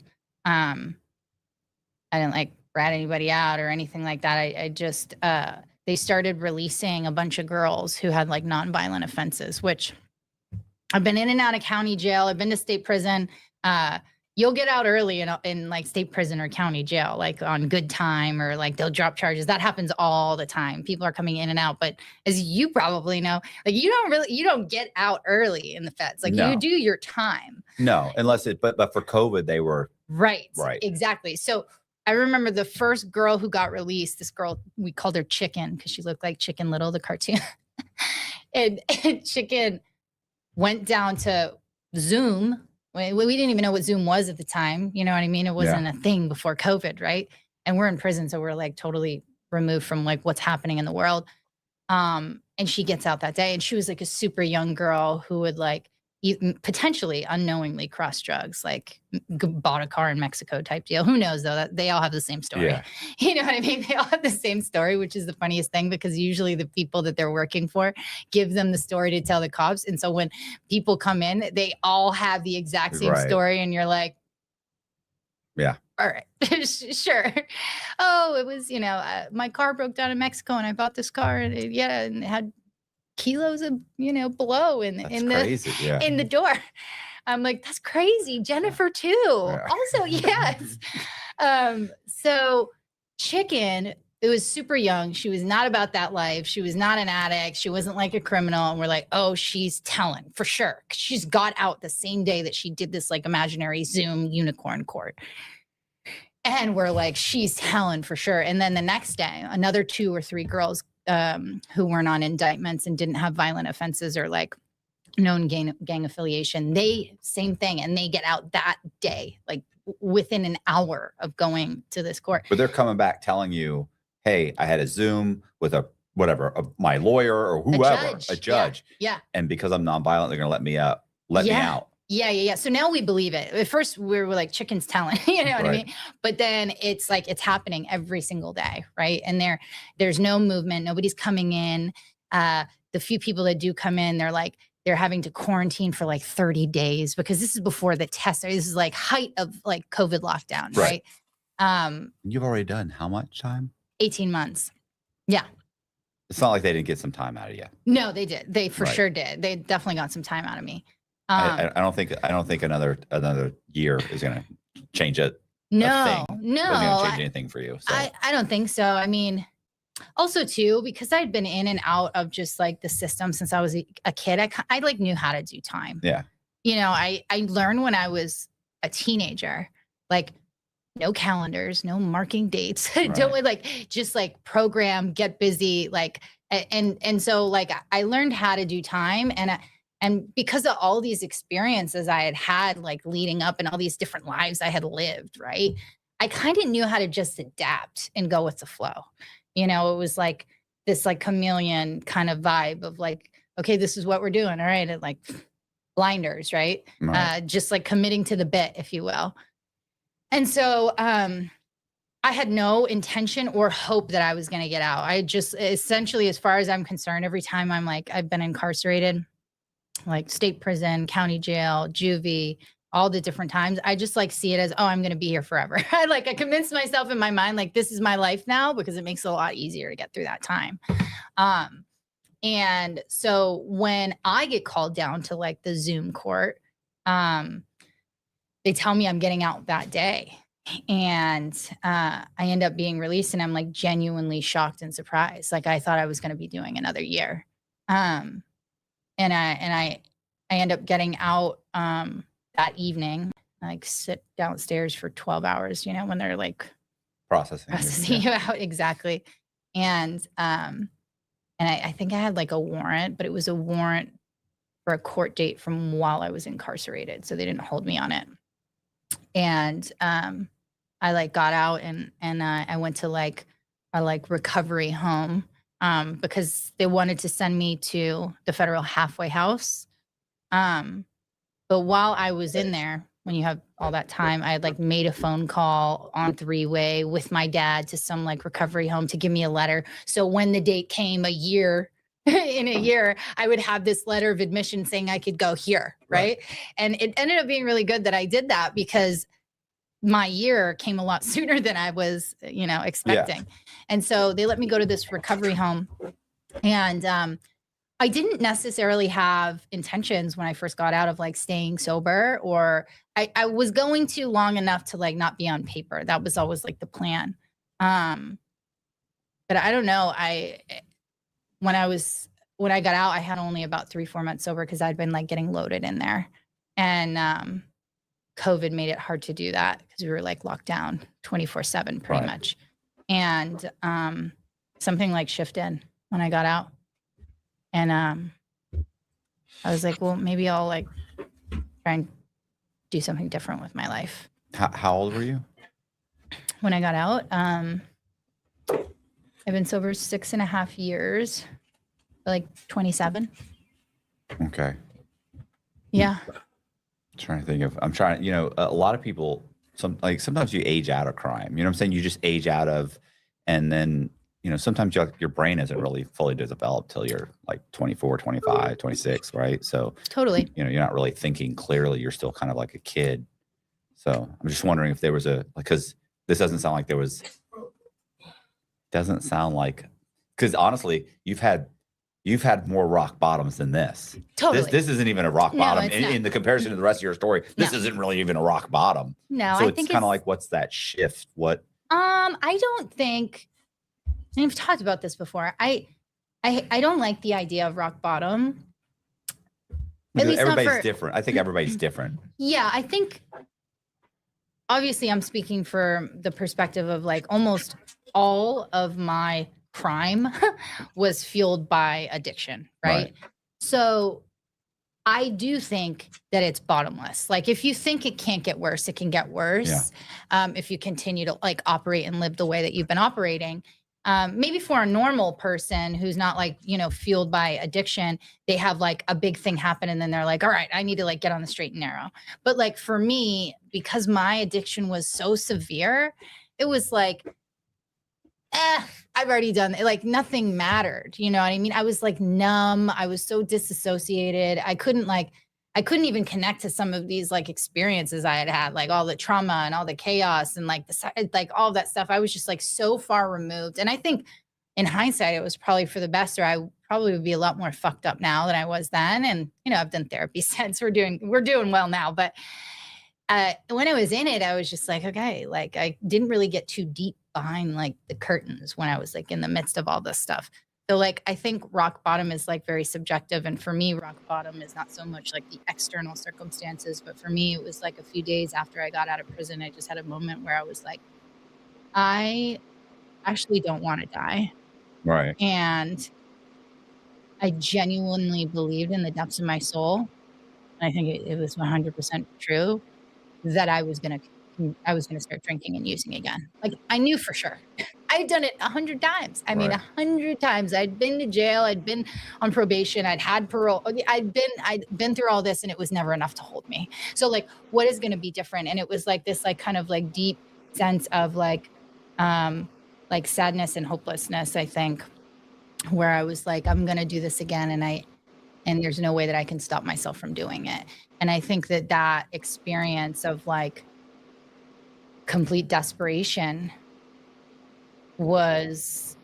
I didn't like rat anybody out or anything like that. I just, they started releasing a bunch of girls who had like nonviolent offenses, which I've been in and out of county jail. I've been to state prison. You'll get out early in like state prison or county jail, like on good time, or like they'll drop charges. That happens all the time. People are coming in and out. But as you probably know, like you don't get out early in the feds. Like you do your time. No, unless but for COVID, they were. Right. Exactly. So I remember the first girl who got released, this girl, we called her Chicken because she looked like Chicken Little, the cartoon. and Chicken went down to Zoom. We didn't even know what Zoom was at the time. You know what I mean? It wasn't a thing before COVID, right? And we're in prison, so we're like totally removed from like what's happening in the world. And she gets out that day, and she was like a super young girl who would like potentially unknowingly cross drugs, like bought a car in Mexico type deal. Who knows though? That they all have the same story. Yeah. You know what I mean? They all have the same story, which is the funniest thing because usually the people that they're working for give them the story to tell the cops. And so when people come in, they all have the exact same story, and you're like, yeah, all right, sure. Oh, it was, my car broke down in Mexico and I bought this car and it had kilos of blow in the door. I'm like, that's crazy. Jennifer too. Also, yes. So Chicken, it was super young. She was not about that life. She was not an addict. She wasn't like a criminal. And we're like, oh, she's telling for sure. She's got out the same day that she did this like imaginary Zoom unicorn court. And we're like, she's telling for sure. And then the next day, another 2 or 3 girls who weren't on indictments and didn't have violent offenses or like known gang affiliation, same thing. And they get out that day, like within an hour of going to this court. But they're coming back telling you, hey, I had a Zoom with my lawyer or whoever, a judge. Yeah. And because I'm nonviolent, they're going to let me out. Let me out. Yeah. So now we believe it. At first we were like chickens telling, you know what I Right. mean? But then it's like it's happening every single day, right? And there's no movement, nobody's coming in. The few people that do come in, they're having to quarantine for like 30 days because this is before the test. This is like height of like COVID lockdown, Right. right? You've already done how much time? 18 months. Yeah. It's not like they didn't get some time out of you. No, they did. They for Right. sure did. They definitely got some time out of me. I don't think another year is going to change it. No, Doesn't gonna change anything for you. So. I don't think so. I mean, also too, because I'd been in and out of just like the system since I was a kid, I like knew how to do time. Yeah. You know, I learned when I was a teenager, like no calendars, no marking dates. Right. Don't like just like program, get busy, like and so like I learned how to do time and because of all these experiences I had like leading up and all these different lives I had lived, right? I kind of knew how to just adapt and go with the flow. You know, it was like this like chameleon kind of vibe of like, okay, this is what we're doing. All right. And like blinders, right? Right. Just like committing to the bit, if you will. And so I had no intention or hope that I was going to get out. I just essentially, as far as I'm concerned, every time I've been incarcerated, like state prison, county jail, juvie, all the different times, I just like see it as, oh, I'm going to be here forever. I convinced myself in my mind, like this is my life now because it makes it a lot easier to get through that time. And so when I get called down to like the Zoom court, they tell me I'm getting out that day. And I end up being released and I'm like genuinely shocked and surprised. Like I thought I was going to be doing another year. And I end up getting out that evening, like sit downstairs for 12 hours, you know, when they're like Processing you out. Exactly. And I think I had like a warrant, but it was a warrant for a court date from while I was incarcerated. So they didn't hold me on it. And I like got out and I went to like a like recovery home because they wanted to send me to the federal halfway house. But while I was in there, when you have all that time, I had like made a phone call on three-way with my dad to some like recovery home to give me a letter. So when the date came in a year, I would have this letter of admission saying I could go here. Right. And it ended up being really good that I did that because my year came a lot sooner than I was, you know, expecting. Yeah. And so they let me go to this recovery home. And I didn't necessarily have intentions when I first got out of like staying sober, or I was going to long enough to like not be on paper. That was always like the plan. But I don't know. When I got out, I had only about 3-4 months sober because I'd been like getting loaded in there. And COVID made it hard to do that because we were like locked down 24/7 pretty much. And something like shifted when I got out. And I was like, well, maybe I'll like try and do something different with my life. How old were you? When I got out, I've been sober 6.5 years, like 27. Okay. Yeah. I'm trying, you know, a lot of people, sometimes you age out of crime, you know what I'm saying? You just age out of, and then, you know, sometimes your brain isn't really fully developed till you're like 24, 25, 26, right? So Totally. You know, you're not really thinking clearly. You're still kind of like a kid. So I'm just wondering if there was because this doesn't sound like because honestly, you've had more rock bottoms than this. Totally. This isn't even a rock bottom in the comparison to the rest of your story. This isn't really even a rock bottom. No, so I it's think kind of like, what's that shift? What? I don't think, and we've talked about this before. I don't like the idea of rock bottom. At least everybody's different. I think everybody's different. Yeah, I think obviously I'm speaking from the perspective of like almost all of my crime was fueled by addiction, right? So I do think that it's bottomless. Like if you think it can't get worse, it can get worse. If you continue to like operate and live the way that you've been operating. maybe for a normal person who's not like, fueled by addiction, they have like a big thing happen and then they're like, all right, I need to like get on the straight and narrow. But like for me, because my addiction was so severe, it was like, I've already done it. Like nothing mattered. You know what I mean? I was like numb. I was so disassociated. I couldn't even connect to some of these like experiences I had had, like all the trauma and all the chaos and like like all that stuff. I was just like so far removed. And I think in hindsight, it was probably for the best, or I probably would be a lot more fucked up now than I was then. And, I've done therapy since. We're doing well now. But when I was in it, I was just like, okay, like I didn't really get too deep behind like the curtains when I was like in the midst of all this stuff. So like, I think rock bottom is like very subjective. And for me, rock bottom is not so much like the external circumstances, but for me, it was like a few days after I got out of prison, I just had a moment where I was like, I actually don't want to die. Right. And I genuinely believed in the depths of my soul. And I think it was 100% true that I was going to start drinking and using again. Like I knew for sure. I'd done it 100 times. I mean, Right. 100 times. I'd been to jail. I'd been on probation. I'd had parole. I'd been through all this and it was never enough to hold me. So like, what is going to be different? And it was like this, like kind of like deep sense of like sadness and hopelessness, I think, where I was like, I'm going to do this again. And there's no way that I can stop myself from doing it. And I think that experience of like complete desperation was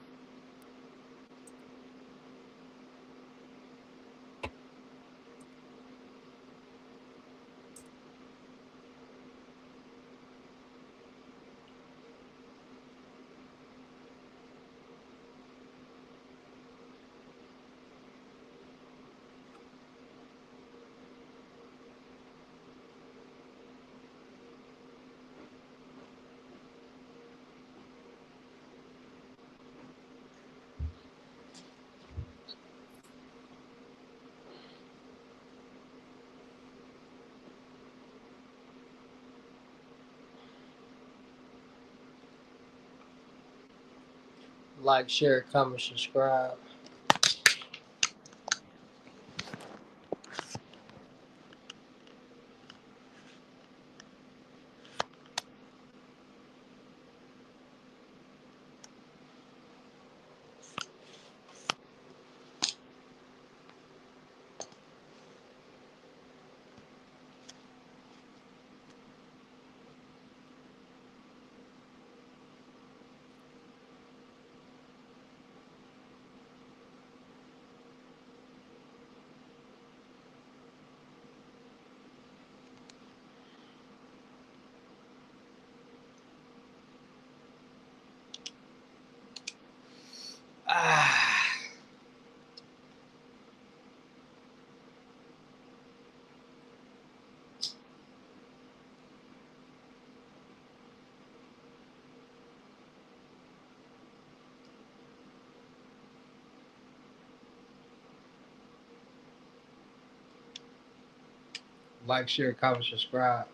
Like, share, comment, subscribe. Like, share, comment, subscribe.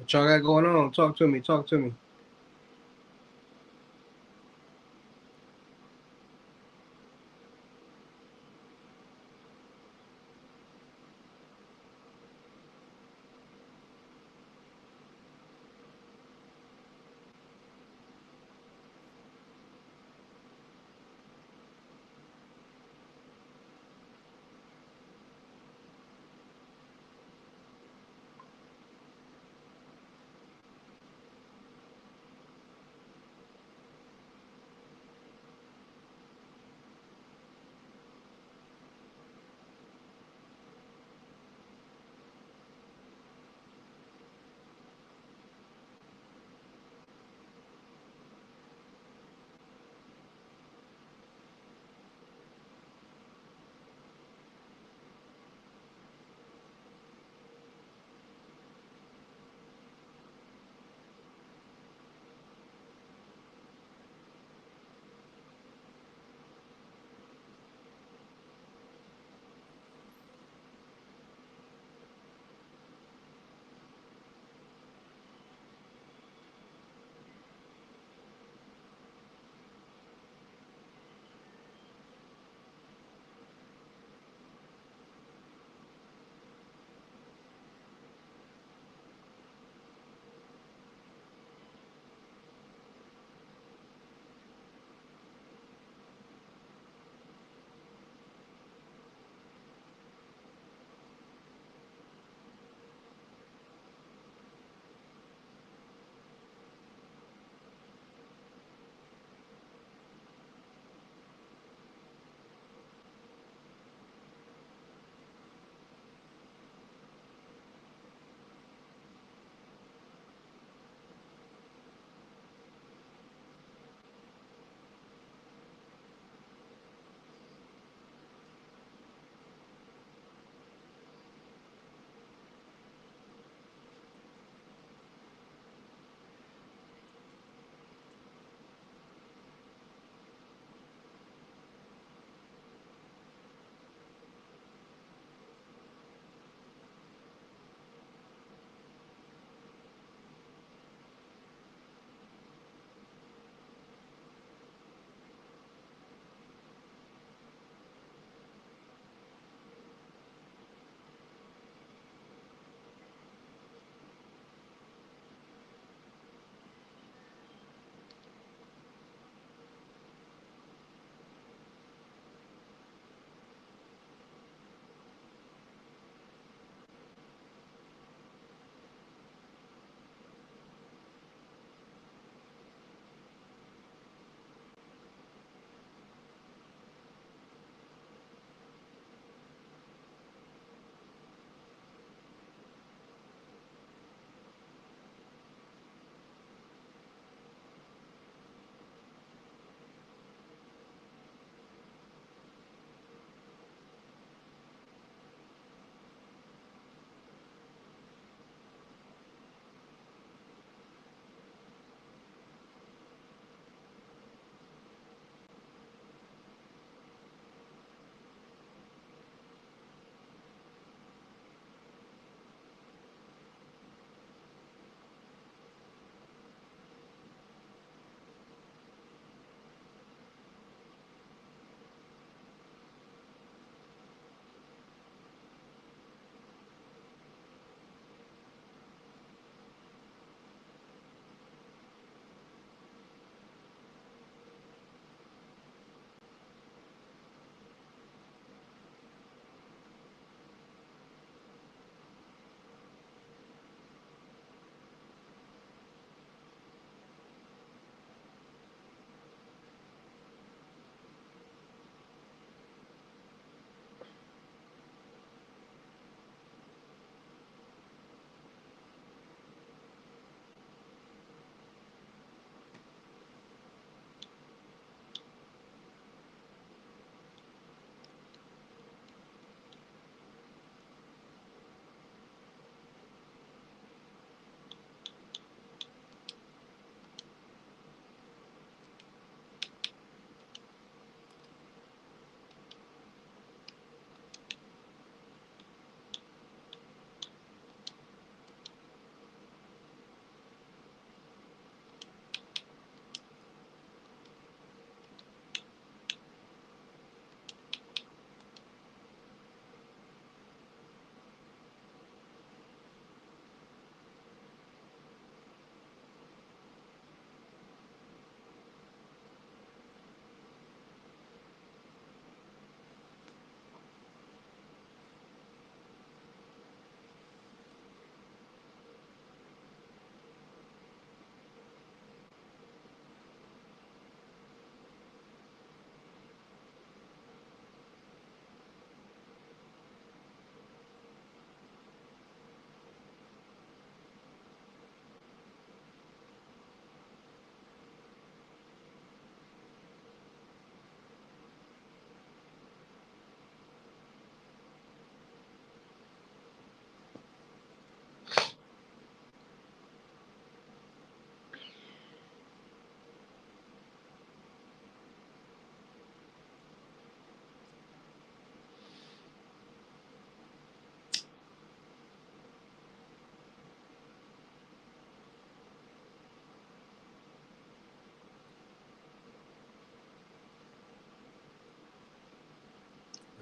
What y'all got going on? Talk to me. Talk to me.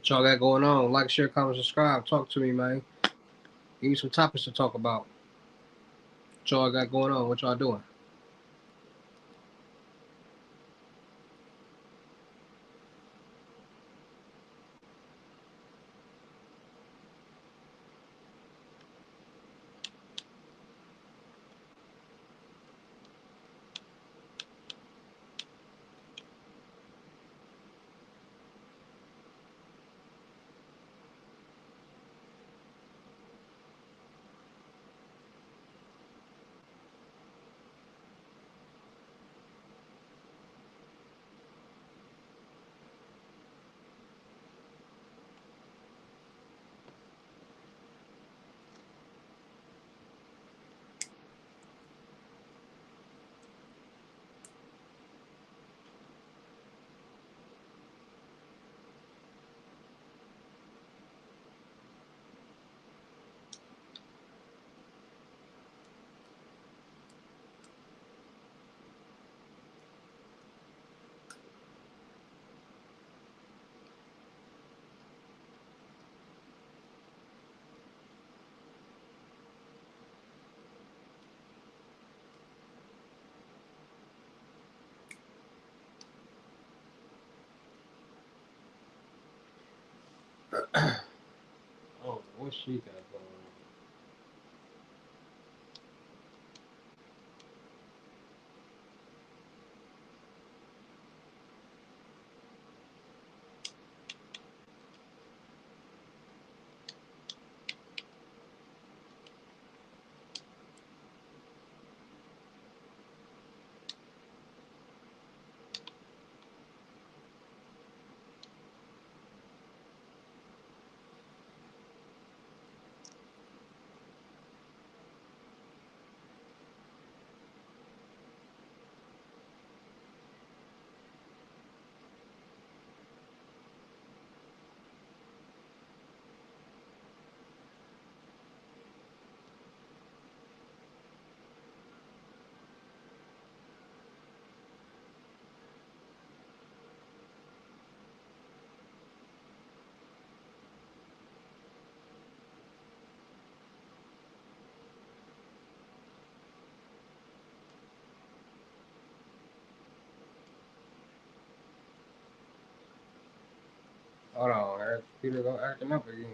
What y'all got going on? Like, share, comment, subscribe. Talk to me, man. Give me some topics to talk about. What y'all got going on? What y'all doing? Oh, what she got going on? Hold on, Peter go acting up again.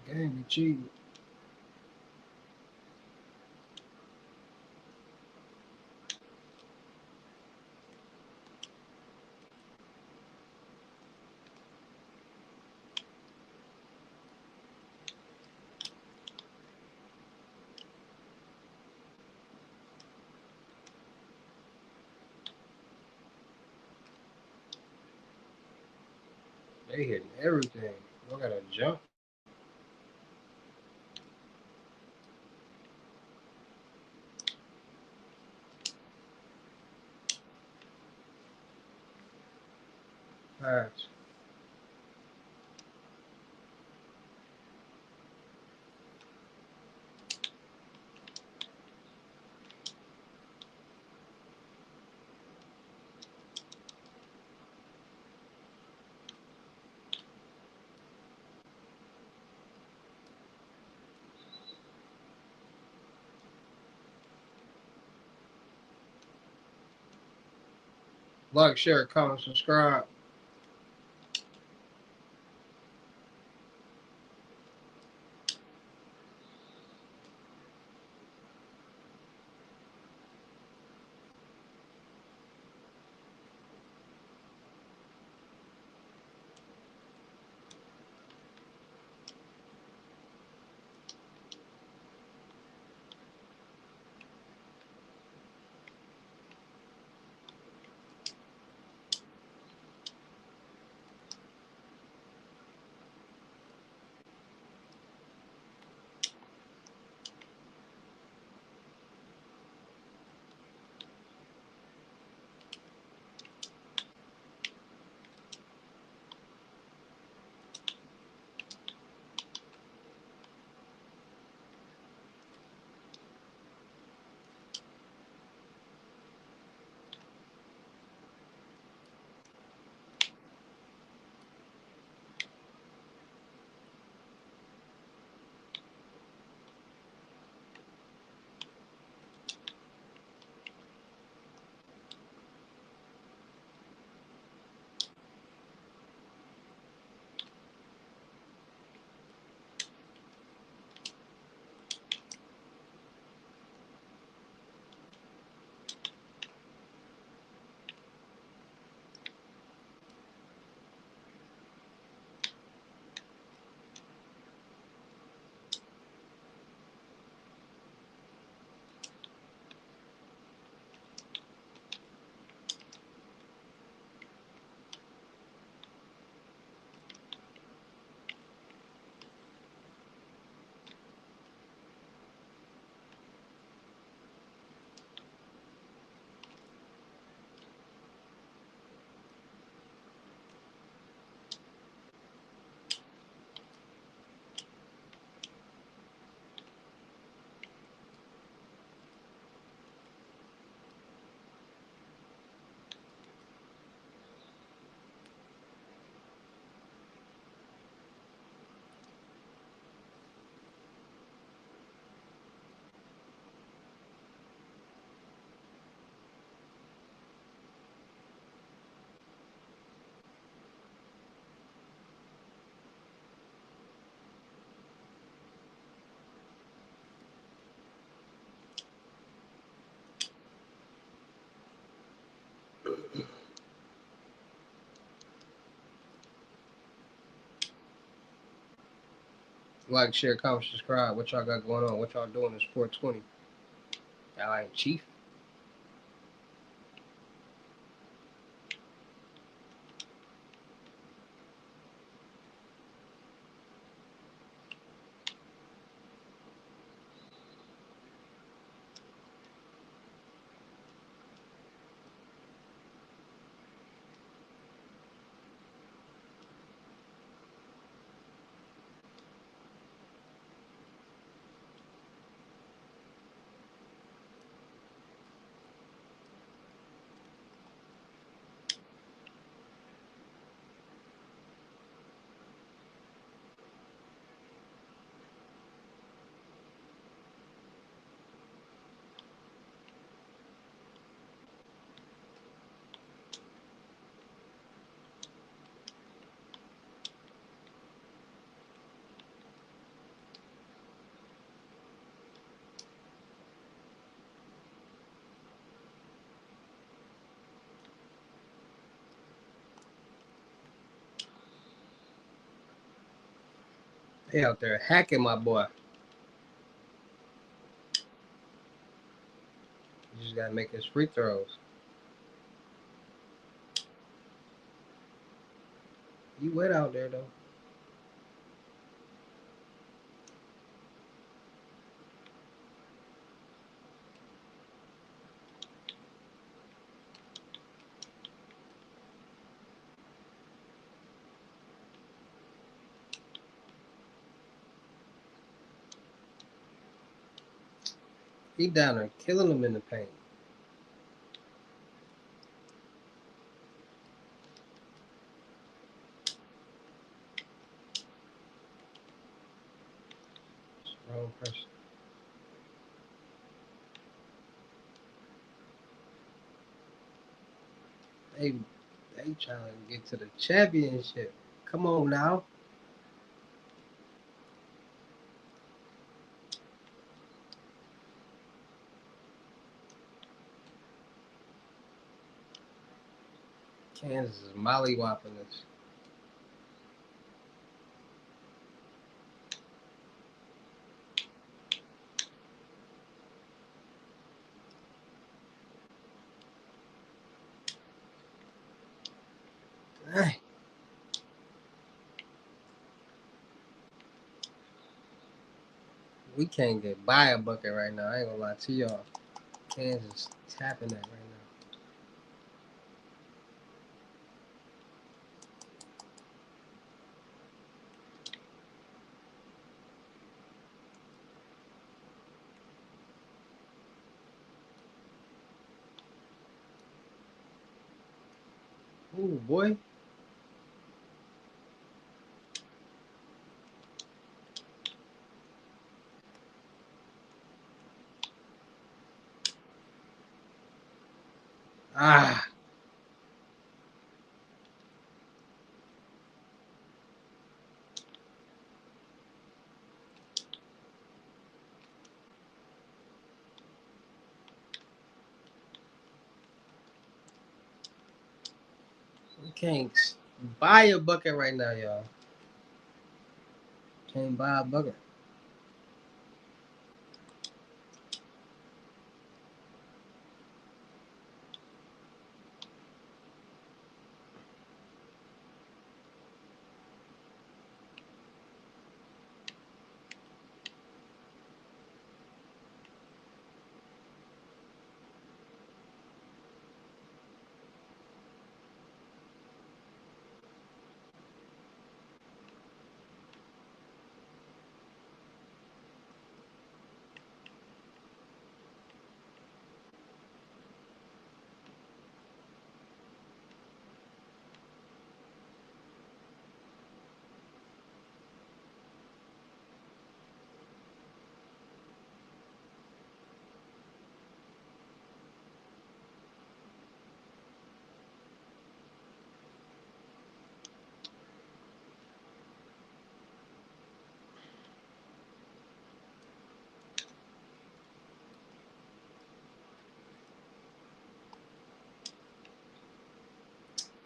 The game be cheating. They hitting everything. I gotta jump. Pass. Like, share, comment, subscribe. Like, share, comment, subscribe. What y'all got going on? What y'all doing in Sport 20? Y'all like Chief? They out there hacking my boy. You just gotta make his free throws. You wet out there though. He down there killing him in the paint. Wrong person. They they trying to get to the championship. Come on now. Kansas is mollywopping us. Dang. We can't get by a bucket right now. I ain't gonna lie to y'all. Kansas tapping that right now. Ooh, boy. Ah. We can't buy a bucket right now, y'all. Can't buy a bucket.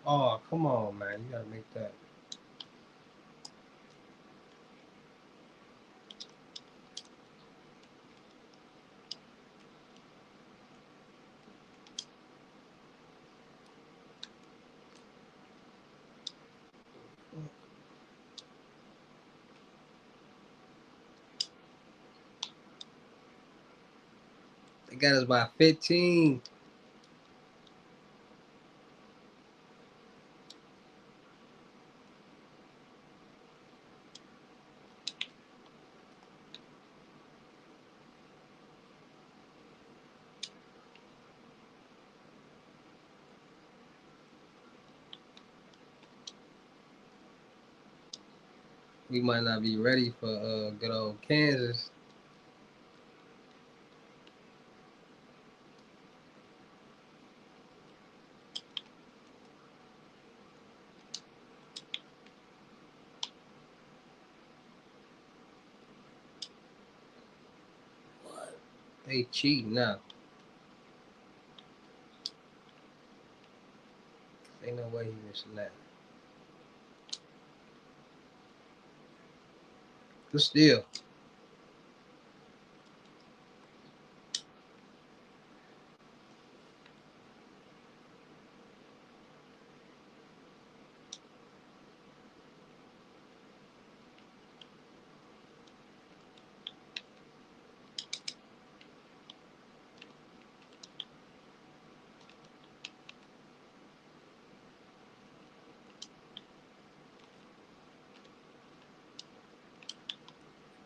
Oh, come on, man. You gotta make that. They got us by 15. We might not be ready for good old Kansas. They cheating now. Ain't no way he missing that. Good steal.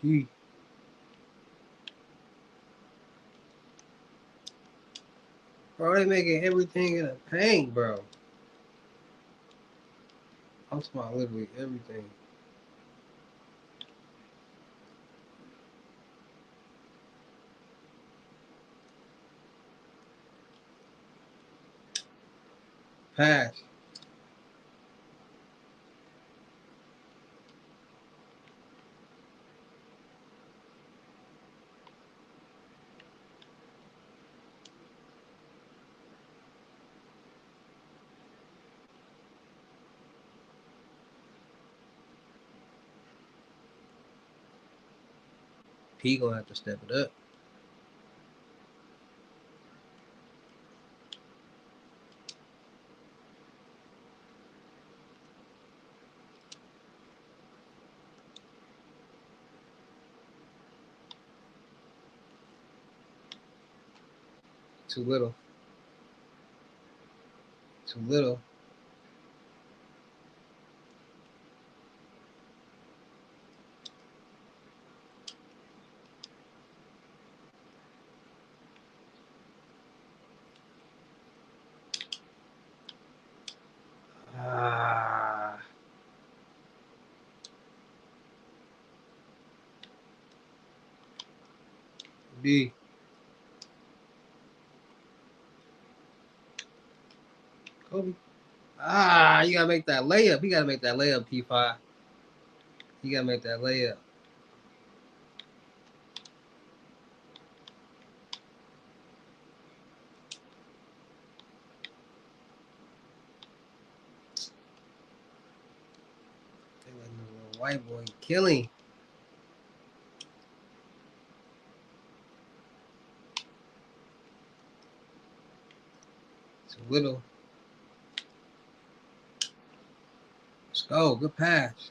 D. Bro, they making everything in a paint, bro. I'm talking about literally everything. Pass. P gonna have to step it up. Too little. Too little. Ah. D. Kobe. Ah, you gotta make that layup. You gotta make that layup, P5. You gotta make that layup. They letting the little white boy kill him. Too little. Let's go. Good pass.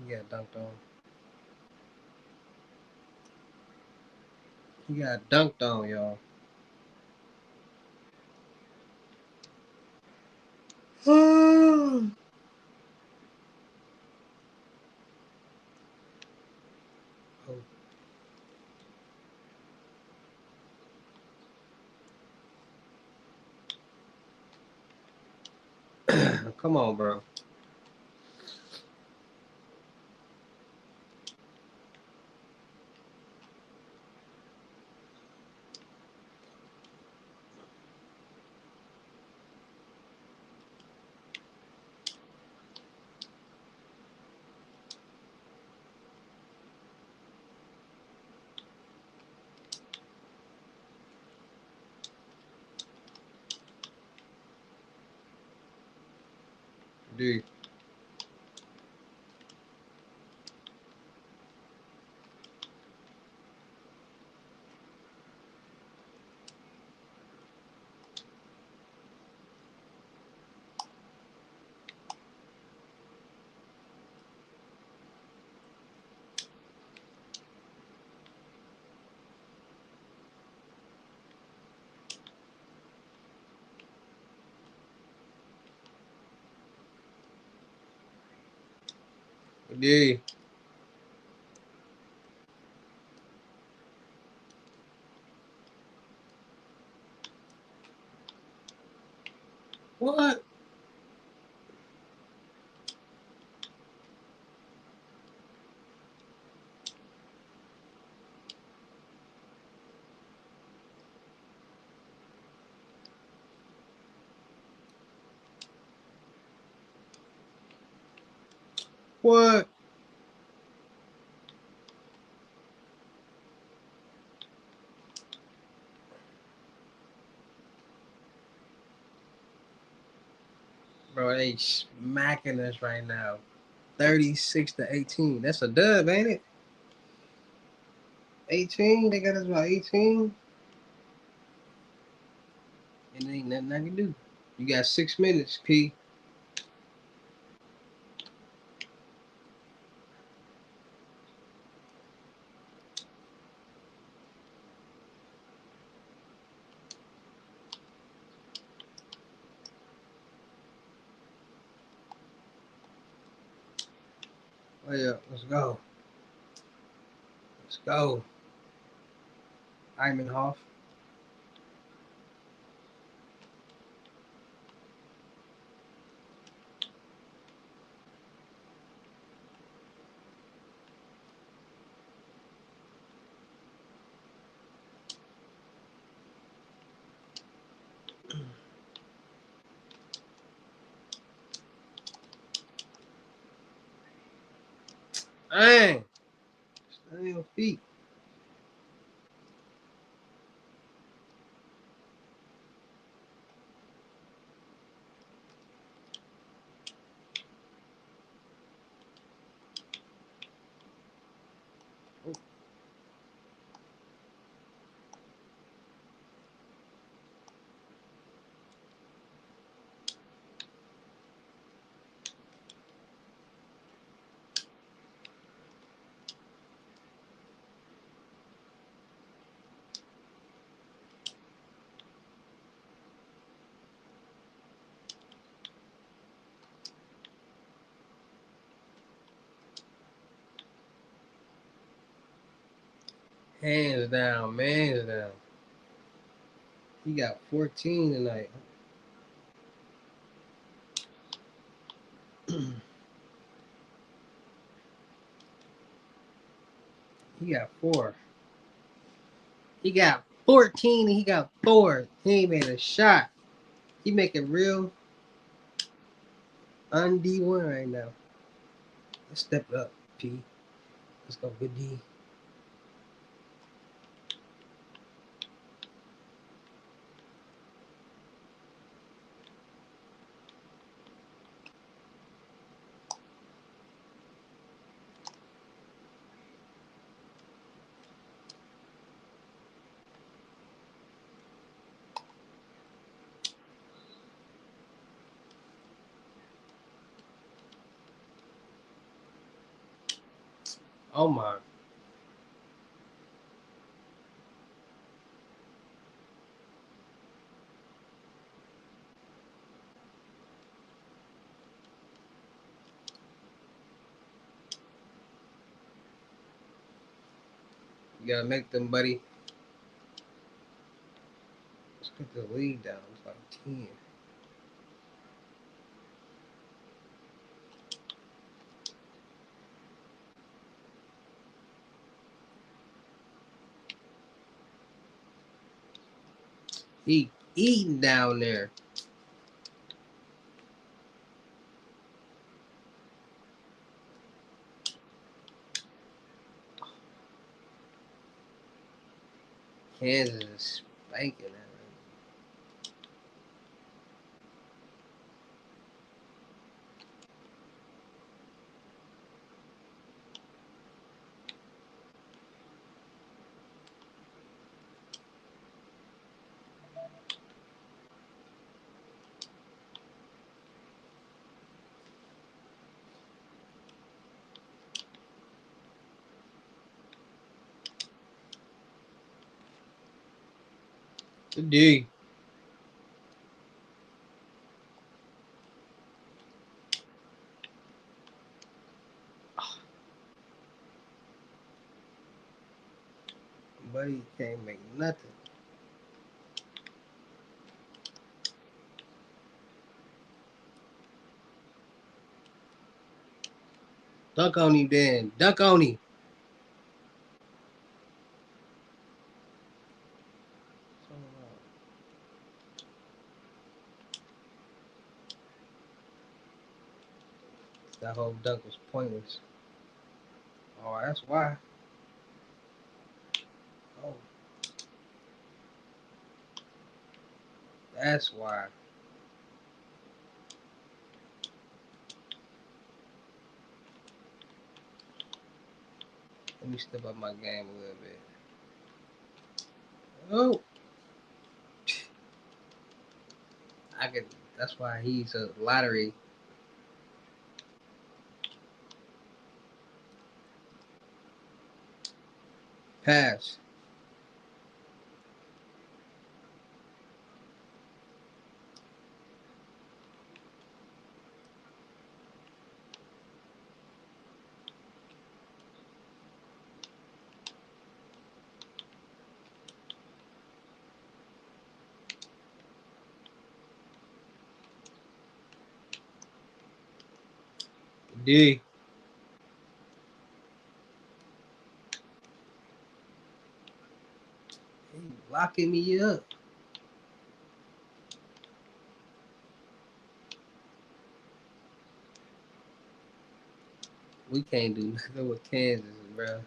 He got dunked on. He got dunked on, y'all. Oh. Come on, bro. D. D. What? What? Bro, they smacking us right now. 36-18. That's a dub, ain't it? 18? They got us about 18? And ain't nothing I can do. You got 6 minutes, P. Hurry up. Let's go. Let's go. Imanhoff. Dang. Stay on your feet. Hands down, man down. He got 14 tonight. He got 4. He got 14 and he got 4. He ain't made a shot. He making real un-D1 right now. Let's step it up, P. Let's go, good D. Oh my. You gotta make them, buddy. Let's get the lead down. It's like 10. He eating down there. Kansas is spanking that. Good D. Buddy can't make nothing. Dunk on him, then. Dunk on him. That whole dunk was pointless. Oh, that's why. Oh, that's why. Let me step up my game a little bit. Oh, I could. That's why he's a lottery pass. D. He locking me up. We can't do nothing with Kansas, bro.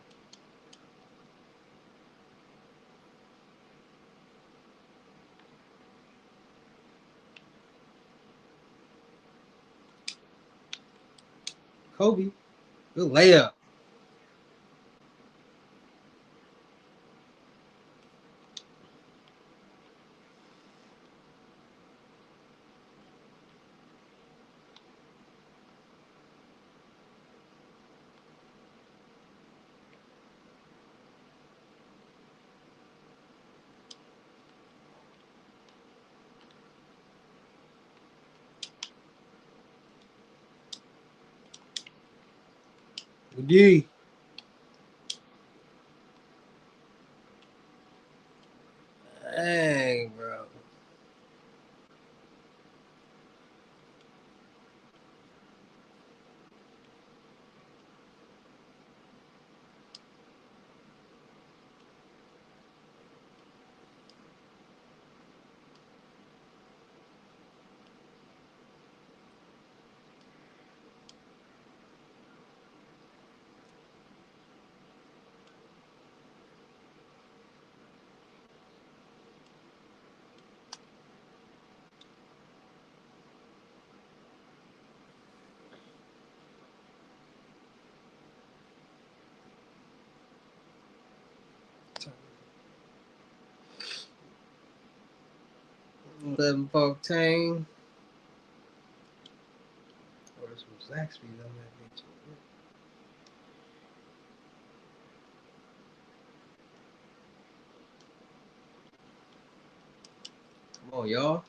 Kobe, good layup. D. Dang, bro. Eleven 14. Or some Zaxby's on that bitch. Come on, y'all.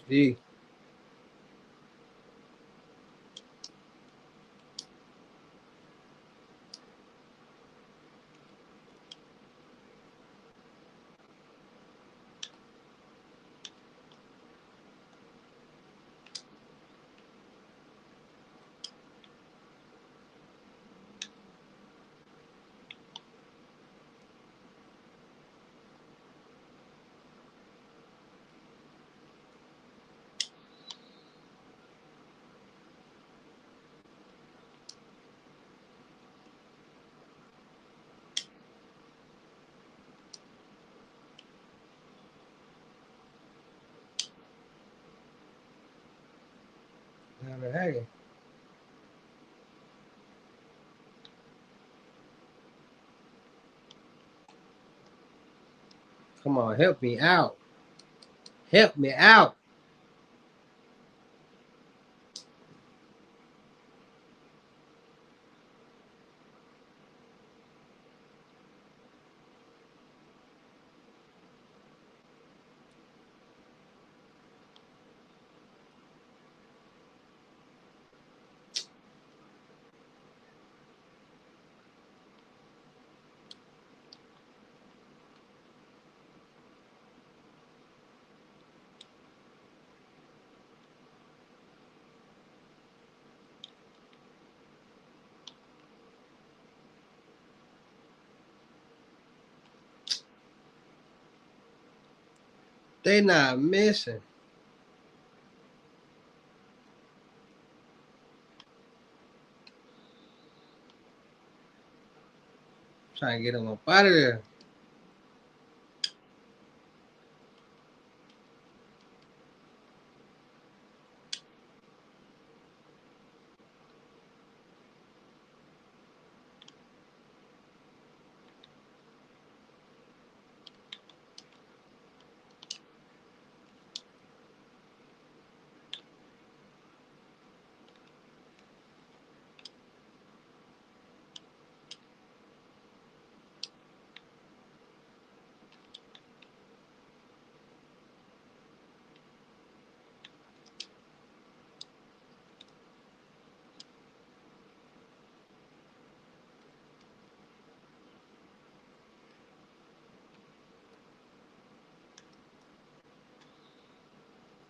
D. Hey, come on, help me out. Help me out. They not missing. Trying to get them up out of there.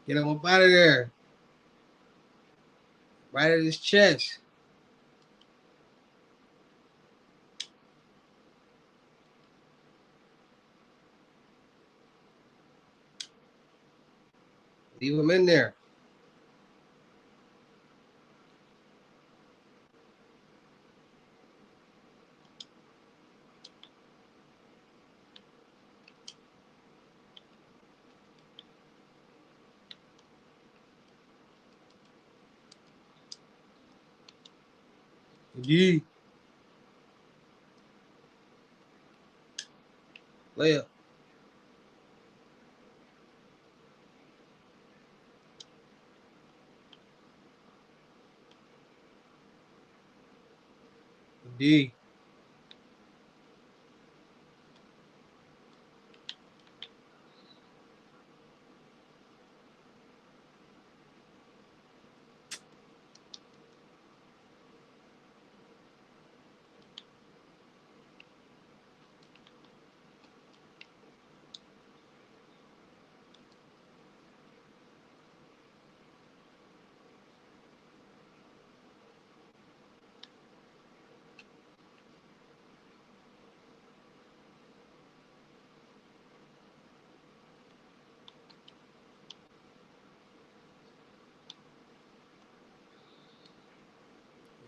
Get him up out of there. Right at his chest. Leave him in there. D. Layup. D.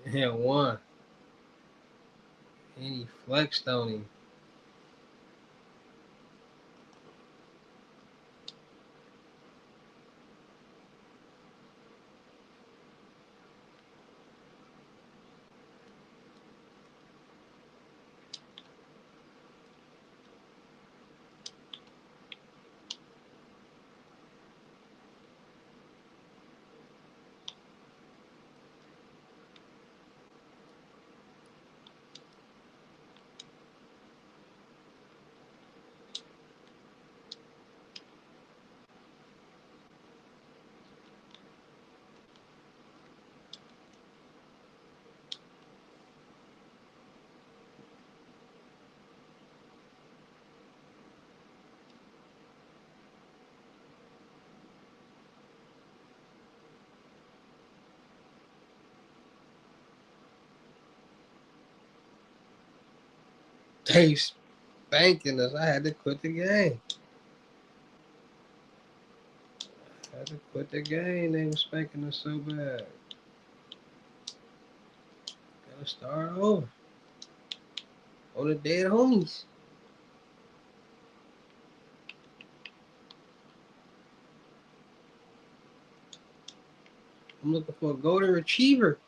Yeah, one. And he flexed on him. They spanking us. I had to quit the game. I had to quit the game. They were spanking us so bad. Gotta start over. On the dead homies. I'm looking for a golden retriever.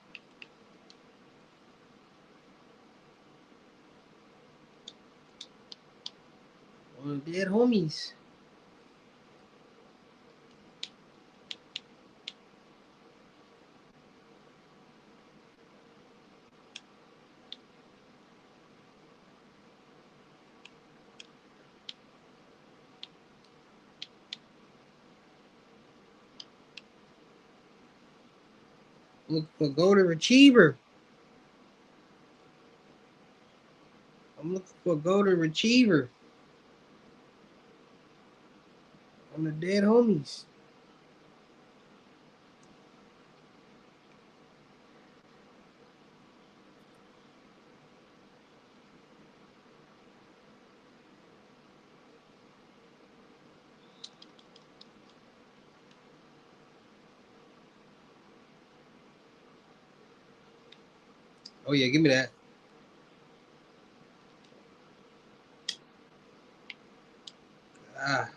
On the dead homies. I'm looking for a golden retriever. I'm looking for a golden retriever. On the dead homies. Oh yeah, give me that. Ah.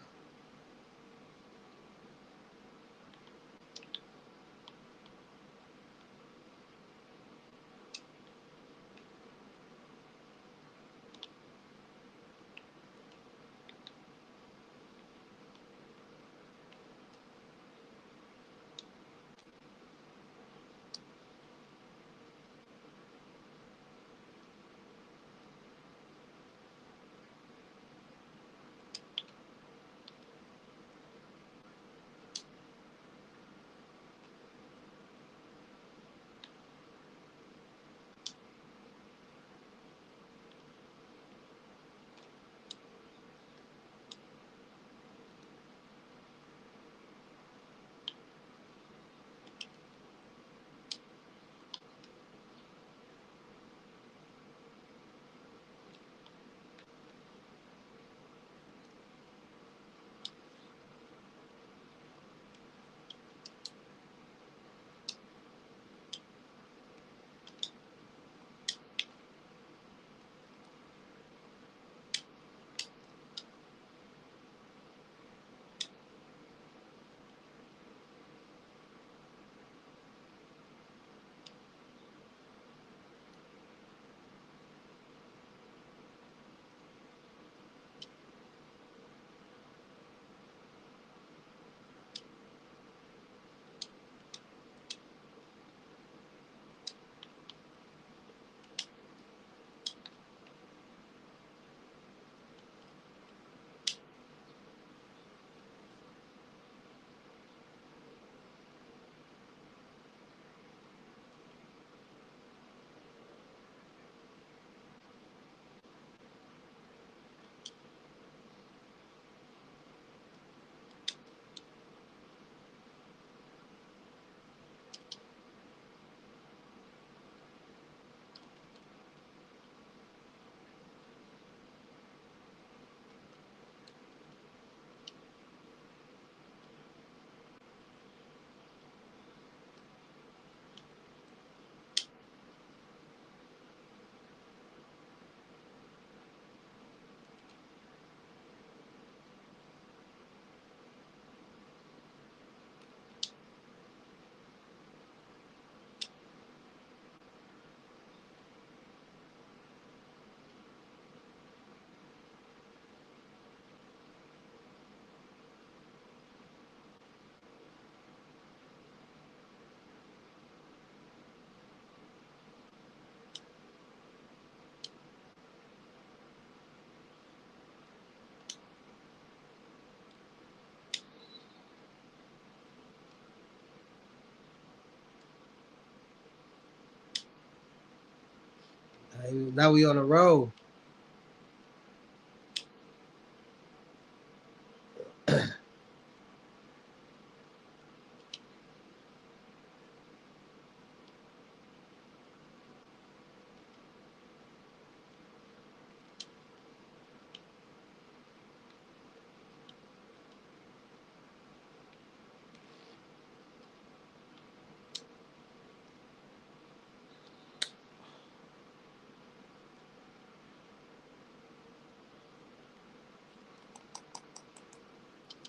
Now we on the road.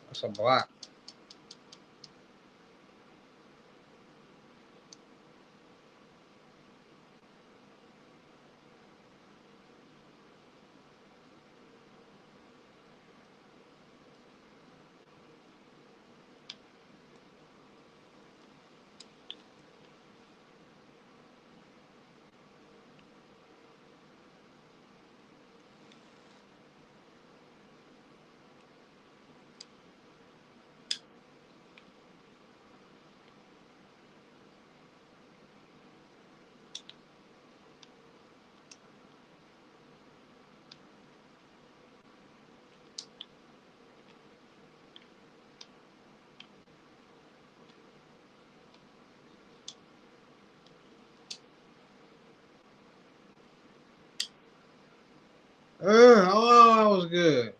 That's a block. Oh, that was good.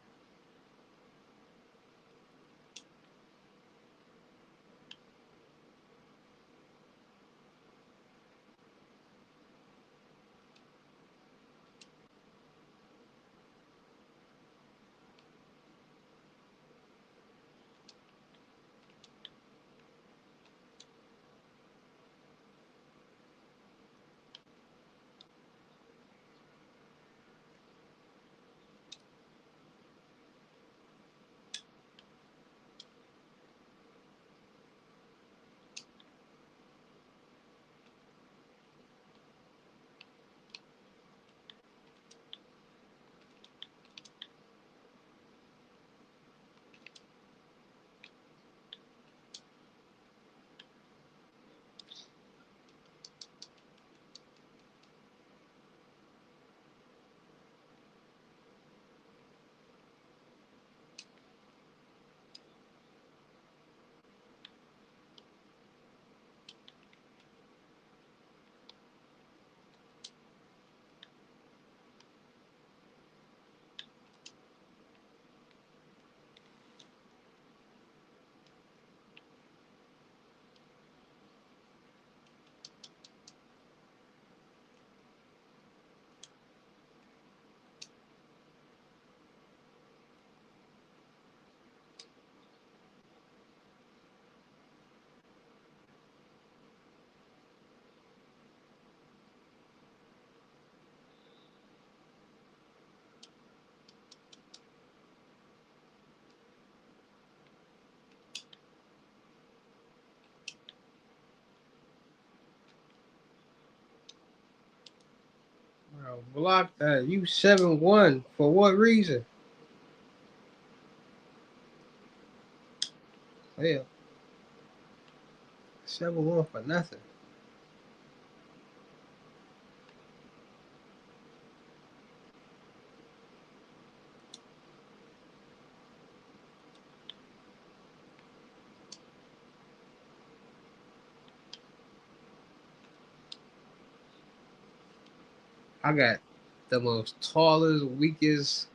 Bro, block that. You 7-1. For what reason? Hell. 7-1 for nothing. I got the most tallest, weakest.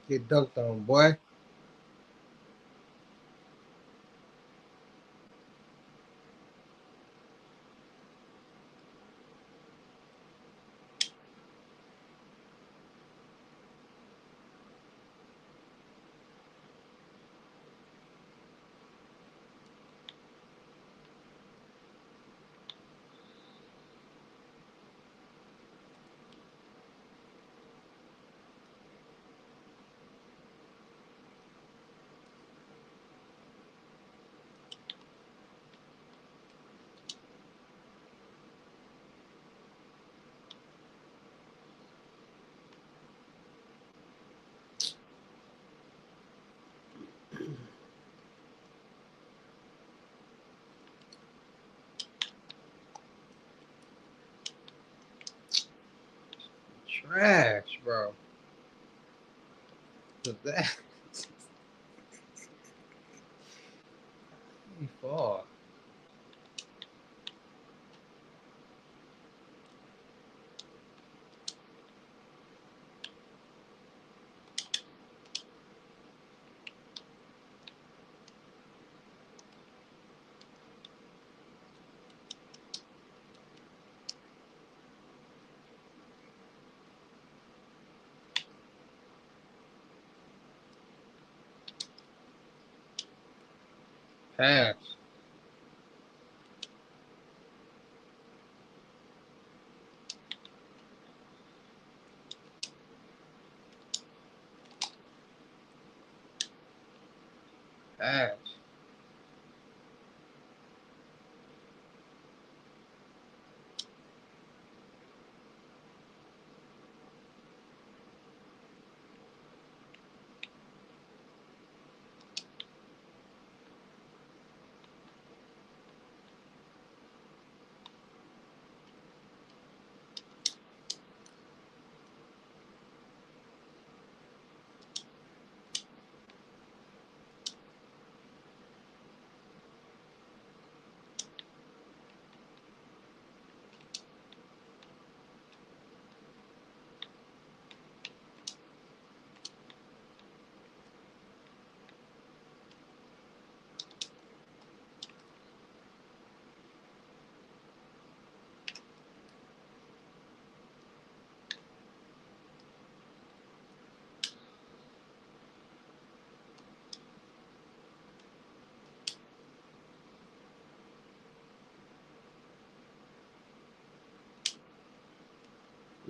Get dunked on, boy. Trash, bro. Look at that. He fall. Pass. Pass.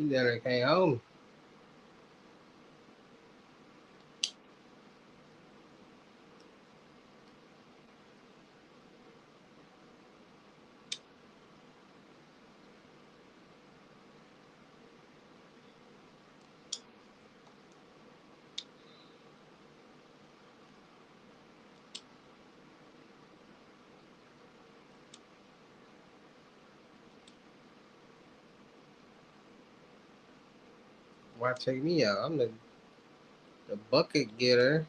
You never came home. Why take me out? I'm the bucket getter.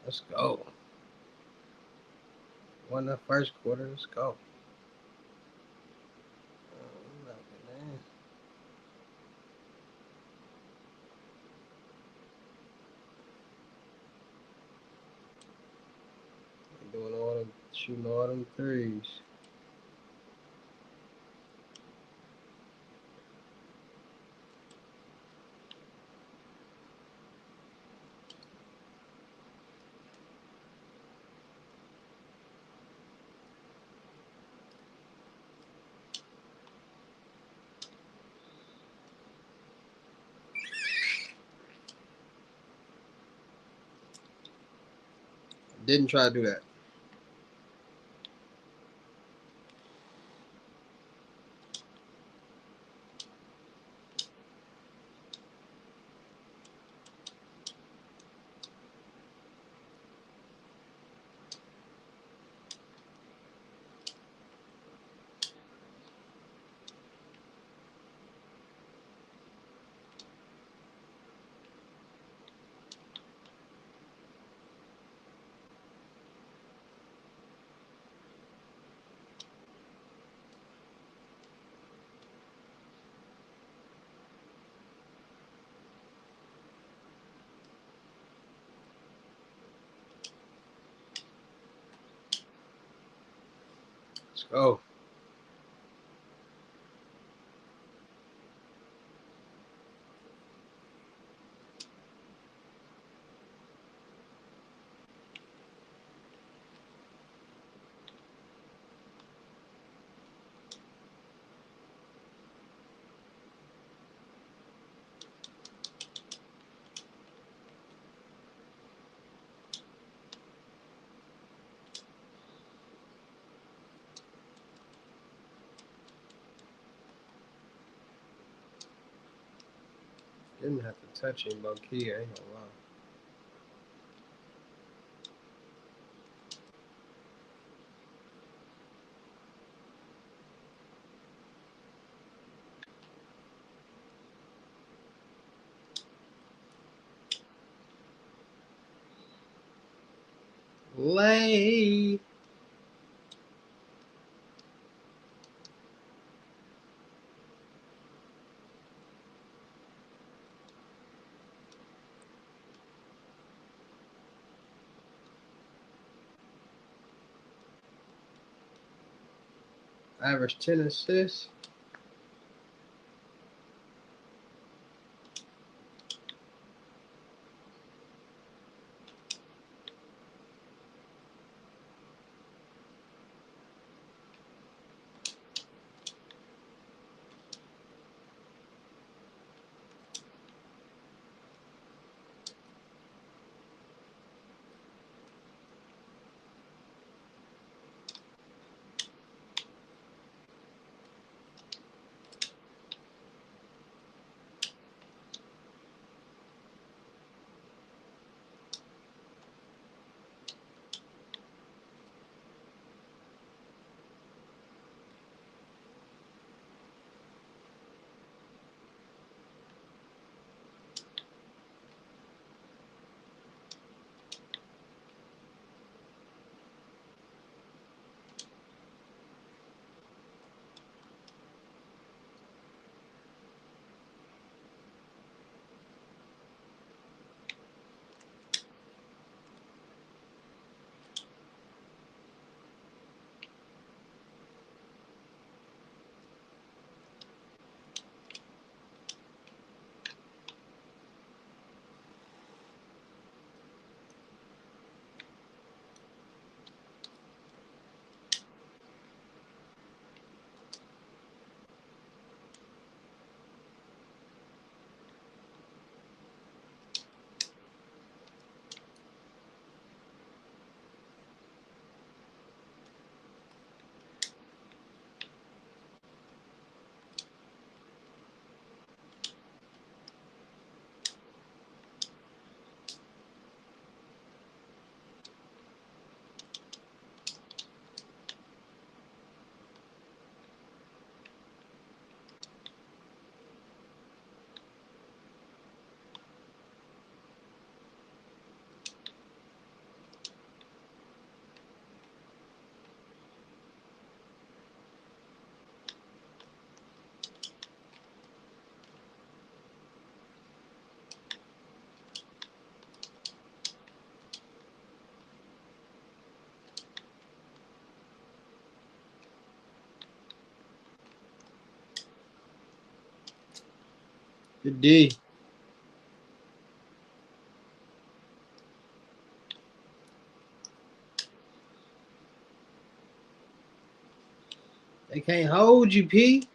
Let's go. Won the first quarter. Let's go. Doing all them, shooting all them threes. Didn't try to do that. Let's go. Didn't have to touch him, low key. I ain't gonna lie. Lay. Average 10 assists. Good D. They can't hold you, P.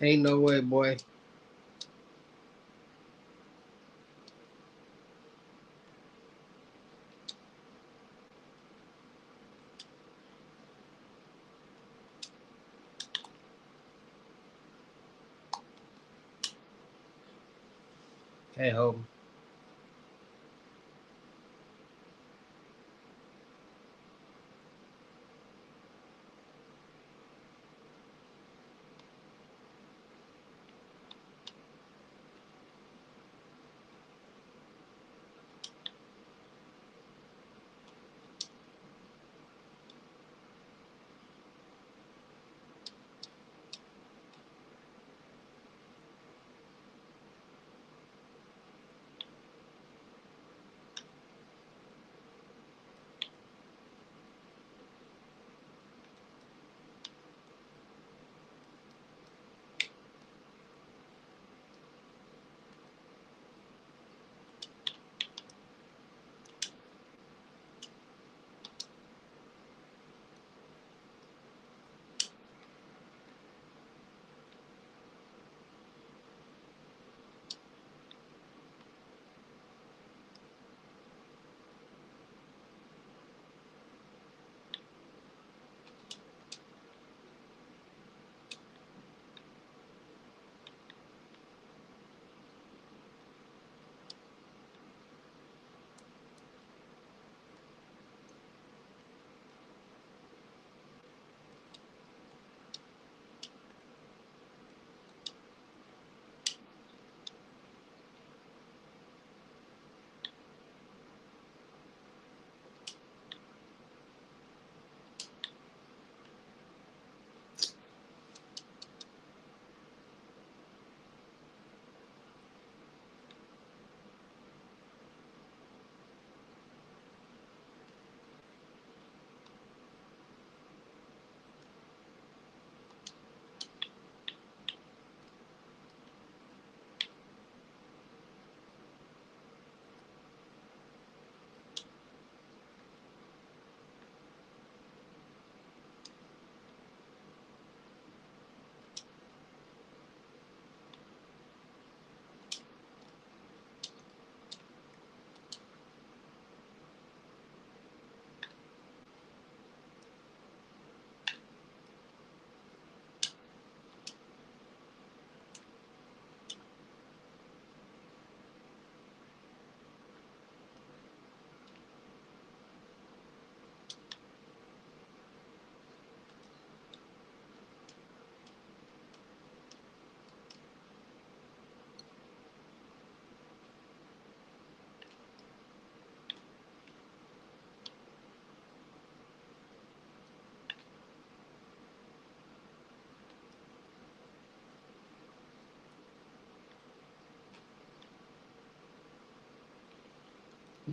Ain't no way, boy. Can't hold him.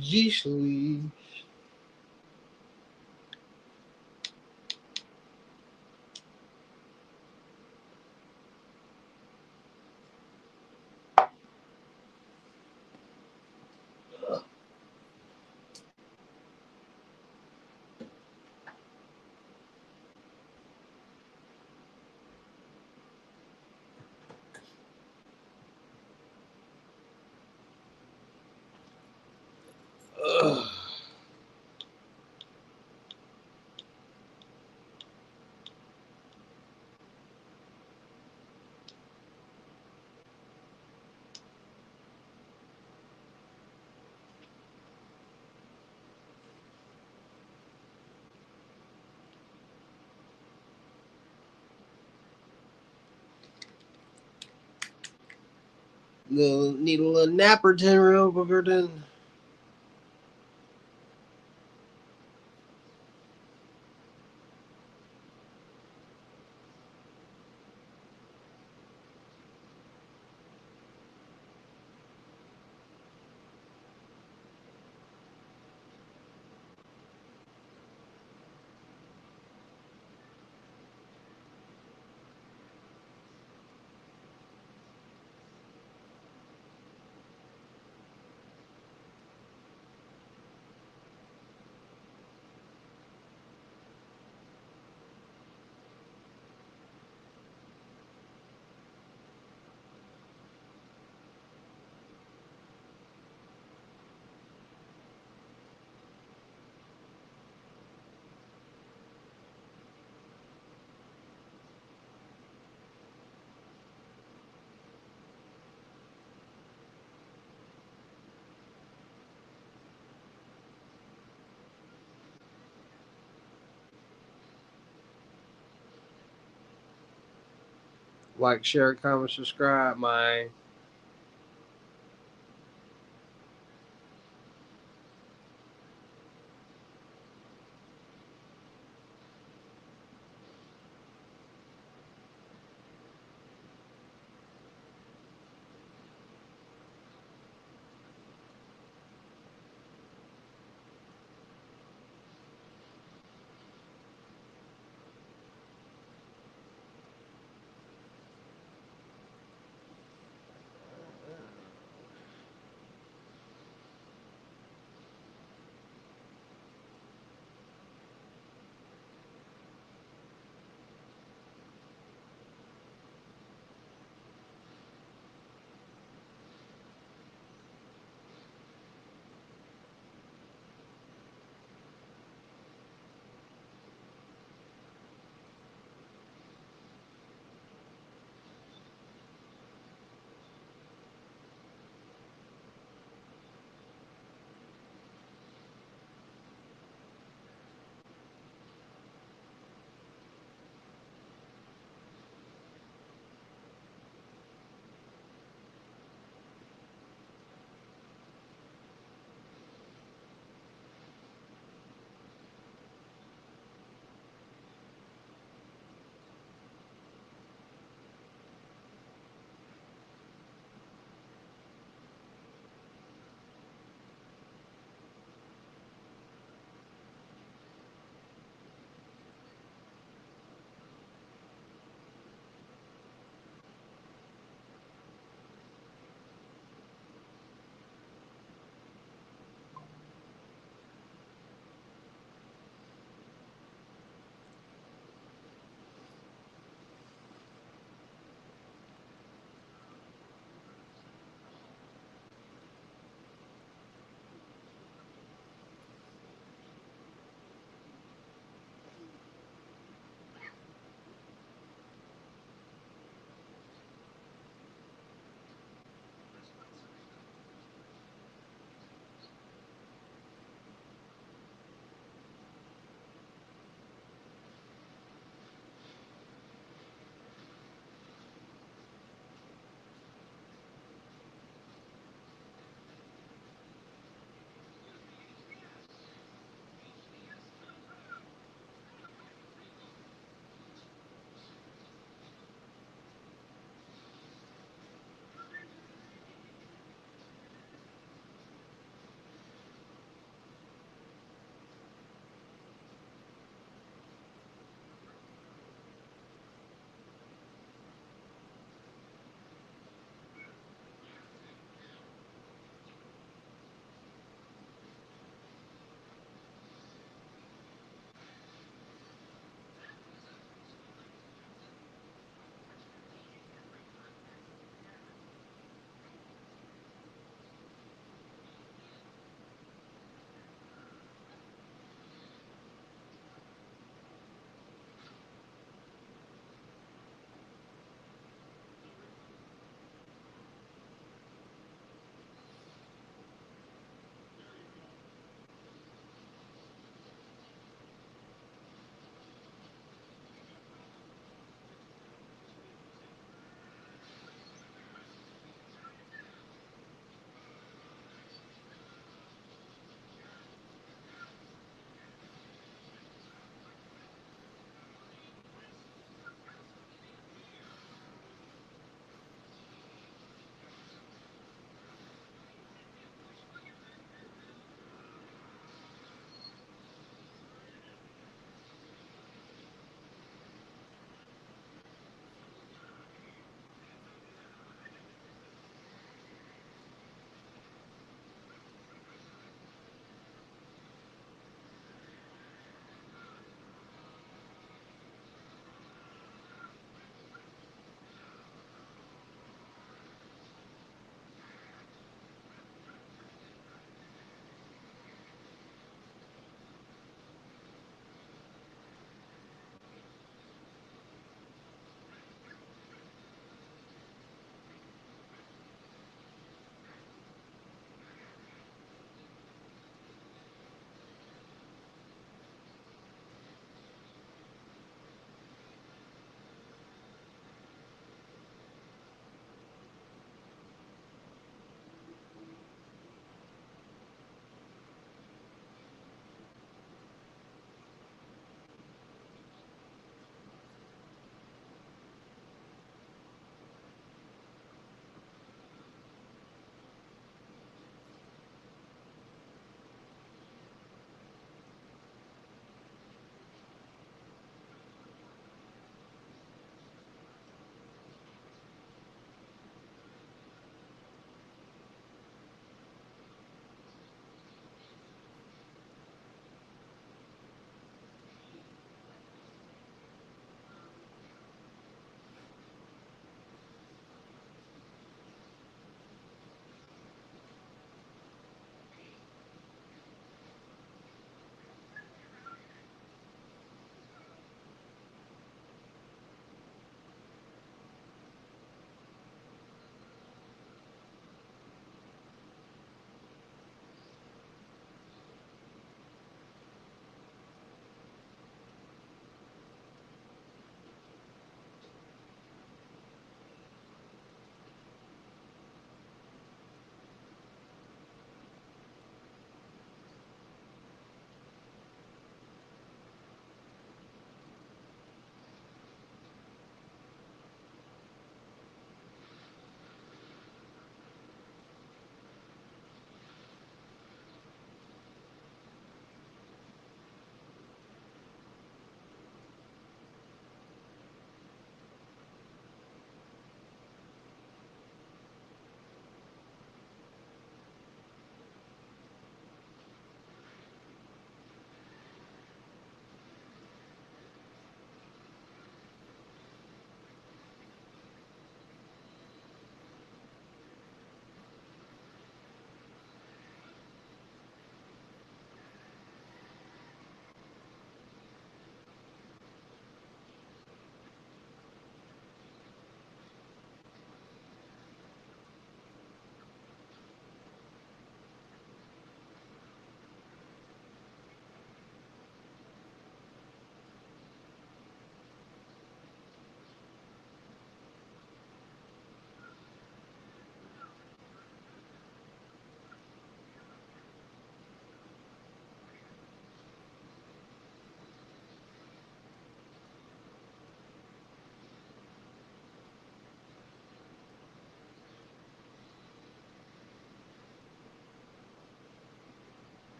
Yeesh Louise. Ugh. Need a little napper tin real quicker then. Like, share, comment, subscribe, man.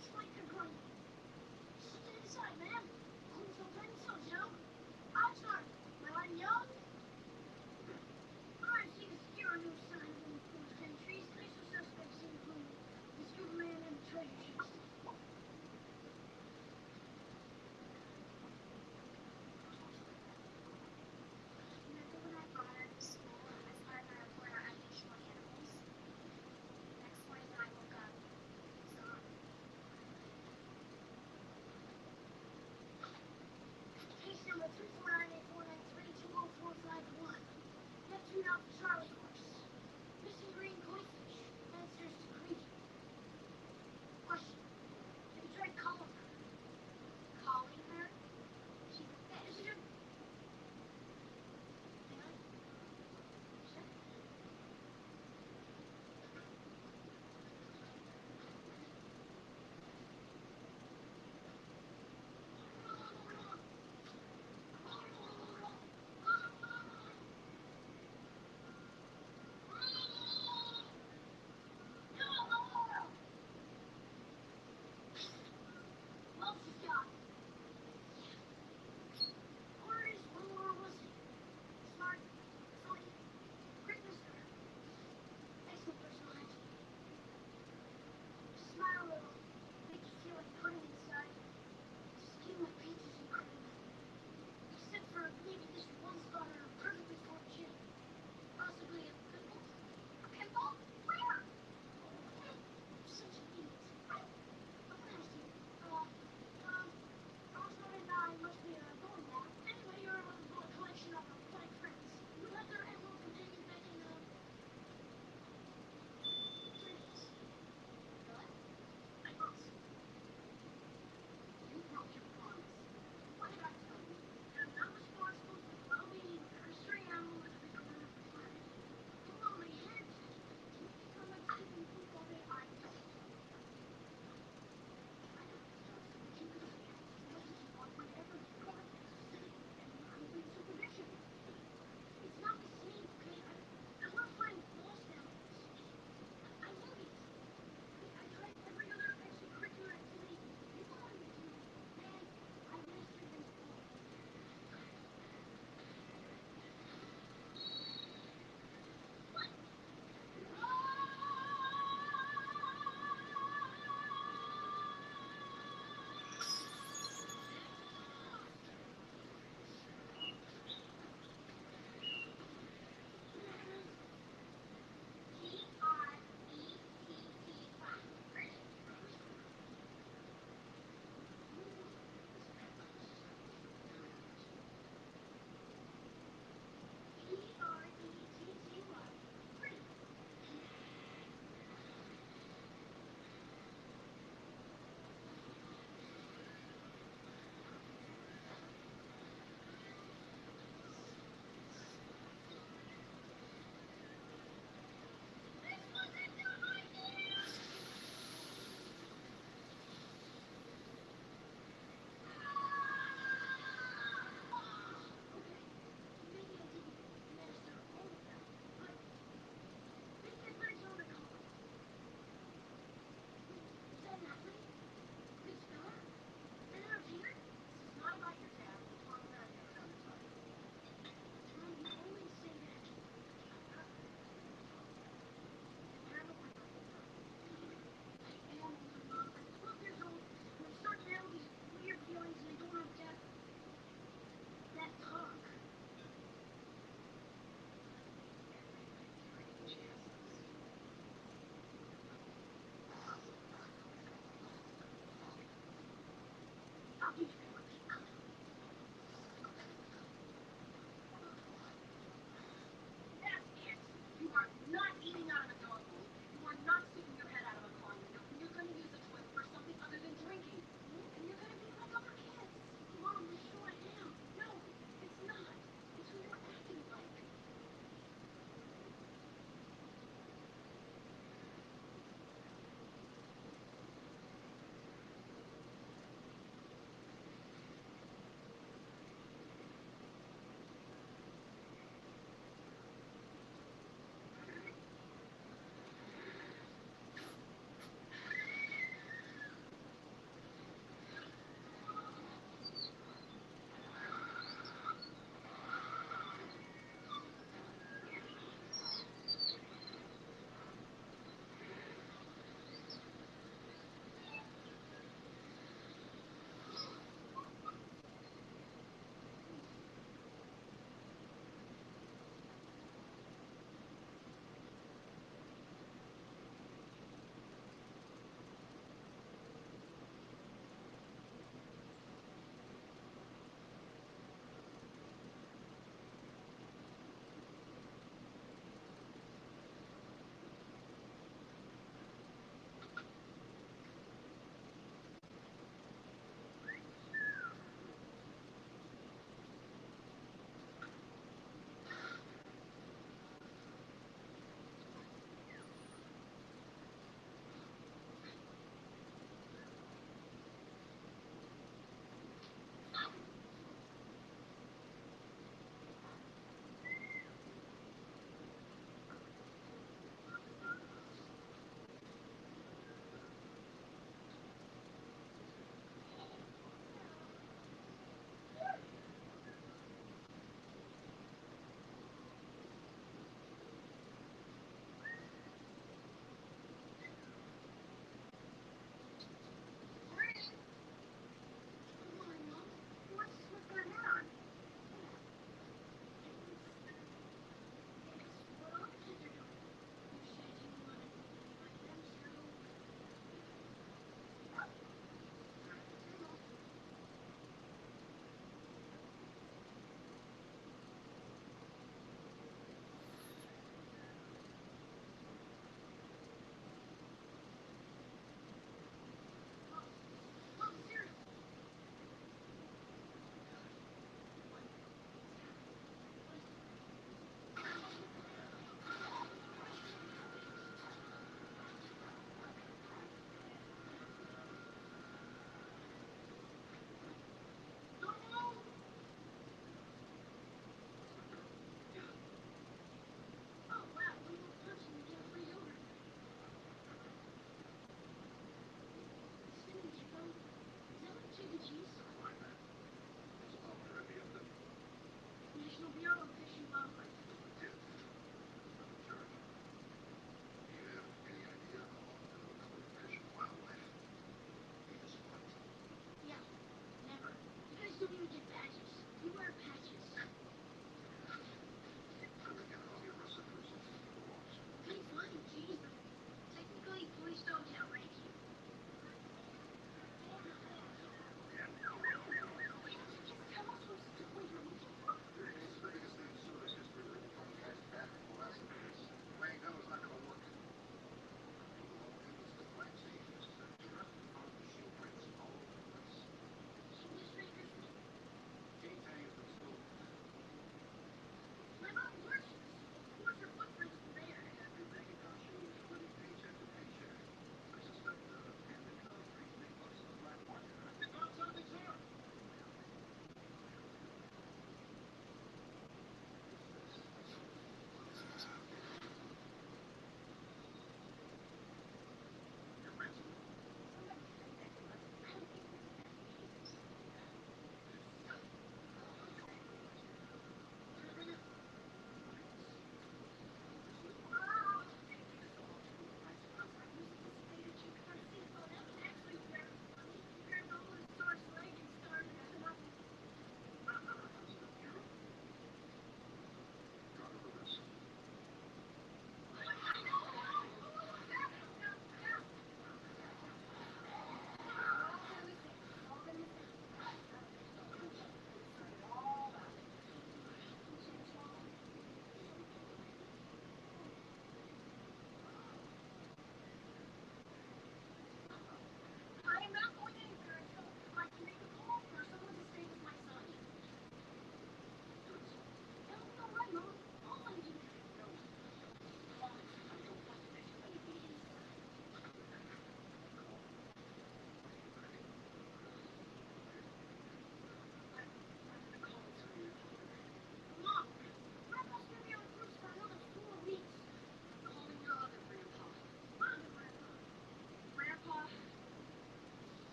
looks like they're growing. Stay inside, man. Please don't bring so, Joe. I'm sorry. Well, I'm young. I've seen zero new signs in the fourth century. Special suspects include the Superman and the treasure chest. Remember when I brought her to school and was part of my report on unusual animals? Next morning when I woke up, it was gone. Case number 34984932041. Neptune Alpha Charlie Horse. Missing green koi fish. Answers to green. Question. Have you tried calling her? Calling her? She answered. Really? Sure.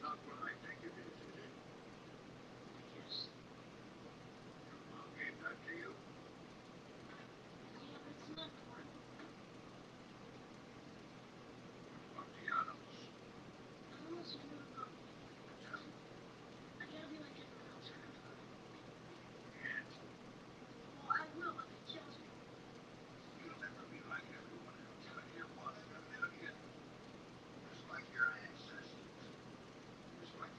not what I think it is it? Yes. Your mom gave that to you? Yeah, but it's not important. What about the animals? Animals are never about me. Just I gotta be like everyone else or I'm fine. Can't. Well, I will if it kills me. You'll never be like everyone else, but you want in a million. Just like your ancestors. Just like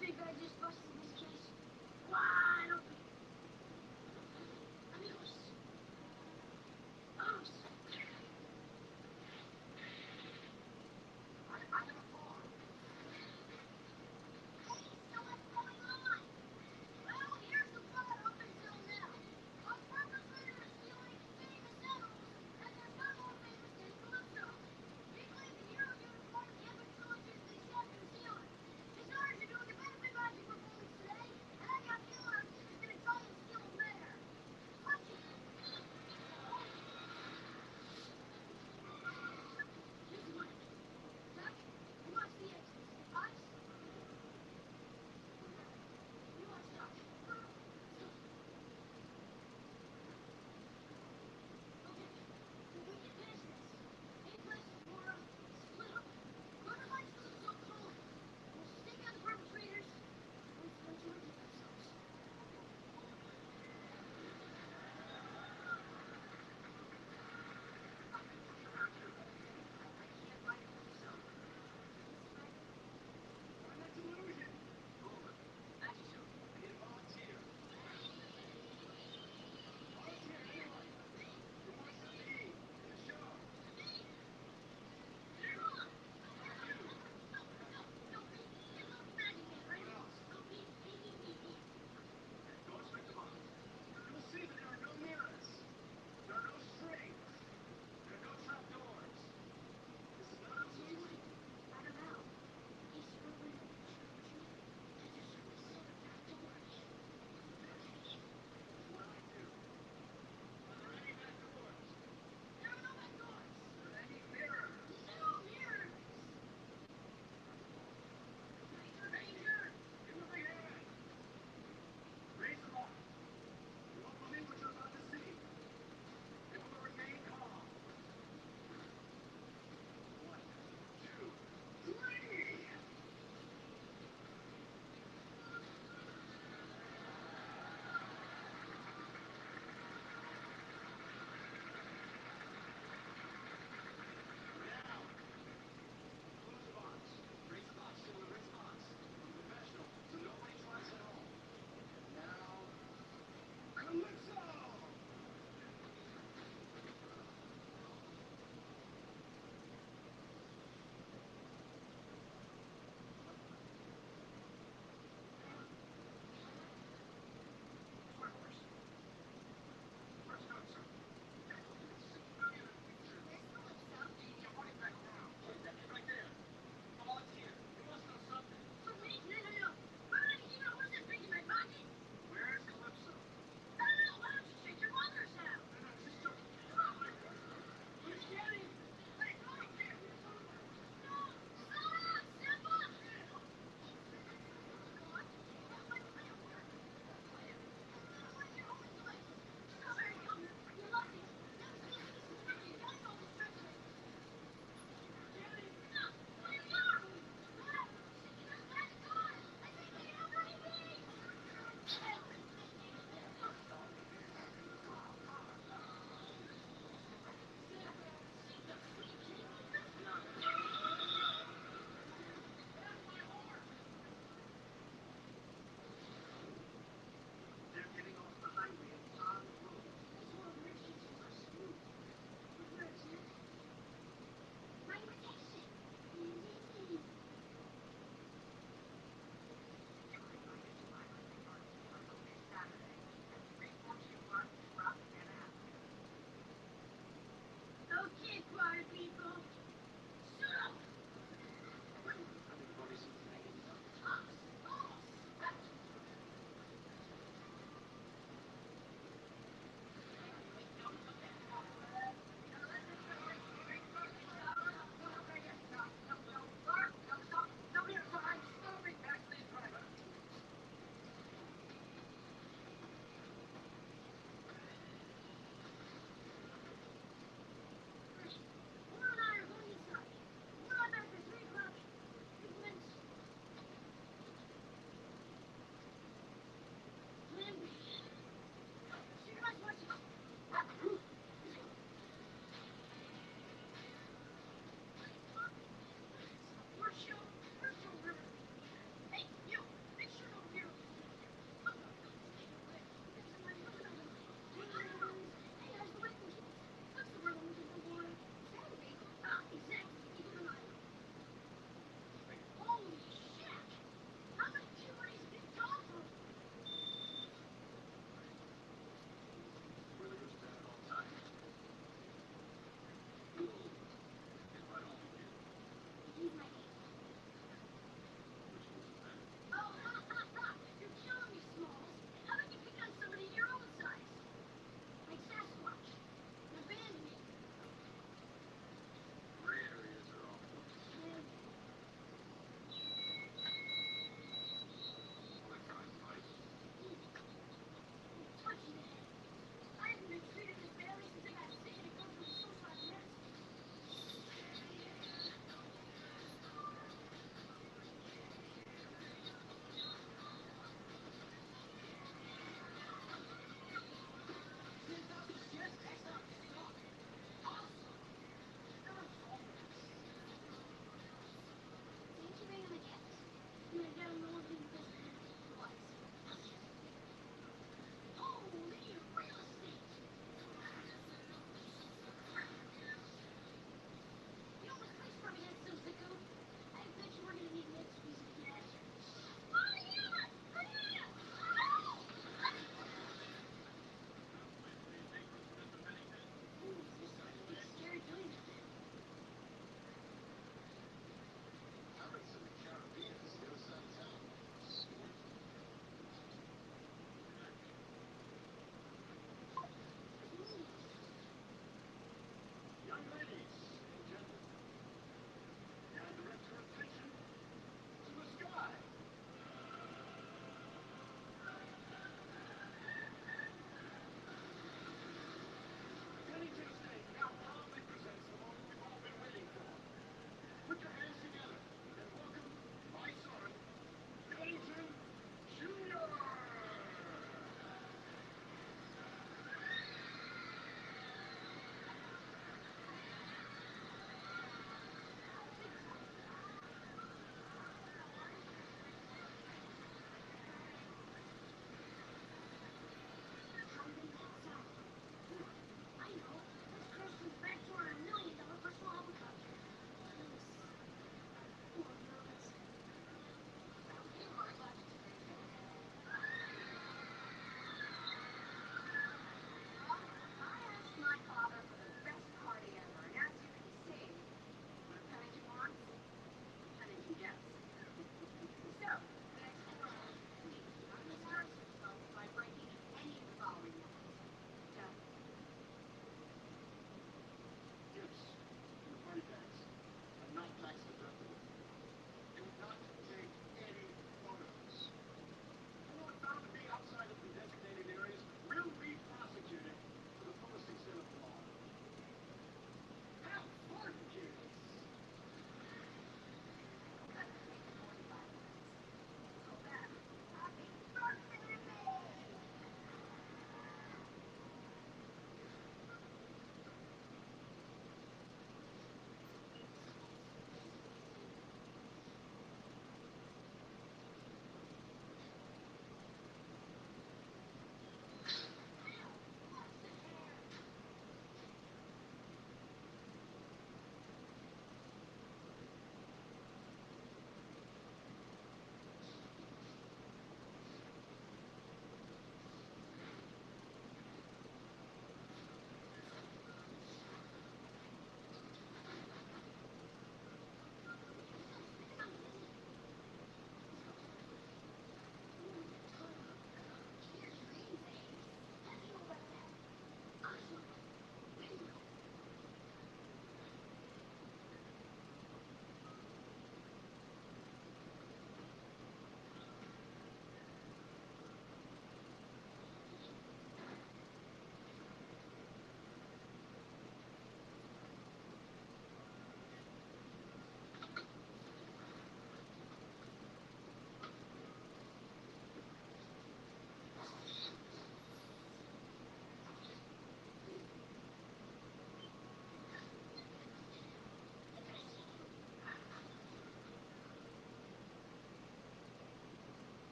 think I just busted this case wide open. Amigos. Vamos. I have a bar. Hey, so what's going on? Well, here's the plot up until now. A perpetrator is stealing famous animals, and there's none more famous than Calypso. He claimed the hero unicorn and epic trilogies they set and seal it. His orders are doing the benefit magic performance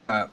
Uh,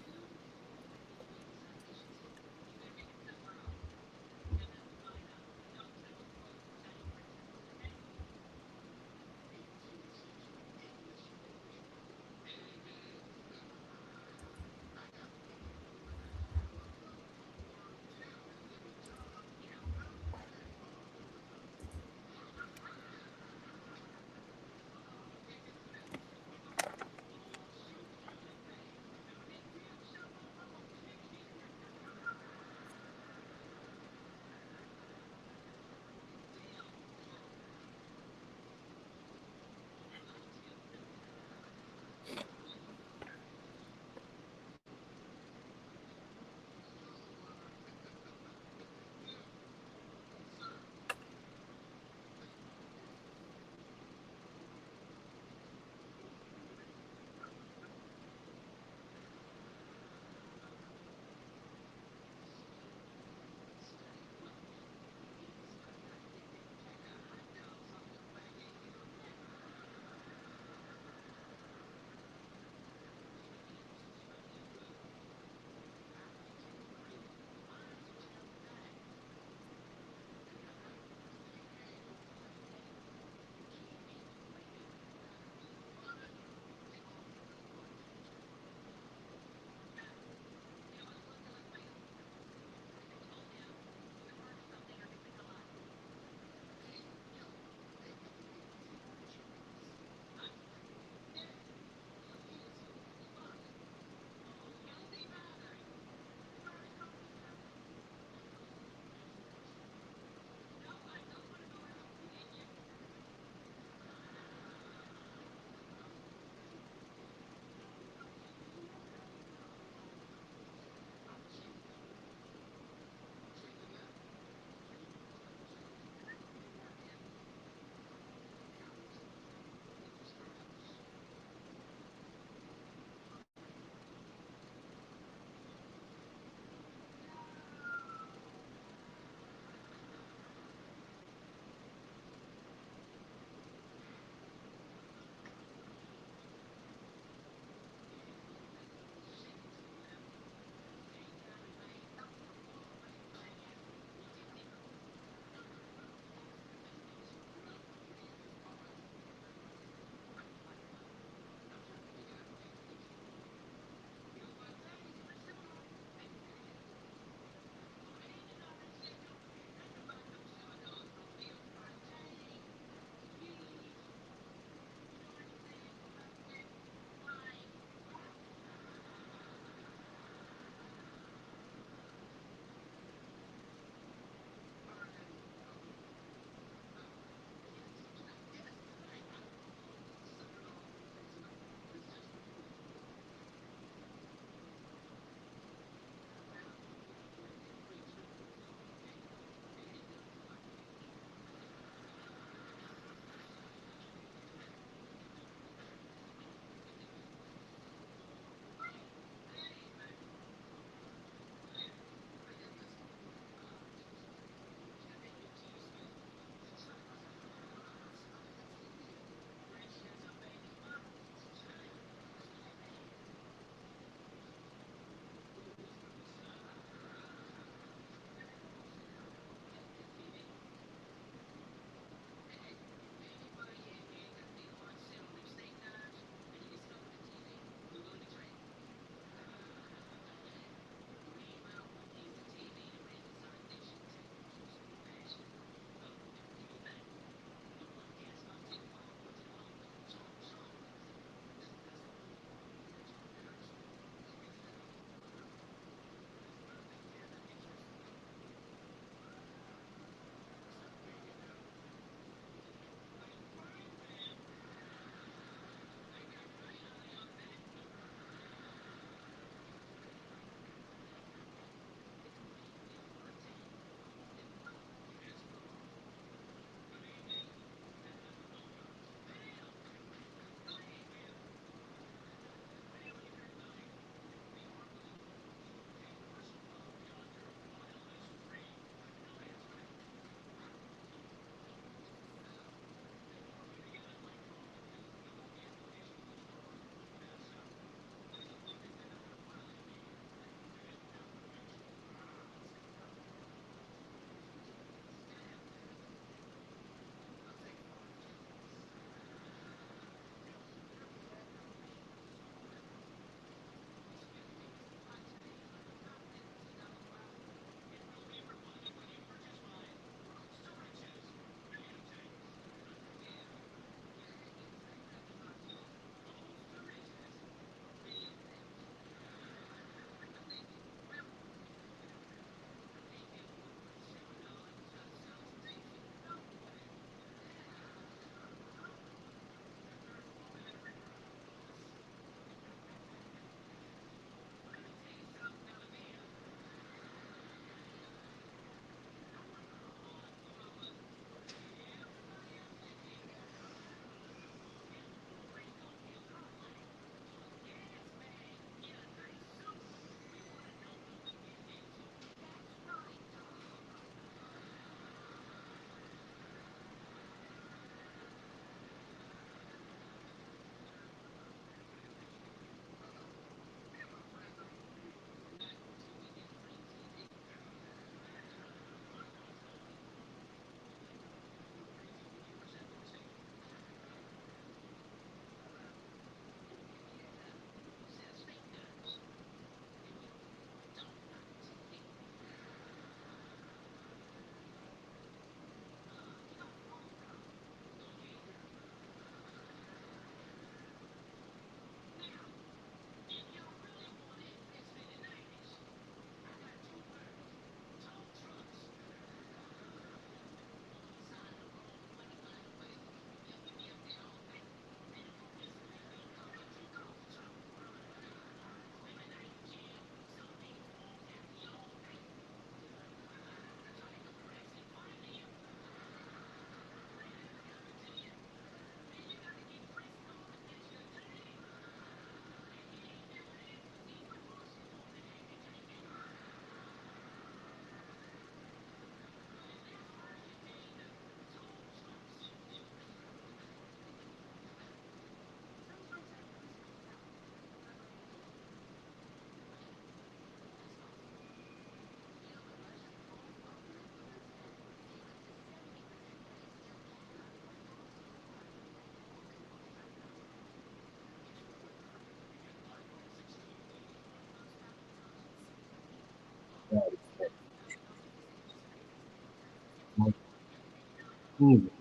either.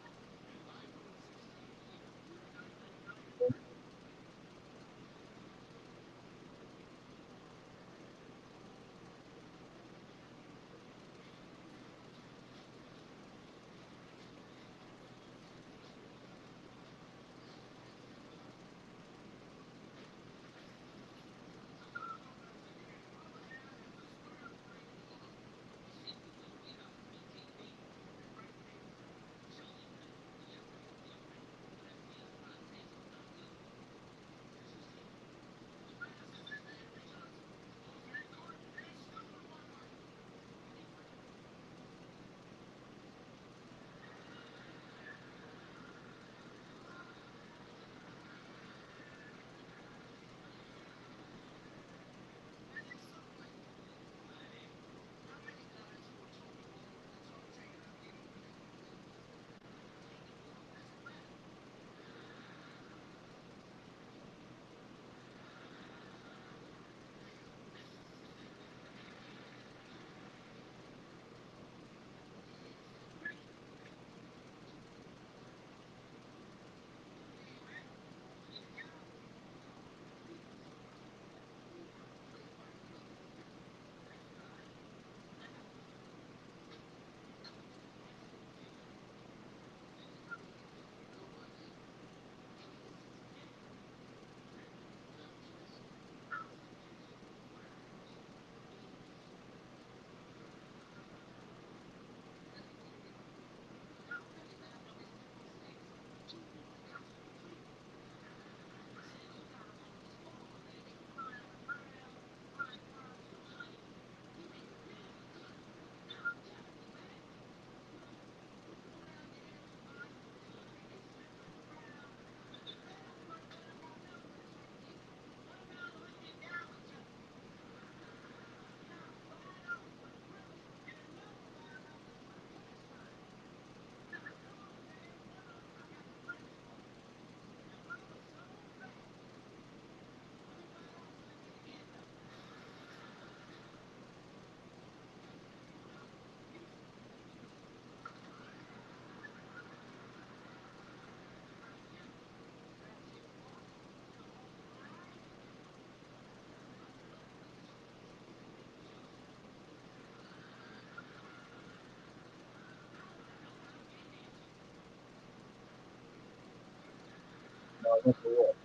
What for what?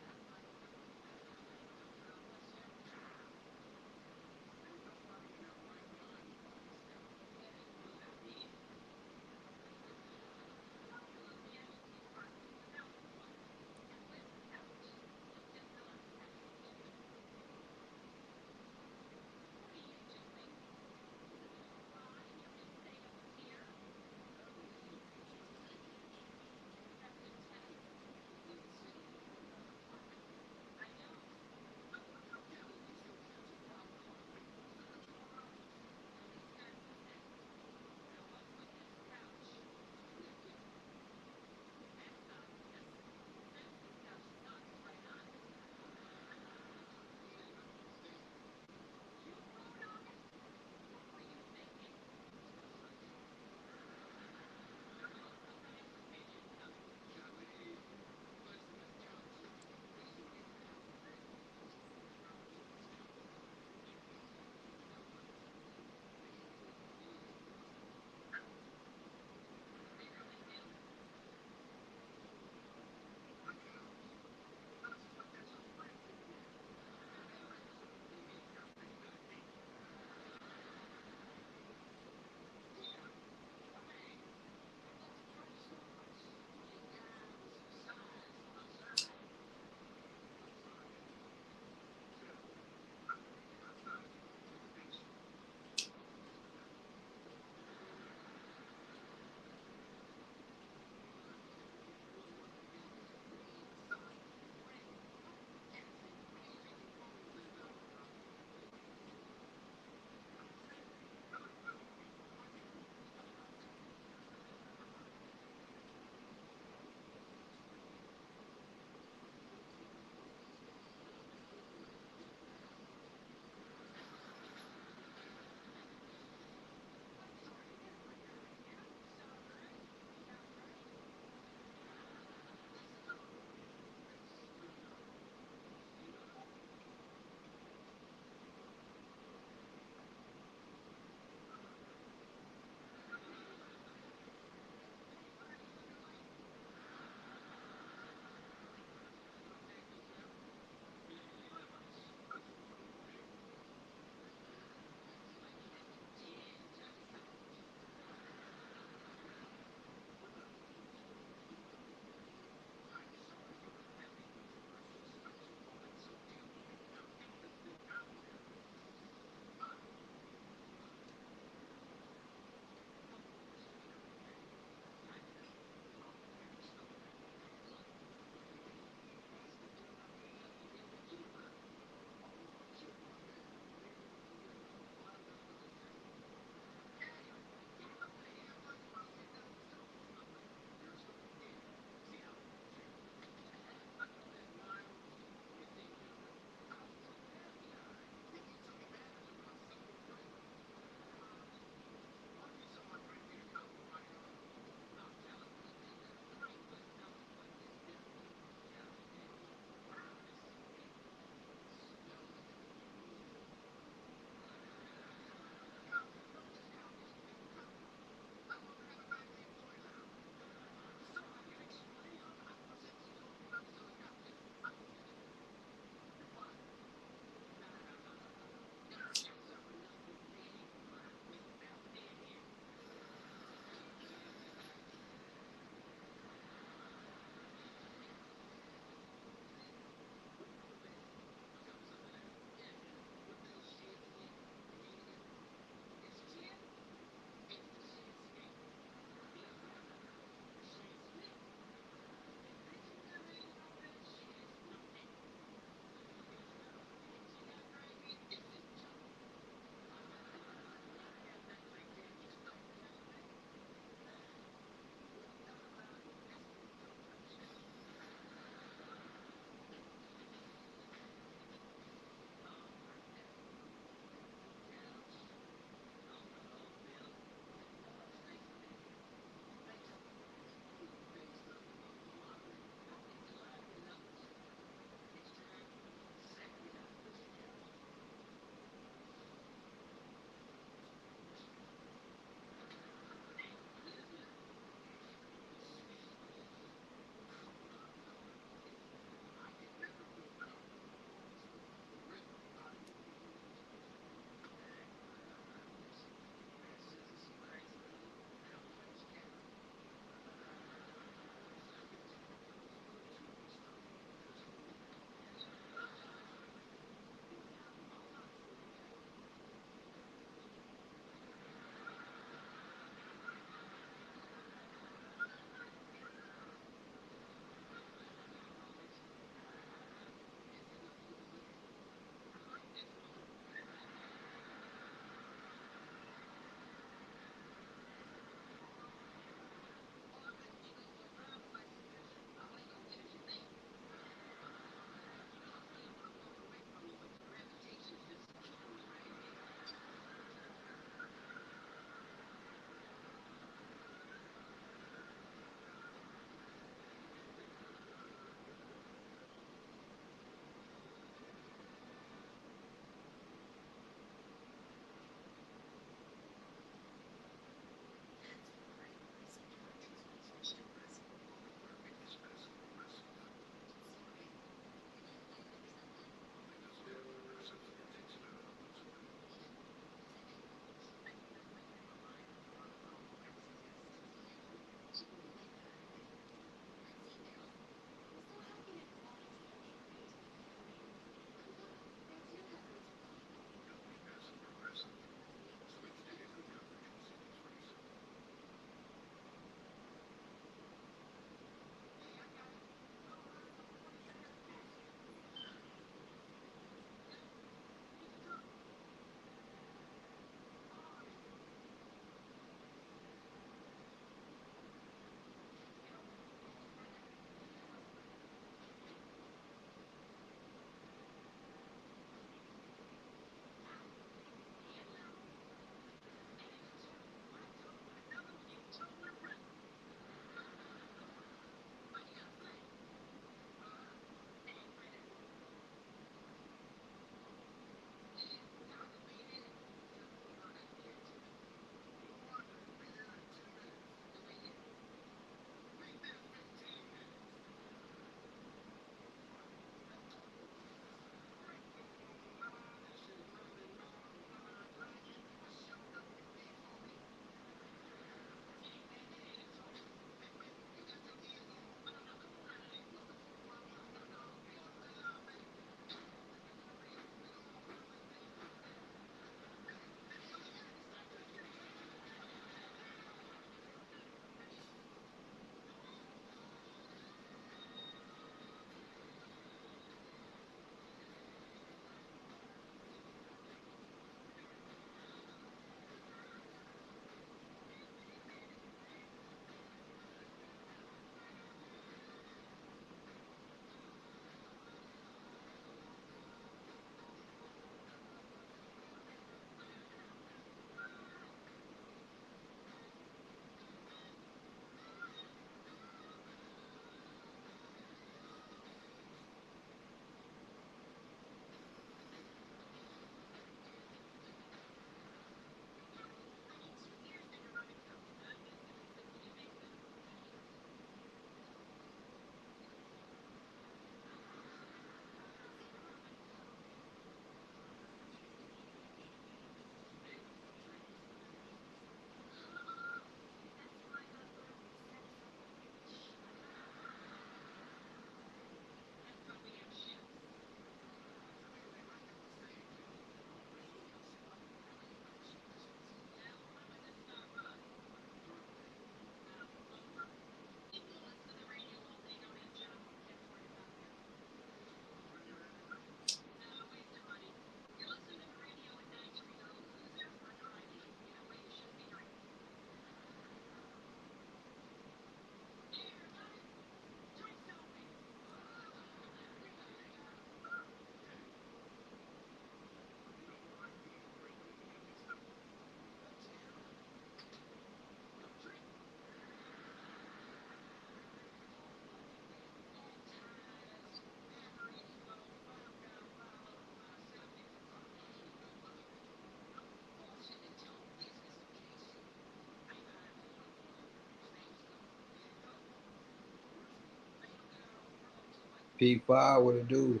P5, what it do?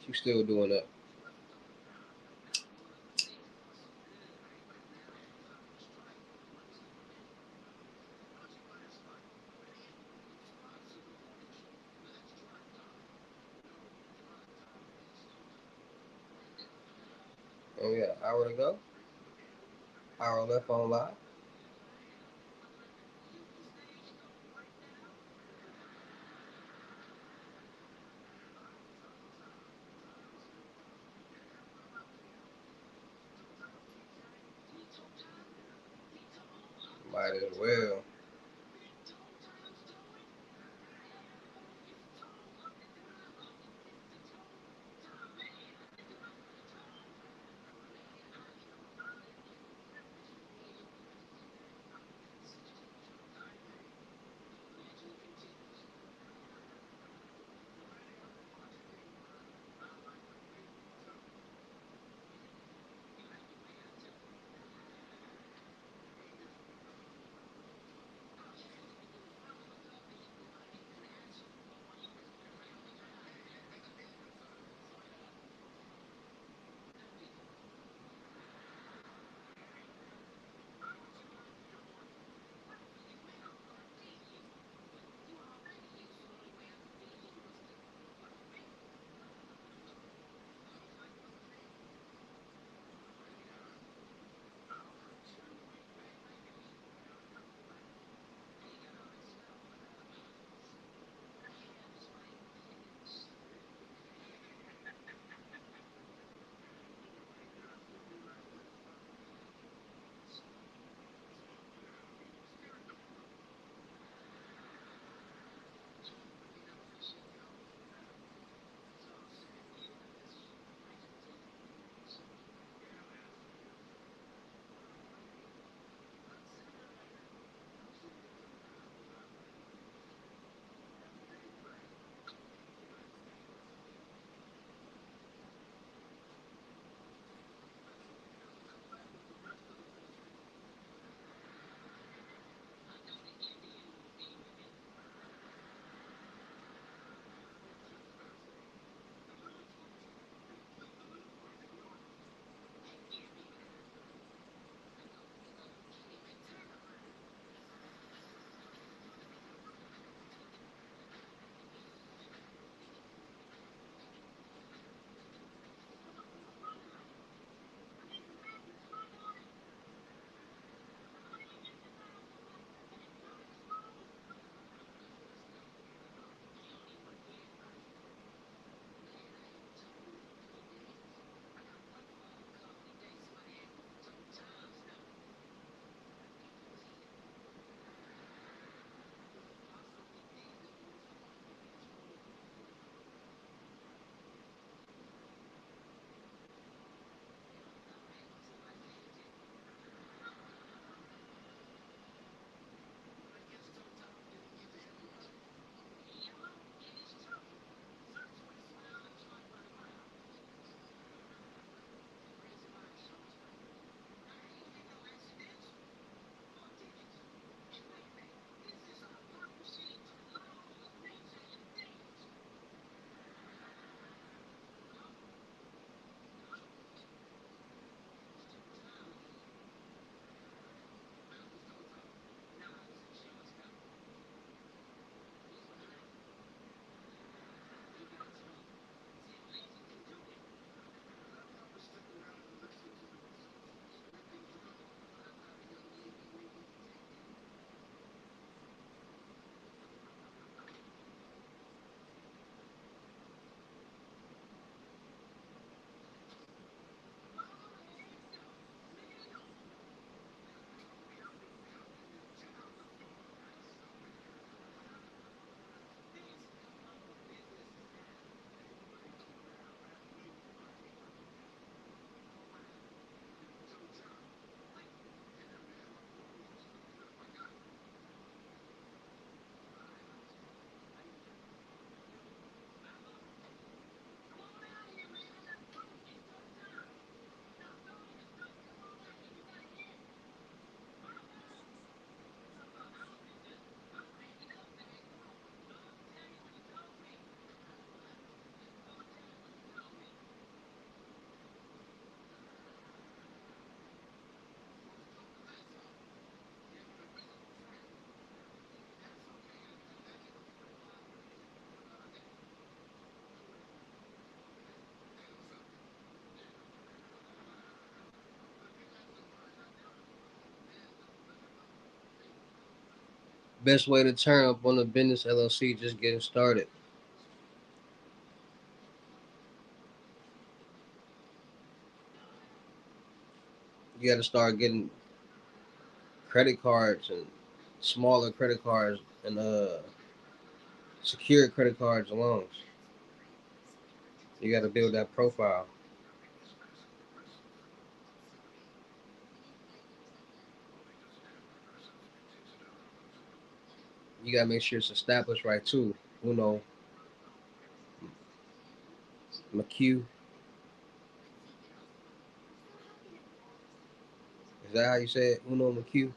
You still doing that? Oh yeah, hour to go. Hour left on live. Might as well. Best way to turn up on a business LLC, just getting started. You got to start getting credit cards and smaller credit cards and secured credit cards and loans. You got to build that profile. You got to make sure it's established right too. Uno McHugh. Is that how you say it? Uno McHugh?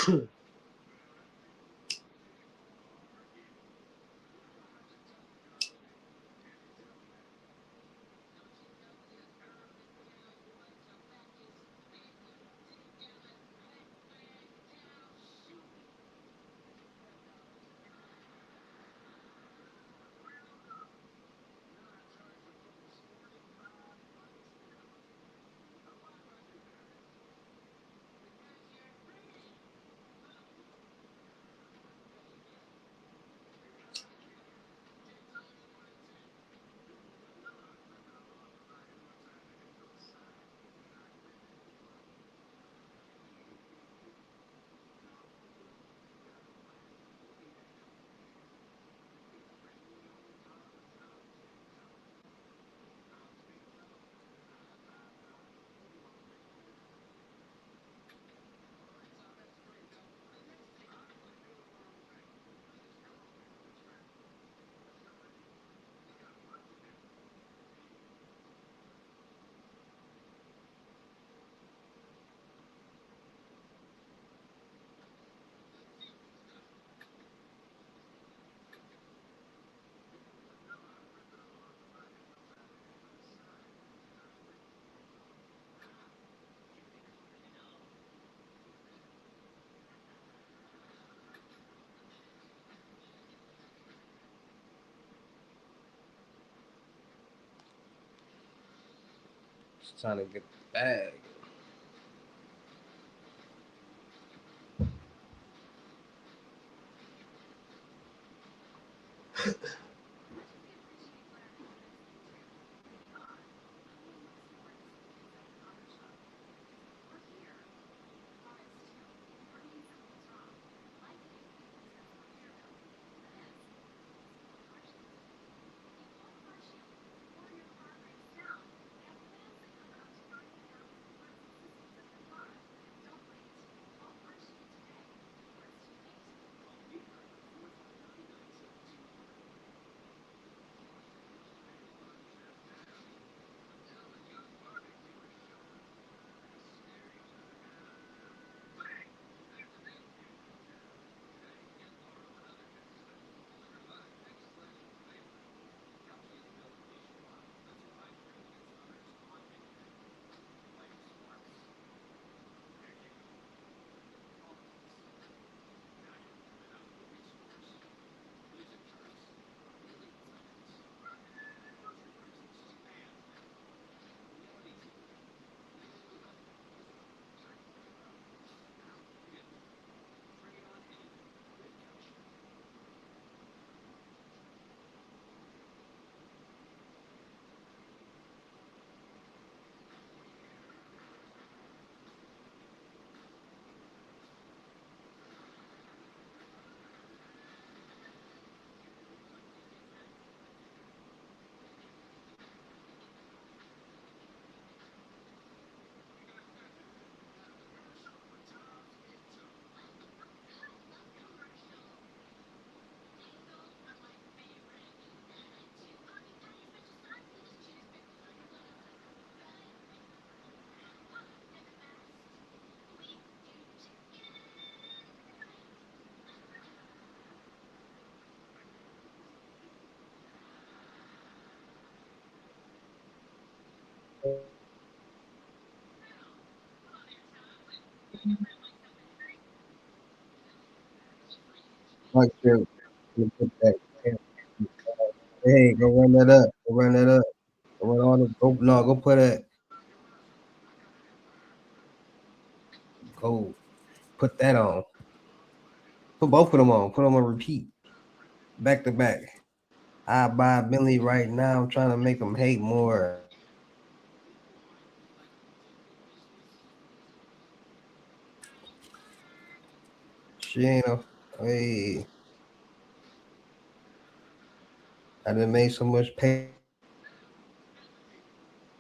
Just trying to get the bag. Like, put that. Hey, go run that up. Go run that up. Go run all the. Go no. Go put it. Go put that on. Put both of them on. Put them on repeat. Back to back. I buy a Bentley right now. I'm trying to make them hate more. She ain't a. Hey, I done made so much pay.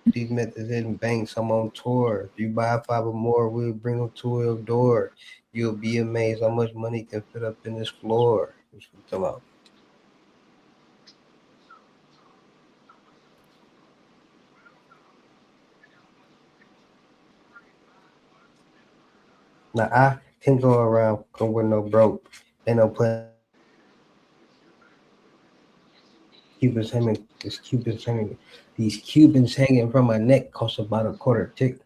These methods hitting banks. I'm on tour. If you buy 5 or more, we'll bring them to your door. You'll be amazed how much money can fit up in this floor. That's what I'm talking about. Now I Can't go around come with no broke. Ain't no plan. Cubans hanging. These Cubans hanging from my neck cost about a quarter tick.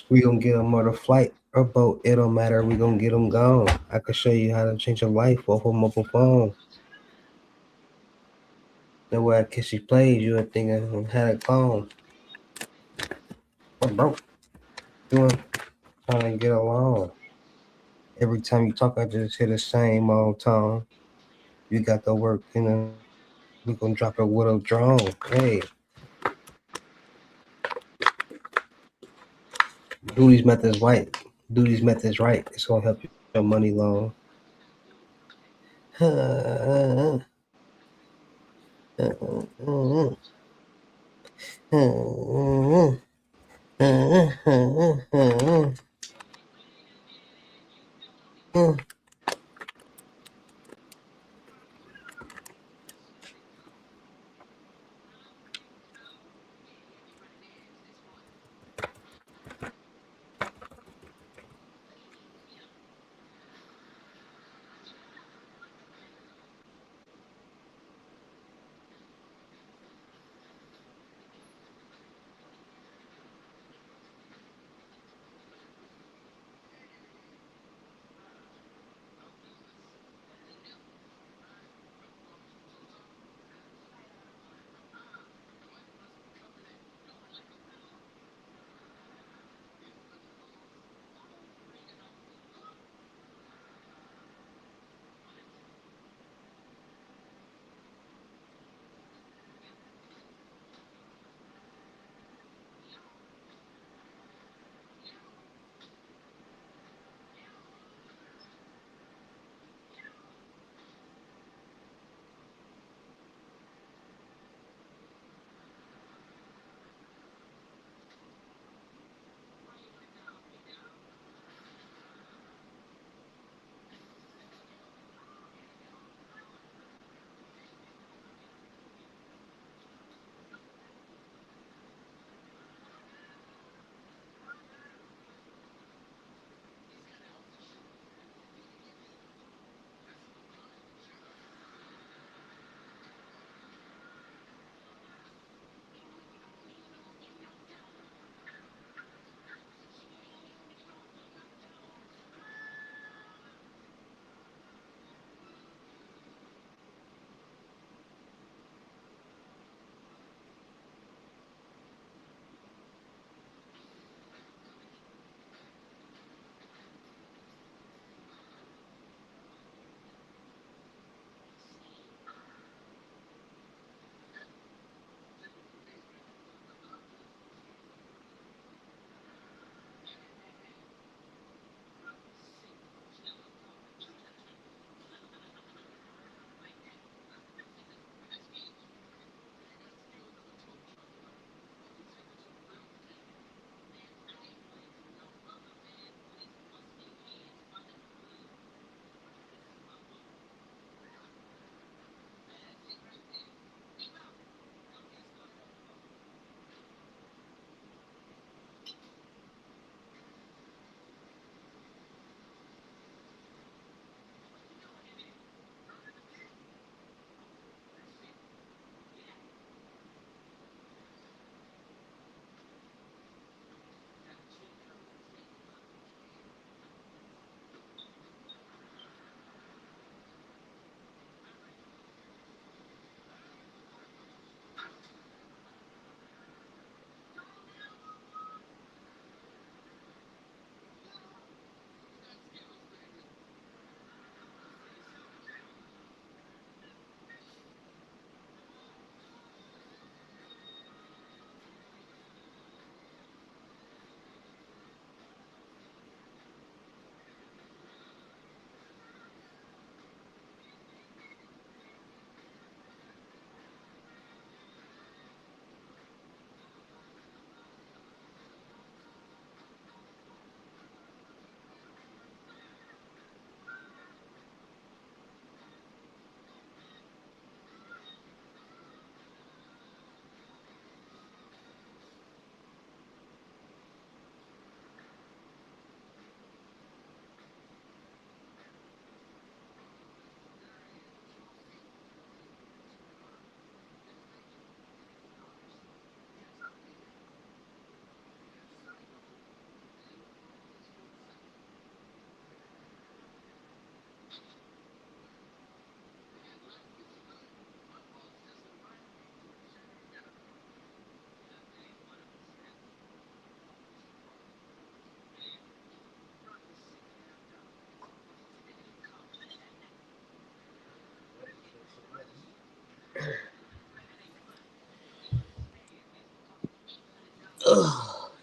We gonna get them on a flight or boat. It don't matter. We gonna get them gone. I could show you how to change your life off a mobile phone. The way I kiss you plays, you would think I had a clone. I'm broke. Doing trying to get along. Every time you talk, I just hear the same old tone. You got the work, we gonna drop it with a drone. Hey, do these methods right. Do these methods right. It's gonna help your money long.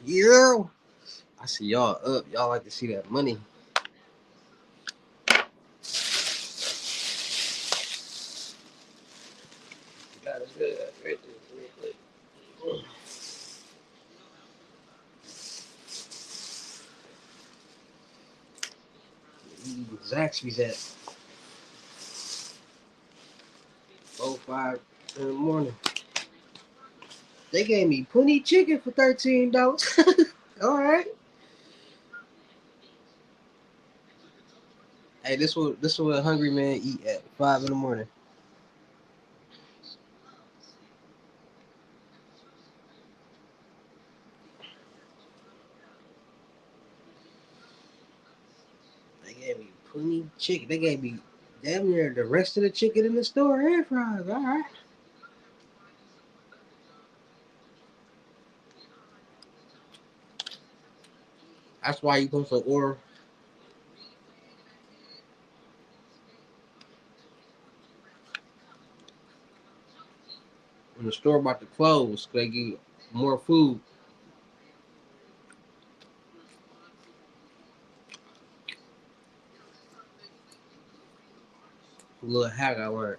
Yeah. I see y'all up. Y'all like to see that money. God is good. Right there, real quick. Zaxby's at 4-5 in the morning. They gave me plenty chicken for $13. All right. Hey, this what a hungry man eat at 5 in the morning. They gave me plenty chicken. They gave me damn near the rest of the chicken in the store and fries. All right. That's why you supposed to order when the store about to close. They give you more food. A little hack I learned.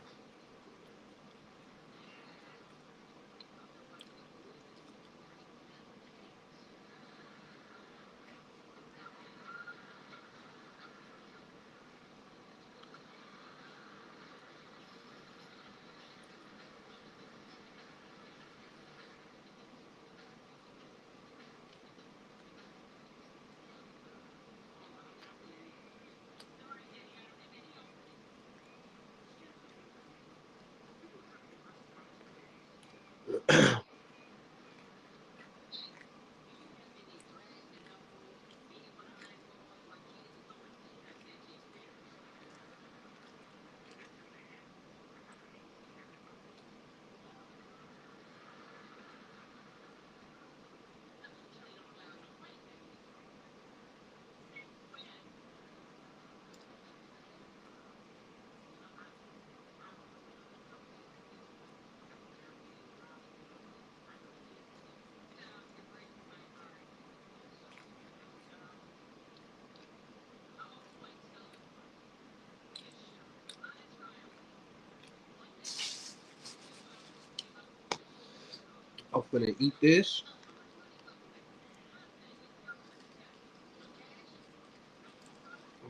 I'm gonna eat this.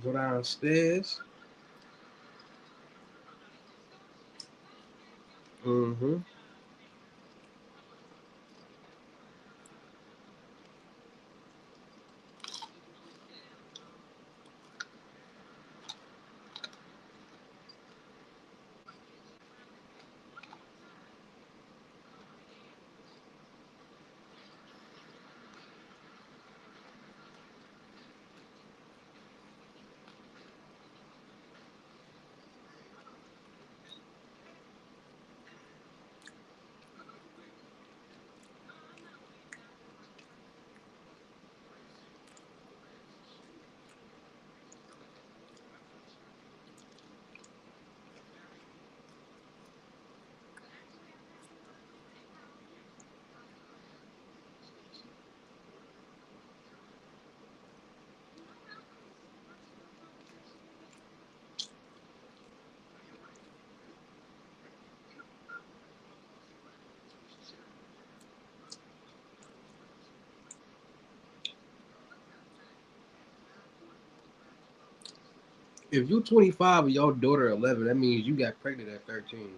Go downstairs. Mm-hmm. If you 25 and your daughter 11, that means you got pregnant at 13.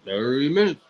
30 minutes.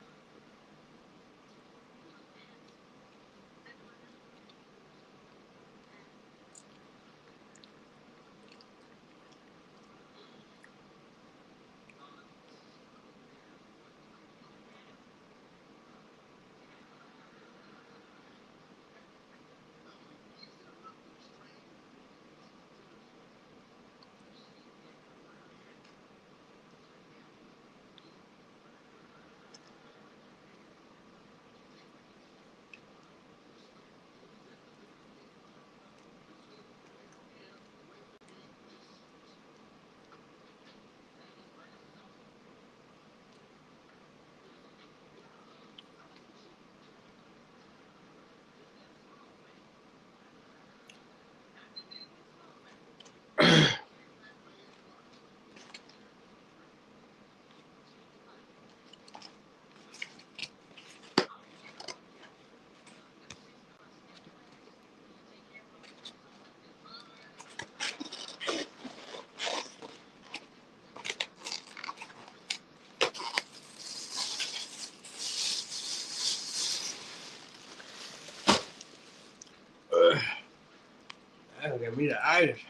I got me the itis.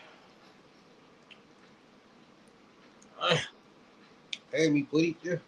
Hey, me put it there.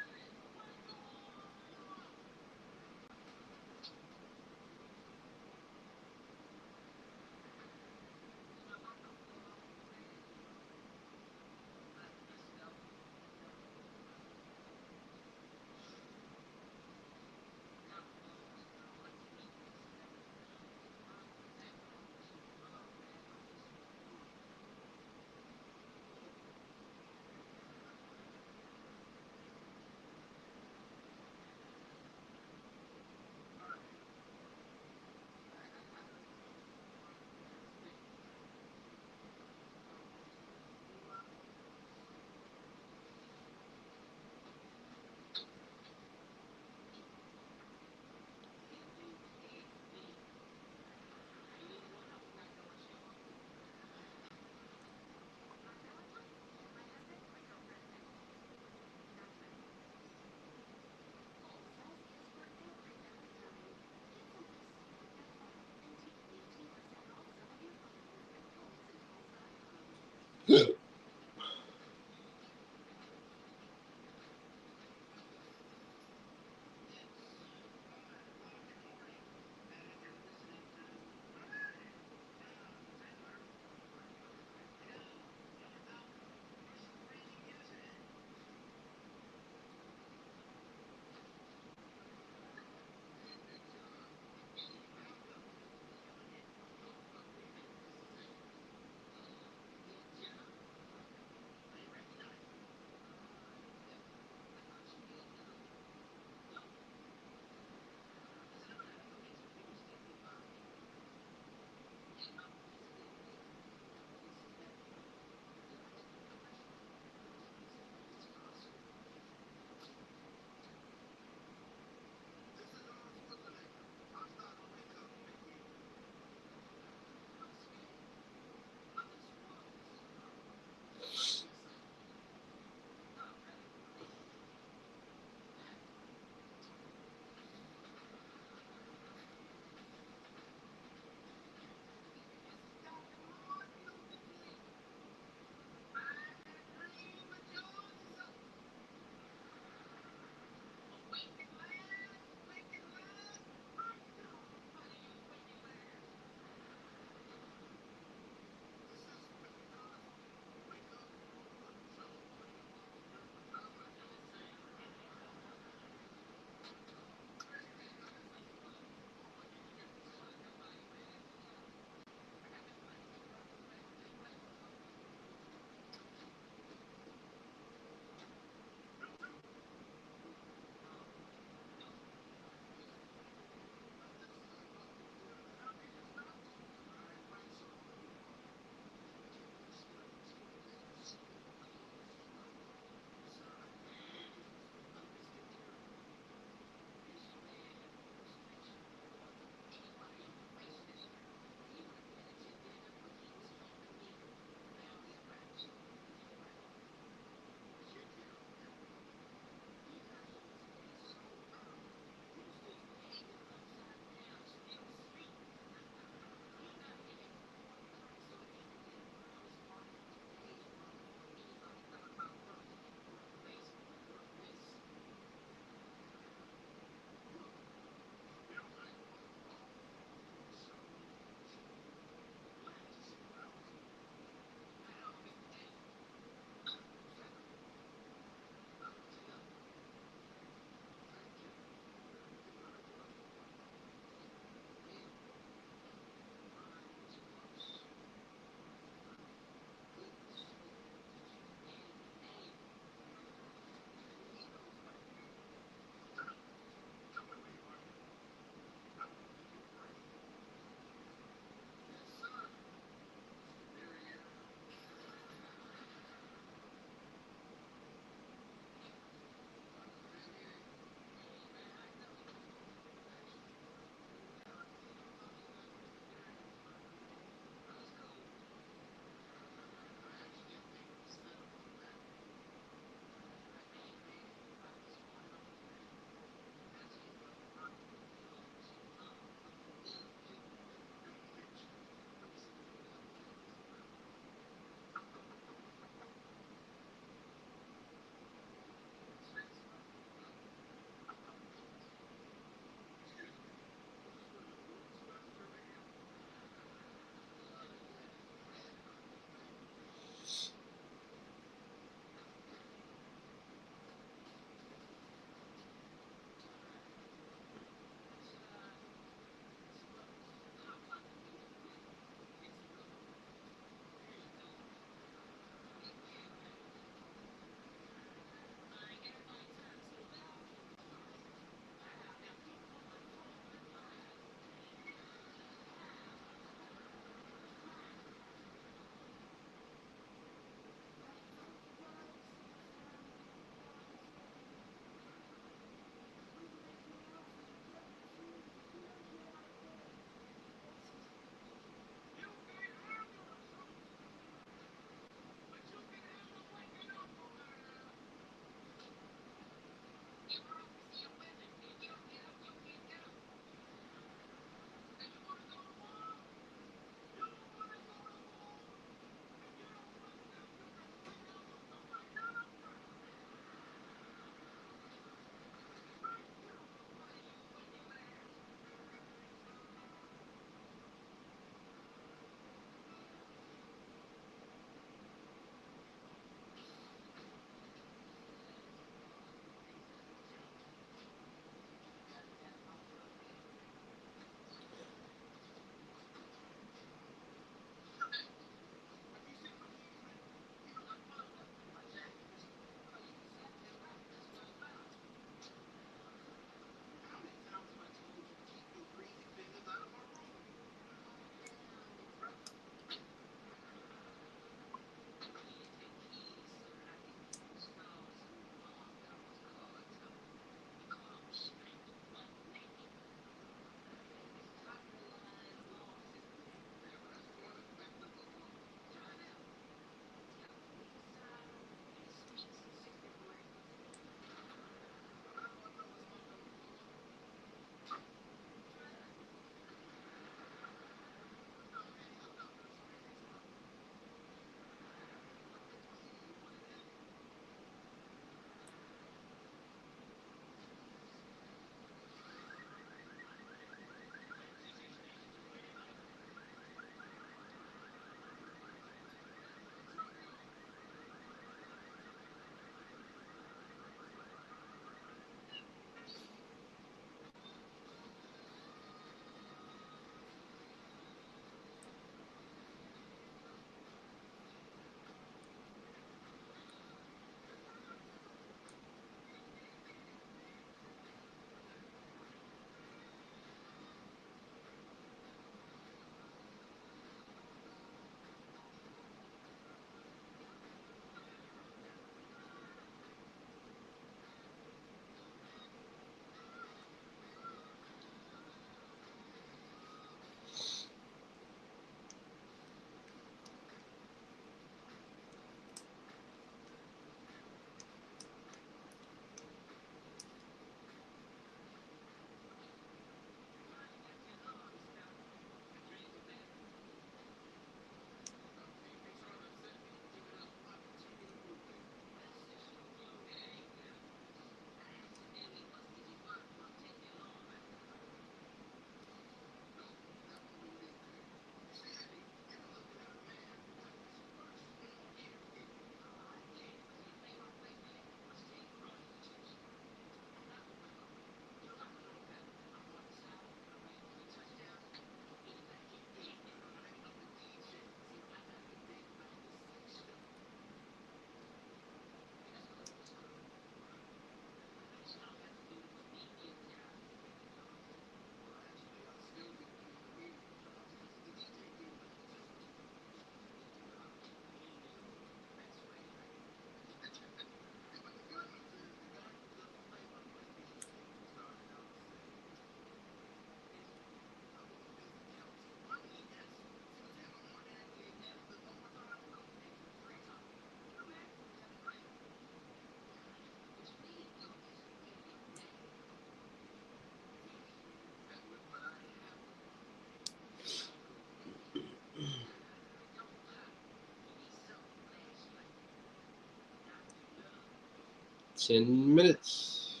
10 minutes.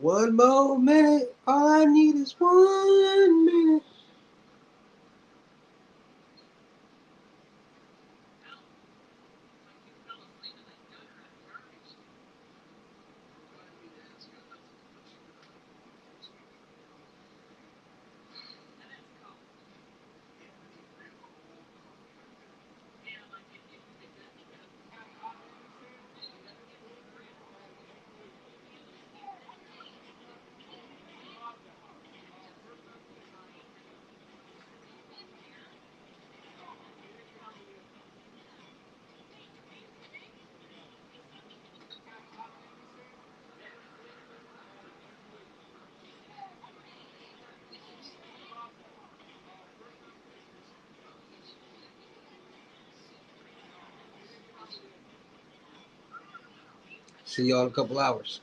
One more minute. All I need is 1 minute. See y'all in a couple hours.